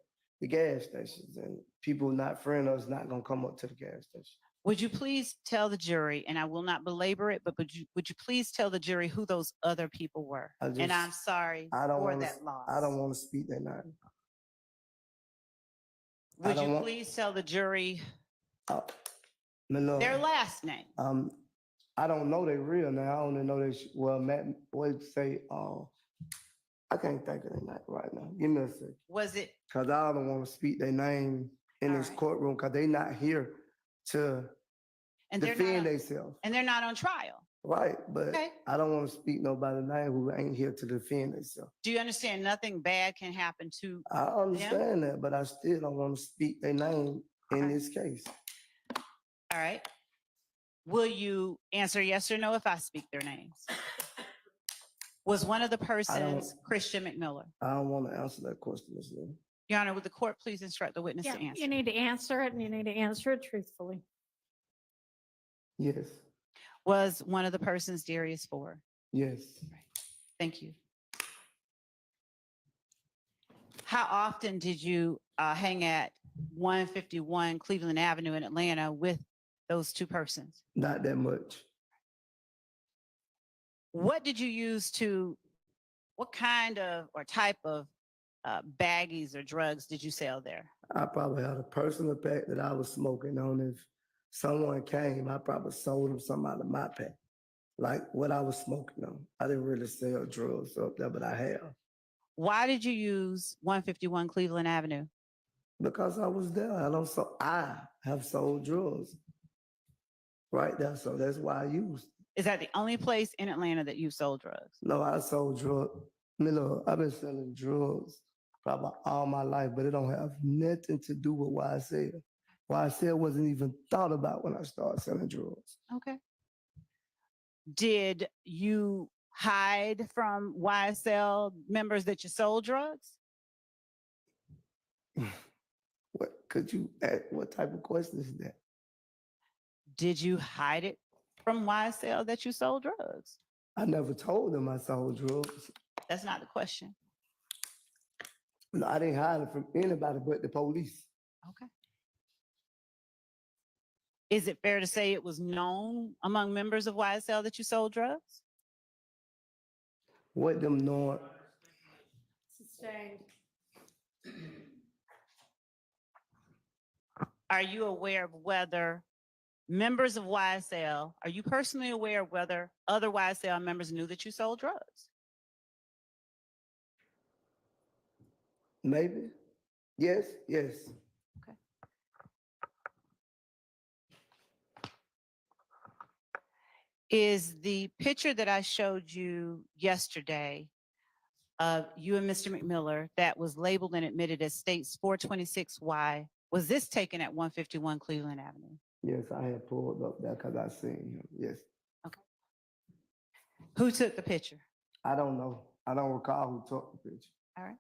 the gas stations, and people not friends of us not gonna come up to the gas station. Would you please tell the jury, and I will not belabor it, but would you please tell the jury who those other people were? And I'm sorry for that loss. I don't want to speak their name. Would you please tell the jury Manolo, their last name? I don't know their real name. I only know they. Well, Matt would say. I can't think of their name right now. Give me a second. Was it? Because I don't want to speak their name in this courtroom because they not here to defend themselves. And they're not on trial. Right, but I don't want to speak nobody's name who ain't here to defend themselves. Do you understand nothing bad can happen to I understand that, but I still don't want to speak their name in this case. All right. Will you answer yes or no if I speak their names? Was one of the persons Christian McMiller? I don't want to answer that question, Ms. Lee. Your Honor, would the court please instruct the witness to answer? You need to answer it, and you need to answer it truthfully. Yes. Was one of the persons Darius Ford? Yes. Thank you. How often did you hang at 151 Cleveland Avenue in Atlanta with those two persons? Not that much. What did you use what kind of or type of baggies or drugs did you sell there? I probably had a personal pack that I was smoking on. If someone came, I probably sold them some out of my pack, like what I was smoking on. I didn't really sell drugs up there, but I have. Why did you use 151 Cleveland Avenue? Because I was there. I have sold drugs right there, so that's why I used. Is that the only place in Atlanta that you sold drugs? No, I sold drugs. I've been selling drugs probably all my life, but it don't have nothing to do with YSL. YSL wasn't even thought about when I started selling drugs. Okay. Did you hide from YSL members that you sold drugs? What could you ask? What type of question is that? Did you hide it from YSL that you sold drugs? I never told them I sold drugs. That's not the question. No, I didn't hide it from anybody but the police. Okay. Is it fair to say it was known among members of YSL that you sold drugs? What them knowing? Sustained. Are you aware of whether members of YSL, are you personally aware of whether other YSL members knew that you sold drugs? Maybe. Yes. Okay. Is the picture that I showed you yesterday of you and Mr. McMiller that was labeled and admitted as states 426Y, was this taken at 151 Cleveland Avenue? Yes, I had pulled up there because I seen him. Yes. Okay. Who took the picture? I don't know. I don't recall who took the picture. All right.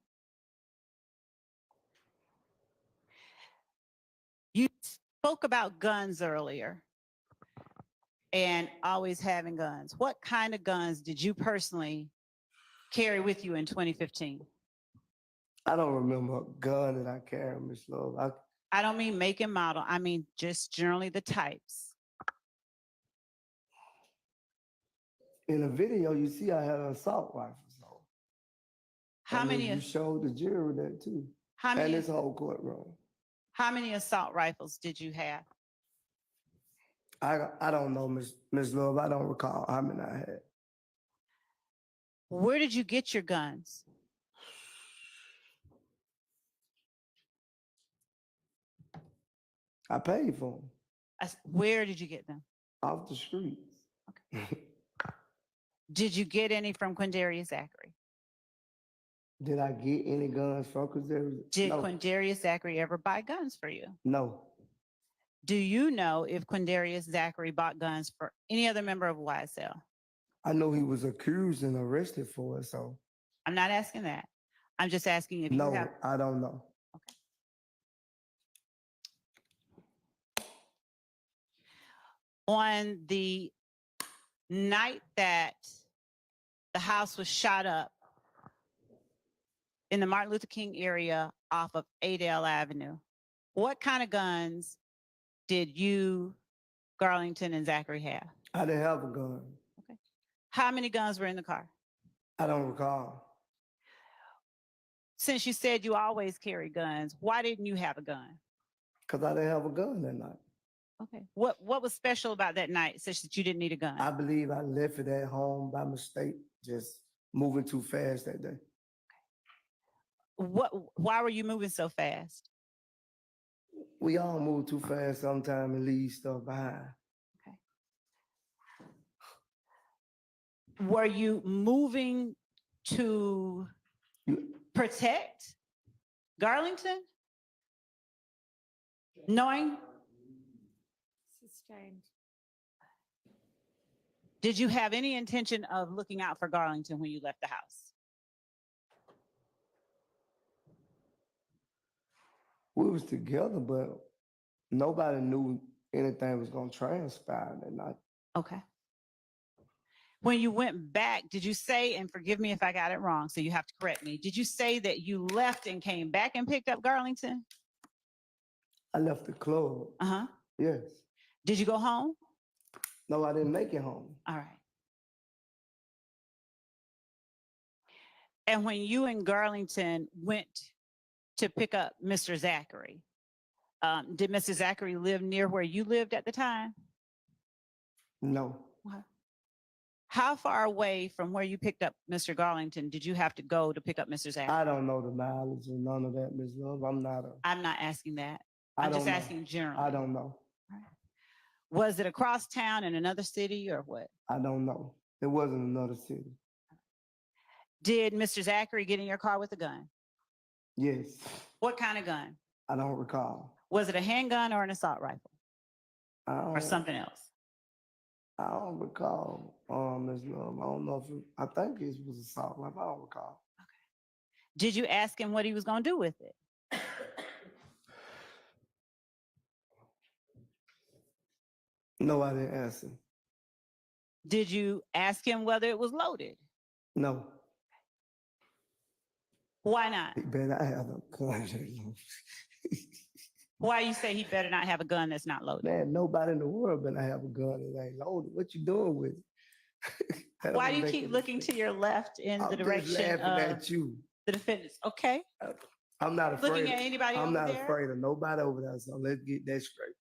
You spoke about guns earlier and always having guns. What kind of guns did you personally carry with you in 2015? I don't remember a gun that I carried, Miss Love. I don't mean make and model. I mean just generally the types. In the video, you see I had an assault rifle. So How many? You showed the jury that too. How many? And this whole courtroom. How many assault rifles did you have? I don't know, Miss Love. I don't recall how many I had. Where did you get your guns? I paid for them Where did you get them? off the streets. Did you get any from Quindarius Zachary? Did I get any guns from Quindarius? Did No. Quindarius Zachary ever buy guns for you? No. Do you know if Quindarius Zachary bought guns for any other member of YSL? I know he was accused and arrested for it, so. I'm not asking that. I'm just asking if no, you have. I don't know. On the night that the house was shot up in the Martin Luther King area off of Adele Avenue, what kind of guns did you, Garlington, and Zachary have? I didn't have a gun. Okay. How many guns were in the car? I don't recall. Since you said you always carry guns, why didn't you have a gun? Because I didn't have a gun that night. Okay. What was special about that night such that you didn't need a gun? I believe I left it at home by mistake, just moving too fast that day. Why were you moving so fast? We all move too fast sometimes and leave stuff behind. Okay. Were you moving to protect Garlington? Knowing? Sustained. Did you have any intention of looking out for Garlington when you left the house? We was together, but nobody knew anything was going to transpire that night. Okay. When you went back, did you say, and forgive me if I got it wrong, so you have to correct me, did you say that you left and came back and picked up Garlington? I left the club. Uh-huh. Yes. Did you go home? No, I didn't make it home. All right. And when you and Garlington went to pick up Mr. Zachary, did Mr. Zachary live near where you lived at the time? No. What? How far away from where you picked up Mr. Garlington did you have to go to pick up Mr. Zachary? I don't know the mileage or none of that, Ms. Love. I'm not asking that. I I'm just don't know. asking generally. I don't know. Was it across town in another city or what? I don't know. It wasn't another city. Did Mr. Zachary get in your car with a gun? Yes. What kind of gun? I don't recall. Was it a handgun or an assault rifle? Or something else? I don't recall, Ms. Love. I don't know if I think it was assault rifle. I don't recall. Did you ask him what he was going to do with it? No, I didn't ask him. Did you ask him whether it was loaded? No. Why not? He better not have a gun. Why you say he better not have a gun that's not loaded? Man, nobody in the world better have a gun that ain't loaded. What you doing with it? Why do you keep looking to your left in the direction at you. The defendants? Okay. I'm not afraid. Looking at anybody I'm over not there? afraid of nobody over there. So let's get that straight.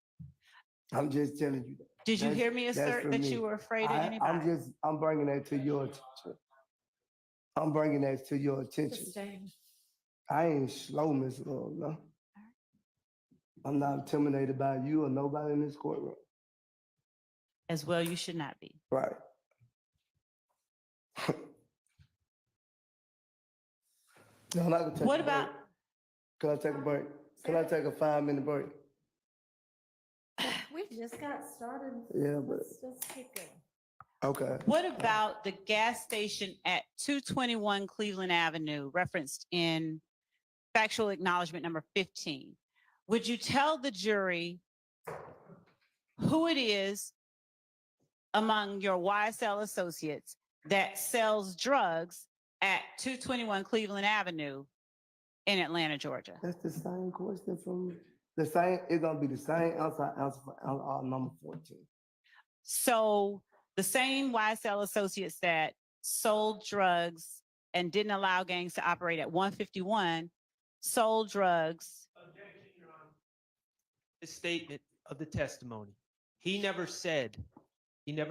I'm just telling you that. Did you hear me assert that you were afraid of anybody? I'm bringing that to your attention. I'm bringing that to your attention. I ain't slow, Miss Love, no. I'm not intimidated by you or nobody in this courtroom. As well, you should not be. Right. No, I'm not gonna take What a about? break. Can I take a break? Can I take a 5-minute break? We just got started. Yeah, but Let's keep going. okay. What about the gas station at 221 Cleveland Avenue, referenced in factual acknowledgement number 15? Would you tell the jury who it is among your YSL associates that sells drugs at 221 Cleveland Avenue in Atlanta, Georgia? That's the same question from the same. It's gonna be the same answer for number 14. So the same YSL associates that sold drugs and didn't allow gangs to operate at 151 sold drugs. The statement of the testimony. He never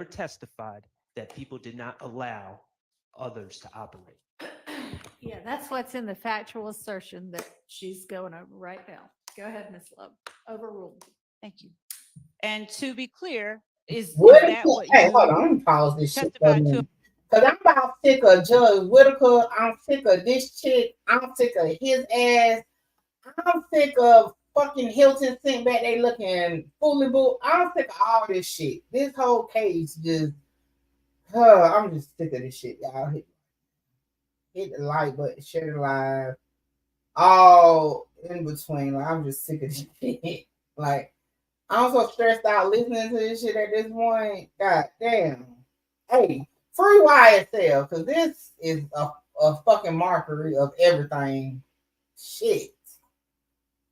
testified that people did not allow others to operate. Yeah, that's what's in the factual assertion that she's going over right now. Go ahead, Ms. Love. Overruled. Thank you. And to be clear, is that what Hey, you hold on, let me pause this shit for a testified to? minute. Cause I'm about sick of Judge Whitaker. I'm sick of this chick. I'm sick of his ass. I'm sick of fucking Hilton sitting back there looking fully boo. I'm sick of all this shit. This whole case just, I'm just sick of this shit, y'all. Hit the like button, share the live, all in between. Like, I'm just sick of this shit. Like, I'm so stressed out listening to this shit at this point. God damn. Hey, free YSL, because this is a fucking mockery of everything. Shit.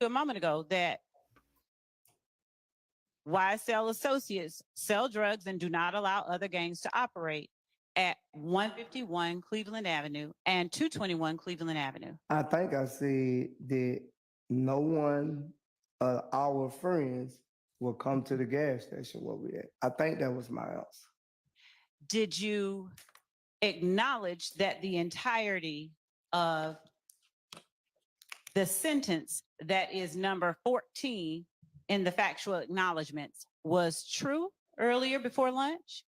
A moment ago that YSL associates sell drugs and do not allow other gangs to operate at 151 Cleveland Avenue and 221 Cleveland Avenue. I think I said that no one of our friends will come to the gas station where we at. I think that was my answer. Did you acknowledge that the entirety of the sentence that is number 14 in the factual acknowledgments was true earlier before lunch?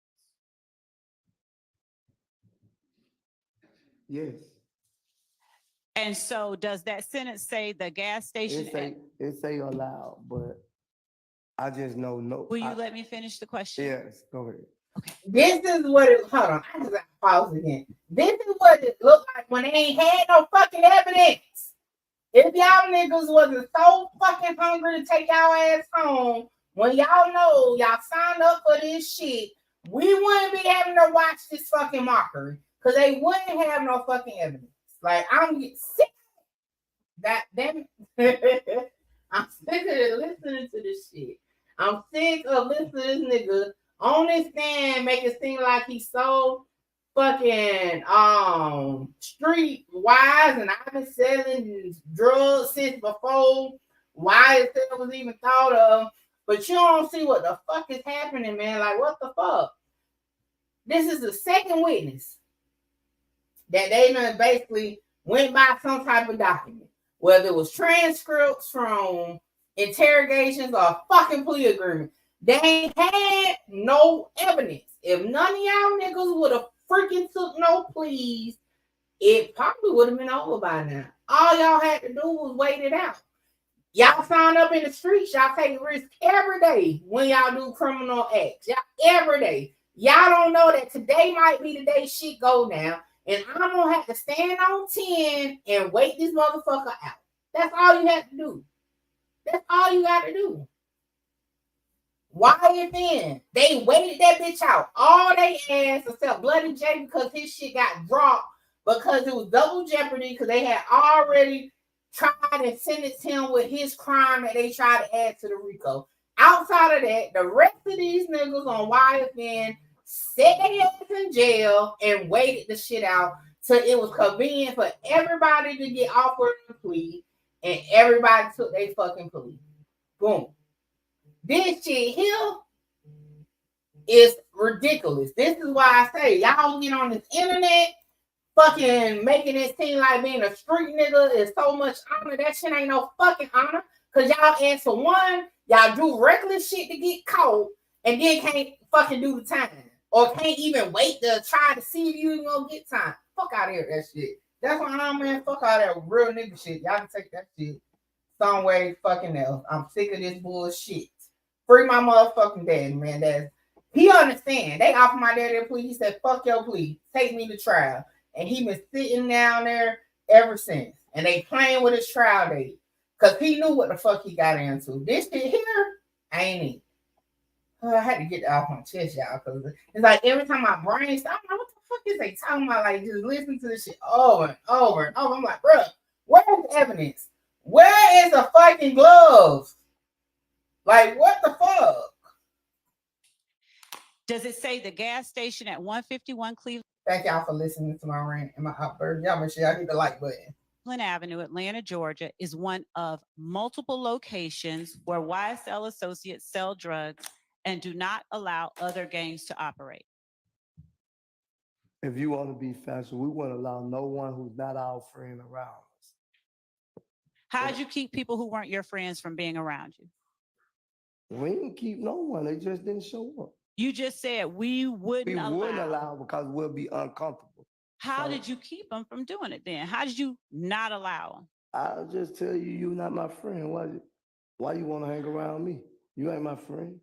Yes. And so does that sentence say the gas station? It say allowed, but I just know no. Will you let me finish the question? Yes, go ahead. This is what it, hold on, I just got to pause again. This is what it looked like when they ain't had no fucking evidence. If y'all niggas wasn't so fucking hungry to take y'all ass home, when y'all know y'all signed up for this shit, we wouldn't be having to watch this fucking mockery because they wouldn't have no fucking evidence. Like, I'm getting sick. I'm sick of listening to this shit. I'm sick of listening to this nigga on this stand make it seem like he's so fucking street wise, and I've been selling drugs since before YSL was even thought of. But you don't see what the fuck is happening, man. Like, what the fuck? This is the second witness that they done basically went by some type of document, whether it was transcripts from interrogations or a fucking plea agreement. They ain't had no evidence. If none of y'all niggas would have freaking took no pleas, it probably would have been over by now. All y'all had to do was wait it out. Y'all sign up in the streets, y'all take risk every day when y'all do criminal acts. Y'all every day. Y'all don't know that today might be the day shit go down, and I'm gonna have to stand on 10 and wait this motherfucker out. That's all you have to do. That's all you got to do. Why then? They waited that bitch out. All they asked except Bloody J because his shit got dropped because it was double jeopardy because they had already tried and sentenced him with his crime that they tried to add to the Rico. Outside of that, the rest of these niggas on YFN set their ass in jail and waited the shit out till it was convenient for everybody to get offered a plea, and everybody took their fucking plea. Boom. This shit here is ridiculous. This is why I say y'all get on this internet fucking making it seem like being a street nigga is so much honor. That shit ain't no fucking honor. Cause y'all answer one, y'all do reckless shit to get caught and then can't fucking do the time. Or can't even wait to try to see if you even gonna get time. Fuck out of here, that shit. That's why I'm, man, fuck all that real nigga shit. Y'all can take that shit some way fucking else. I'm sick of this bullshit. Free my motherfucking daddy, man. That's, he understand. They offered my daddy a plea. He said, fuck your plea. Take me to trial. And he been sitting down there ever since. And they playing with his trial date. Because he knew what the fuck he got into. This shit here, ain't it. I had to get that off my chest, y'all. Because it's like every time my brain stops, I'm like, what the fuck is they talking about? Like, just listen to this shit over and over and over. I'm like, bro, where's the evidence? Where is the fucking glove? Like, what the fuck? Does it say the gas station at 151 Cleveland? Thank y'all for listening to my rant and my outburst. Y'all make sure y'all hit the like button. Avenue, Atlanta, Georgia is one of multiple locations where YSL associates sell drugs and do not allow other gangs to operate. If you want to be factual, we won't allow no one who's not our friend around us. How'd you keep people who weren't your friends from being around you? We didn't keep no one. They just didn't show up. You just said we wouldn't allow because we'll be uncomfortable. How So- did you keep them from doing it then? How did you not allow them? I'll just tell you, you're not my friend. Why you want to hang around me? You ain't my friend.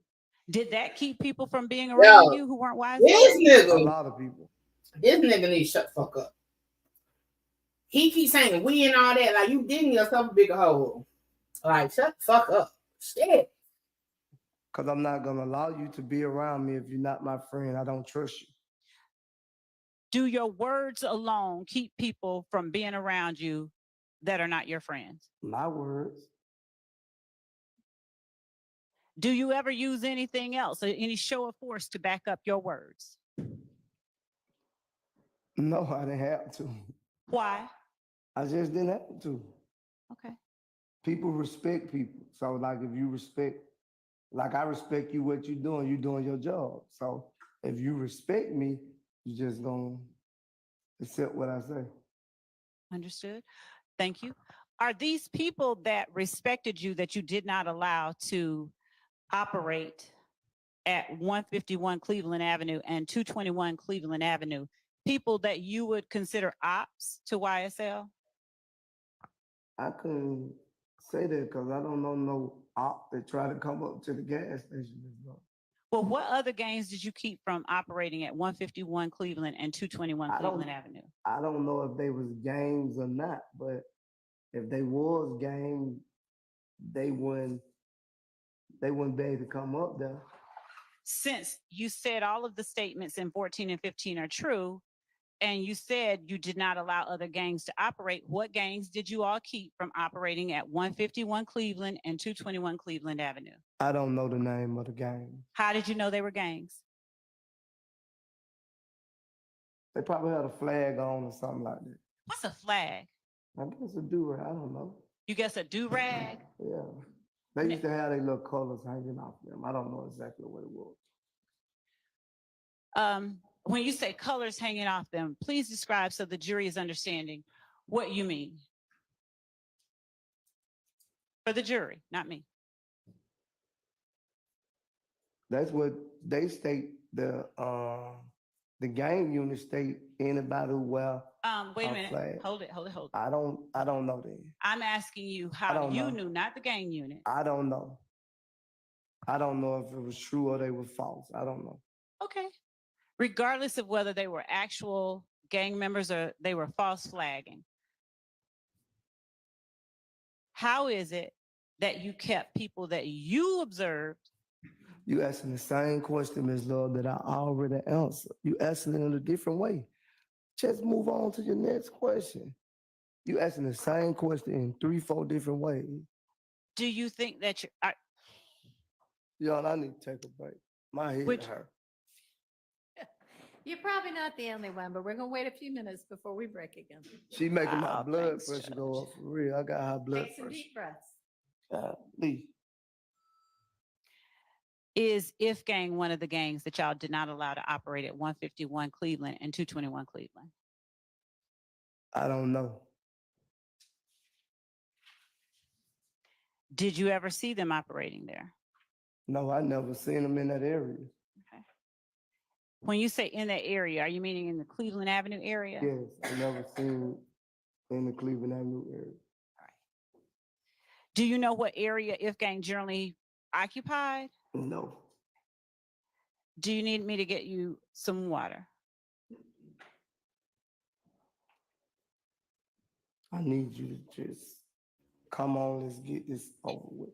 Did that keep people from being around you who weren't wise? This A nigga, lot of people. this nigga need to shut the fuck up. He keeps saying we and all that. Like, you digging yourself a bigger hole. Like, shut the fuck up. Shit. Because I'm not going to allow you to be around me if you're not my friend. I don't trust you. Do your words alone keep people from being around you that are not your friends? My words. Do you ever use anything else, or any show of force to back up your words? No, I didn't have to. Why? I just didn't have to. Okay. People respect people. So, like, if you respect, like, I respect you, what you're doing your job. So, if you respect me, you just gonna accept what I say. Understood. Thank you. Are these people that respected you that you did not allow to operate at 151 Cleveland Avenue and 221 Cleveland Avenue people that you would consider ops to YSL? I couldn't say that because I don't know no op that try to come up to the gas station. Well, what other gangs did you keep from operating at 151 Cleveland and 221 Cleveland Avenue? I don't know if they was gangs or not, but if they was gangs, they wouldn't be able to come up there. Since you said all of the statements in 14 and 15 are true, and you said you did not allow other gangs to operate, what gangs did you all keep from operating at 151 Cleveland and 221 Cleveland Avenue? I don't know the name of the gang. How did you know they were gangs? They probably had a flag on or something like that. What's a flag? I guess a do-rag. I don't know. You guess a do-rag? Yeah. They used to have their little colors hanging off them. I don't know exactly what it was. When you say colors hanging off them, please describe so the jury is understanding what you mean. For the jury, not me. That's what they state. The gang unit state anybody who wear Wait a a minute. flag. Hold it. I don't know that. I'm asking you how you knew, not the gang unit. I don't know. I don't know if it was true or they were false. I don't know. Okay. Regardless of whether they were actual gang members or they were false flagging, how is it that you kept people that you observed? You asking the same question, Ms. Love, that I already answered. You asking it in a different way. Just move on to your next question. You asking the same question in 3-4 different ways. Do you think that you Y'all, I need to take a break. My head hurt. You're probably not the only one, but we're gonna wait a few minutes before we break again. She making my Oh, blood thanks, pressure go up for real. I got high blood Take some pressure. deep breaths. Golly. Is If Gang one of the gangs that y'all did not allow to operate at 151 Cleveland and 221 Cleveland? I don't know. Did you ever see them operating there? No, I never seen them in that area. Okay. When you say in that area, are you meaning in the Cleveland Avenue area? Yes, I never seen in the Cleveland Avenue area. Do you know what area If Gang generally occupied? No. Do you need me to get you some water? I need you to just come on, let's get this over with.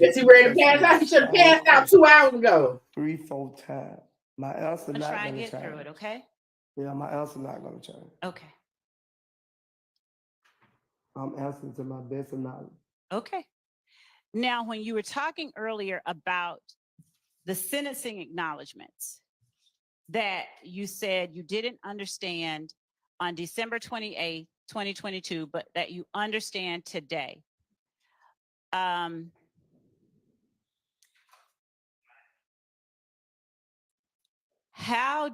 Is he ready to pass out? He should have passed out 2 hours ago. 3-4 times. My answer I'm not trying gonna to get through change. it, okay? Yeah, my answer not gonna change. Okay. I'm answering to my best of knowledge. Okay. Now, when you were talking earlier about the sentencing acknowledgments that you said you didn't understand on December 28th, 2022, but that you understand today. When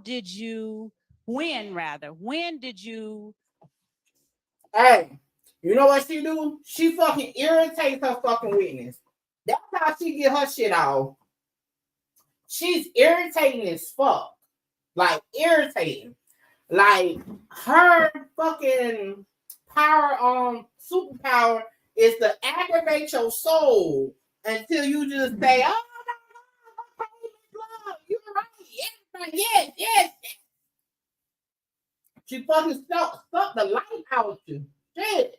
did you? Hey, you know what she do? She fucking irritates her fucking witness. That's how she get her shit off. she's irritating as fuck. Like irritating. Like her fucking power superpower is to aggravate your soul until you just say, oh no, love, you're right. Yes, yes. She fucking sucked the life out of you. Shit.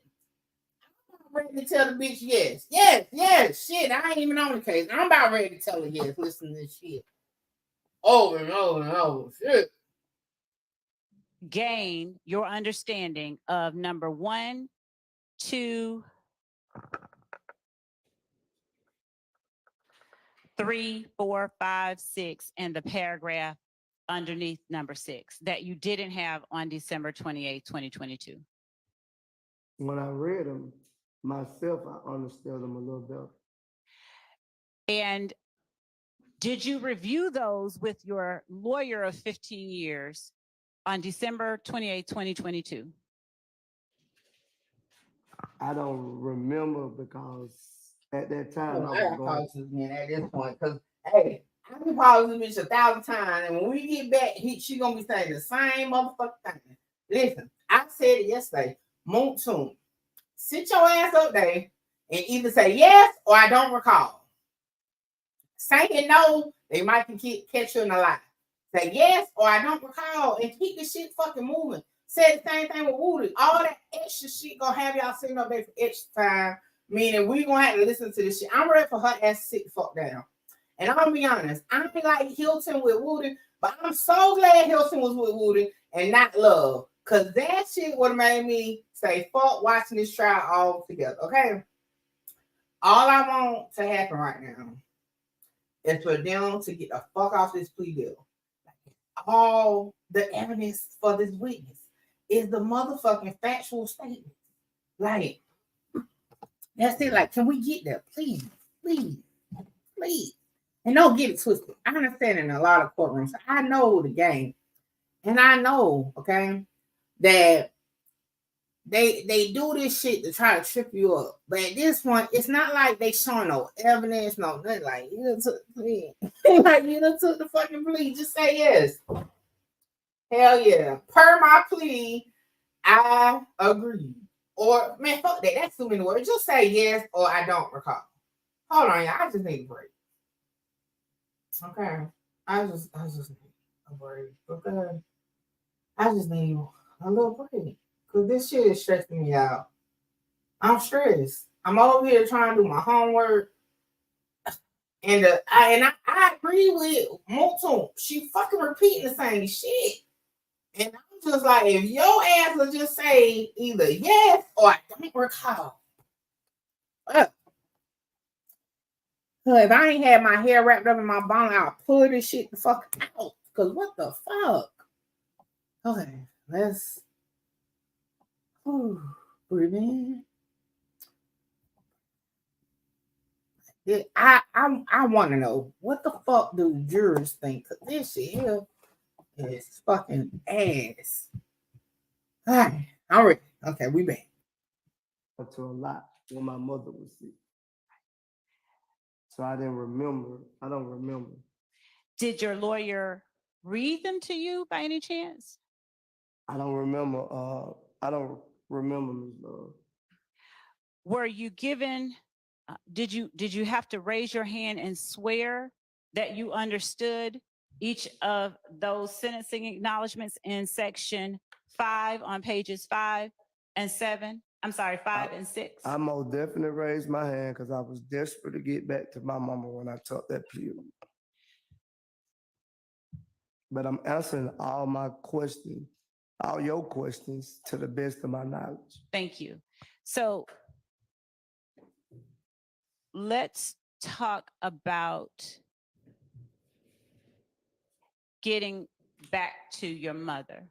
I'm ready to tell the bitch yes. Yes. Shit, I ain't even on the case. I'm about ready to tell her yes. Listen to this shit. Over and over and over. Shit. Gain your understanding of number 1, 2, 3, 4, 5, 6, and the paragraph underneath number 6 that you didn't have on December 28, 2022. When I read them myself, I understood them a little better. And did you review those with your lawyer of 15 years on December 28, 2022? I don't remember because at that time I I was got going. policies again at this point because hey, I can pause this bitch 1,000 times, and when we get back, she gonna be saying the same motherfucking thing. Listen, I said it yesterday. Moon, sit your ass up there and either say yes or I don't recall. Saying no, they might catch you in a lie. Say yes or I don't recall and keep the shit fucking moving. Said the same thing with Woody. All that extra shit gonna have y'all sitting up there for extra time. Meaning we gonna have to listen to this shit. I'm ready for her ass to sit the fuck down. And I'm gonna be honest, I ain't like Hilton with Woody, but I'm so glad Hilton was with Woody and not Love. Cause that shit would have made me say fuck watching this trial all together. Okay. All I want to happen right now is for them to get the fuck off this plea deal. All the evidence for this witness is the motherfucking factual statement. Like, that's it. Like, can we get there? Please. And don't get it twisted. I understand in a lot of courtrooms. I know the game. And I know, okay, that they do this shit to try to trip you up. But at this point, it's not like they showing no evidence, no nothing. Like, you done took the plea. Like, you done took the fucking plea. Just say yes. Hell yeah. Per my plea, I agree. Or, man, fuck that. That's too many words. Just say yes or I don't recall. Hold on, y'all. I just need a break. Okay. I just need a break. Okay. I just need a little break. Because this shit is stressing me out. I'm stressed. I'm over here trying to do my homework. And I agree with Moton. She fucking repeating the same shit. And I'm just like, if your ass will just say either yes or I don't recall. If I ain't had my hair wrapped up in my bonnet, I'll pull this shit the fuck out. Because what the fuck? Okay, let's breathe in. I want to know, what the fuck do jurors think? Because this shit here is fucking ass. All right, all right. Okay, we back. To a lot when my mother was sick. So I didn't remember. I don't remember. Did your lawyer read them to you by any chance? I don't remember. I don't remember, Ms. Love. Were you given, did you have to raise your hand and swear that you understood each of those sentencing acknowledgments in section 5 on pages 5 and 7? I'm sorry, 5 and 6. I most definitely raised my hand because I was desperate to get back to my mama when I took that plea. But I'm answering all my questions, all your questions to the best of my knowledge. Thank you. So let's talk about getting back to your mother.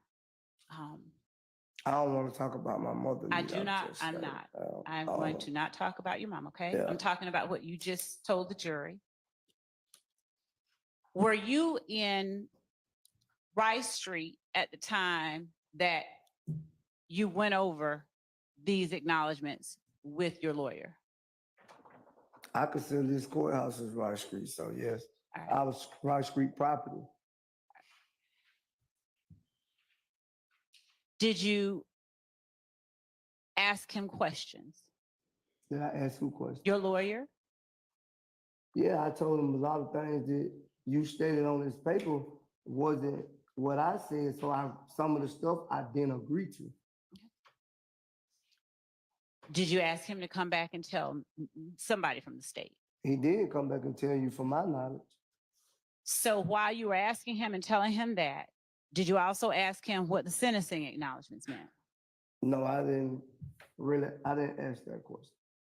I don't want to talk about my mother. I do not. I'm not. I'm going to not talk about your mom, okay? Yeah. I'm talking about what you just told the jury. Were you in Rice Street at the time that you went over these acknowledgments with your lawyer? I consider this courthouse as Rice Street, so yes. I was Rice Street property. Did you ask him questions? Did I ask who questions? Your lawyer? Yeah, I told him a lot of things that you stated on this paper wasn't what I said. So some of the stuff I didn't agree to. Did you ask him to come back and tell somebody from the state? He did come back and tell you from my knowledge. So while you were asking him and telling him that, did you also ask him what the sentencing acknowledgments meant? No, I didn't ask that question.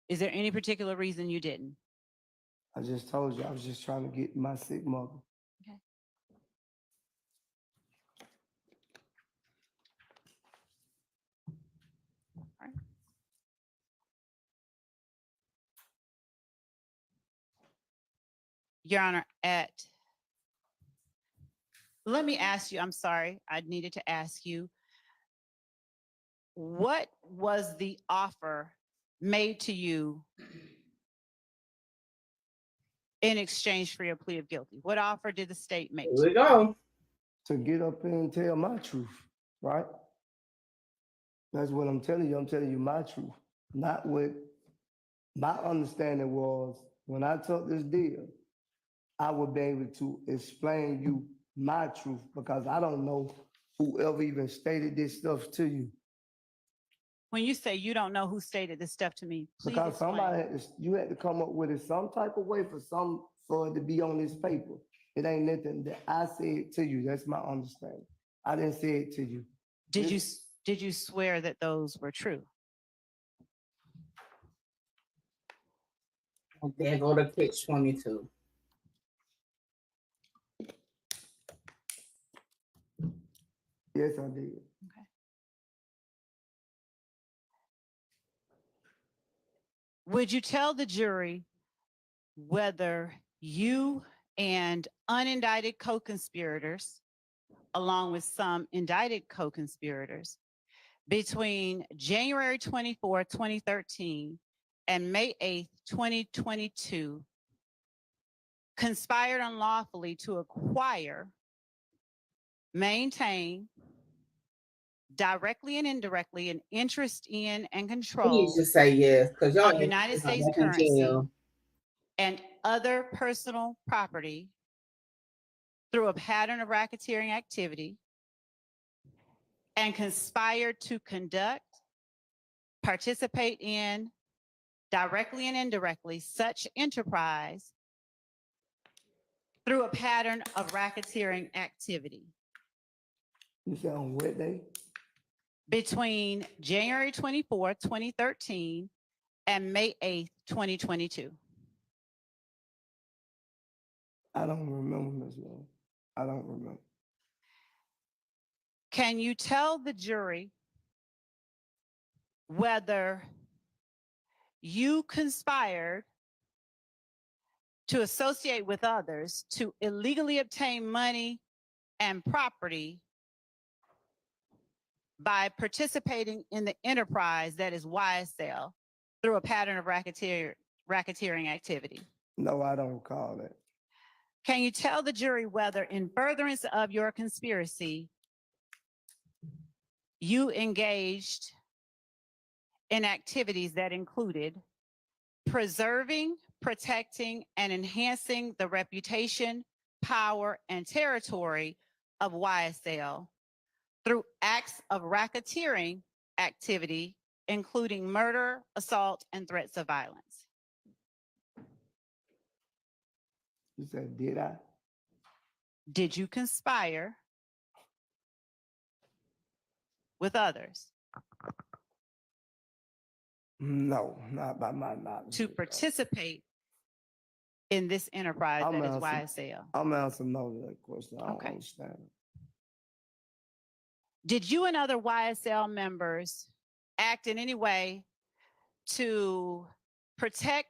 Is there any particular reason you didn't? I just told you I was just trying to get my sick mother. Okay. All right. Your Honor, let me ask you, I'm sorry, I needed to ask you, what was the offer made to you in exchange for your plea of guilty? What offer did the state make? Here we go. To get up and tell my truth, right? That's what I'm telling you. I'm telling you my truth, not what my understanding was. When I took this deal, I would be able to explain you my truth because I don't know whoever even stated this stuff to you. When you say you don't know who stated this stuff to me, please Because explain. you had to come up with it some type of way for it to be on this paper. It ain't nothing that I said to you. That's my understanding. I didn't say it to you. Did you swear that those were true? There go to pitch 22. Yes, I did. Okay. Would you tell the jury whether you and unindicted co-conspirators, along with some indicted co-conspirators, between January 24, 2013 and May 8, 2022, conspired unlawfully to acquire, maintain, directly and indirectly, an interest in and control Please just say yes, because y'all of United States currency and other personal property through a pattern of racketeering activity, and conspired to conduct, participate in, directly and indirectly, such enterprise through a pattern of racketeering activity. You said on what day? Between January 24, 2013 and May 8, 2022. I don't remember, Ms. Love. I don't remember. Can you tell the jury whether you conspired to associate with others to illegally obtain money and property by participating in the enterprise that is YSL through a pattern of racketeering activity? No, I don't recall that. Can you tell the jury whether, in furtherance of your conspiracy, you engaged in activities that included preserving, protecting, and enhancing the reputation, power, and territory of YSL through acts of racketeering activity, including murder, assault, and threats of violence? You said, did I? Did you conspire with others? No, not by my knowledge. To participate in this enterprise that is YSL? I'm answering no to that question. I don't understand. Did you and other YSL members act in any way to protect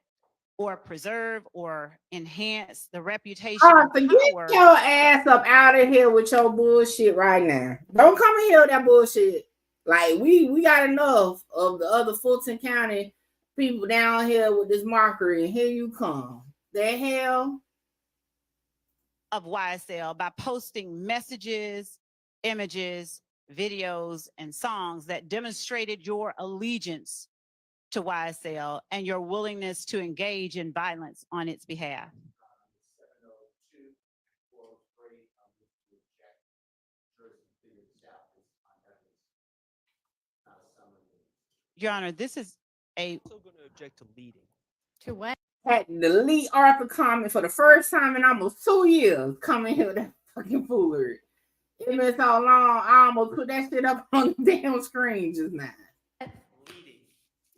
or preserve or enhance the reputation and Get power? your ass up out of here with your bullshit right now. Don't come in here with that bullshit. Like we got enough of the other Fulton County people down here with this mockery, and here you come. The hell? of YSL by posting messages, images, videos, and songs that demonstrated your allegiance to YSL and your willingness to engage in violence on its behalf. Your Honor, this is a. Also going to object to leading. To what? Had to delete Arthur comment for the first time in almost 2 years. Coming here with that fucking foolery. It been so long, I almost put that shit up on the damn screen just now.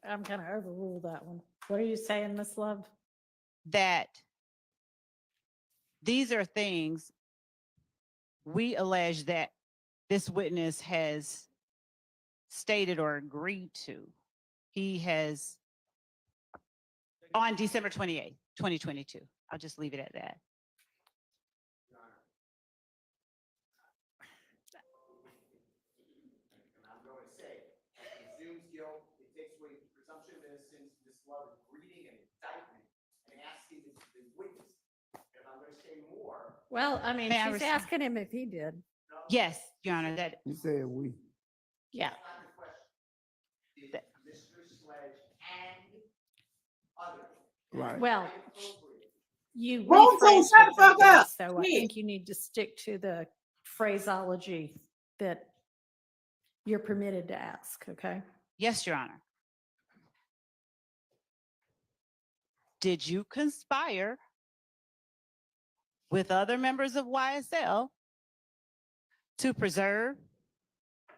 I'm gonna overrule that one. What are you saying, Miss Love? That these are things we allege that this witness has stated or agreed to. He has, on December 28th, 2022. I'll just leave it at that. I'm going to say, it presumes guilt, it takes away the presumption of innocence, Ms. Love is reading an indictment and asking the witness. And I'm going to say more. Well, I mean, May I she's respond? asking him if he did. Yes, Your Honor, that. You said we. Yeah. That's not the question. Did Mr. Sledge and others. Right. Well, you Roll call, rephrased shut it the fuck there, up. so I Yeah. think you need to stick to the phraseology that you're permitted to ask, okay? Yes, Your Honor. Did you conspire with other members of YSL to preserve,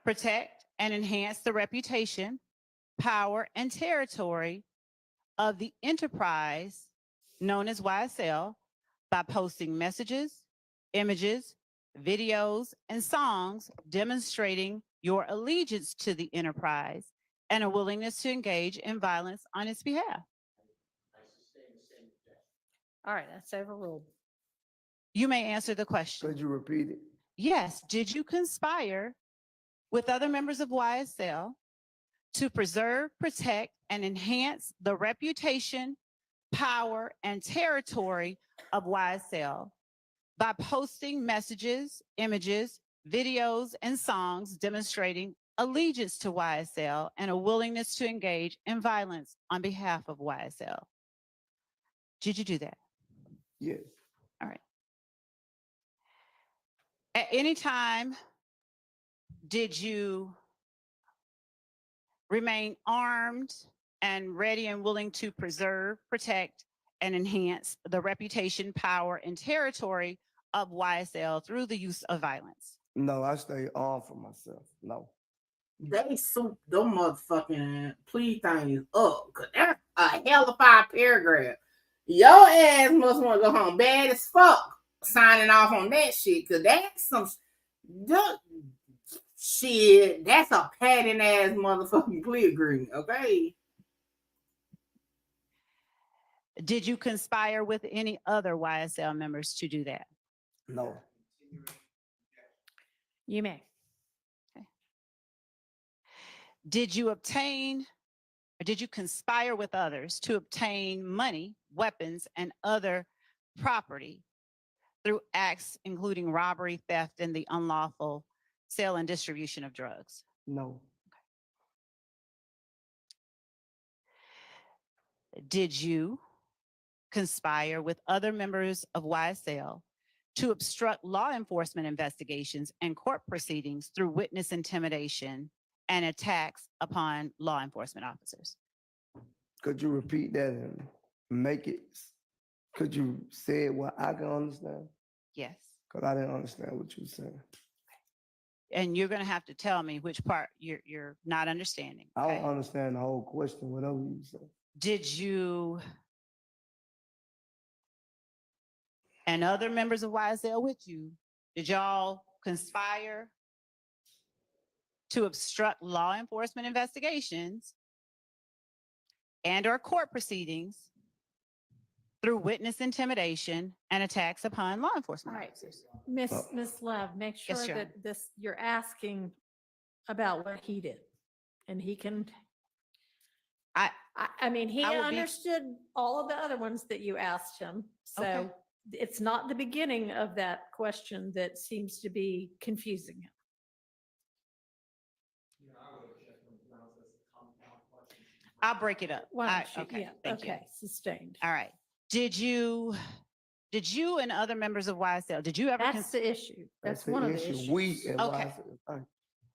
protect, and enhance the reputation, power, and territory of the enterprise known as YSL by posting messages, images, videos, and songs demonstrating your allegiance to the enterprise and a willingness to engage in violence on its behalf? All right, that's overruled. You may answer the question. Could you repeat it? Yes. Did you conspire with other members of YSL to preserve, protect, and enhance the reputation, power, and territory of YSL by posting messages, images, videos, and songs demonstrating allegiance to YSL and a willingness to engage in violence on behalf of YSL? Did you do that? Yes. All right. At any time, did you remain armed and ready and willing to preserve, protect, and enhance the reputation, power, and territory of YSL through the use of violence? No, I stay armed for myself. No. They soup them motherfucking plea things up. Cause that's a hellified paragraph. Your ass must want to go home bad as fuck signing off on that shit. Cause that's some shit. That's a padding ass motherfucking plea agreement. Okay. Did you conspire with any other YSL members to do that? No. You may. Okay. Did you obtain or did you conspire with others to obtain money, weapons, and other property through acts including robbery, theft, and the unlawful sale and distribution of drugs? No. Did you conspire with other members of YSL to obstruct law enforcement investigations and court proceedings through witness intimidation and attacks upon law enforcement officers? Could you repeat that and make it? Could you say it what I can understand? Yes. Because I didn't understand what you were saying. And you're going to have to tell me which part you're not understanding. I Okay? don't understand the whole question, whatever you say. Did you and other members of YSL with you, did y'all conspire to obstruct law enforcement investigations and or court proceedings through witness intimidation and attacks upon law enforcement officers? Miss Love, make sure Yes, Your that you're asking about what he did, and he can. I mean, he I will be- understood all of the other ones that you asked him. So Okay. it's not the beginning of that question that seems to be confusing him. I'll break it up. Why don't you? Okay, Yeah, thank you. okay, sustained. All right. Did you and other members of YSL, did you ever? That's the issue. That's one of the issues. We at Okay. YSL.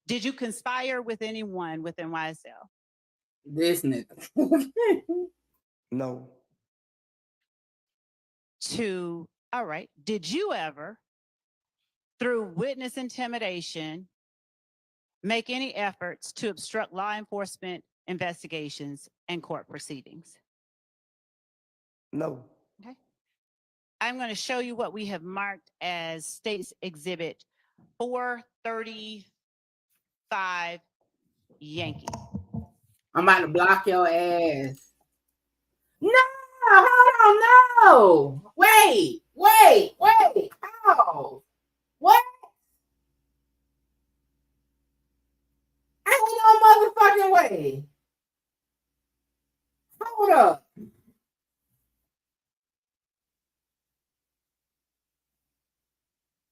Did you conspire with anyone within YSL? This nigga. No. All right. Did you ever, through witness intimidation, make any efforts to obstruct law enforcement investigations and court proceedings? No. Okay. I'm going to show you what we have marked as State's Exhibit 435 Yankee. I'm about to block your ass. No, hold on, no. Wait. How? What? Ain't no motherfucking way. Hold up.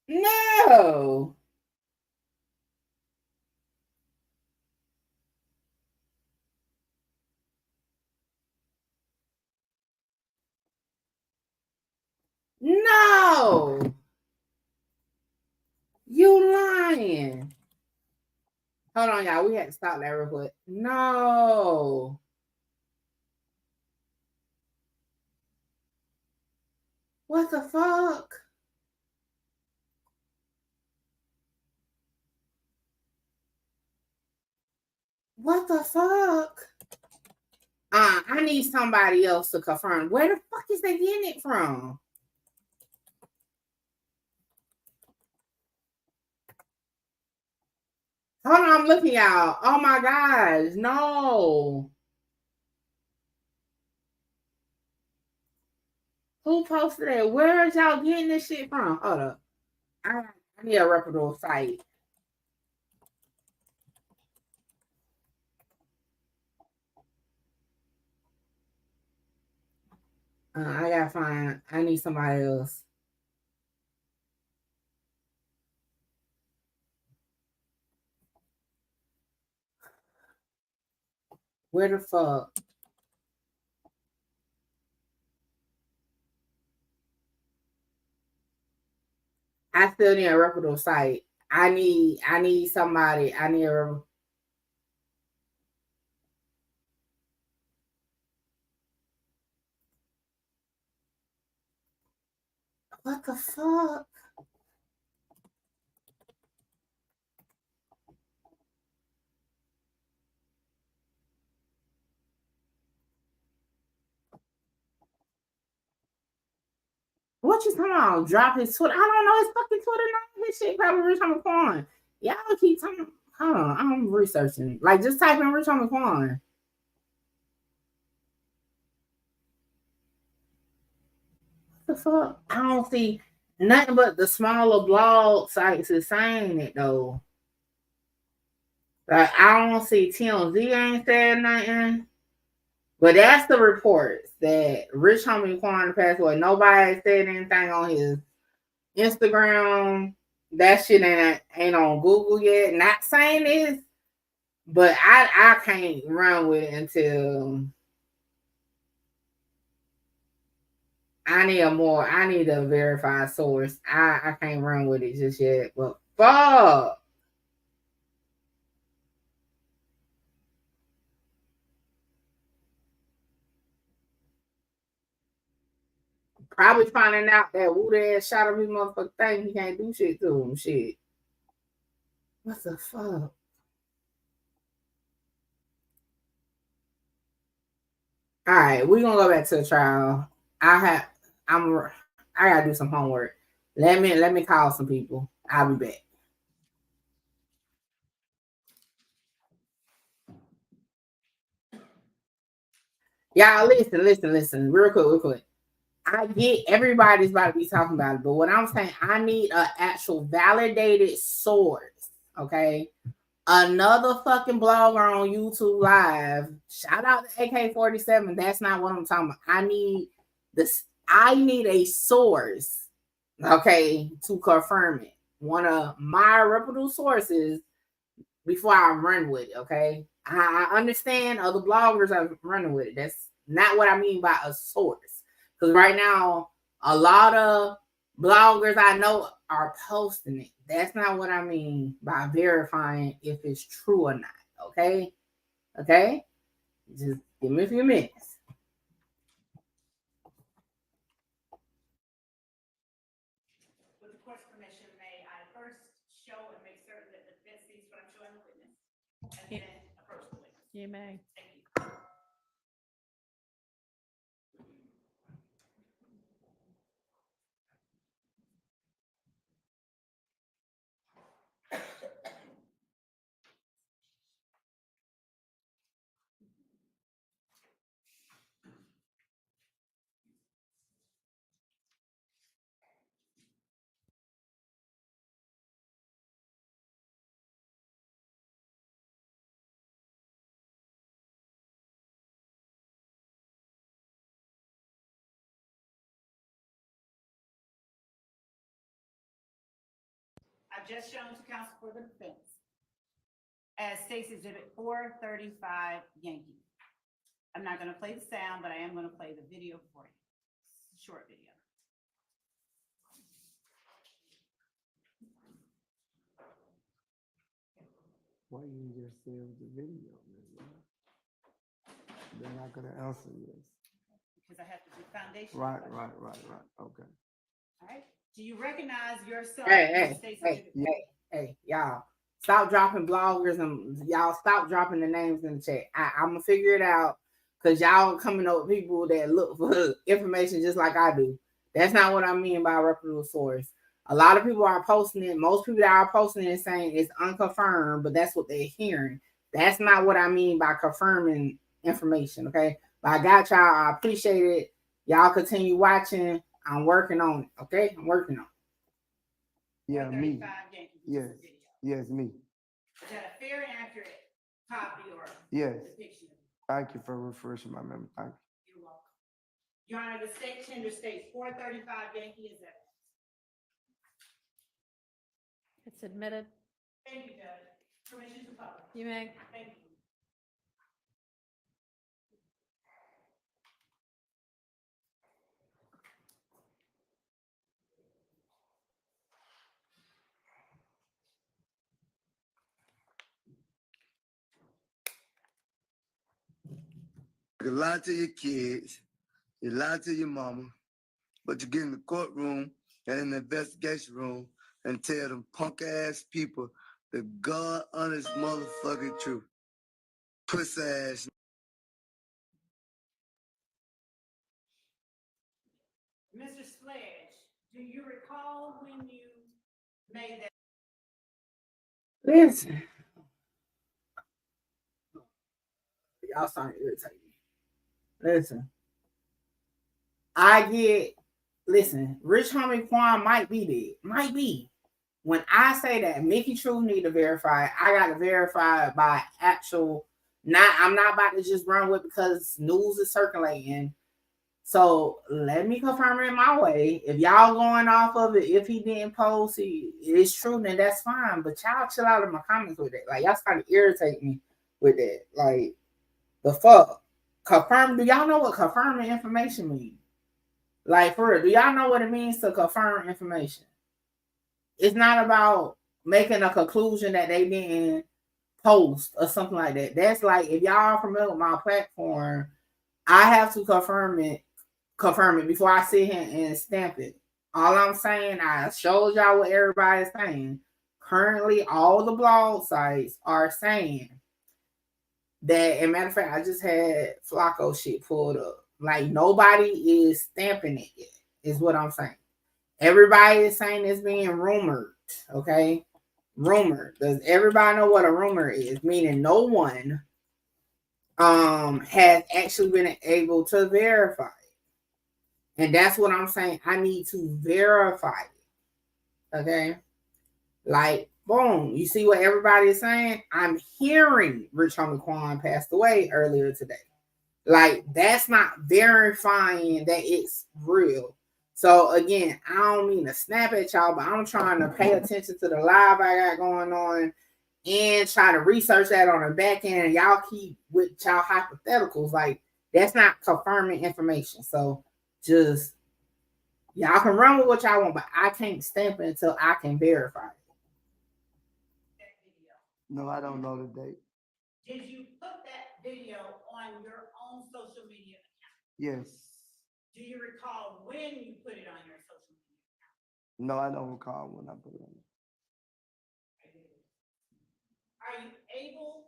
No. No. You lying. Hold on, y'all. We had to stop that real quick. No. What the fuck? What the fuck? I need somebody else to confirm. Where the fuck is they getting it from? Hold on, I'm looking, y'all. Oh my gosh, no. Who posted it? Where is y'all getting this shit from? Hold up. I need a reputable site. I gotta find. I need somebody else. Where the fuck? I still need a reputable site. I need somebody. I need a. What the fuck? What you talking about? Drop his Twitter. I don't know his fucking Twitter name. His shit probably Rich Homie Quan. Y'all keep talking. Hold on, I'm researching. Like, just type in Rich Homie Quan. What the fuck? I don't see nothing but the smaller blog sites is saying it though. Like, I don't see TMZ ain't said nothing. But that's the reports that Rich Homie Quan passed away. Nobody said anything on his Instagram. That shit ain't on Google yet. Not saying this, but I can't run with it until I need a verified source. I can't run with it just yet. But fuck. Probably finding out that Wu ass shot him his motherfucking thing. He can't do shit to him. Shit. What the fuck? All right, we're gonna go back to the trial. I gotta do some homework. Let me call some people. I'll be back. Y'all listen, real quick. I get everybody's about to be talking about it, but what I'm saying, I need an actual validated source. Okay. Another fucking blogger on YouTube Live. Shout out to AK-47. That's not what I'm talking about. I need this. I need a source, okay, to confirm it. One of my reputable sources before I run with it, okay? I understand other bloggers are running with it. That's not what I mean by a source. Because right now, a lot of bloggers I know are posting it. That's not what I mean by verifying if it's true or not, okay? Okay? Just give me a few minutes. With the court's permission, may I first show and make certain that the defense sees what I'm showing the witness, and then approach the witness. You may. Thank you. I've just shown to counsel for the defense as State's Exhibit 435 Yankee. I'm not going to play the sound, but I am going to play the video for you. It's a short video. Why you just say it was the video, man? They're not gonna answer this. Because I have to do foundation. Right. Okay. All right. Do you recognize yourself? Hey, y'all. Stop dropping bloggers and y'all stop dropping the names in the chat. I'm gonna figure it out because y'all coming up with people that look for information just like I do. That's not what I mean by reputable source. A lot of people are posting it. Most people that are posting it saying it's unconfirmed, but that's what they're hearing. That's not what I mean by confirming information. Okay, but I got y'all. I appreciate it. Y'all continue watching. I'm working on it. Okay, I'm working on it. Yeah, me. Yes, me. Is that a fair and accurate copy or Yes. depiction? Thank you for refreshing my memory. Thank you. You're welcome. Your Honor, the state tender states 435 Yankee is evidence. It's admitted. Thank you, Judge. Permission to publish. You may. Thank you. You lie to your kids, you lie to your mama, but you get in the courtroom and in the investigation room and tell them punk ass people the God honest motherfucking truth. Pussy ass. Mr. Sledge, do you recall when you made that? Listen. Y'all starting to irritate me. Listen. Rich homie Quan might be dead. Might be. When I say that Mickey True need to verify, I got to verify it by actual. I'm not about to just run with because news is circulating. So let me confirm it my way. If y'all going off of it, if he didn't post, it's true, then that's fine. But y'all chill out in my comments with it. Like y'all starting to irritate me with that. Like the fuck. Confirm. Do y'all know what confirming information means? Like for real, do y'all know what it means to confirm information? It's not about making a conclusion that they didn't post or something like that. That's like if y'all are familiar with my platform, I have to confirm it before I sit here and stamp it. All I'm saying, I showed y'all what everybody's saying. Currently, all the blog sites are saying that, as a matter of fact, I just had Flacco shit pulled up. Like nobody is stamping it yet, is what I'm saying. Everybody is saying it's being rumored, okay? Rumored. Does everybody know what a rumor is? Meaning no one has actually been able to verify it. And that's what I'm saying. I need to verify it. Okay? Like, boom. You see what everybody is saying? I'm hearing Rich Homie Quan passed away earlier today. Like, that's not verifying that it's real. So again, I don't mean to snap at y'all, but I'm trying to pay attention to the live I got going on and try to research that on the back end. And y'all keep with y'all hypotheticals. Like, that's not confirming information. So just, y'all can run with what y'all want, but I can't stamp it until I can verify it. No, I don't know the date. Did you put that video on your own social media account? Yes. Do you recall when you put it on your social media account? No, I don't recall when I put it on. Are you able?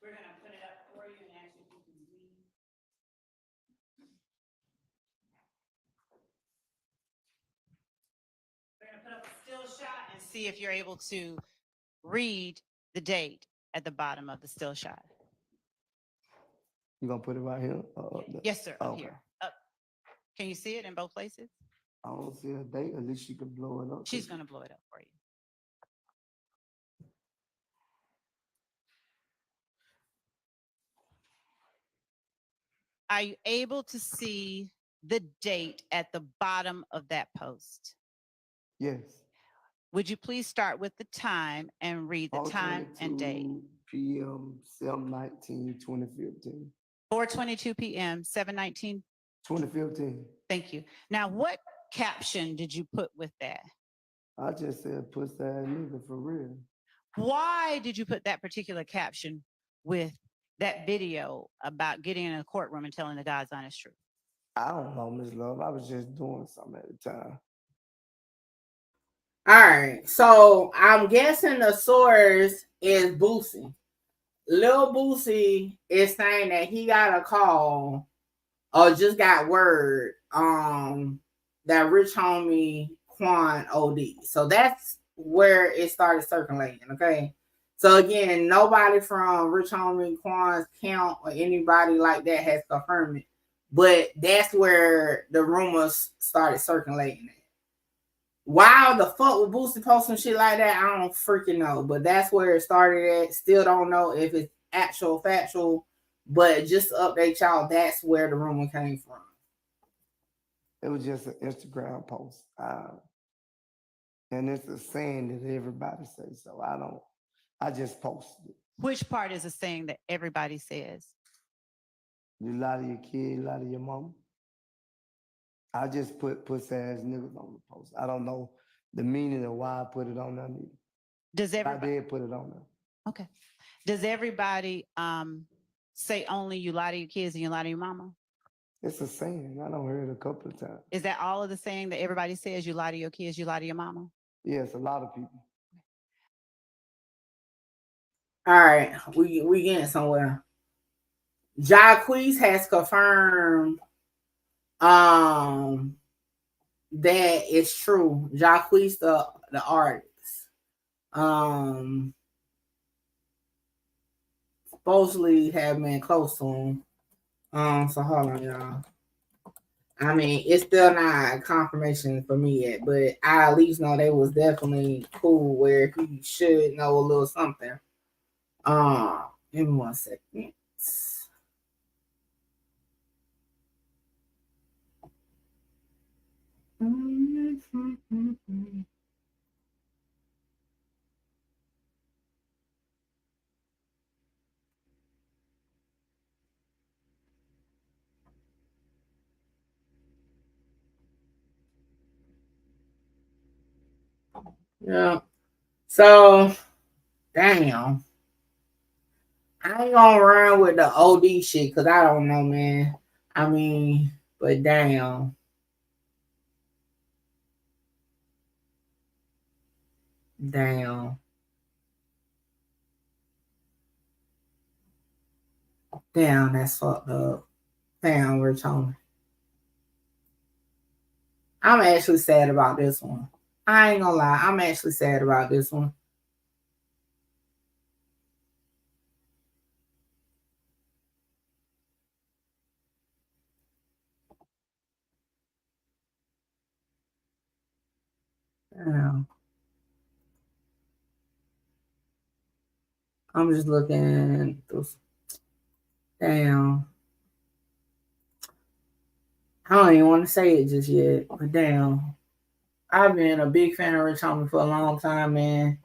We're gonna put it up for you and ask you if you can read. We're gonna put up a still shot and see if you're able to read the date at the bottom of the still shot. You gonna put it right here? Yes, sir. Up Okay. here. Up. Can you see it in both places? I don't see a date. At least she could blow it up. She's gonna blow it up for you. Are you able to see the date at the bottom of that post? Yes. Would you please start with the time and read the time and date? p.m. 7/19/2015. 4:22 p.m. 7/19. 2015. Thank you. Now, what caption did you put with that? I just said pussy ass nigga for real. Why did you put that particular caption with that video about getting in a courtroom and telling the God's honest truth? I don't know, Miss Love. I was just doing something at the time. All right. So I'm guessing the source is Boosie. Lil Boosie is saying that he got a call or just got word that rich homie Quan OD. So that's where it started circulating. Okay. So again, nobody from rich homie Quan's camp or anybody like that has confirmed it. But that's where the rumors started circulating. Why the fuck would Boosie post some shit like that? I don't freaking know. But that's where it started at. Still don't know if it's actual factual. But just to update y'all, that's where the rumor came from. It was just an Instagram post. And it's a saying that everybody says. So I just posted it. Which part is a saying that everybody says? You lie to your kid, lie to your mom. I just put pussy ass niggas on the post. I don't know the meaning of why I put it on there. Does everybody? I did put it on there. Okay. Does everybody say only you lie to your kids and you lie to your mama? It's a saying. I don't hear it a couple of times. Is that all of the saying that everybody says? You lie to your kids, you lie to your mama? Yes, a lot of people. All right, we getting somewhere. Jacquees has confirmed that it's true. Jacquees, the artist, supposedly have been close to him. So hold on, y'all. I mean, it's still not confirmation for me yet, but I at least know they was definitely cool where he should know a little something. Give me 1 second. Yeah. So, damn. I ain't gonna run with the OD shit because I don't know, man. I mean, but damn. Damn. Damn, that's fucked up. Damn, Rich homie. I'm actually sad about this one. I ain't gonna lie. I'm actually sad about this one. Damn. I'm just looking through. Damn. I don't even want to say it just yet, but damn. I've been a big fan of Rich Homie for a long time, man.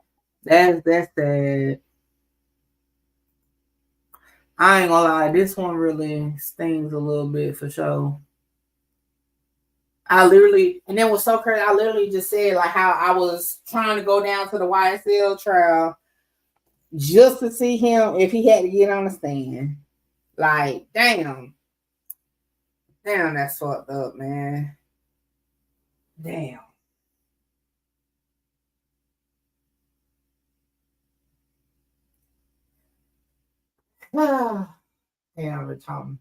That's sad. I ain't gonna lie, this one really stings a little bit for sure. I literally, and then what's so crazy, I literally just said like how I was trying to go down to the YSL trial just to see him if he had to get on the stand. Like, damn. Damn, that's fucked up, man. Damn. Damn, Rich Homie.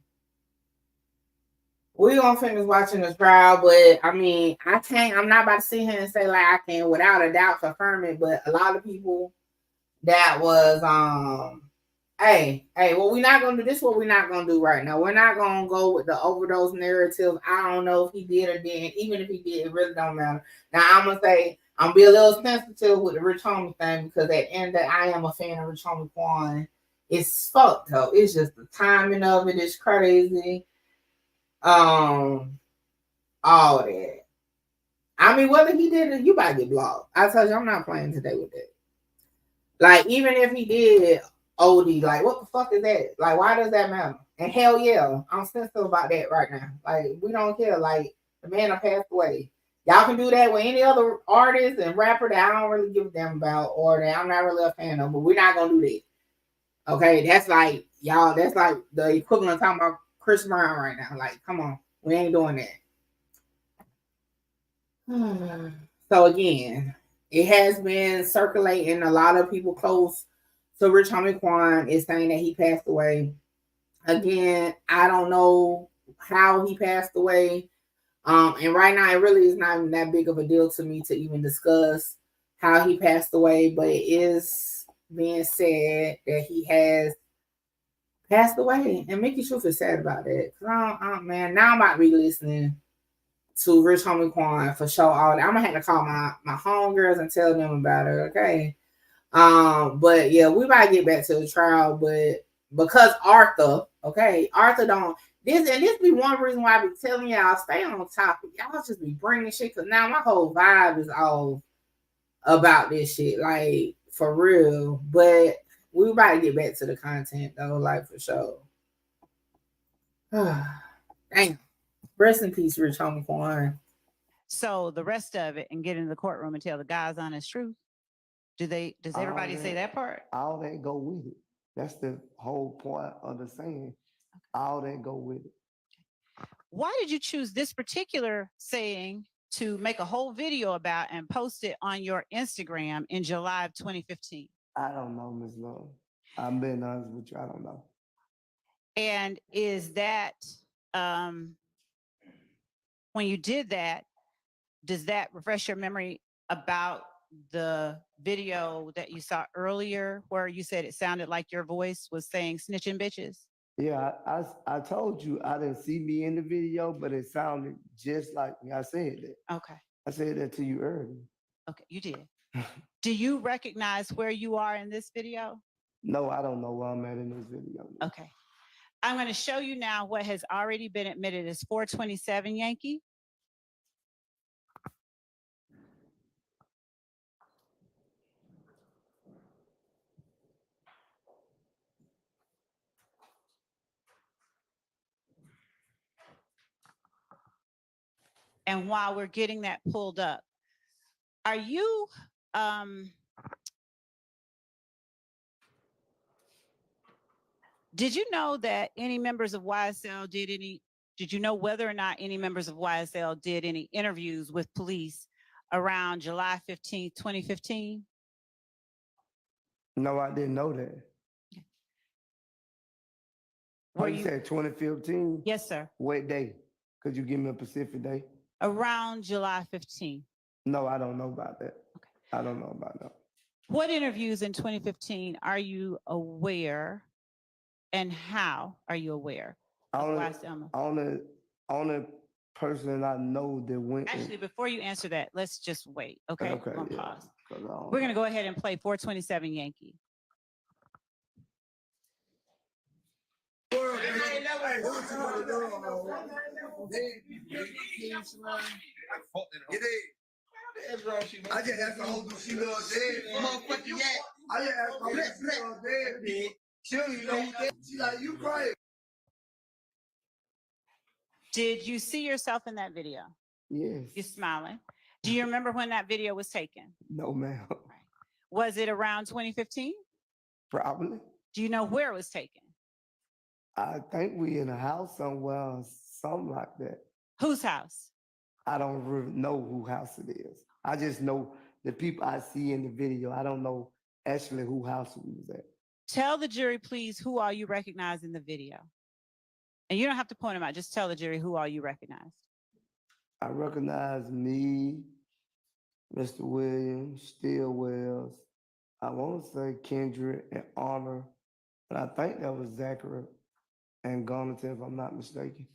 We gonna finish watching the trial, but I mean, I'm not about to sit here and say like I can without a doubt confirm it, but a lot of people that was hey, what we're not gonna do, this is what we're not gonna do right now. We're not gonna go with the overdose narrative. I don't know if he did or didn't. Even if he did, it really don't matter. Now I'm gonna say I'm gonna be a little sensitive with the Rich Homie thing because at the end that I am a fan of Rich Homie Quan. It's fucked up. It's just the timing of it is crazy. All that. I mean, whether he did it, you might get blocked. I told you I'm not playing today with that. Like, even if he did OD, like, what the fuck is that? Like, why does that matter? And hell yeah, I'm sensitive about that right now. Like, we don't care. Like, the man have passed away. Y'all can do that with any other artist and rapper that I don't really give a damn about or that I'm not really a fan of, but we're not gonna do that. Okay, that's like y'all. That's like the equivalent of talking about Chris Brown right now. Like, come on, we ain't doing that. So again, it has been circulating. A lot of people close to Rich Homie Quan is saying that he passed away. Again, I don't know how he passed away. And right now, it really is not even that big of a deal to me to even discuss how he passed away. But it is being said that he has passed away, and Mickey Truth is sad about that. Man, now I'm about to be listening to Rich Homie Quan for sure. All that I'm gonna have to call my homegirls and tell them about it. Okay. But yeah, we might get back to the trial, but because Arthur don't this be one reason why I be telling y'all stay on topic. Y'all just be bringing shit because now my whole vibe is all about this shit, like for real. But we about to get back to the content though, like for sure. Damn. Rest in peace, Rich Homie Quan. So the rest of it and get into the courtroom and tell the guys honest truth. Does everybody say that part? All that go with it. That's the whole point of the saying. All that go with it. Why did you choose this particular saying to make a whole video about and post it on your Instagram in July of 2015? I don't know, Ms. Love. I'm being honest with you. I don't know. And is that when you did that, does that refresh your memory about the video that you saw earlier where you said it sounded like your voice was saying snitching bitches? Yeah, I told you I didn't see me in the video, but it sounded just like me. I said that. Okay. I said that to you earlier. Okay, you did. Do you recognize where you are in this video? No, I don't know where I'm at in this video. Okay. I'm going to show you now what has already been admitted as 427 Yankee. And while we're getting that pulled up, are you, did you know that any members of YSL did you know whether or not any members of YSL did any interviews with police around July 15th, 2015? No, I didn't know that. What you said 2015? Yes, sir. What day? Could you give me a specific day? Around July 15th. No, I don't know about that. Okay. I don't know about that. What interviews in 2015 are you aware, and how are you aware? Only person I know that went. Actually, before you answer that, let's just wait. Okay. Okay. We're gonna Yeah. pause. We're gonna go ahead and play 427 Yankee. I just asked her who she was dead. Motherfucker, yeah. I just asked her who she was dead. She don't even know who that. She like, you crying. Did you see yourself in that video? Yes. You're smiling. Do you remember when that video was taken? No, ma'am. Was it around 2015? Probably. Do you know where it was taken? I think we in a house somewhere, something like that. Whose house? I don't really know who house it is. I just know the people I see in the video. I don't know actually who house we was at. Tell the jury, please, who all you recognize in the video. And you don't have to point them out. Just tell the jury who all you recognize. I recognize me, Mr. Williams, Stillwells. I want to say Kendrick and Honor, but I think that was Zachary and Garnett, if I'm not mistaken.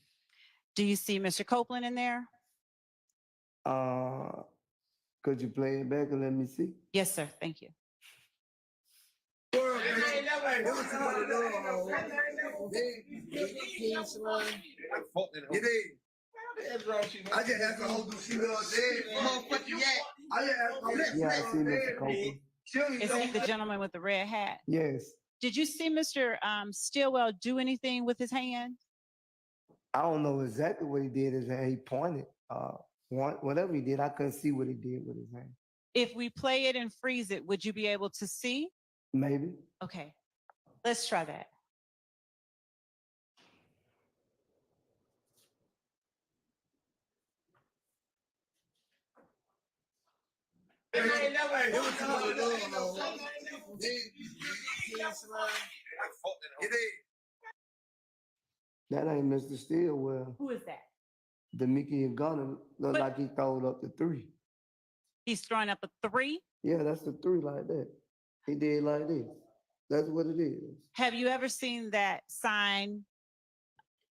Do you see Mr. Copeland in there? Could you play it back and let me see? Yes, sir. Thank you. I just asked her who she was dead. Motherfucker, yeah. I just asked her. Yeah, I see Mr. Copeland. Is he the gentleman with the red hat? Yes. Did you see Mr. Stillwell do anything with his hand? I don't know exactly what he did. His hand, he pointed. Whatever he did, I couldn't see what he did with his hand. If we play it and freeze it, would you be able to see? Maybe. Okay, let's try that. That ain't Mr. Stillwell. Who is that? The Mickey and Gunner look like he throwed up the 3. He's throwing up a 3? Yeah, that's the 3 like that. He did like this. That's what it is. Have you ever seen that sign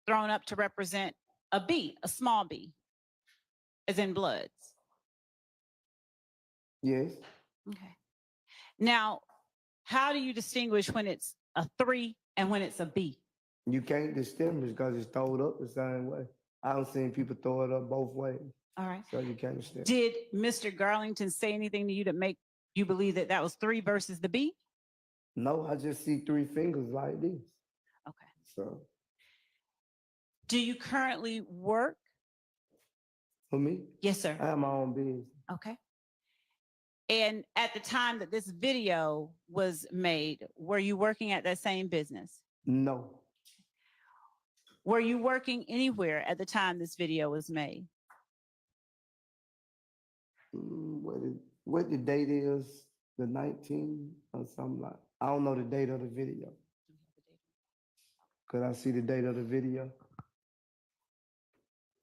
thrown up to represent a B, a small b, as in Bloods? Yes. Okay. Now, how do you distinguish when it's a 3 and when it's a B? You can't distinguish because it's thrown up the same way. I don't seen people throw it up both ways. All right. So you can't distinguish. Did Mr. Garlington say anything to you to make you believe that that was 3 versus the B? No, I just see 3 fingers like this. Okay. So Do you currently work? for me, Yes, sir. I have my own business. Okay. And at the time that this video was made, were you working at that same business? No. Were you working anywhere at the time this video was made? What the date is, the 19th or something like. I don't know the date of the video. Could I see the date of the video?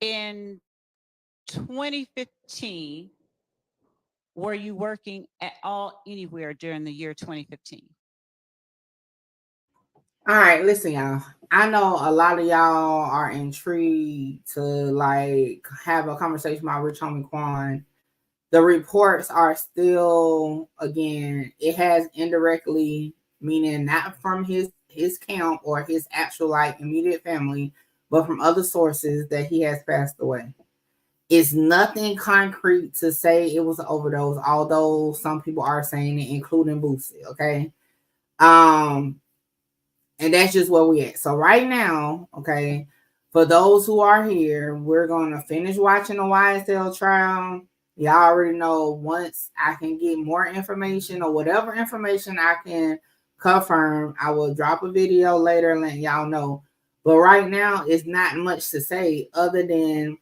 In 2015, were you working at all anywhere during the year 2015? All right, listen, y'all. I know a lot of y'all are intrigued to like have a conversation about Rich Homie Quan. The reports are still, again, it has indirectly, meaning not from his camp or his actual like immediate family, but from other sources that he has passed away. It's nothing concrete to say it was an overdose, although some people are saying it, including Boosie. Okay. And that's just where we at. So right now, okay, for those who are here, we're going to finish watching the YSL trial. Y'all already know once I can get more information or whatever information I can confirm, I will drop a video later and let y'all know. But right now, it's not much to say other than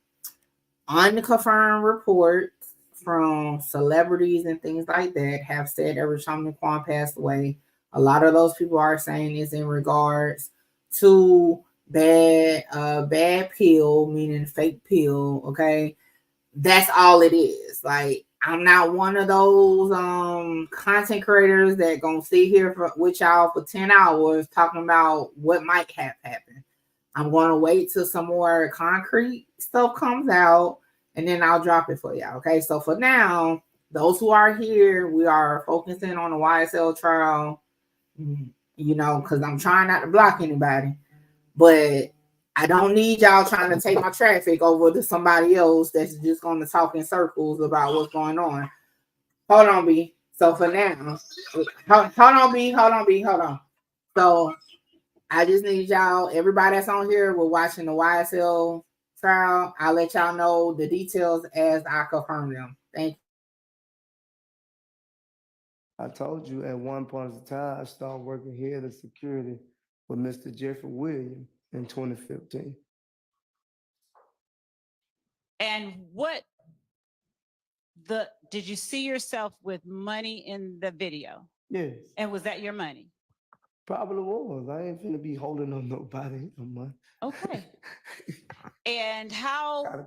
unconfirmed reports from celebrities and things like that have said that Rich Homie Quan passed away. A lot of those people are saying it's in regards to bad pill, meaning fake pill. Okay. That's all it is. Like, I'm not one of those content creators that gonna sit here with y'all for 10 hours talking about what might have happened. I'm gonna wait till some more concrete stuff comes out and then I'll drop it for y'all. Okay. So for now, those who are here, we are focusing on the YSL trial. You know, because I'm trying not to block anybody, but I don't need y'all trying to take my traffic over to somebody else that's just going to talk in circles about what's going on. Hold on, B. So for now, hold on, B. Hold on. So I just need y'all, everybody that's on here, we're watching the YSL trial. I'll let y'all know the details as I confirm them. Thank you. I told you at one point in time, I started working here as security with Mr. Jeffrey Williams in 2015. And did you see yourself with money in the video? Yes. And was that your money? Probably was. I ain't finna be holding on nobody no money. Okay. And how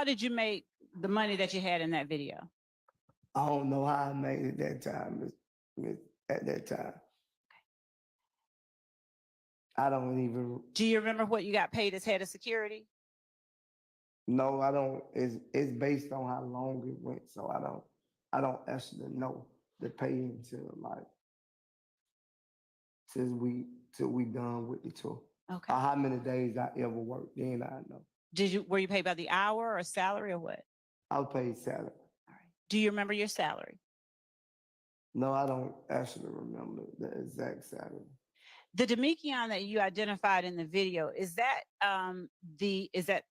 did you make the money that you had in that video? I don't know how I made it that time. At that time. I don't even. Do you remember what you got paid as head of security? No, I don't. It's based on how long it went, so I don't actually know the pay until till we done with the tour. Okay. Or how many days I ever worked, then I know. Were you paid by the hour or salary or what? I was paid salary. All right. Do you remember your salary? No, I don't actually remember the exact salary. The Demekion that you identified in the video, is that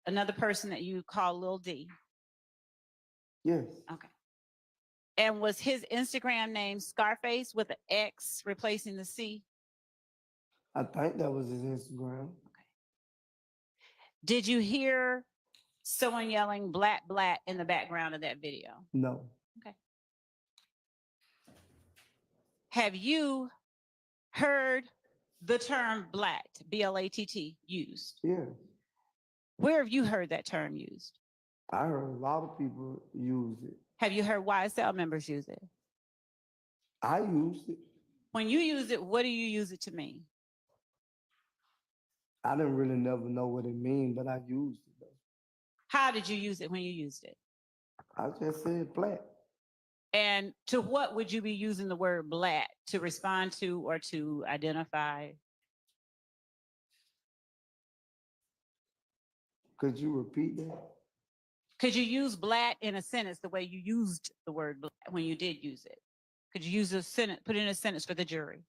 another person that you call Lil D? Yes. Okay. And was his Instagram name Scarface with an X replacing the C? I think that was his Instagram. Okay. Did you hear someone yelling "Black, Black" in the background of that video? No. Okay. Have you heard the term black, B-L-A-T-T, used? Yeah. Where have you heard that term used? I heard a lot of people use it. Have you heard YSL members use it? I used it. When you use it, what do you use it to mean? I didn't really never know what it mean, but I used it though. How did you use it when you used it? I just said black. And to what would you be using the word black? To respond to or to identify? Could you repeat that? Could you use black in a sentence the way you used the word black when you did use it? Could you use a sentence, put in a sentence for the jury?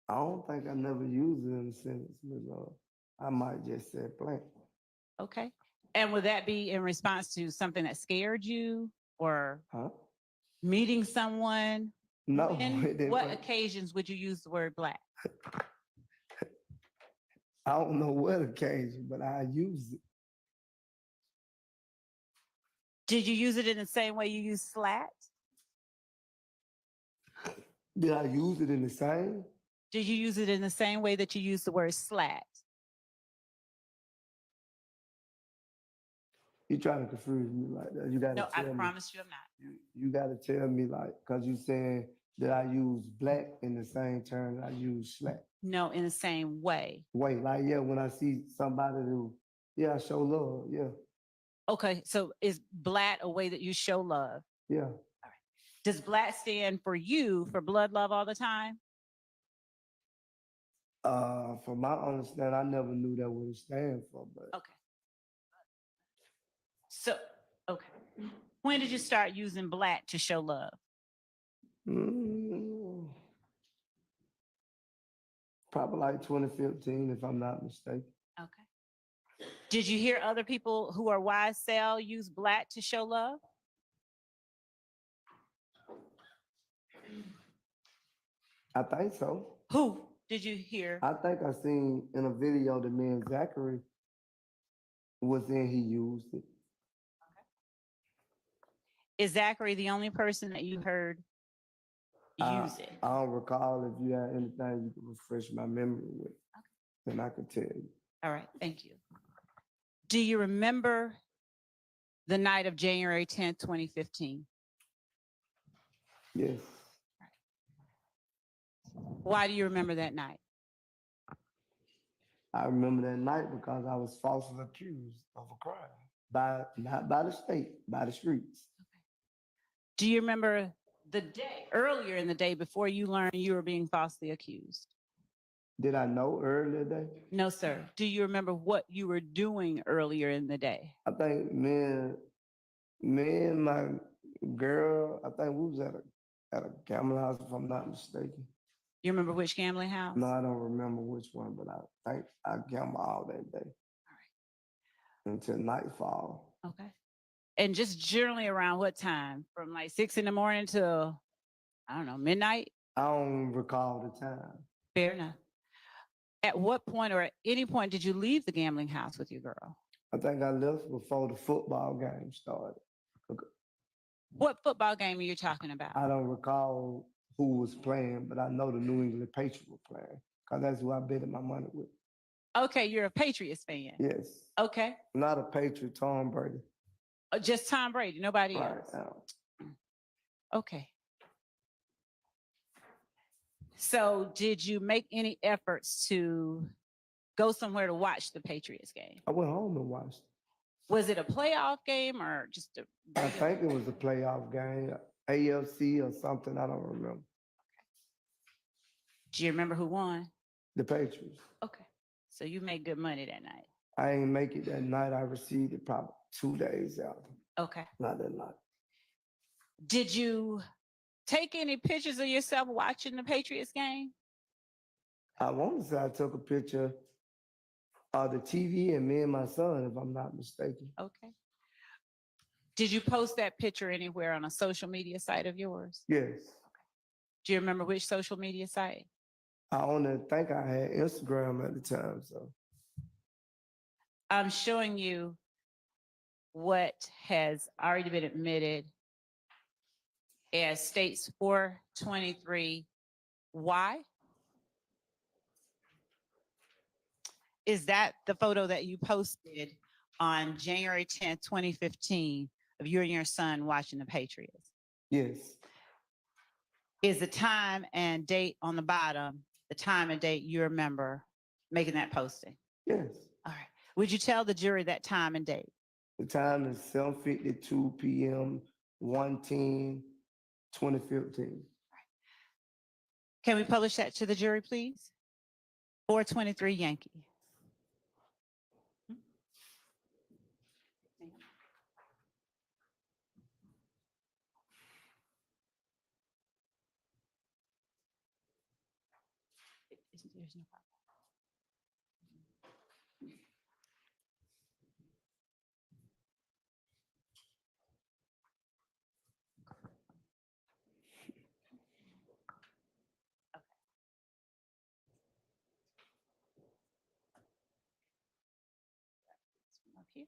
I don't think I never used it in a sentence, Ms. I might just say black. Okay. And would that be in response to something that scared you or meeting someone? No. What occasions would you use the word black? I don't know what occasion, but I used it. Did you use it in the same way you use slat? Did I use it in the same? Did you use it in the same way that you use the word slat? You trying to confuse me like that. You gotta No, I tell me. promise you I'm not. You gotta tell me like, cause you saying that I use black in the same term I use slack. No, in the same way. Wait, like yeah, when I see somebody who, yeah, I show love, yeah. Okay, so is black a way that you show love? Yeah. All right. Does black stand for you for blood love all the time? From my understanding, I never knew that what it stand for, but okay. So, okay. When did you start using black to show love? Probably like 2015, if I'm not mistaken. Okay. Did you hear other people who are YSL use black to show love? I think so. Who did you hear? I think I seen in a video that me and Zachary was in, he used it. Is Zachary the only person that you heard use it? I don't recall. If you have anything you can refresh my memory with, then I could tell you. All right, thank you. Do you remember the night of January 10th, 2015? Yes. Why do you remember that night? I remember that night because I was falsely accused of a crime, not by the state, by the streets. Okay. Do you remember the day, earlier in the day before you learned you were being falsely accused? Did I know earlier today? No, sir. Do you remember what you were doing earlier in the day? I think me and my girl, I think we was at a gambling house, if I'm not mistaken. You remember which gambling house? No, I don't remember which one, but I think I gambled all that day. All right. Until nightfall. Okay. And just generally around what time? From like 6 in the morning till, I don't know, midnight? I don't recall the time. Fair enough. At what point or at any point did you leave the gambling house with your girl? I think I left before the football game started. What football game are you talking about? I don't recall who was playing, but I know the New England Patriots were playing because that's who I betted my money with. Okay, you're a Patriots fan. Yes. Okay. Not a Patriot, Tom Brady. Just Tom Brady, nobody Right. else. Okay. So did you make any efforts to go somewhere to watch the Patriots game? I went home and watched. Was it a playoff game or just a? I think it was a playoff game, AFC or something. I don't remember. Do you remember who won? The Patriots. Okay. So you made good money that night. I ain't make it that night. I received it probably 2 days after. Okay. Not that night. Did you take any pictures of yourself watching the Patriots game? I want to say I took a picture of the TV and me and my son, if I'm not mistaken. Okay. Did you post that picture anywhere on a social media site of yours? Yes. Do you remember which social media site? I only think I had Instagram at the time, so. I'm showing you what has already been admitted as states 423Y. Is that the photo that you posted on January 10th, 2015 of you and your son watching the Patriots? Yes. Is the time and date on the bottom the time and date you remember making that posting? Yes. All right. Would you tell the jury that time and date? The time is 7:52 p.m., 1/10/2015. Can we publish that to the jury, please? 423 Yankee. There's no problem. Okay.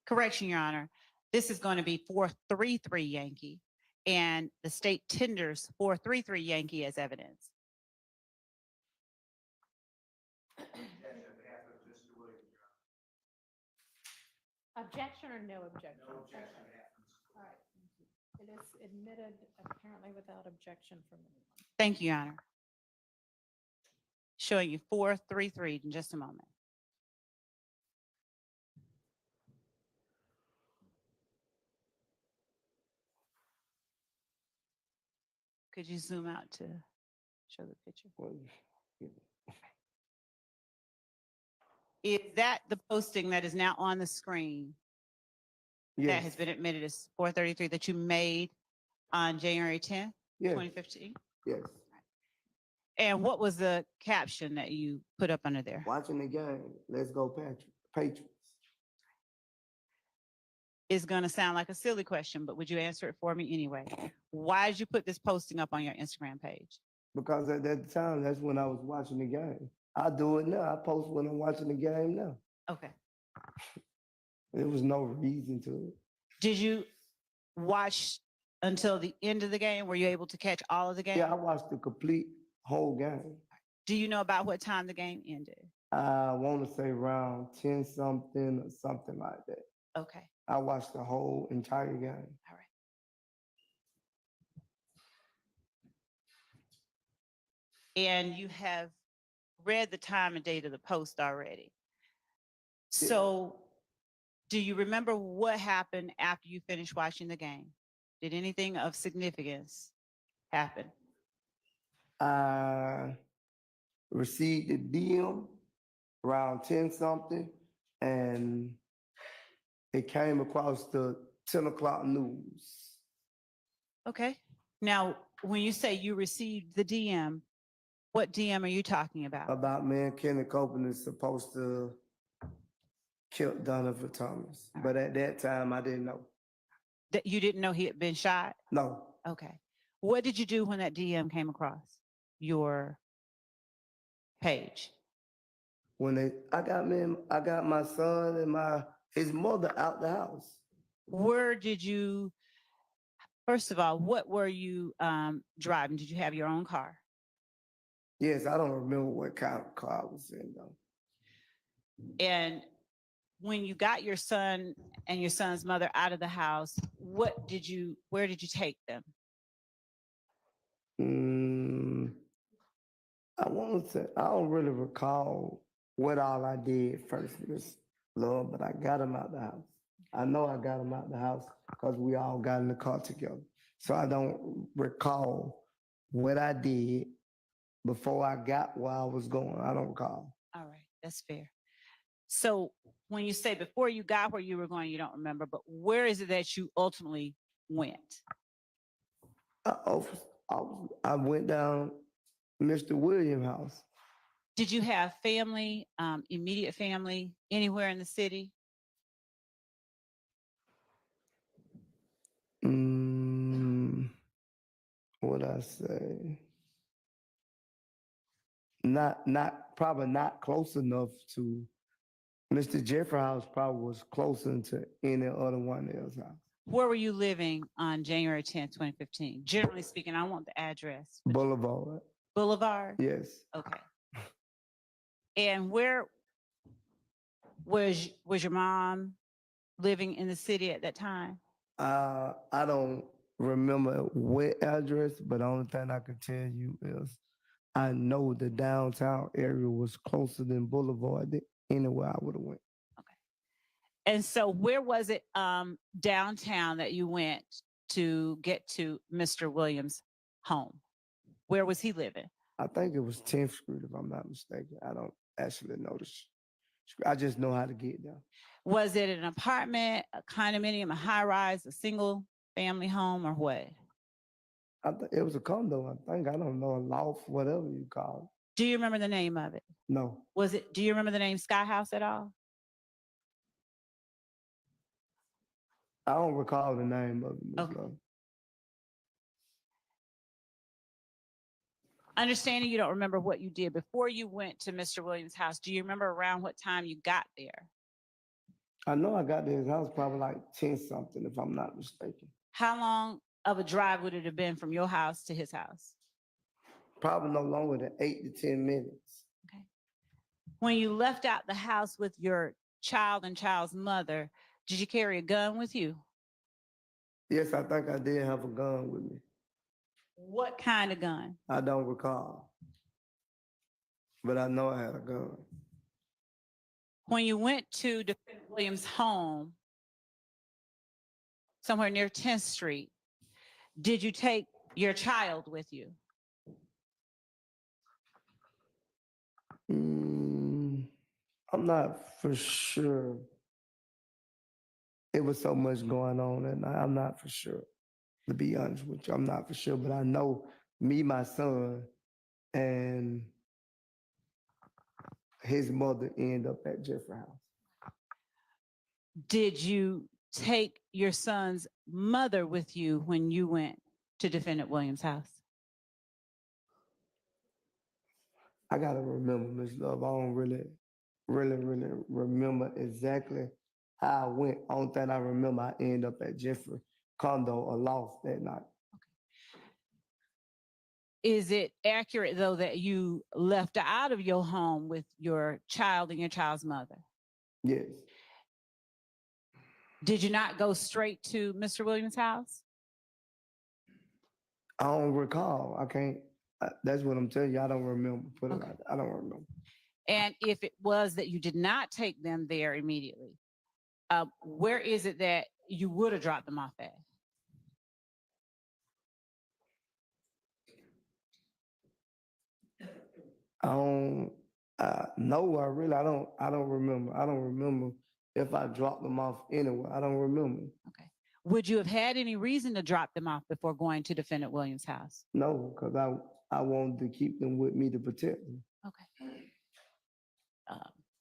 Correction, Your Honor. This is going to be 433 Yankee, and the state tenders 433 Yankee as evidence. Objection or no objection? No objection. All right. It is admitted apparently without objection from anyone. Thank you, Your Honor. Showing you 433 in just a moment. Could you zoom out to show the picture? Is that the posting that is now on the screen that has been admitted as 433 that you made on January 10th, 2015? Yes. And what was the caption that you put up under there? Watching the game. Let's go Patriots. It's going to sound like a silly question, but would you answer it for me anyway? Why did you put this posting up on your Instagram page? Because at that time, that's when I was watching the game. I do it now. I post when I'm watching the game now. Okay. There was no reason to it. Did you watch until the end of the game? Were you able to catch all of the game? Yeah, I watched the complete whole game. Do you know about what time the game ended? I want to say around 10 something or something like that. Okay. I watched the whole entire game. All right. And you have read the time and date of the post already. So do you remember what happened after you finished watching the game? Did anything of significance happen? I received the DM around 10 something, and it came across the 10 o'clock news. Okay. Now, when you say you received the DM, what DM are you talking about? About me and Kenny Copeland is supposed to kill Donovan Thomas. But at that time, I didn't know. That you didn't know he had been shot? No. Okay. What did you do when that DM came across your page? When I got my son and his mother out the house. Where did you, first of all, what were you driving? Did you have your own car? Yes, I don't remember what kind of car I was in though. And when you got your son and your son's mother out of the house, where did you take them? I want to say, I don't really recall what all I did first, Miss Love, but I got him out the house. I know I got him out the house because we all got in the car together. So I don't recall what I did before I got where I was going. I don't recall. All right, that's fair. So when you say before you got where you were going, you don't remember, but where is it that you ultimately went? I went down Mr. Williams' house. Did you have family, immediate family, anywhere in the city? What I say? Probably not close enough to Mr. Jeffrey house. Probably was closer to any other one else's house. Where were you living on January 10th, 2015? Generally speaking, I want the address. Boulevard. Boulevard? Yes. Okay. And where was your mom living in the city at that time? I don't remember what address, but the only thing I can tell you is I know the downtown area was closer than Boulevard than anywhere I would have went. And so where was it downtown that you went to get to Mr. Williams' home? Where was he living? I think it was 10th Street, if I'm not mistaken. I don't actually know the street. I just know how to get there. Was it an apartment, a condominium, a high-rise, a single family home, or what? It was a condo, I think. I don't know, a loft, whatever you call it. Do you remember the name of it? No. Do you remember the name Sky House at all? I don't recall the name of it. Okay. Understanding you don't remember what you did before you went to Mr. Williams' house, do you remember around what time you got there? I know I got to his house probably like 10 something, if I'm not mistaken. How long of a drive would it have been from your house to his house? Probably no longer than 8 to 10 minutes. Okay. When you left out the house with your child and child's mother, did you carry a gun with you? Yes, I think I did have a gun with me. What kind of gun? I don't recall, but I know I had a gun. When you went to Defendant Williams' home, somewhere near 10th Street, did you take your child with you? I'm not for sure. It was so much going on, and I'm not for sure. To be honest with you, I'm not for sure, but I know me, my son, and his mother end up at Jeffrey house. Did you take your son's mother with you when you went to Defendant Williams' house? I gotta remember, Miss Love. I don't really remember exactly how I went. Only thing I remember, I ended up at Jeffrey condo or loft that night. Is it accurate, though, that you left out of your home with your child and your child's mother? Yes. Did you not go straight to Mr. Williams' house? I don't recall. I can't That's what I'm telling you. I don't remember. Put it like that. I don't remember. And if it was that you did not take them there immediately, where is it that you would have dropped them off at? No, I don't remember. I don't remember if I dropped them off anywhere. I don't remember. Okay. Would you have had any reason to drop them off before going to Defendant Williams' house? No, because I wanted to keep them with me to protect them. Okay.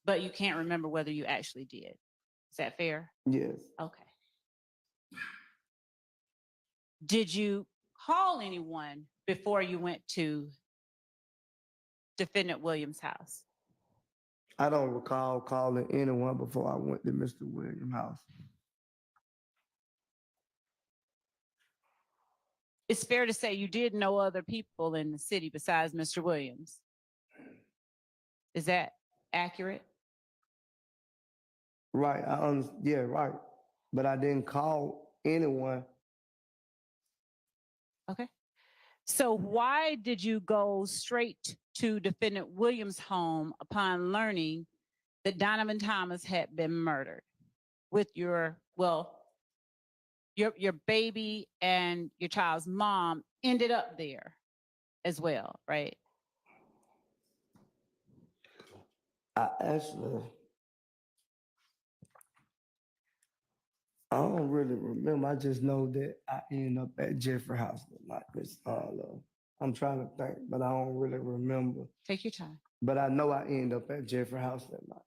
But you can't remember whether you actually did. Is that fair? Yes. Okay. Did you call anyone before you went to Defendant Williams' house? I don't recall calling anyone before I went to Mr. Williams' house. It's fair to say you did know other people in the city besides Mr. Williams. Is that accurate? Right. Yeah, right. But I didn't call anyone. Okay. So why did you go straight to Defendant Williams' home upon learning that Donovan Thomas had been murdered with your baby and your child's mom ended up there as well, right? I don't really remember. I just know that I ended up at Jeffrey House that night. I'm trying to think, but I don't really remember. Take your time. But I know I ended up at Jeffrey House that night.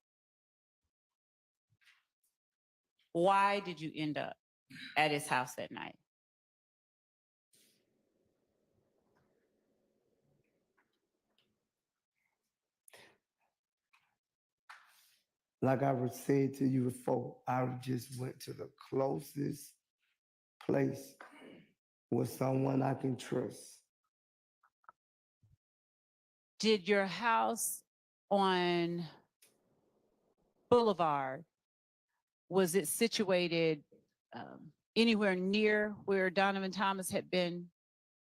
Why did you end up at his house that night? Like I said to you before, I just went to the closest place with someone I can trust. Did your house on Boulevard, was it situated anywhere near where Donovan Thomas had been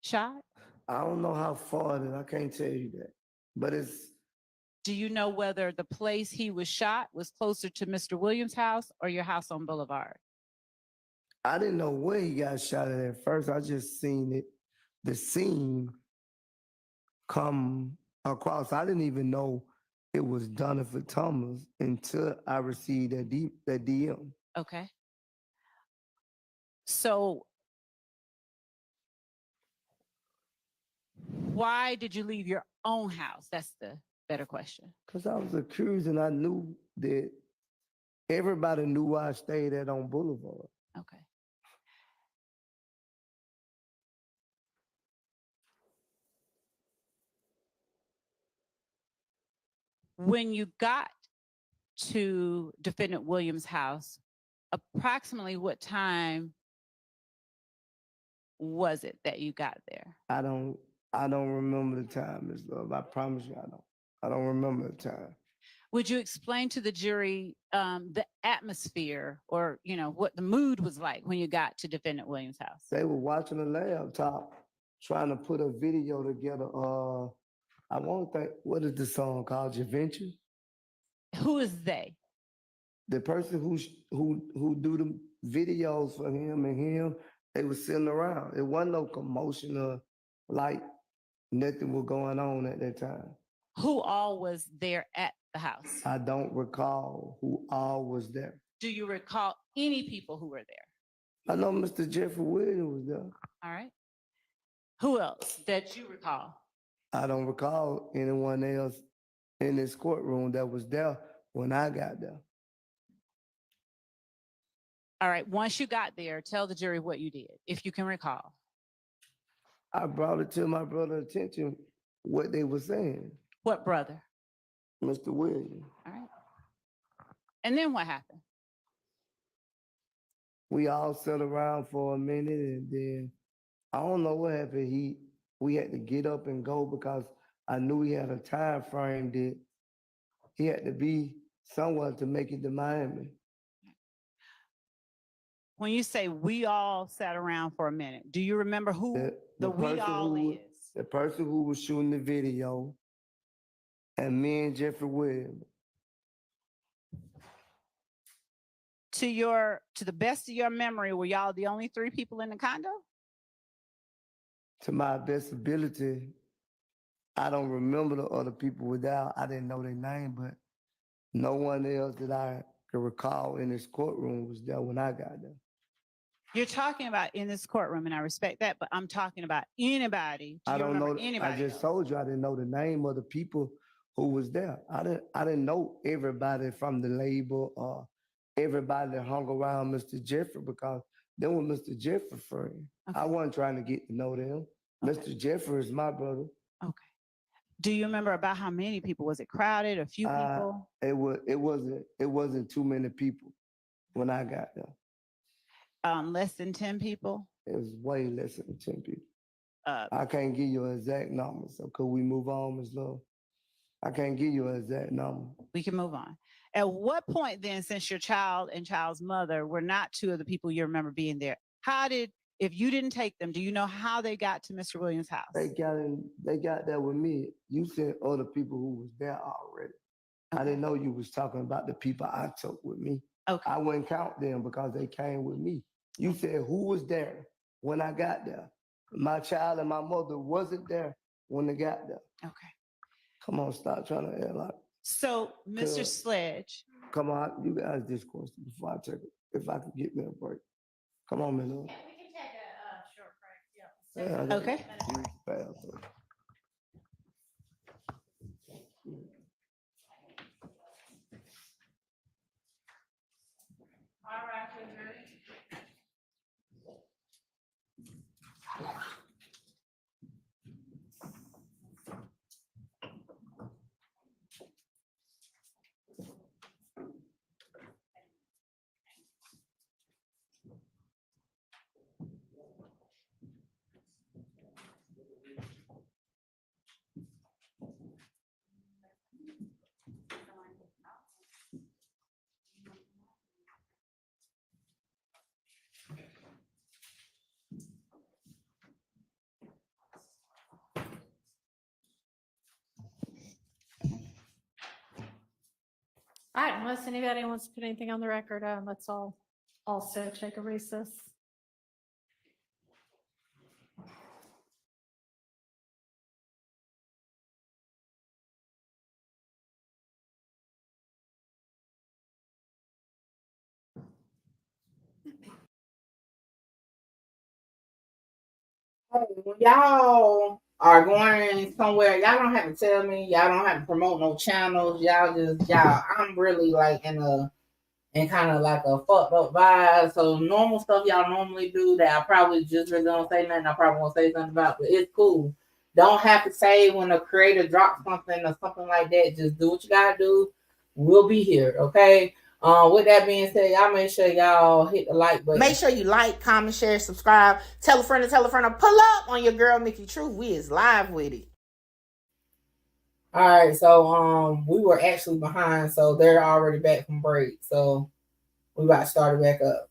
shot? I don't know how far it is. I can't tell you that. But it's. Do you know whether the place he was shot was closer to Mr. Williams' house or your house on Boulevard? I didn't know where he got shot at first. I just seen the scene come across. I didn't even know it was Donovan Thomas until I received that DM. Okay. So why did you leave your own house? That's the better question. Because I was accused and I knew that everybody knew where I stayed at on Boulevard. Okay. When you got to Defendant Williams' house, approximately what time was it that you got there? I don't remember the time, Ms. Love. I promise you I don't remember the time. Would you explain to the jury the atmosphere or, what the mood was like when you got to Defendant Williams' house? They were watching a laptop, trying to put a video together. I won't think, what is the song called? Javenture? Who is they? The person who do the videos for him and him, they were sitting around. It wasn't no commotion or like nothing was going on at that time. Who all was there at the house? I don't recall who all was there. Do you recall any people who were there? I know Mr. Jeffrey Williams was there. All right. Who else that you recall? I don't recall anyone else in this courtroom that was there when I got there. All right. Once you got there, tell the jury what you did, if you can recall. I brought it to my brother's attention what they were saying. What brother? Mr. Williams. All right. And then what happened? We all sat around for a minute and then I don't know what happened. We had to get up and go because I knew he had a time frame that he had to be somewhere to make it to Miami. When you say we all sat around for a minute, do you remember who the we all is? the person who was shooting the video, and me and Jeffrey Williams. To the best of your memory, were y'all the only 3 people in the condo? To my best ability, I don't remember the other people without. I didn't know their name, but no one else that I can recall in this courtroom was there when I got there. You're talking about in this courtroom, and I respect that, but I'm talking about anybody. Do I you don't remember know. anybody? I just told you I didn't know the name of the people who was there. I didn't know everybody from the label or everybody that hung around Mr. Jeffrey because they were Mr. Jeffrey friend. Okay. I wasn't trying to get to know them. Okay. Mr. Jeffrey is my brother. Okay. Do you remember about how many people? Was it crowded? A few people? It wasn't too many people when I got there. Less than 10 people? It was way less than 10 people. Uh, I can't give you an exact number. So could we move on, Ms. Love? I can't give you an exact number. We can move on. At what point then, since your child and child's mother were not 2 of the people you remember being there, if you didn't take them, do you know how they got to Mr. Williams' house? They got there with me. You said other people who was there already. I didn't know you was talking about the people I took with me. Okay. I wouldn't count them because they came with me. You said who was there when I got there. My child and my mother wasn't there when they got there. Okay. Come on, stop trying to act like. So, Mr. Sledge. Come on, you guys discourse before I take it. If I could get me a break. Come on, man. We can take a short break. Yeah, Okay. All right, Sugar. All right, unless anybody wants to put anything on the record, let's all also take a recess. When y'all are going somewhere, y'all don't have to tell me. Y'all don't have to promote no channels. I'm really like in kind of like a fucked up vibe. So normal stuff y'all normally do that I probably just really don't say nothing. I probably won't say something about, but it's cool. Don't have to say when a creator drops something or something like that. Just do what you gotta do. We'll be here, okay? With that being said, y'all make sure y'all hit the like button. Make sure you like, comment, share, subscribe. Tell a friend to tell a friend to pull up on your girl Mickey Truth. We is live with it. All right, so we were actually behind, so they're already back from break. So we about to start it back up.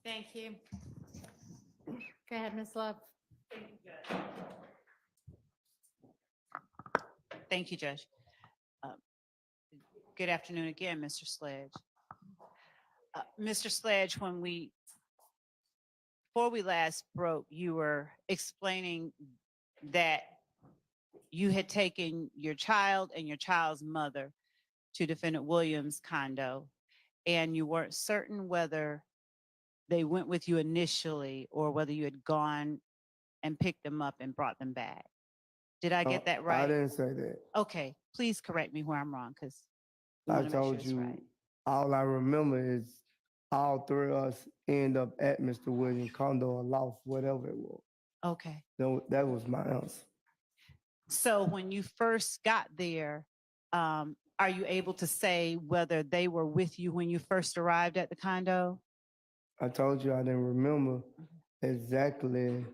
Thank you. Go ahead, Ms. Love. Thank you, Judge. Good afternoon again, Mr. Sledge. Mr. Sledge, when we before we last broke, you were explaining that you had taken your child and your child's mother to Defendant Williams' condo, and you weren't certain whether they went with you initially or whether you had gone and picked them up and brought them back. Did I get that right? I didn't say that. Okay, please correct me where I'm wrong, because I told you all I remember is all three of us end up at Mr. Williams' condo or lost, whatever it was. Okay. That was my answer. So when you first got there, are you able to say whether they were with you when you first arrived at the condo? I told you I didn't remember exactly.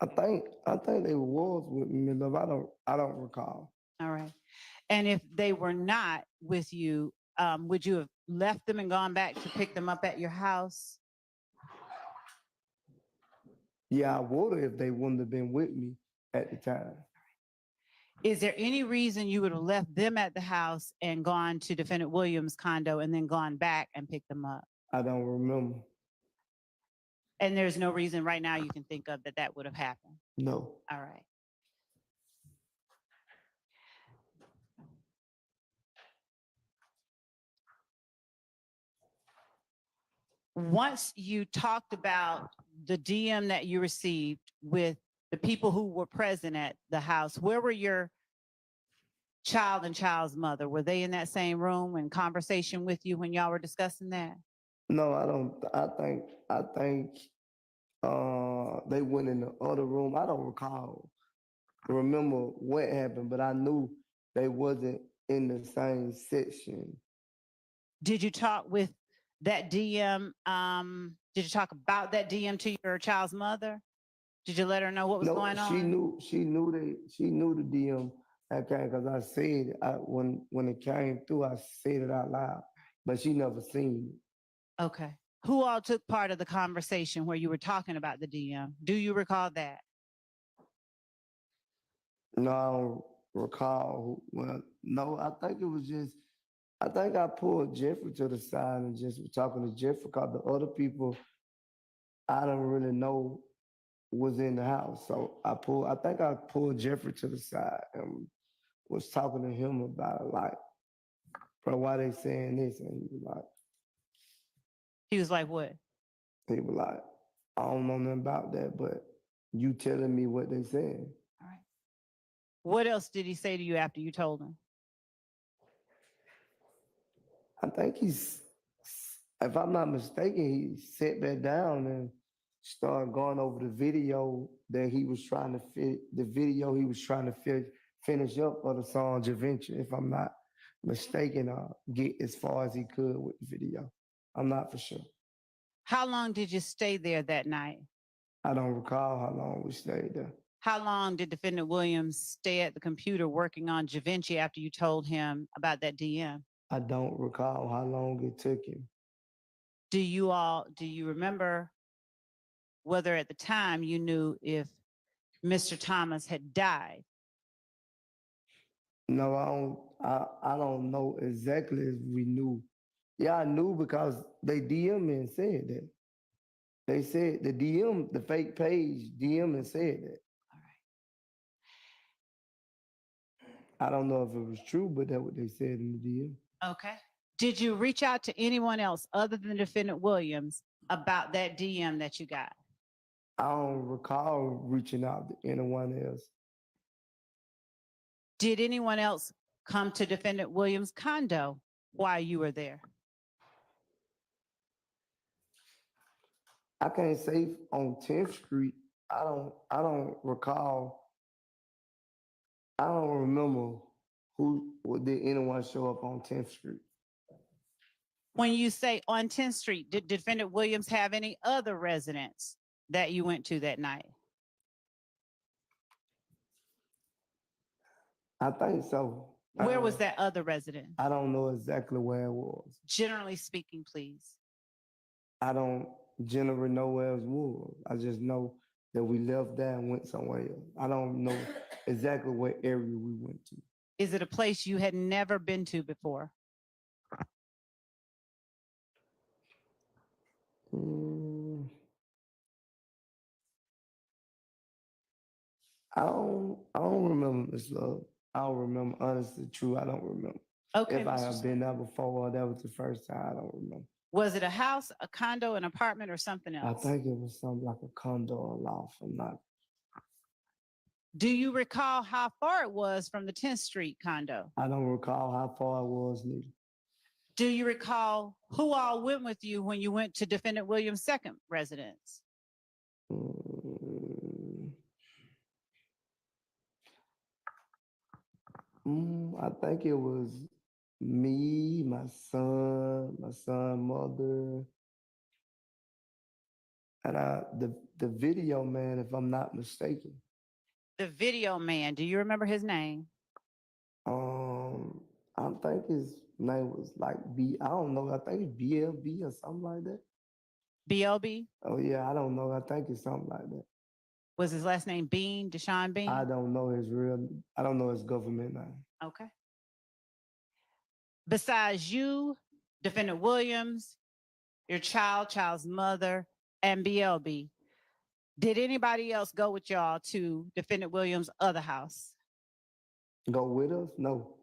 I think they was with me, love. I don't recall. All right. And if they were not with you, would you have left them and gone back to pick them up at your house? Yeah, I would have if they wouldn't have been with me at the time. Is there any reason you would have left them at the house and gone to Defendant Williams' condo and then gone back and picked them up? I don't remember. And there's no reason right now you can think of that would have happened? No. All right. Once you talked about the DM that you received with the people who were present at the house, where were your child and child's mother? Were they in that same room in conversation with you when y'all were discussing that? No, I don't. I think they went in the other room. I don't remember what happened, but I knew they wasn't in the same section. Did you talk with that DM? Did you talk about that DM to your child's mother? Did you let her know what was going on? She knew the DM that came because I said when it came through, I said it out loud, but she never seen it. Okay. Who all took part of the conversation where you were talking about the DM? Do you recall that? No, I don't recall. Well, no, I think it was just, I think I pulled Jeffrey to the side and just was talking to Jeffrey because the other people I don't really know was in the house. So I think I pulled Jeffrey to the side and was talking to him about it, like, bro, why they saying this? And he was like, what? He was like, I don't know nothing about that, but you telling me what they said. All right. What else did he say to you after you told him? I think he's, if I'm not mistaken, he sat back down and started going over the video that he was trying to finish up for the song Da Vinci, if I'm not mistaken, get as far as he could with the video. I'm not for sure. How long did you stay there that night? I don't recall how long we stayed there. How long did Defendant Williams stay at the computer working on Da Vinci after you told him about that DM? I don't recall how long it took him. Do you remember whether at the time you knew if Mr. Thomas had died? No, I don't know exactly if we knew. Yeah, I knew because they DM'd me and said that. They said the DM, the fake page, DM and said that. All right. I don't know if it was true, but that's what they said in the DM. Okay. Did you reach out to anyone else other than Defendant Williams about that DM that you got? I don't recall reaching out to anyone else. Did anyone else come to Defendant Williams' condo while you were there? I can't say on 10th Street. I don't recall. I don't remember did anyone show up on 10th Street. When you say on 10th Street, did Defendant Williams have any other residents that you went to that night? I think so. Where was that other resident? I don't know exactly where it was. Generally speaking, please. I don't generally know where it was. I just know that we left there and went somewhere else. I don't know exactly what area we went to. Is it a place you had never been to before? I don't remember, Miss Love. I don't remember. Honestly, true, I don't remember. Okay, If I Mr. have Smith. been there before, or that was the first time, I don't remember. Was it a house, a condo, an apartment, or something I else? think it was something like a condo or loft. I'm not. Do you recall how far it was from the 10th Street condo? I don't recall how far it was, neither. Do you recall who all went with you when you went to Defendant Williams' second residence? I think it was me, my son, mother, and the video man, if I'm not mistaken. The video man, do you remember his name? I think his name was like B. I don't know. I think it's BLB or something like that. BLB? Oh yeah, I don't know. I think it's something like that. Was his last name Bean, Deshaun Bean? I don't know his real. I don't know his government name. Okay. Besides you, Defendant Williams, your child's mother, and BLB, did anybody else go with y'all to Defendant Williams' other house? Go with us? No.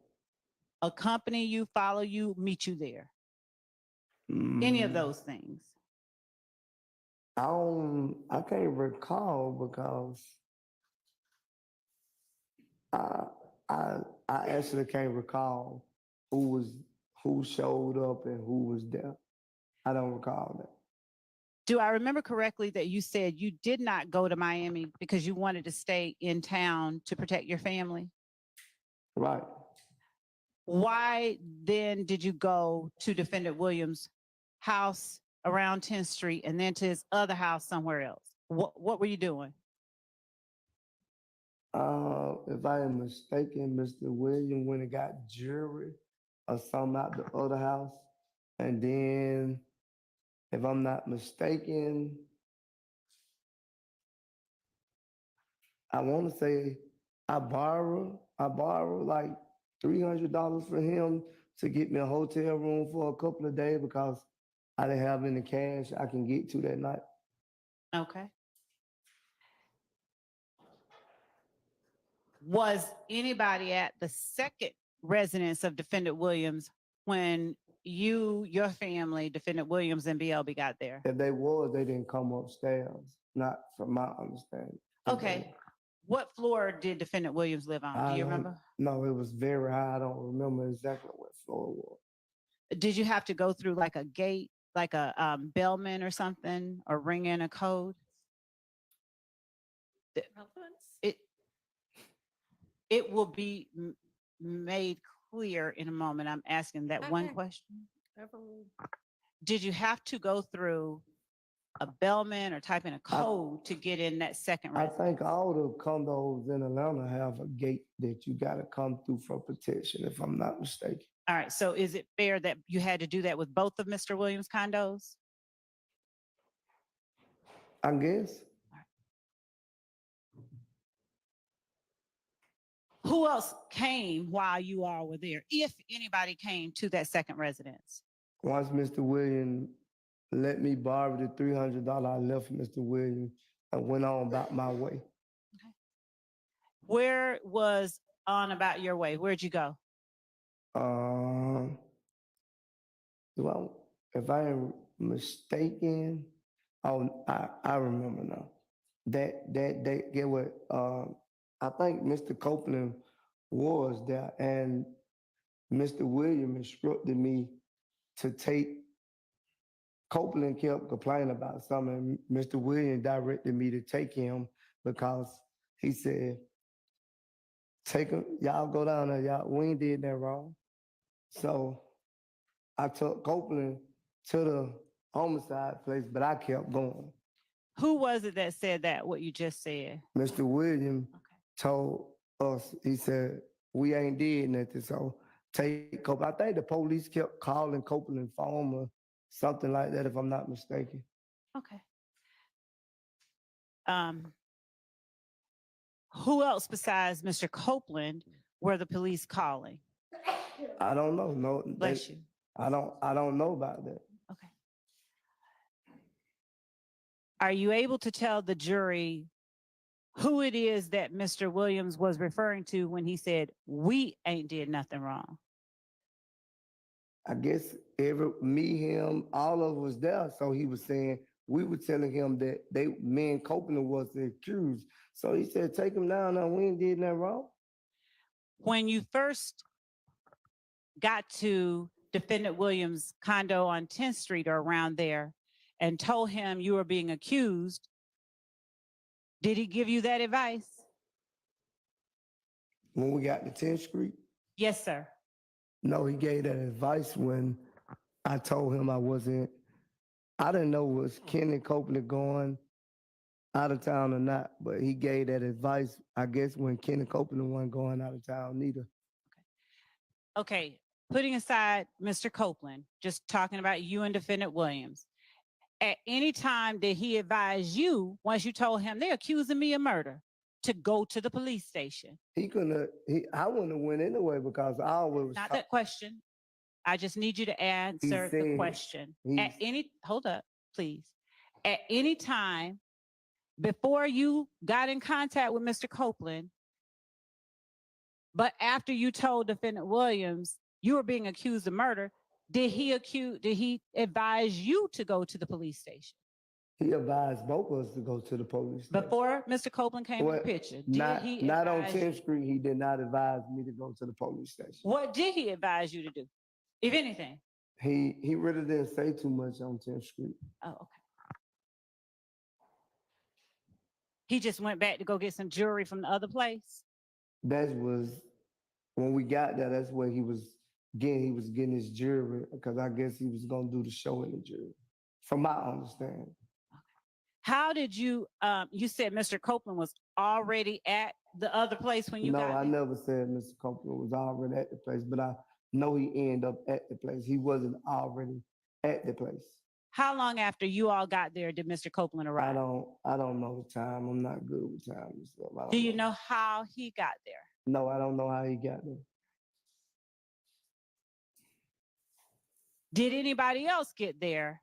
Accompany you, follow you, meet you there? Any of those things? I can't recall because I actually can't recall who showed up and who was there. I don't recall that. Do I remember correctly that you said you did not go to Miami because you wanted to stay in town to protect your family? Right. Why then did you go to Defendant Williams' house around 10th Street and then to his other house somewhere else? What were you doing? If I am mistaken, Mr. William went and got jewelry or something out the other house. And then, if I'm not mistaken, I want to say I borrowed like $300 for him to get me a hotel room for a couple of days because I didn't have any cash I can get to that night. Okay. Was anybody at the second residence of Defendant Williams when you, your family, Defendant Williams, and BLB got there? If they was, they didn't come upstairs, not from my understanding. Okay. What floor did Defendant Williams live on? Do you remember? No, it was very high. I don't remember exactly what floor it was. Did you have to go through like a gate, like a bellman or something, or ring in a code? It will be made clear in a moment. I'm asking that one question. Did you have to go through a bellman or type in a code to get in that second I residence? think all the condos in Atlanta have a gate that you got to come through for protection, if I'm not mistaken. All right. So is it fair that you had to do that with both of Mr. Williams' condos? I guess. Who else came while you all were there, if anybody came to that second residence? Once Mr. Williams let me borrow the $300, I left Mr. Williams and went on about my way. Where was on about your way? Where'd you go? Well, if I am mistaken, I remember now. That get what I think Mr. Copeland was there, and Mr. Williams instructed me to take. Copeland kept complaining about something. Mr. Williams directed me to take him because he said, "Take him, y'all go down there, y'all. We ain't did that wrong." So I took Copeland to the homicide place, but I kept going. Who was it that said that, what you just said? Mr. Williams told us, he said, "We ain't did nothing, so take Copeland." I think the police kept calling Copeland phone or something like that, if I'm not mistaken. Okay. Who else besides Mr. Copeland were the police calling? I don't know. No, Bless you. I don't know about that. Okay. Are you able to tell the jury who it is that Mr. Williams was referring to when he said, we ain't did nothing wrong. I guess me, him, all of us there. So he was saying, we were telling him that me and Copeland was the accused. So he said, take him down. Now we ain't did nothing wrong. When you first got to Defendant Williams' condo on 10th Street or around there and told him you were being accused, did he give you that advice? When we got to 10th Street? Yes, sir. No, he gave that advice when I told him I didn't know was Ken and Copeland going out of town or not, but he gave that advice, I guess, when Ken and Copeland weren't going out of town neither. Okay, putting aside Mr. Copeland, just talking about you and Defendant Williams, at any time did he advise you, once you told him they're accusing me of murder, to go to the police station? I wouldn't have went anyway because I always... Not that question. I just need you to answer the question. Hold up, please. At any time before you got in contact with Mr. Copeland, but after you told Defendant Williams you were being accused of murder, did he advise you to go to the police station? He advised both of us to go to the police station. Before Mr. Copeland came in the picture, not on 10th Street, he did not advise me to go to the police station. What did he advise you to do, if anything? He really didn't say too much on 10th Street. Oh, okay. He just went back to go get some jewelry from the other place? That was, when we got there, that's where he was getting his jewelry, because I guess he was going to do the show in the jewelry, from my understanding. How did you said Mr. Copeland was already at the other place when you got there? No, I never said Mr. Copeland was already at the place, but I know he ended up at the place. He wasn't already at the place. How long after you all got there did Mr. Copeland arrive? I don't know the time. I'm not good with time and stuff. Do you know how he got there? No, I don't know how he got there. Did anybody else get there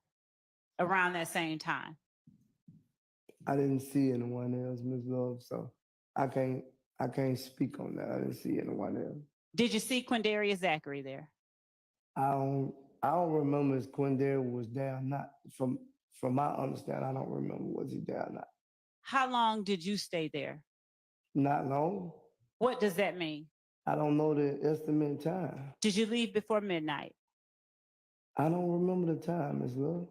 around that same time? I didn't see anyone else, Ms. Love, so I can't speak on that. I didn't see anyone else. Did you see Quindarius Zachary there? I don't remember if Quindarius was there or not. From my understanding, I don't remember was he there or not. How long did you stay there? Not long. What does that mean? I don't know the estimate time. Did you leave before midnight? I don't remember the time, Ms. Love.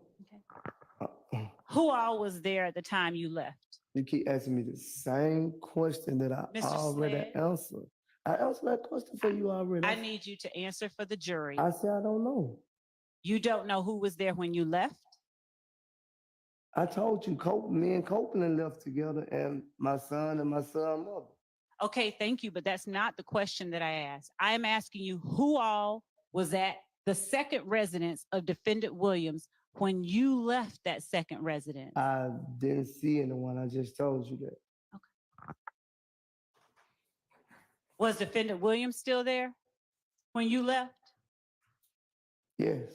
Okay. Who all was there at the time you left? You keep asking me the same question that I already answered. I answered that question for you already. I need you to answer for the jury. I said I don't know. You don't know who was there when you left? I told you, me and Copeland left together, and my son and my son's mother. Okay, thank you, but that's not the question that I asked. I am asking you who all was at the second residence of Defendant Williams when you left that second residence? I didn't see anyone. I just told you that. Okay. Was Defendant Williams still there when you left? Yes.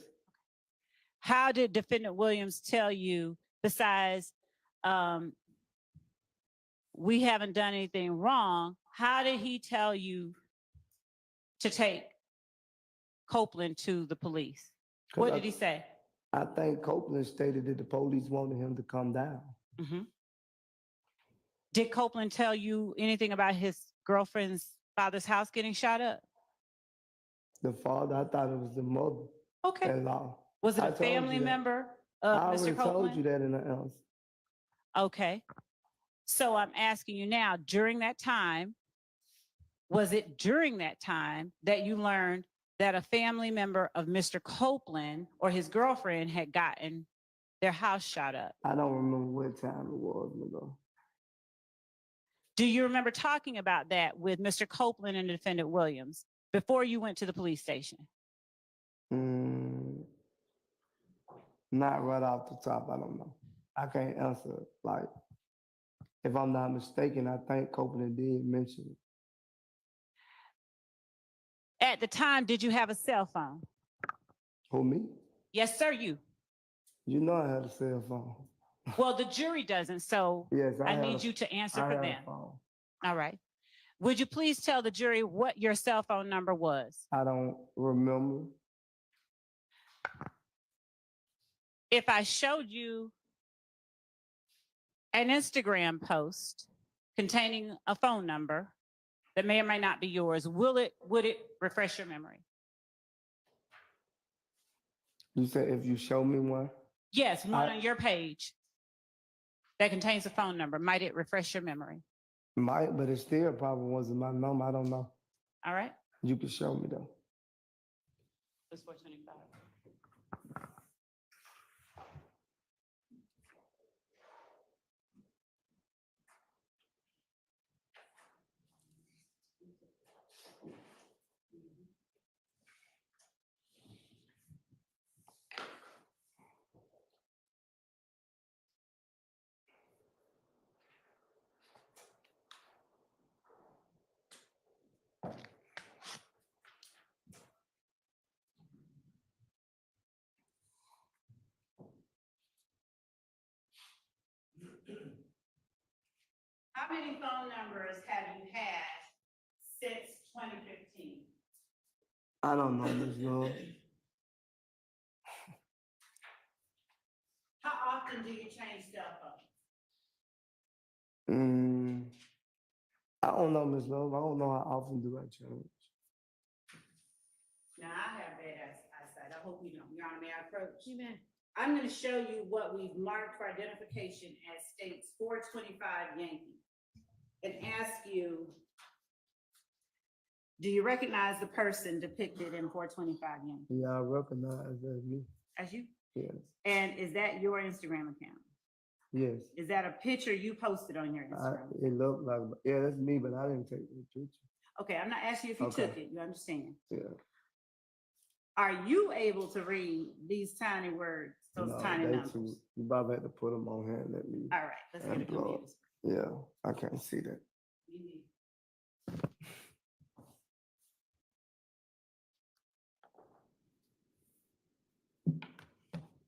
How did Defendant Williams tell you, besides we haven't done anything wrong, how did he tell you to take Copeland to the police? What did he say? I think Copeland stated that the police wanted him to come down. Mm-hmm. Did Copeland tell you anything about his girlfriend's father's house getting shot up? The father, I thought it was the mother. Okay. Was it a family member of Mr. Copeland? I already told you that in the answer. Okay. So I'm asking you now, during that time, was it during that time that you learned that a family member of Mr. Copeland or his girlfriend had gotten their house shot up? I don't remember what time it was, ago. Do you remember talking about that with Mr. Copeland and Defendant Williams before you went to the police station? Not right off the top, I don't know. I can't answer. Like, if I'm not mistaken, I think Copeland did mention it. At the time, did you have a cell phone? Who, me? Yes, sir, you. You know I had a cell phone. Well, the jury doesn't, so Yes, I need you to answer I for have a them. phone. All right. Would you please tell the jury what your cell phone number was? I don't remember. If I showed you an Instagram post containing a phone number that may or may not be yours, would it refresh your memory? You said if you show me one? Yes, one on your page that contains a phone number. Might it refresh your memory? Might, but it still probably wasn't my number. I don't know. All right. You can show me though. It's 425. How many phone numbers have you had since 2015? I don't know, Ms. Love. How often do you change cell phones? I don't know, Ms. Love. I don't know how often do I change. Now, I have bad eyesight. I hope you don't. Your Honor, may I approach? You may. I'm going to show you what we've marked for identification as states 425 Yankee and ask you, do you recognize the person depicted in 425 Yankee? Yeah, I recognize that me. As you? Yes. And is that your Instagram account? Yes. Is that a picture you posted on your Instagram? It looked like, yeah, that's me, but I didn't take the picture. Okay, I'm not asking you if you Okay. took it. You understand? Yeah. Are you able to read these tiny words, those No, tiny they numbers? too. You probably had to put them on here and let me. All right, let's get a unplug. computer. Yeah, I can't see that. You need-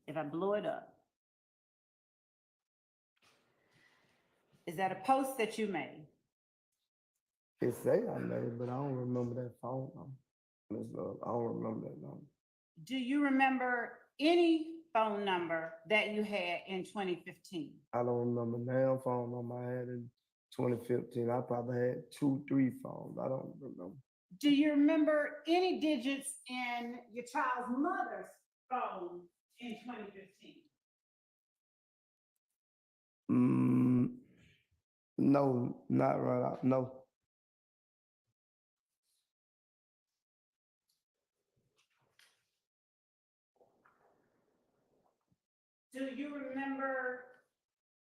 If I blow it up, is that a post that you made? It say I made, but I don't remember that phone number. Ms. Love, I don't remember that number. Do you remember any phone number that you had in 2015? I don't remember the phone number I had in 2015. I probably had 2, 3 phones. I don't remember. Do you remember any digits in your child's mother's phone in 2015? No, not right out. No. Do you remember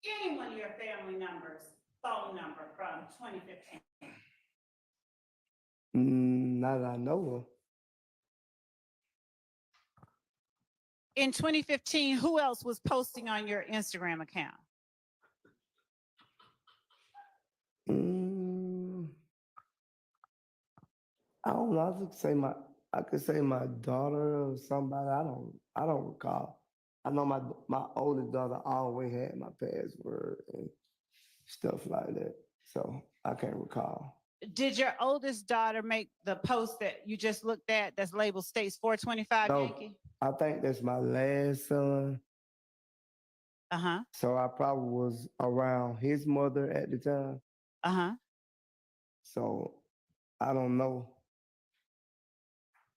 any one of your family members' phone number from 2015? Not that I know of. In 2015, who else was posting on your Instagram account? I don't know. I could say my daughter or somebody. I don't recall. I know my oldest daughter always had my password and stuff like that. So I can't recall. Did your oldest daughter make the post that you just looked at that's labeled states 425 No, Yankee? I think that's my last son. Uh-huh. So I probably was around his mother at the time. Uh-huh. So I don't know.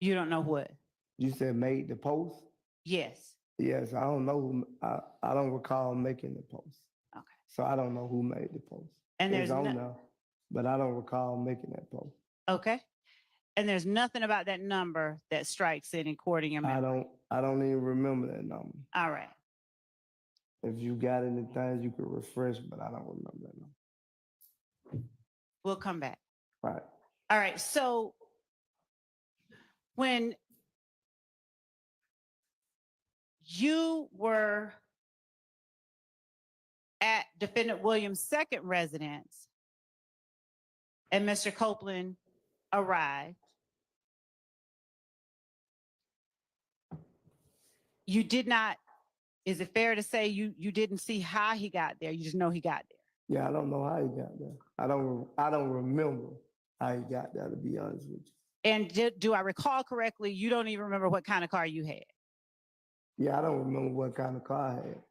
You don't know what? You said made the post? Yes. Yes, I don't know who, I don't recall making the post. Okay. So I don't know who made the post. And It's there's on no- there, but I don't recall making that post. Okay. And there's nothing about that number that strikes any chord in your memory. I don't even remember that number. All right. If you got any things you could refresh, but I don't remember that number. We'll come back. Right. All right. So when you were at Defendant Williams' second residence and Mr. Copeland arrived, you did not Is it fair to say you didn't see how he got there? You just know he got there. Yeah, I don't know how he got there. I don't remember how he got there, to be honest with you. And do I recall correctly? You don't even remember what kind of car you had. Yeah, I don't remember what kind of car I had.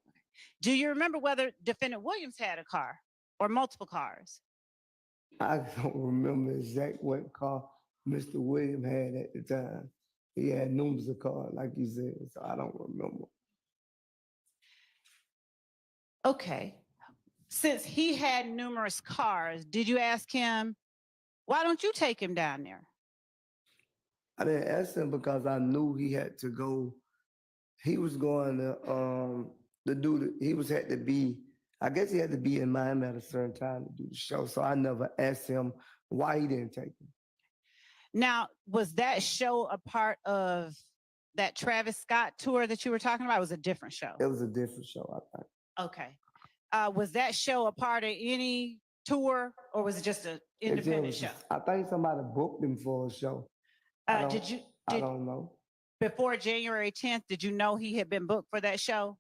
Do you remember whether Defendant Williams had a car or multiple cars? I don't remember exact what car Mr. Williams had at the time. He had numerous of cars, like you said, so I don't remember. Okay. Since he had numerous cars, did you ask him, why don't you take him down there? I didn't ask him because I knew he had to go. He was going to do had to be, I guess he had to be in Miami at a certain time to do the show. So I never asked him why he didn't take him. Now, was that show a part of that Travis Scott tour that you were talking about? It was a different show. It was a different show, I think. Okay. Was that show a part of any tour, or was it just an independent show? I think somebody booked him for a show. I don't know. Before January 10th, did you know he had been booked for that show?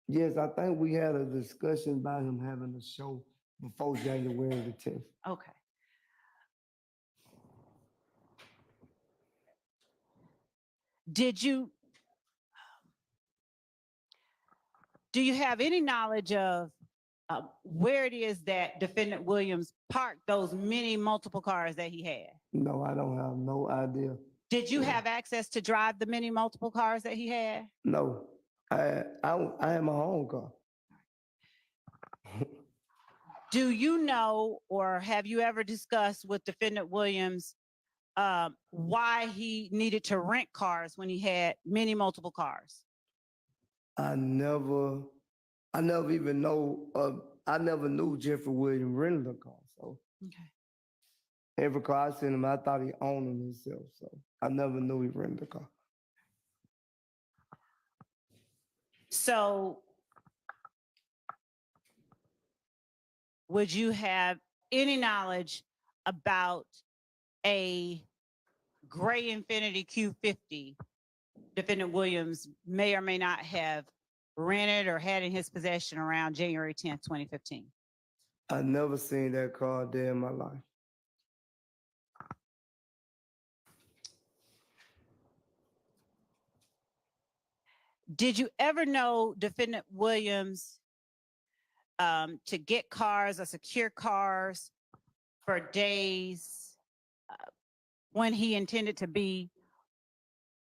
Yes, I think we had a discussion about him having a show before January the 10th. Okay. Do you have any knowledge of where it is that Defendant Williams parked those many multiple cars that he had? No, I don't have no idea. Did you have access to drive the many multiple cars that he had? No, I had my own car. Do you know, or have you ever discussed with Defendant Williams why he needed to rent cars when he had many multiple cars? I never even know. I never knew Jeffrey Williams rented a car. So every car I seen him, I thought he owned them himself. So I never knew he rented a car. So would you have any knowledge about a gray Infiniti Q50 Defendant Williams may or may not have rented or had in his possession around January 10th, 2015? I never seen that car a day in my life. Did you ever know Defendant Williams to get cars or secure cars for days when he intended to be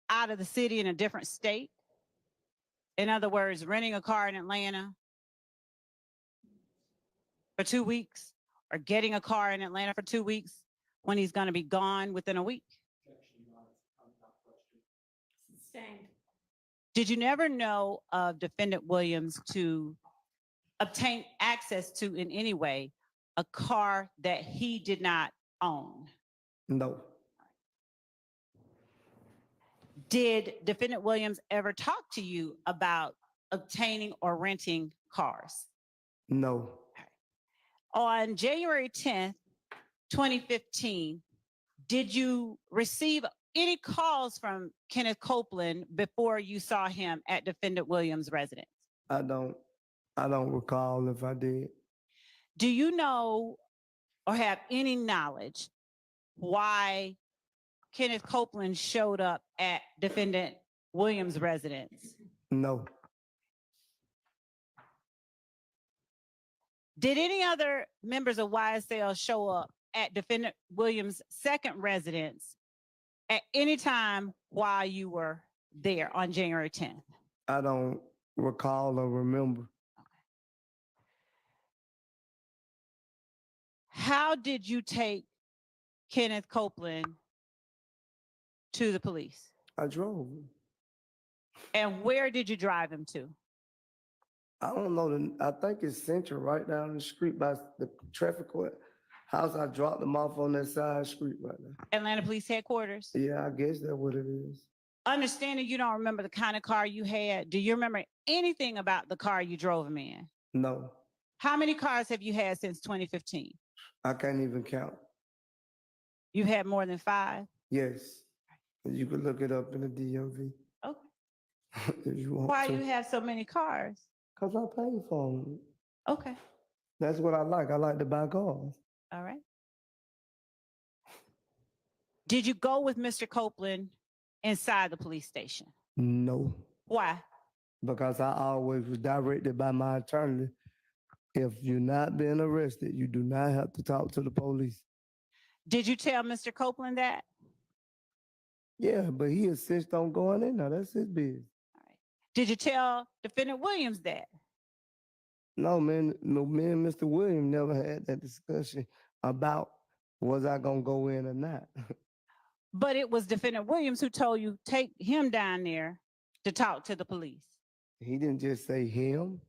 out of the city in a different state? In other words, renting a car in Atlanta for 2 weeks, or getting a car in Atlanta for 2 weeks when he's going to be gone within a week? Sustained. Did you never know of Defendant Williams to obtain access to, in any way, a car that he did not own? No. Did Defendant Williams ever talk to you about obtaining or renting cars? No. On January 10th, 2015, did you receive any calls from Kenneth Copeland before you saw him at Defendant Williams' residence? I don't recall if I did. Do you know or have any knowledge why Kenneth Copeland showed up at Defendant Williams' residence? No. Did any other members of YSL show up at Defendant Williams' second residence at any time while you were there on January 10th? I don't recall or remember. How did you take Kenneth Copeland to the police? I drove him. And where did you drive him to? I don't know. I think it's Central, right down the street by the traffic court house. I dropped them off on that side street right there. Atlanta Police Headquarters? Yeah, I guess that's what it is. Understanding you don't remember the kind of car you had, do you remember anything about the car you drove him in? No. How many cars have you had since 2015? I can't even count. You've had more than 5? Yes. You could look it up in the DMV. Okay. If you want Why to. you have so many cars? Because I pay for them. Okay, That's what I like. I like to buy cars. all right. Did you go with Mr. Copeland inside the police station? No, Why? because I always was directed by my attorney. If you're not being arrested, you do not have to talk to the police. Did you tell Mr. Copeland that? Yeah, but he insists on going in there. That's his business. Did you tell Defendant Williams that? No, man, no, me and Mr. Williams never had that discussion about was I gonna go in or not. But it was Defendant Williams who told you take him down there to talk to the police. He didn't just say him.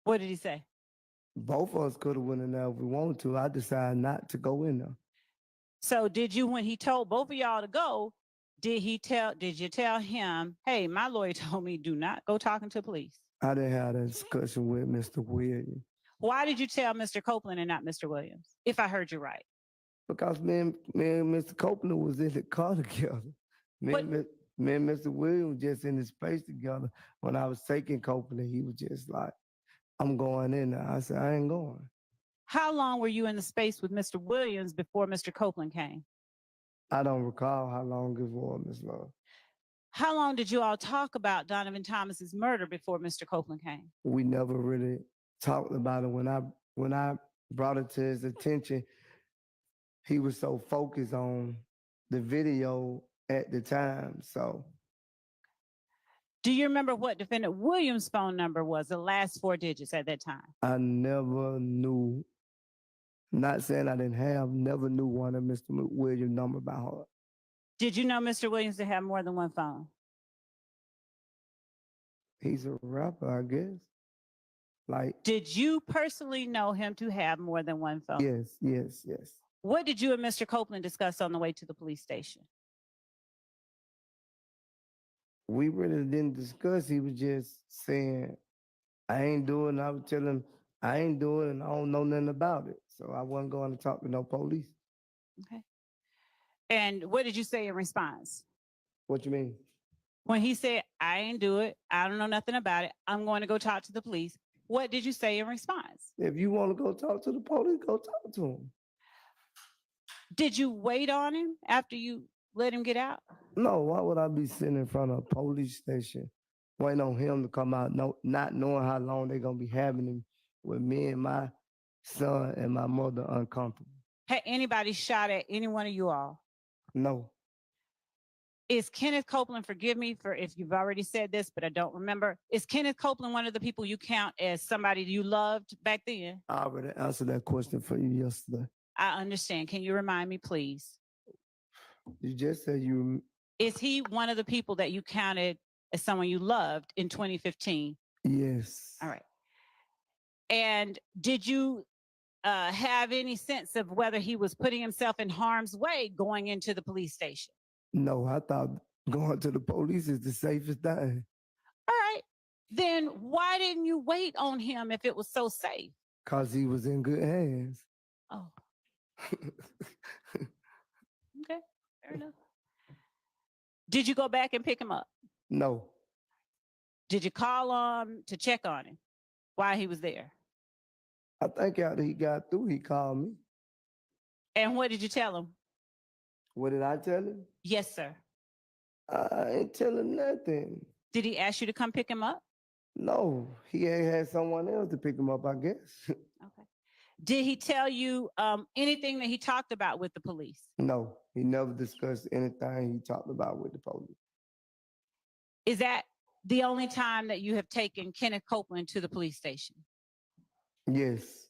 What did he say? Both of us could have went in there if we wanted to. I decided not to go in there. So did you, when he told both of y'all to go, did you tell him, hey, my lawyer told me do not go talking to police? I didn't have that discussion with Mr. Williams Why did you tell Mr. Copeland and not Mr. Williams, if I heard you right? because me and Mr. Copeland was in the car together. Me and Mr. Williams just in the space together. When I was taking Copeland, he was just like, I'm going in there. I said, I ain't going. How long were you in the space with Mr. Williams before Mr. Copeland came? I don't recall how long it was, Miss Love. How long did you all talk about Donovan Thomas's murder before Mr. Copeland came? We never really talked about it. When I brought it to his attention, he was so focused on the video at the time. So Do you remember what Defendant Williams' phone number was, the last 4 digits at that time? I never knew, not saying I didn't have, never knew one of Mr. Williams' number by heart. Did you know Mr. Williams to have more than one phone? He's a rapper, I guess. Like, Did you personally know him to have more than one phone? yes. What did you and Mr. Copeland discuss on the way to the police station? We really didn't discuss. He was just saying, I ain't doing it. I was telling him, I ain't doing it and I don't know nothing about it. So I wasn't going to talk to no police. Okay. And what did you say in response? What you mean? When he said, I ain't do it, I don't know nothing about it, I'm going to go talk to the police, what did you say in response? If you want to go talk to the police, go talk to him. Did you wait on him after you let him get out? No, why would I be sitting in front of a police station waiting on him to come out, not knowing how long they're going to be having him with me and my son and my mother uncomfortable? Had anybody shot at any one of you all? No. Is Kenneth Copeland, forgive me for if you've already said this, but I don't remember. Is Kenneth Copeland one of the people you count as somebody you loved back then? I already answered that question for you yesterday. I understand. Can you remind me, please? You just said you... Is he one of the people that you counted as someone you loved in 2015? Yes. All right. And did you have any sense of whether he was putting himself in harm's way going into the police station? No, I thought going to the police is the safest thing. All right. Then why didn't you wait on him if it was so safe? Because he was in good hands. Oh. Okay, fair enough. Did you go back and pick him up? No. Did you call him to check on him while he was there? I think after he got through, he called me. And what did you tell him? What did I tell him? Yes, sir. I ain't tell him nothing. Did he ask you to come pick him up? No, he had someone else to pick him up, I guess. Okay. Did he tell you anything that he talked about with the police? No, he never discussed anything he talked about with the police. Is that the only time that you have taken Kenneth Copeland to the police station? Yes.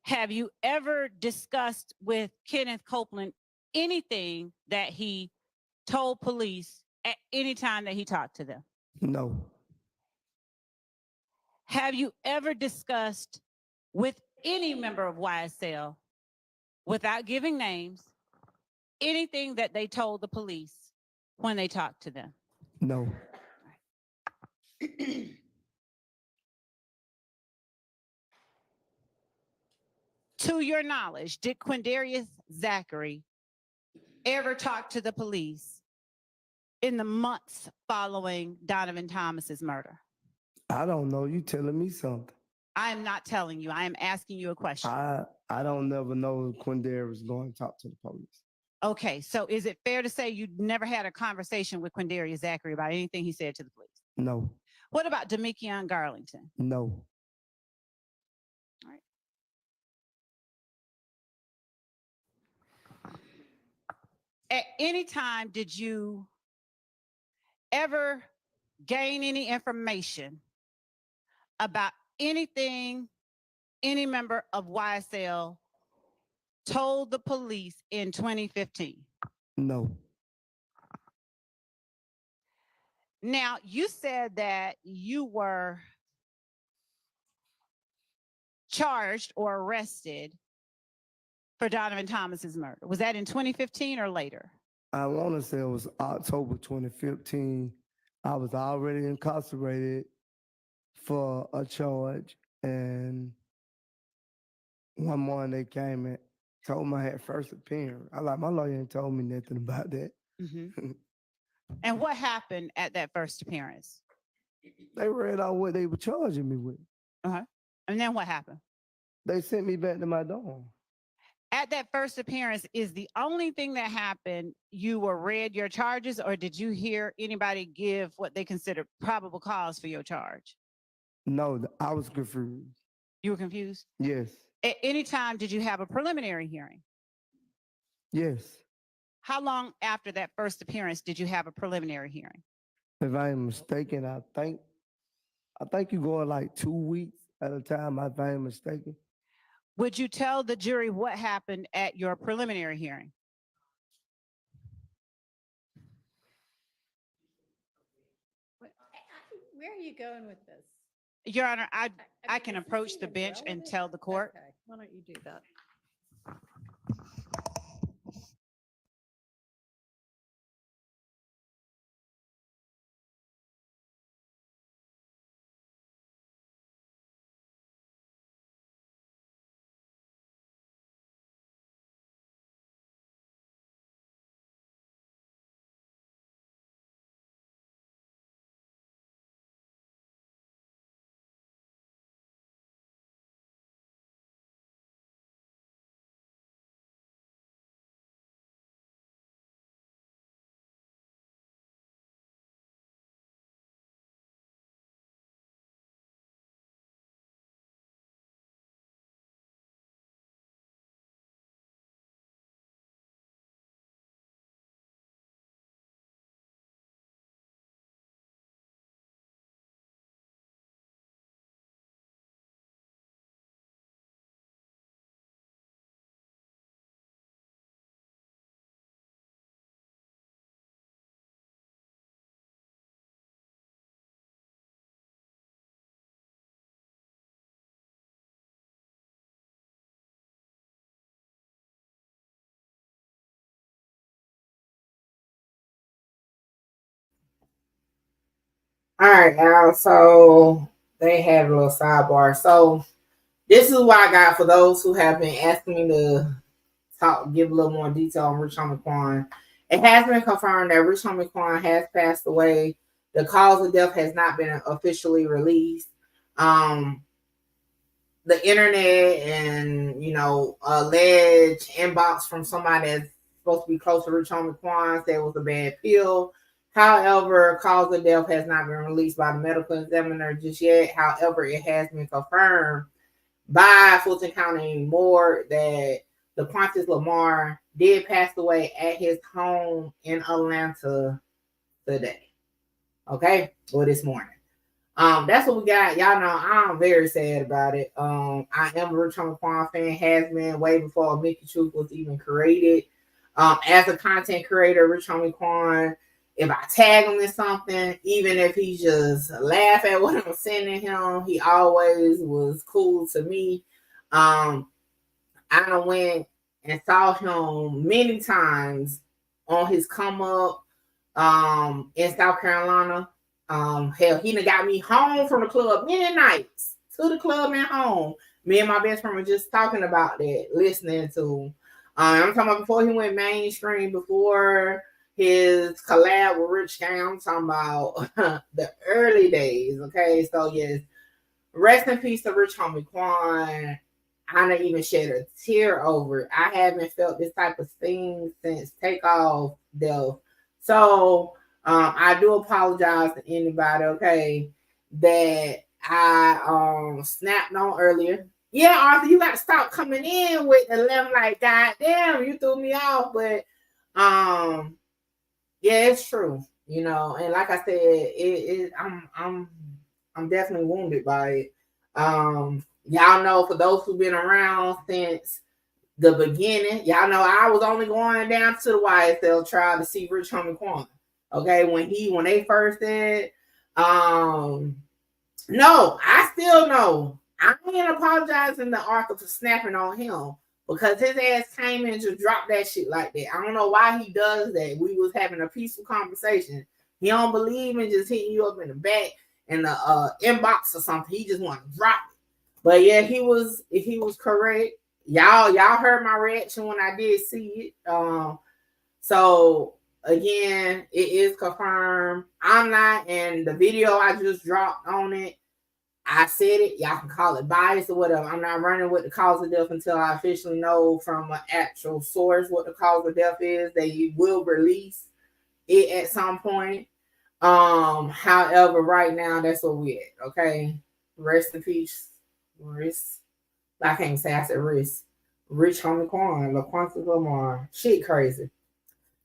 Have you ever discussed with Kenneth Copeland anything that he told police at any time that he talked to them? No. Have you ever discussed with any member of YSL, without giving names, anything that they told the police when they talked to them? No. To your knowledge, did Quindarius Zachary ever talked to the police in the months following Donovan Thomas's murder? I don't know. You telling me something. I am not telling you. I am asking you a question. I don't never know if Quindare was going to talk to the police. Okay, so is it fair to say you never had a conversation with Quindarius Zachary about anything he said to the police? No. What about Demikion Garlington? No. All right. At any time, did you ever gain any information about anything any member of YSL told the police in 2015? No. Now, you said that you were charged or arrested for Donovan Thomas's murder. Was that in 2015 or later? I want to say it was October 2015. I was already incarcerated for a charge, and one morning they came and told me I had first appearance. My lawyer ain't told me nothing about that. Mm-hmm. And what happened at that first appearance? They read out what they were charging me with. Uh-huh. And then what happened? They sent me back to my dorm. At that first appearance, is the only thing that happened you were read your charges, or did you hear anybody give what they considered probable cause for your charge? No, I was confused. You were confused? Yes. At any time, did you have a preliminary hearing? Yes. How long after that first appearance did you have a preliminary hearing? If I am mistaken, I think you go like 2 weeks at a time, if I am mistaken. Would you tell the jury what happened at your preliminary hearing? Where are you going with this? Your Honor, I mean, can is this approach the even bench and relevant? tell the court. Okay, why don't you do that? All right, now, so they had a little sidebar. So this is what I got for those who have been asking me to give a little more detail on Rich Homie Quan. It has been confirmed that Rich Homie Quan has passed away. The cause of death has not been officially released. The internet and, alleged inbox from somebody that's supposed to be close to Rich Homie Quan said it was a bad pill. However, cause of death has not been released by the medical examiner just yet. However, it has been confirmed by Fulton County Morgue that the Quantus Lamar did pass away at his home in Atlanta today. Okay? Or this morning. That's what we got. Y'all know I'm very sad about it. I am a Rich Homie Quan fan, has been way before Mickey Truth was even created. As a content creator, Rich Homie Quan, if I tag him in something, even if he just laugh at what I'm sending him, he always was cool to me. I done went and saw him many times on his come up in South Carolina. Hell, he done got me home from the club many nights to the club and home. Me and my best friend were just talking about that, listening to I'm talking about before he went mainstream, before his collab with Rich Gang. I'm talking about the early days. Okay, so yes, rest in peace to Rich Homie Quan. I didn't even shed a tear over it. I haven't felt this type of thing since Takeoff death. So I do apologize to anybody, okay, that I snapped on earlier. Yeah, Arthur, you got to stop coming in with the limb like, God damn, you threw me off. But yeah, it's true, you know. And like I said, I'm definitely wounded by it. Y'all know, for those who've been around since the beginning, y'all know I was only going down to the YSL trial to see Rich Homie Quan. Okay, when they first said, no, I still know. I ain't apologizing to Arthur for snapping on him because his ass came in and just dropped that shit like that. I don't know why he does that. We was having a peaceful conversation. He don't believe in just hitting you up in the back in the inbox or something. He just want to drop it. But yeah, he was correct. Y'all heard my reaction when I did see it. So again, it is confirmed. I'm not, and the video I just dropped on it, I said it. Y'all can call it bias or whatever. I'm not running with the cause of death until I officially know from an actual source what the cause of death is. They will release it at some point. However, right now that's where we at. Okay, rest in peace, Rest. I can't say I said Rich Homie Quan, LaQuantas Lamar. Shit crazy.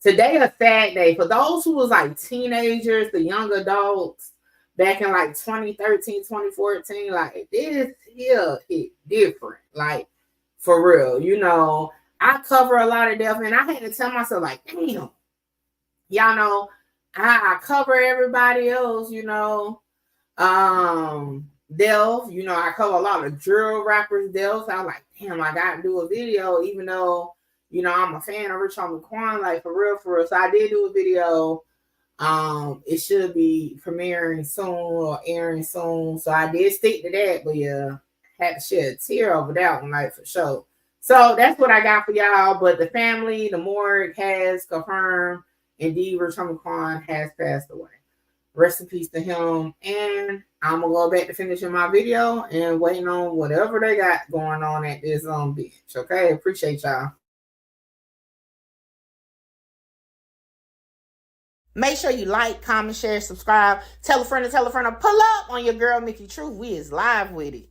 Today a sad day for those who was like teenagers, the young adults back in like 2013, 2014. Like this here hit different. Like for real, you know. I cover a lot of death, and I had to tell myself like, damn, y'all know, I cover everybody else, you know. Delve, you know, I cover a lot of drill rappers, Delve. So I was like, damn, I gotta do a video, even though, you know, I'm a fan of Rich Homie Quan, like for real, for real. So I did do a video. It should be premiering soon or airing soon. So I did stick to that, but yeah, had to shed a tear over that one, like for sure. So that's what I got for y'all. But the family, the morgue has confirmed indeed Rich Homie Quan has passed away. Rest in peace to him. And I'm gonna go back to finishing my video and waiting on whatever they got going on at this bench. Okay, appreciate y'all. Make sure you like, comment, share, subscribe. Tell a friend to tell a friend to pull up on your girl Mickey Truth. We is live with it.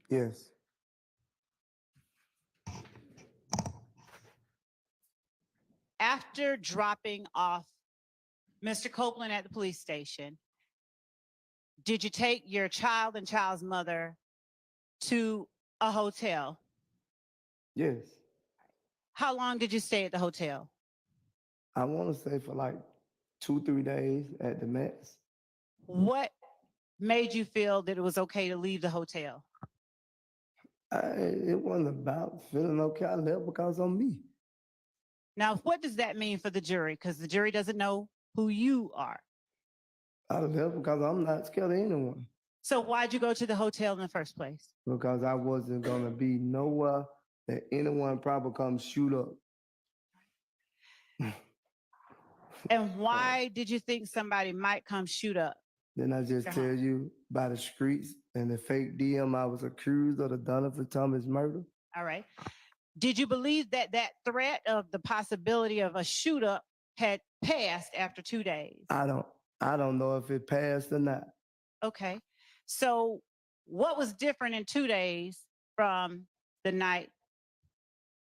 Yes. After dropping off Mr. Copeland at the police station, did you take your child and child's mother to a hotel? Yes. How long did you stay at the hotel? I want to say for like 2-3 days at the max. What made you feel that it was okay to leave the hotel? It wasn't about feeling okay. I left because of me. Now, what does that mean for the jury? Because the jury doesn't know who you are. I left because I'm not scared of anyone. So why'd you go to the hotel in the first place? Because I wasn't gonna be nowhere that anyone probably come shoot up. And why did you think somebody might come shoot up? Then I just tell you by the streets and the fake DM, I was accused of the Donovan Thomas murder. All right. Did you believe that that threat of the possibility of a shoot up had passed after 2 days? I don't know if it passed or not. Okay. So what was different in 2 days from the night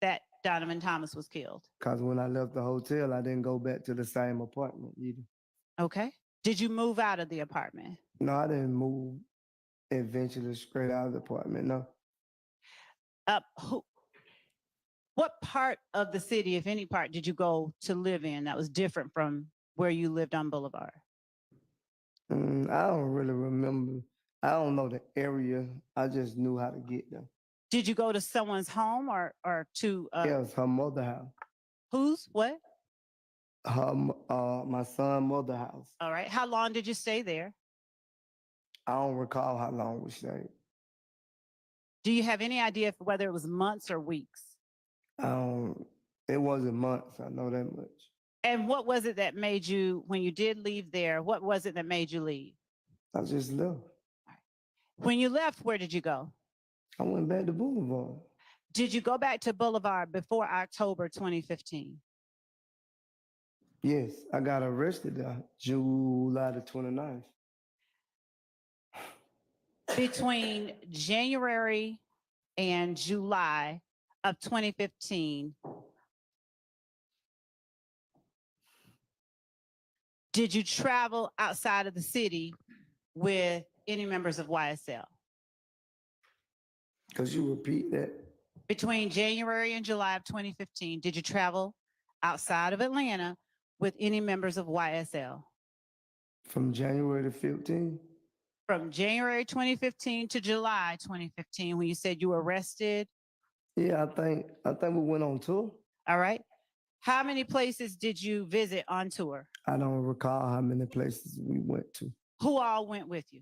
that Donovan Thomas was killed? Because when I left the hotel, I didn't go back to the same apartment either. Okay. Did you move out of the apartment? No, I didn't move eventually straight out of the apartment, no. What part of the city, if any part, did you go to live in that was different from where you lived on Boulevard? I don't really remember. I don't know the area. I just knew how to get there. Did you go to someone's home or to? Yes, her mother house. Whose? What? My son mother house. All right. How long did you stay there? I don't recall how long we stayed. Do you have any idea whether it was months or weeks? It wasn't months. I know that much. And what was it that made you, when you did leave there, what was it that made you leave? I just left. When you left, where did you go? I went back to Boulevard. Did you go back to Boulevard before October 2015? Yes, I got arrested July the 29th. Between January and July of 2015, did you travel outside of the city with any members of YSL? Could you repeat that? Between January and July of 2015, did you travel outside of Atlanta with any members of YSL? From January to 15? From January 2015 to July 2015, when you said you were arrested? Yeah, I think we went on tour. All right. How many places did you visit on tour? I don't recall how many places we went to. Who all went with you?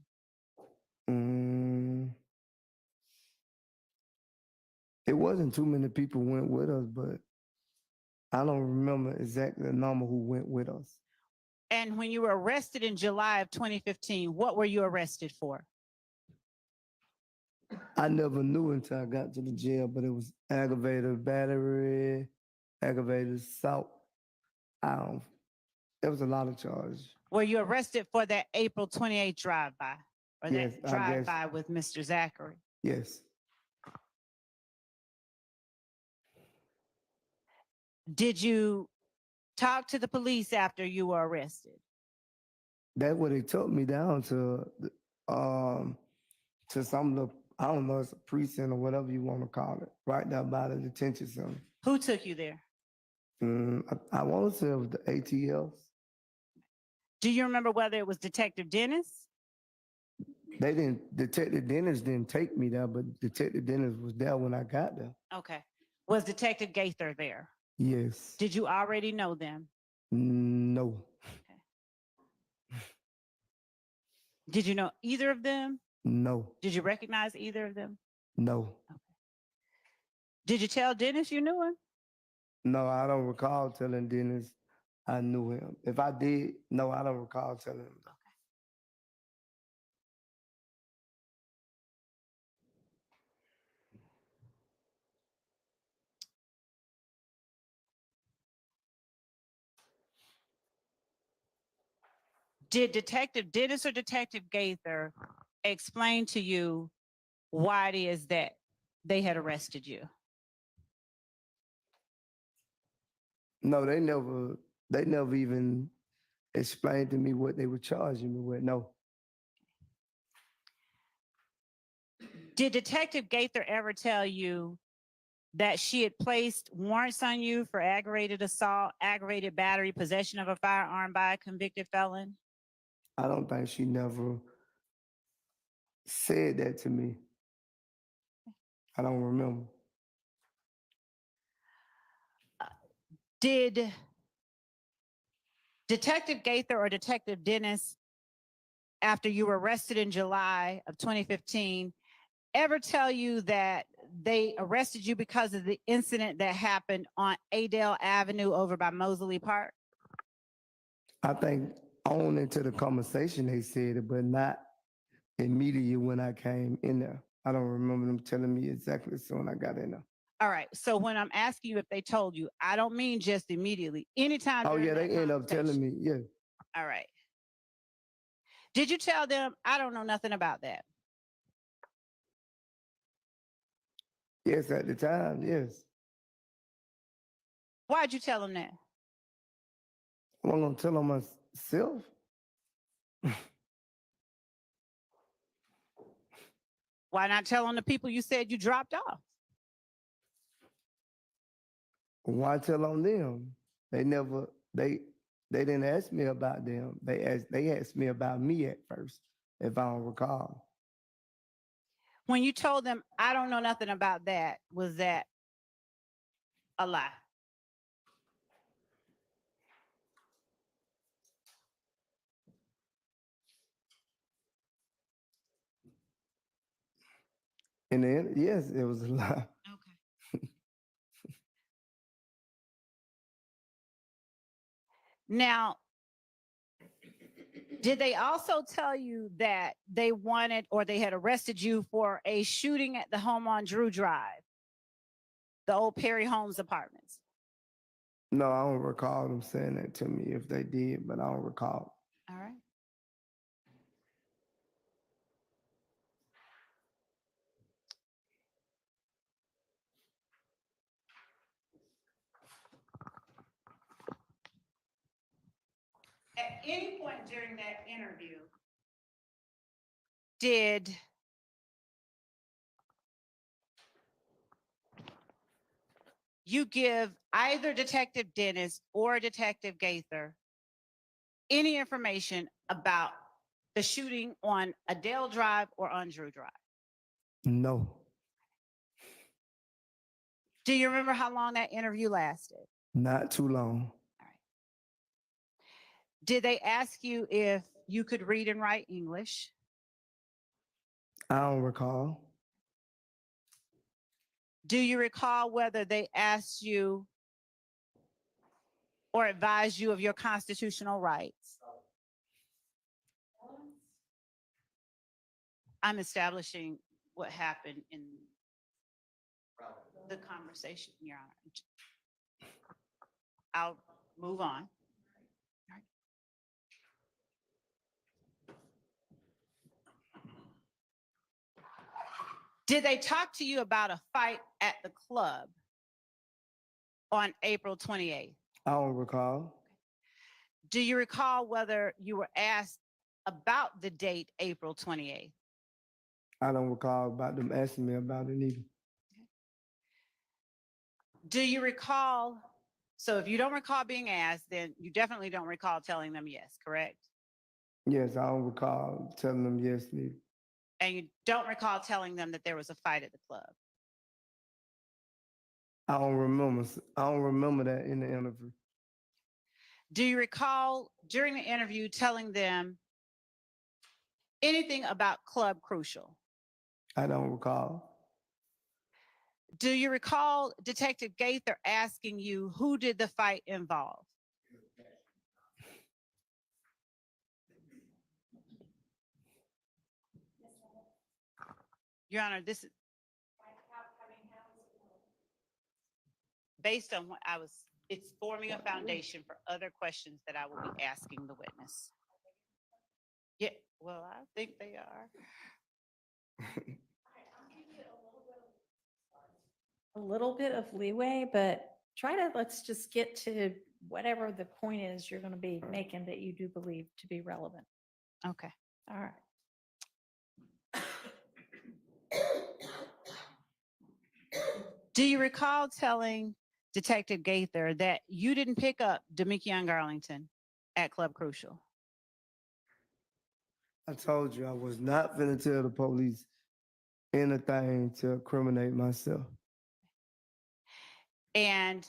It wasn't too many people went with us, but I don't remember exactly the number who went with us. And when you were arrested in July of 2015, what were you arrested for? I never knew until I got to the jail, but it was aggravated battery, aggravated assault. There was a lot of charges. Were you arrested for that April 28th drive-by? Or Yes, that drive-by with Mr. Zachary? Yes. Did you talk to the police after you were arrested? That's what they took me down to some of the, I don't know, it's a precinct or whatever you want to call it, right there by the detention center. Who took you there? I want to say it was the ATLs. Do you remember whether it was Detective Dennis? Detective Dennis didn't take me there, but Detective Dennis was there when I got there. Okay. Was Detective Gaither there? Yes. Did you already know them? No. Okay. Did you know either of them? No. Did you recognize either of them? No. Okay. Did you tell Dennis you knew him? No, I don't recall telling Dennis I knew him. If I did, no, I don't recall telling him. Okay. Did Detective Dennis or Detective Gaither explain to you why it is that they had arrested you? No, they never even explained to me what they were charging me with. No. Did Detective Gaither ever tell you that she had placed warrants on you for aggravated assault, aggravated battery, possession of a firearm by a convicted felon? I don't think she never said that to me. I don't remember. Did Detective Gaither or Detective Dennis, after you were arrested in July of 2015, ever tell you that they arrested you because of the incident that happened on Adele Avenue over by Mosley Park? I think on into the conversation they said it, but not immediately when I came in there. I don't remember them telling me exactly as soon as I got in there. All right. So when I'm asking you if they told you, I don't mean just immediately. Anytime. Oh during yeah, that they end up telling me, yeah. All right. Did you tell them, I don't know nothing about that? Yes, at the time, yes. Why'd you tell them that? I'm gonna tell them myself. Why not tell on the people you said you dropped off? Why tell on them? They didn't ask me about them. They asked me about me at first, if I don't recall. When you told them, I don't know nothing about that, was that a lie? And then, yes, it was a lie. Okay. Now, did they also tell you that they wanted or they had arrested you for a shooting at the home on Drew Drive, the old Perry Holmes apartments? No, I don't recall them saying that to me if they did, but I don't recall. All right. At any point during that interview, did you give either Detective Dennis or Detective Gaither any information about the shooting on Adele Drive or on Drew Drive? No. Do you remember how long that interview lasted? Not too long. Did they ask you if you could read and write English? I don't recall. Do you recall whether they asked you or advised you of your constitutional rights? I'm establishing what happened in the conversation, Your Honor. I'll move on. Did they talk to you about a fight at the club on April 28th? I don't recall. Do you recall whether you were asked about the date April 28th? I don't recall about them asking me about it either. Do you recall? So if you don't recall being asked, then you definitely don't recall telling them yes, correct? Yes, I don't recall telling them yes neither. And you don't recall telling them that there was a fight at the club? I don't remember that in the interview. Do you recall during the interview telling them anything about Club Crucial? I don't recall. Do you recall Detective Gaither asking you who did the fight involve? Your Honor, this is based on what it's forming a foundation for other questions that I will be asking the witness. Yeah, well, I think they are. a little bit of leeway, but let's just get to whatever the point is you're going to be making that you do believe to be relevant. Okay. All right. Do you recall telling Detective Gaither that you didn't pick up Demekion Garlington at Club Crucial? I told you I was not finna tell the police anything to incriminate myself. And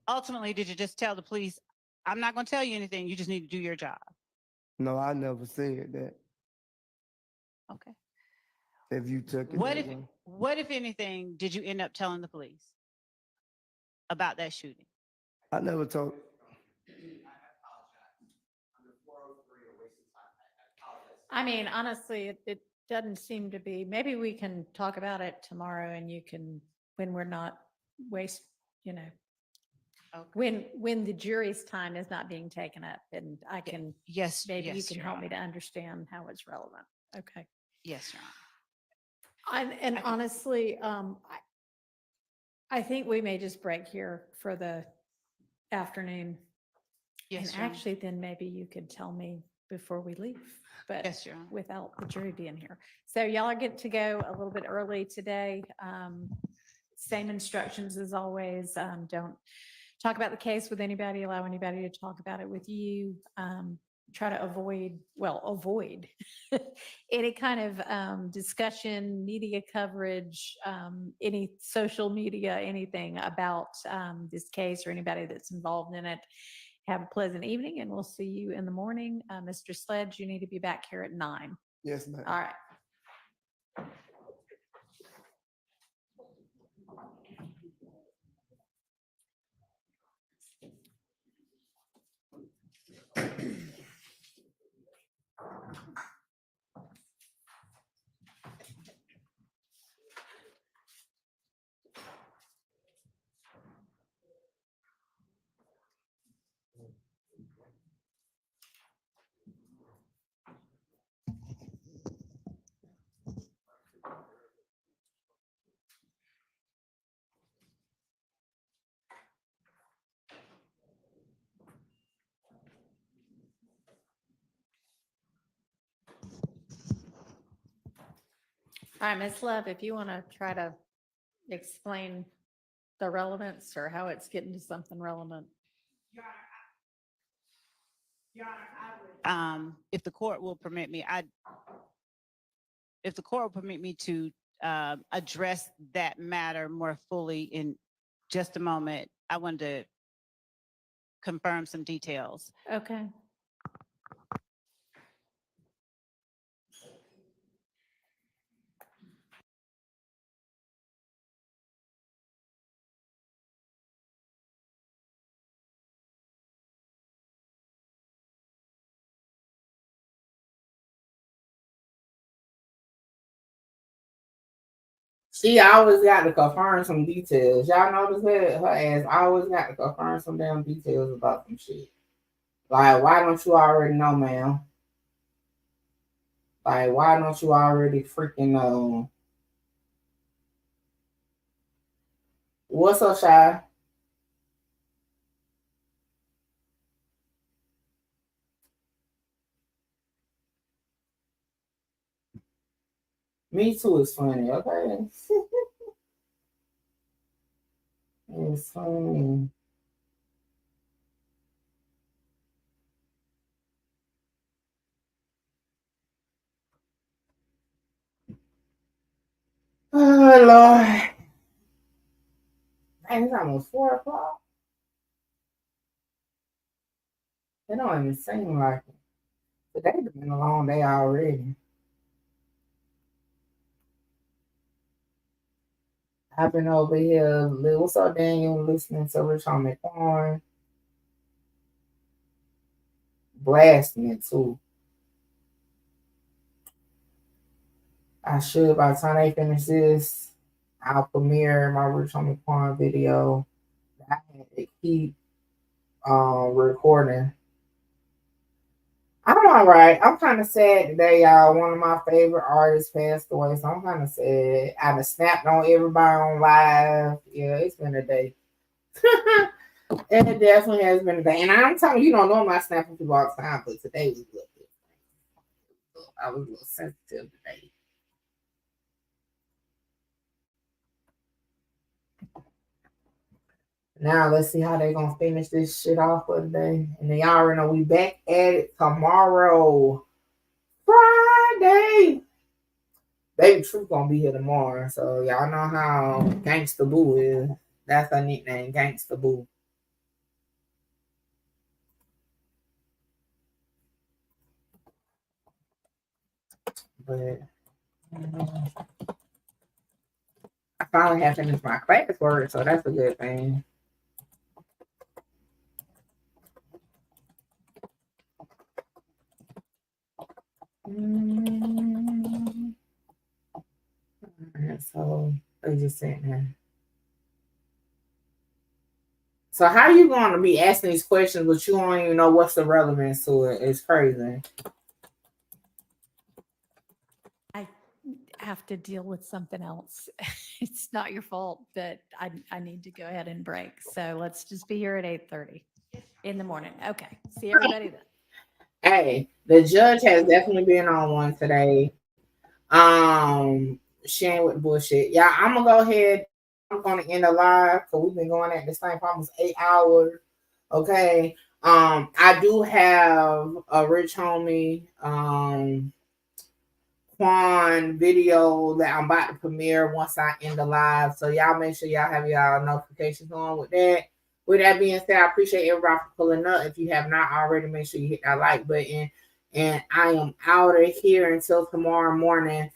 ultimately, did you just tell the police, I'm not going to tell you anything, you just need to do your job? No, I never said that. Okay. If you took it What that if, way. what, if anything, did you end up telling the police about that shooting? I never told. I mean, honestly, it doesn't seem to be. Maybe we can talk about it tomorrow, and you can, when we're not waste, when the jury's time is not being taken up, and I can. Yes. Maybe you yes, can Your help me Honor. to understand how it's relevant. Okay. Yes, Your Honor. And honestly, I think we may just break here for the afternoon. Yes, And Your Honor. actually, then maybe you could tell me before we leave, but Yes, Your Honor. without the jury being here. So y'all are getting to go a little bit early today. Same instructions as always. Don't talk about the case with anybody, allow anybody to talk about it with you. Try to avoid any kind of discussion, media coverage, any social media, anything about this case or anybody that's involved in it. Have a pleasant evening, and we'll see you in the morning. Mr. Sledge, you need to be back here at 9. Yes, ma'am. All right. All right, Ms. Love, if you want to try to explain the relevance or how it's getting to something relevant. If the court will permit me, to address that matter more fully in just a moment, I wanted to confirm some details. Okay. She always got to confirm some details. Y'all notice that? Her ass always got to confirm some damn details about some shit. Like, why don't you already know, ma'am? Like, why don't you already freaking know? What's up, Shy? Me too is funny, okay? It's funny. Oh, Lord. Dang, it's almost 4 o'clock. It don't even seem like it. Today's been a long day already. I've been over here. What's up, Daniel? Listening to Rich on Quan. Blasting it too. I should, by the time they finish this, I'll premiere my Rich on Quan video. I had to keep recording I'm all right. I'm kind of sad today, y'all. One of my favorite artists passed away, so I'm kind of sad. I done snapped on everybody on live. Yeah, it's been a day. It definitely has been a day. And I'm telling you, normally I snap on people all the time, but today was a little bit. I was a little sensitive today. Now let's see how they gonna finish this shit off for the day. And then y'all already know we back at it tomorrow, Friday. Baby Truth gonna be here tomorrow, so y'all know how Gangsta Boo is. That's her nickname, Gangsta Boo. But I finally have finished my classwork, so that's a good thing. So they just sitting there. So how you going to be asking these questions, but you don't even know what's the relevance to it? It's crazy. I have to deal with something else. It's not your fault, but I need to go ahead and break. So let's just be here at 8:30 in the morning. Okay. See everybody then. Hey, the judge has definitely been on one today. She ain't with the bullshit. Yeah, I'm gonna go ahead. I'm gonna end the live because we've been going at this thing for almost 8 hours. Okay. I do have a rich homie, Quan video that I'm about to premiere once I end the live. So y'all make sure y'all have y'all notifications on with that. With that being said, I appreciate everybody for pulling up. If you have not already, make sure you hit that like button. And I am out of here until tomorrow morning.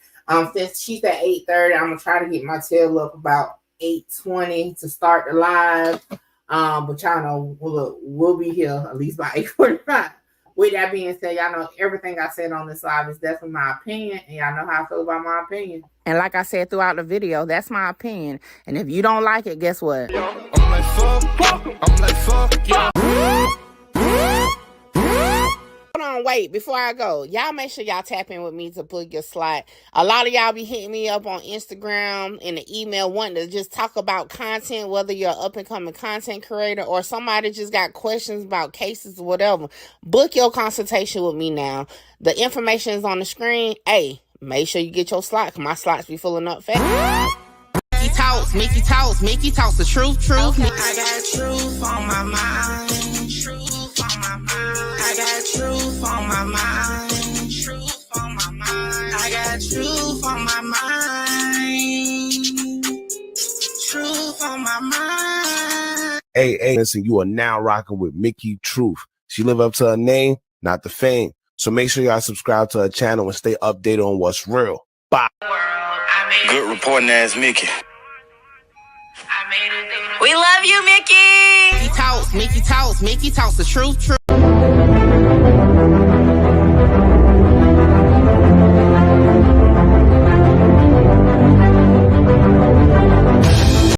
Since she's at 8:30, I'm gonna try to get my tail up about 8:20 to start the live. But y'all know we'll be here at least by 8:45. With that being said, y'all know everything I said on this live is definitely my opinion, and y'all know how I feel about my opinion. And like I said throughout the video, that's my opinion. And if you don't like it, guess what? I'm like, fuck yeah. Hold on, wait, before I go, y'all make sure y'all tap in with me to book your slot. A lot of y'all be hitting me up on Instagram and the email wanting to just talk about content, whether you're an up-and-coming content creator or somebody just got questions about cases or whatever. Book your consultation with me now. The information is on the screen. Hey, make sure you get your slot, because my slots be filling up fast. Mickey talks the truth. Okay. I got truth on my mind. Truth on my mind. I got truth on my mind. Truth on my mind. I got truth on my mind. Truth on my mind. Hey, listen, you are now rocking with Mickey Truth. She live up to her name, not the fame. So make sure y'all subscribe to her channel and stay updated on what's real. Bye. Good reporting ass Mickey. We love you, Mickey. Mickey talks the truth.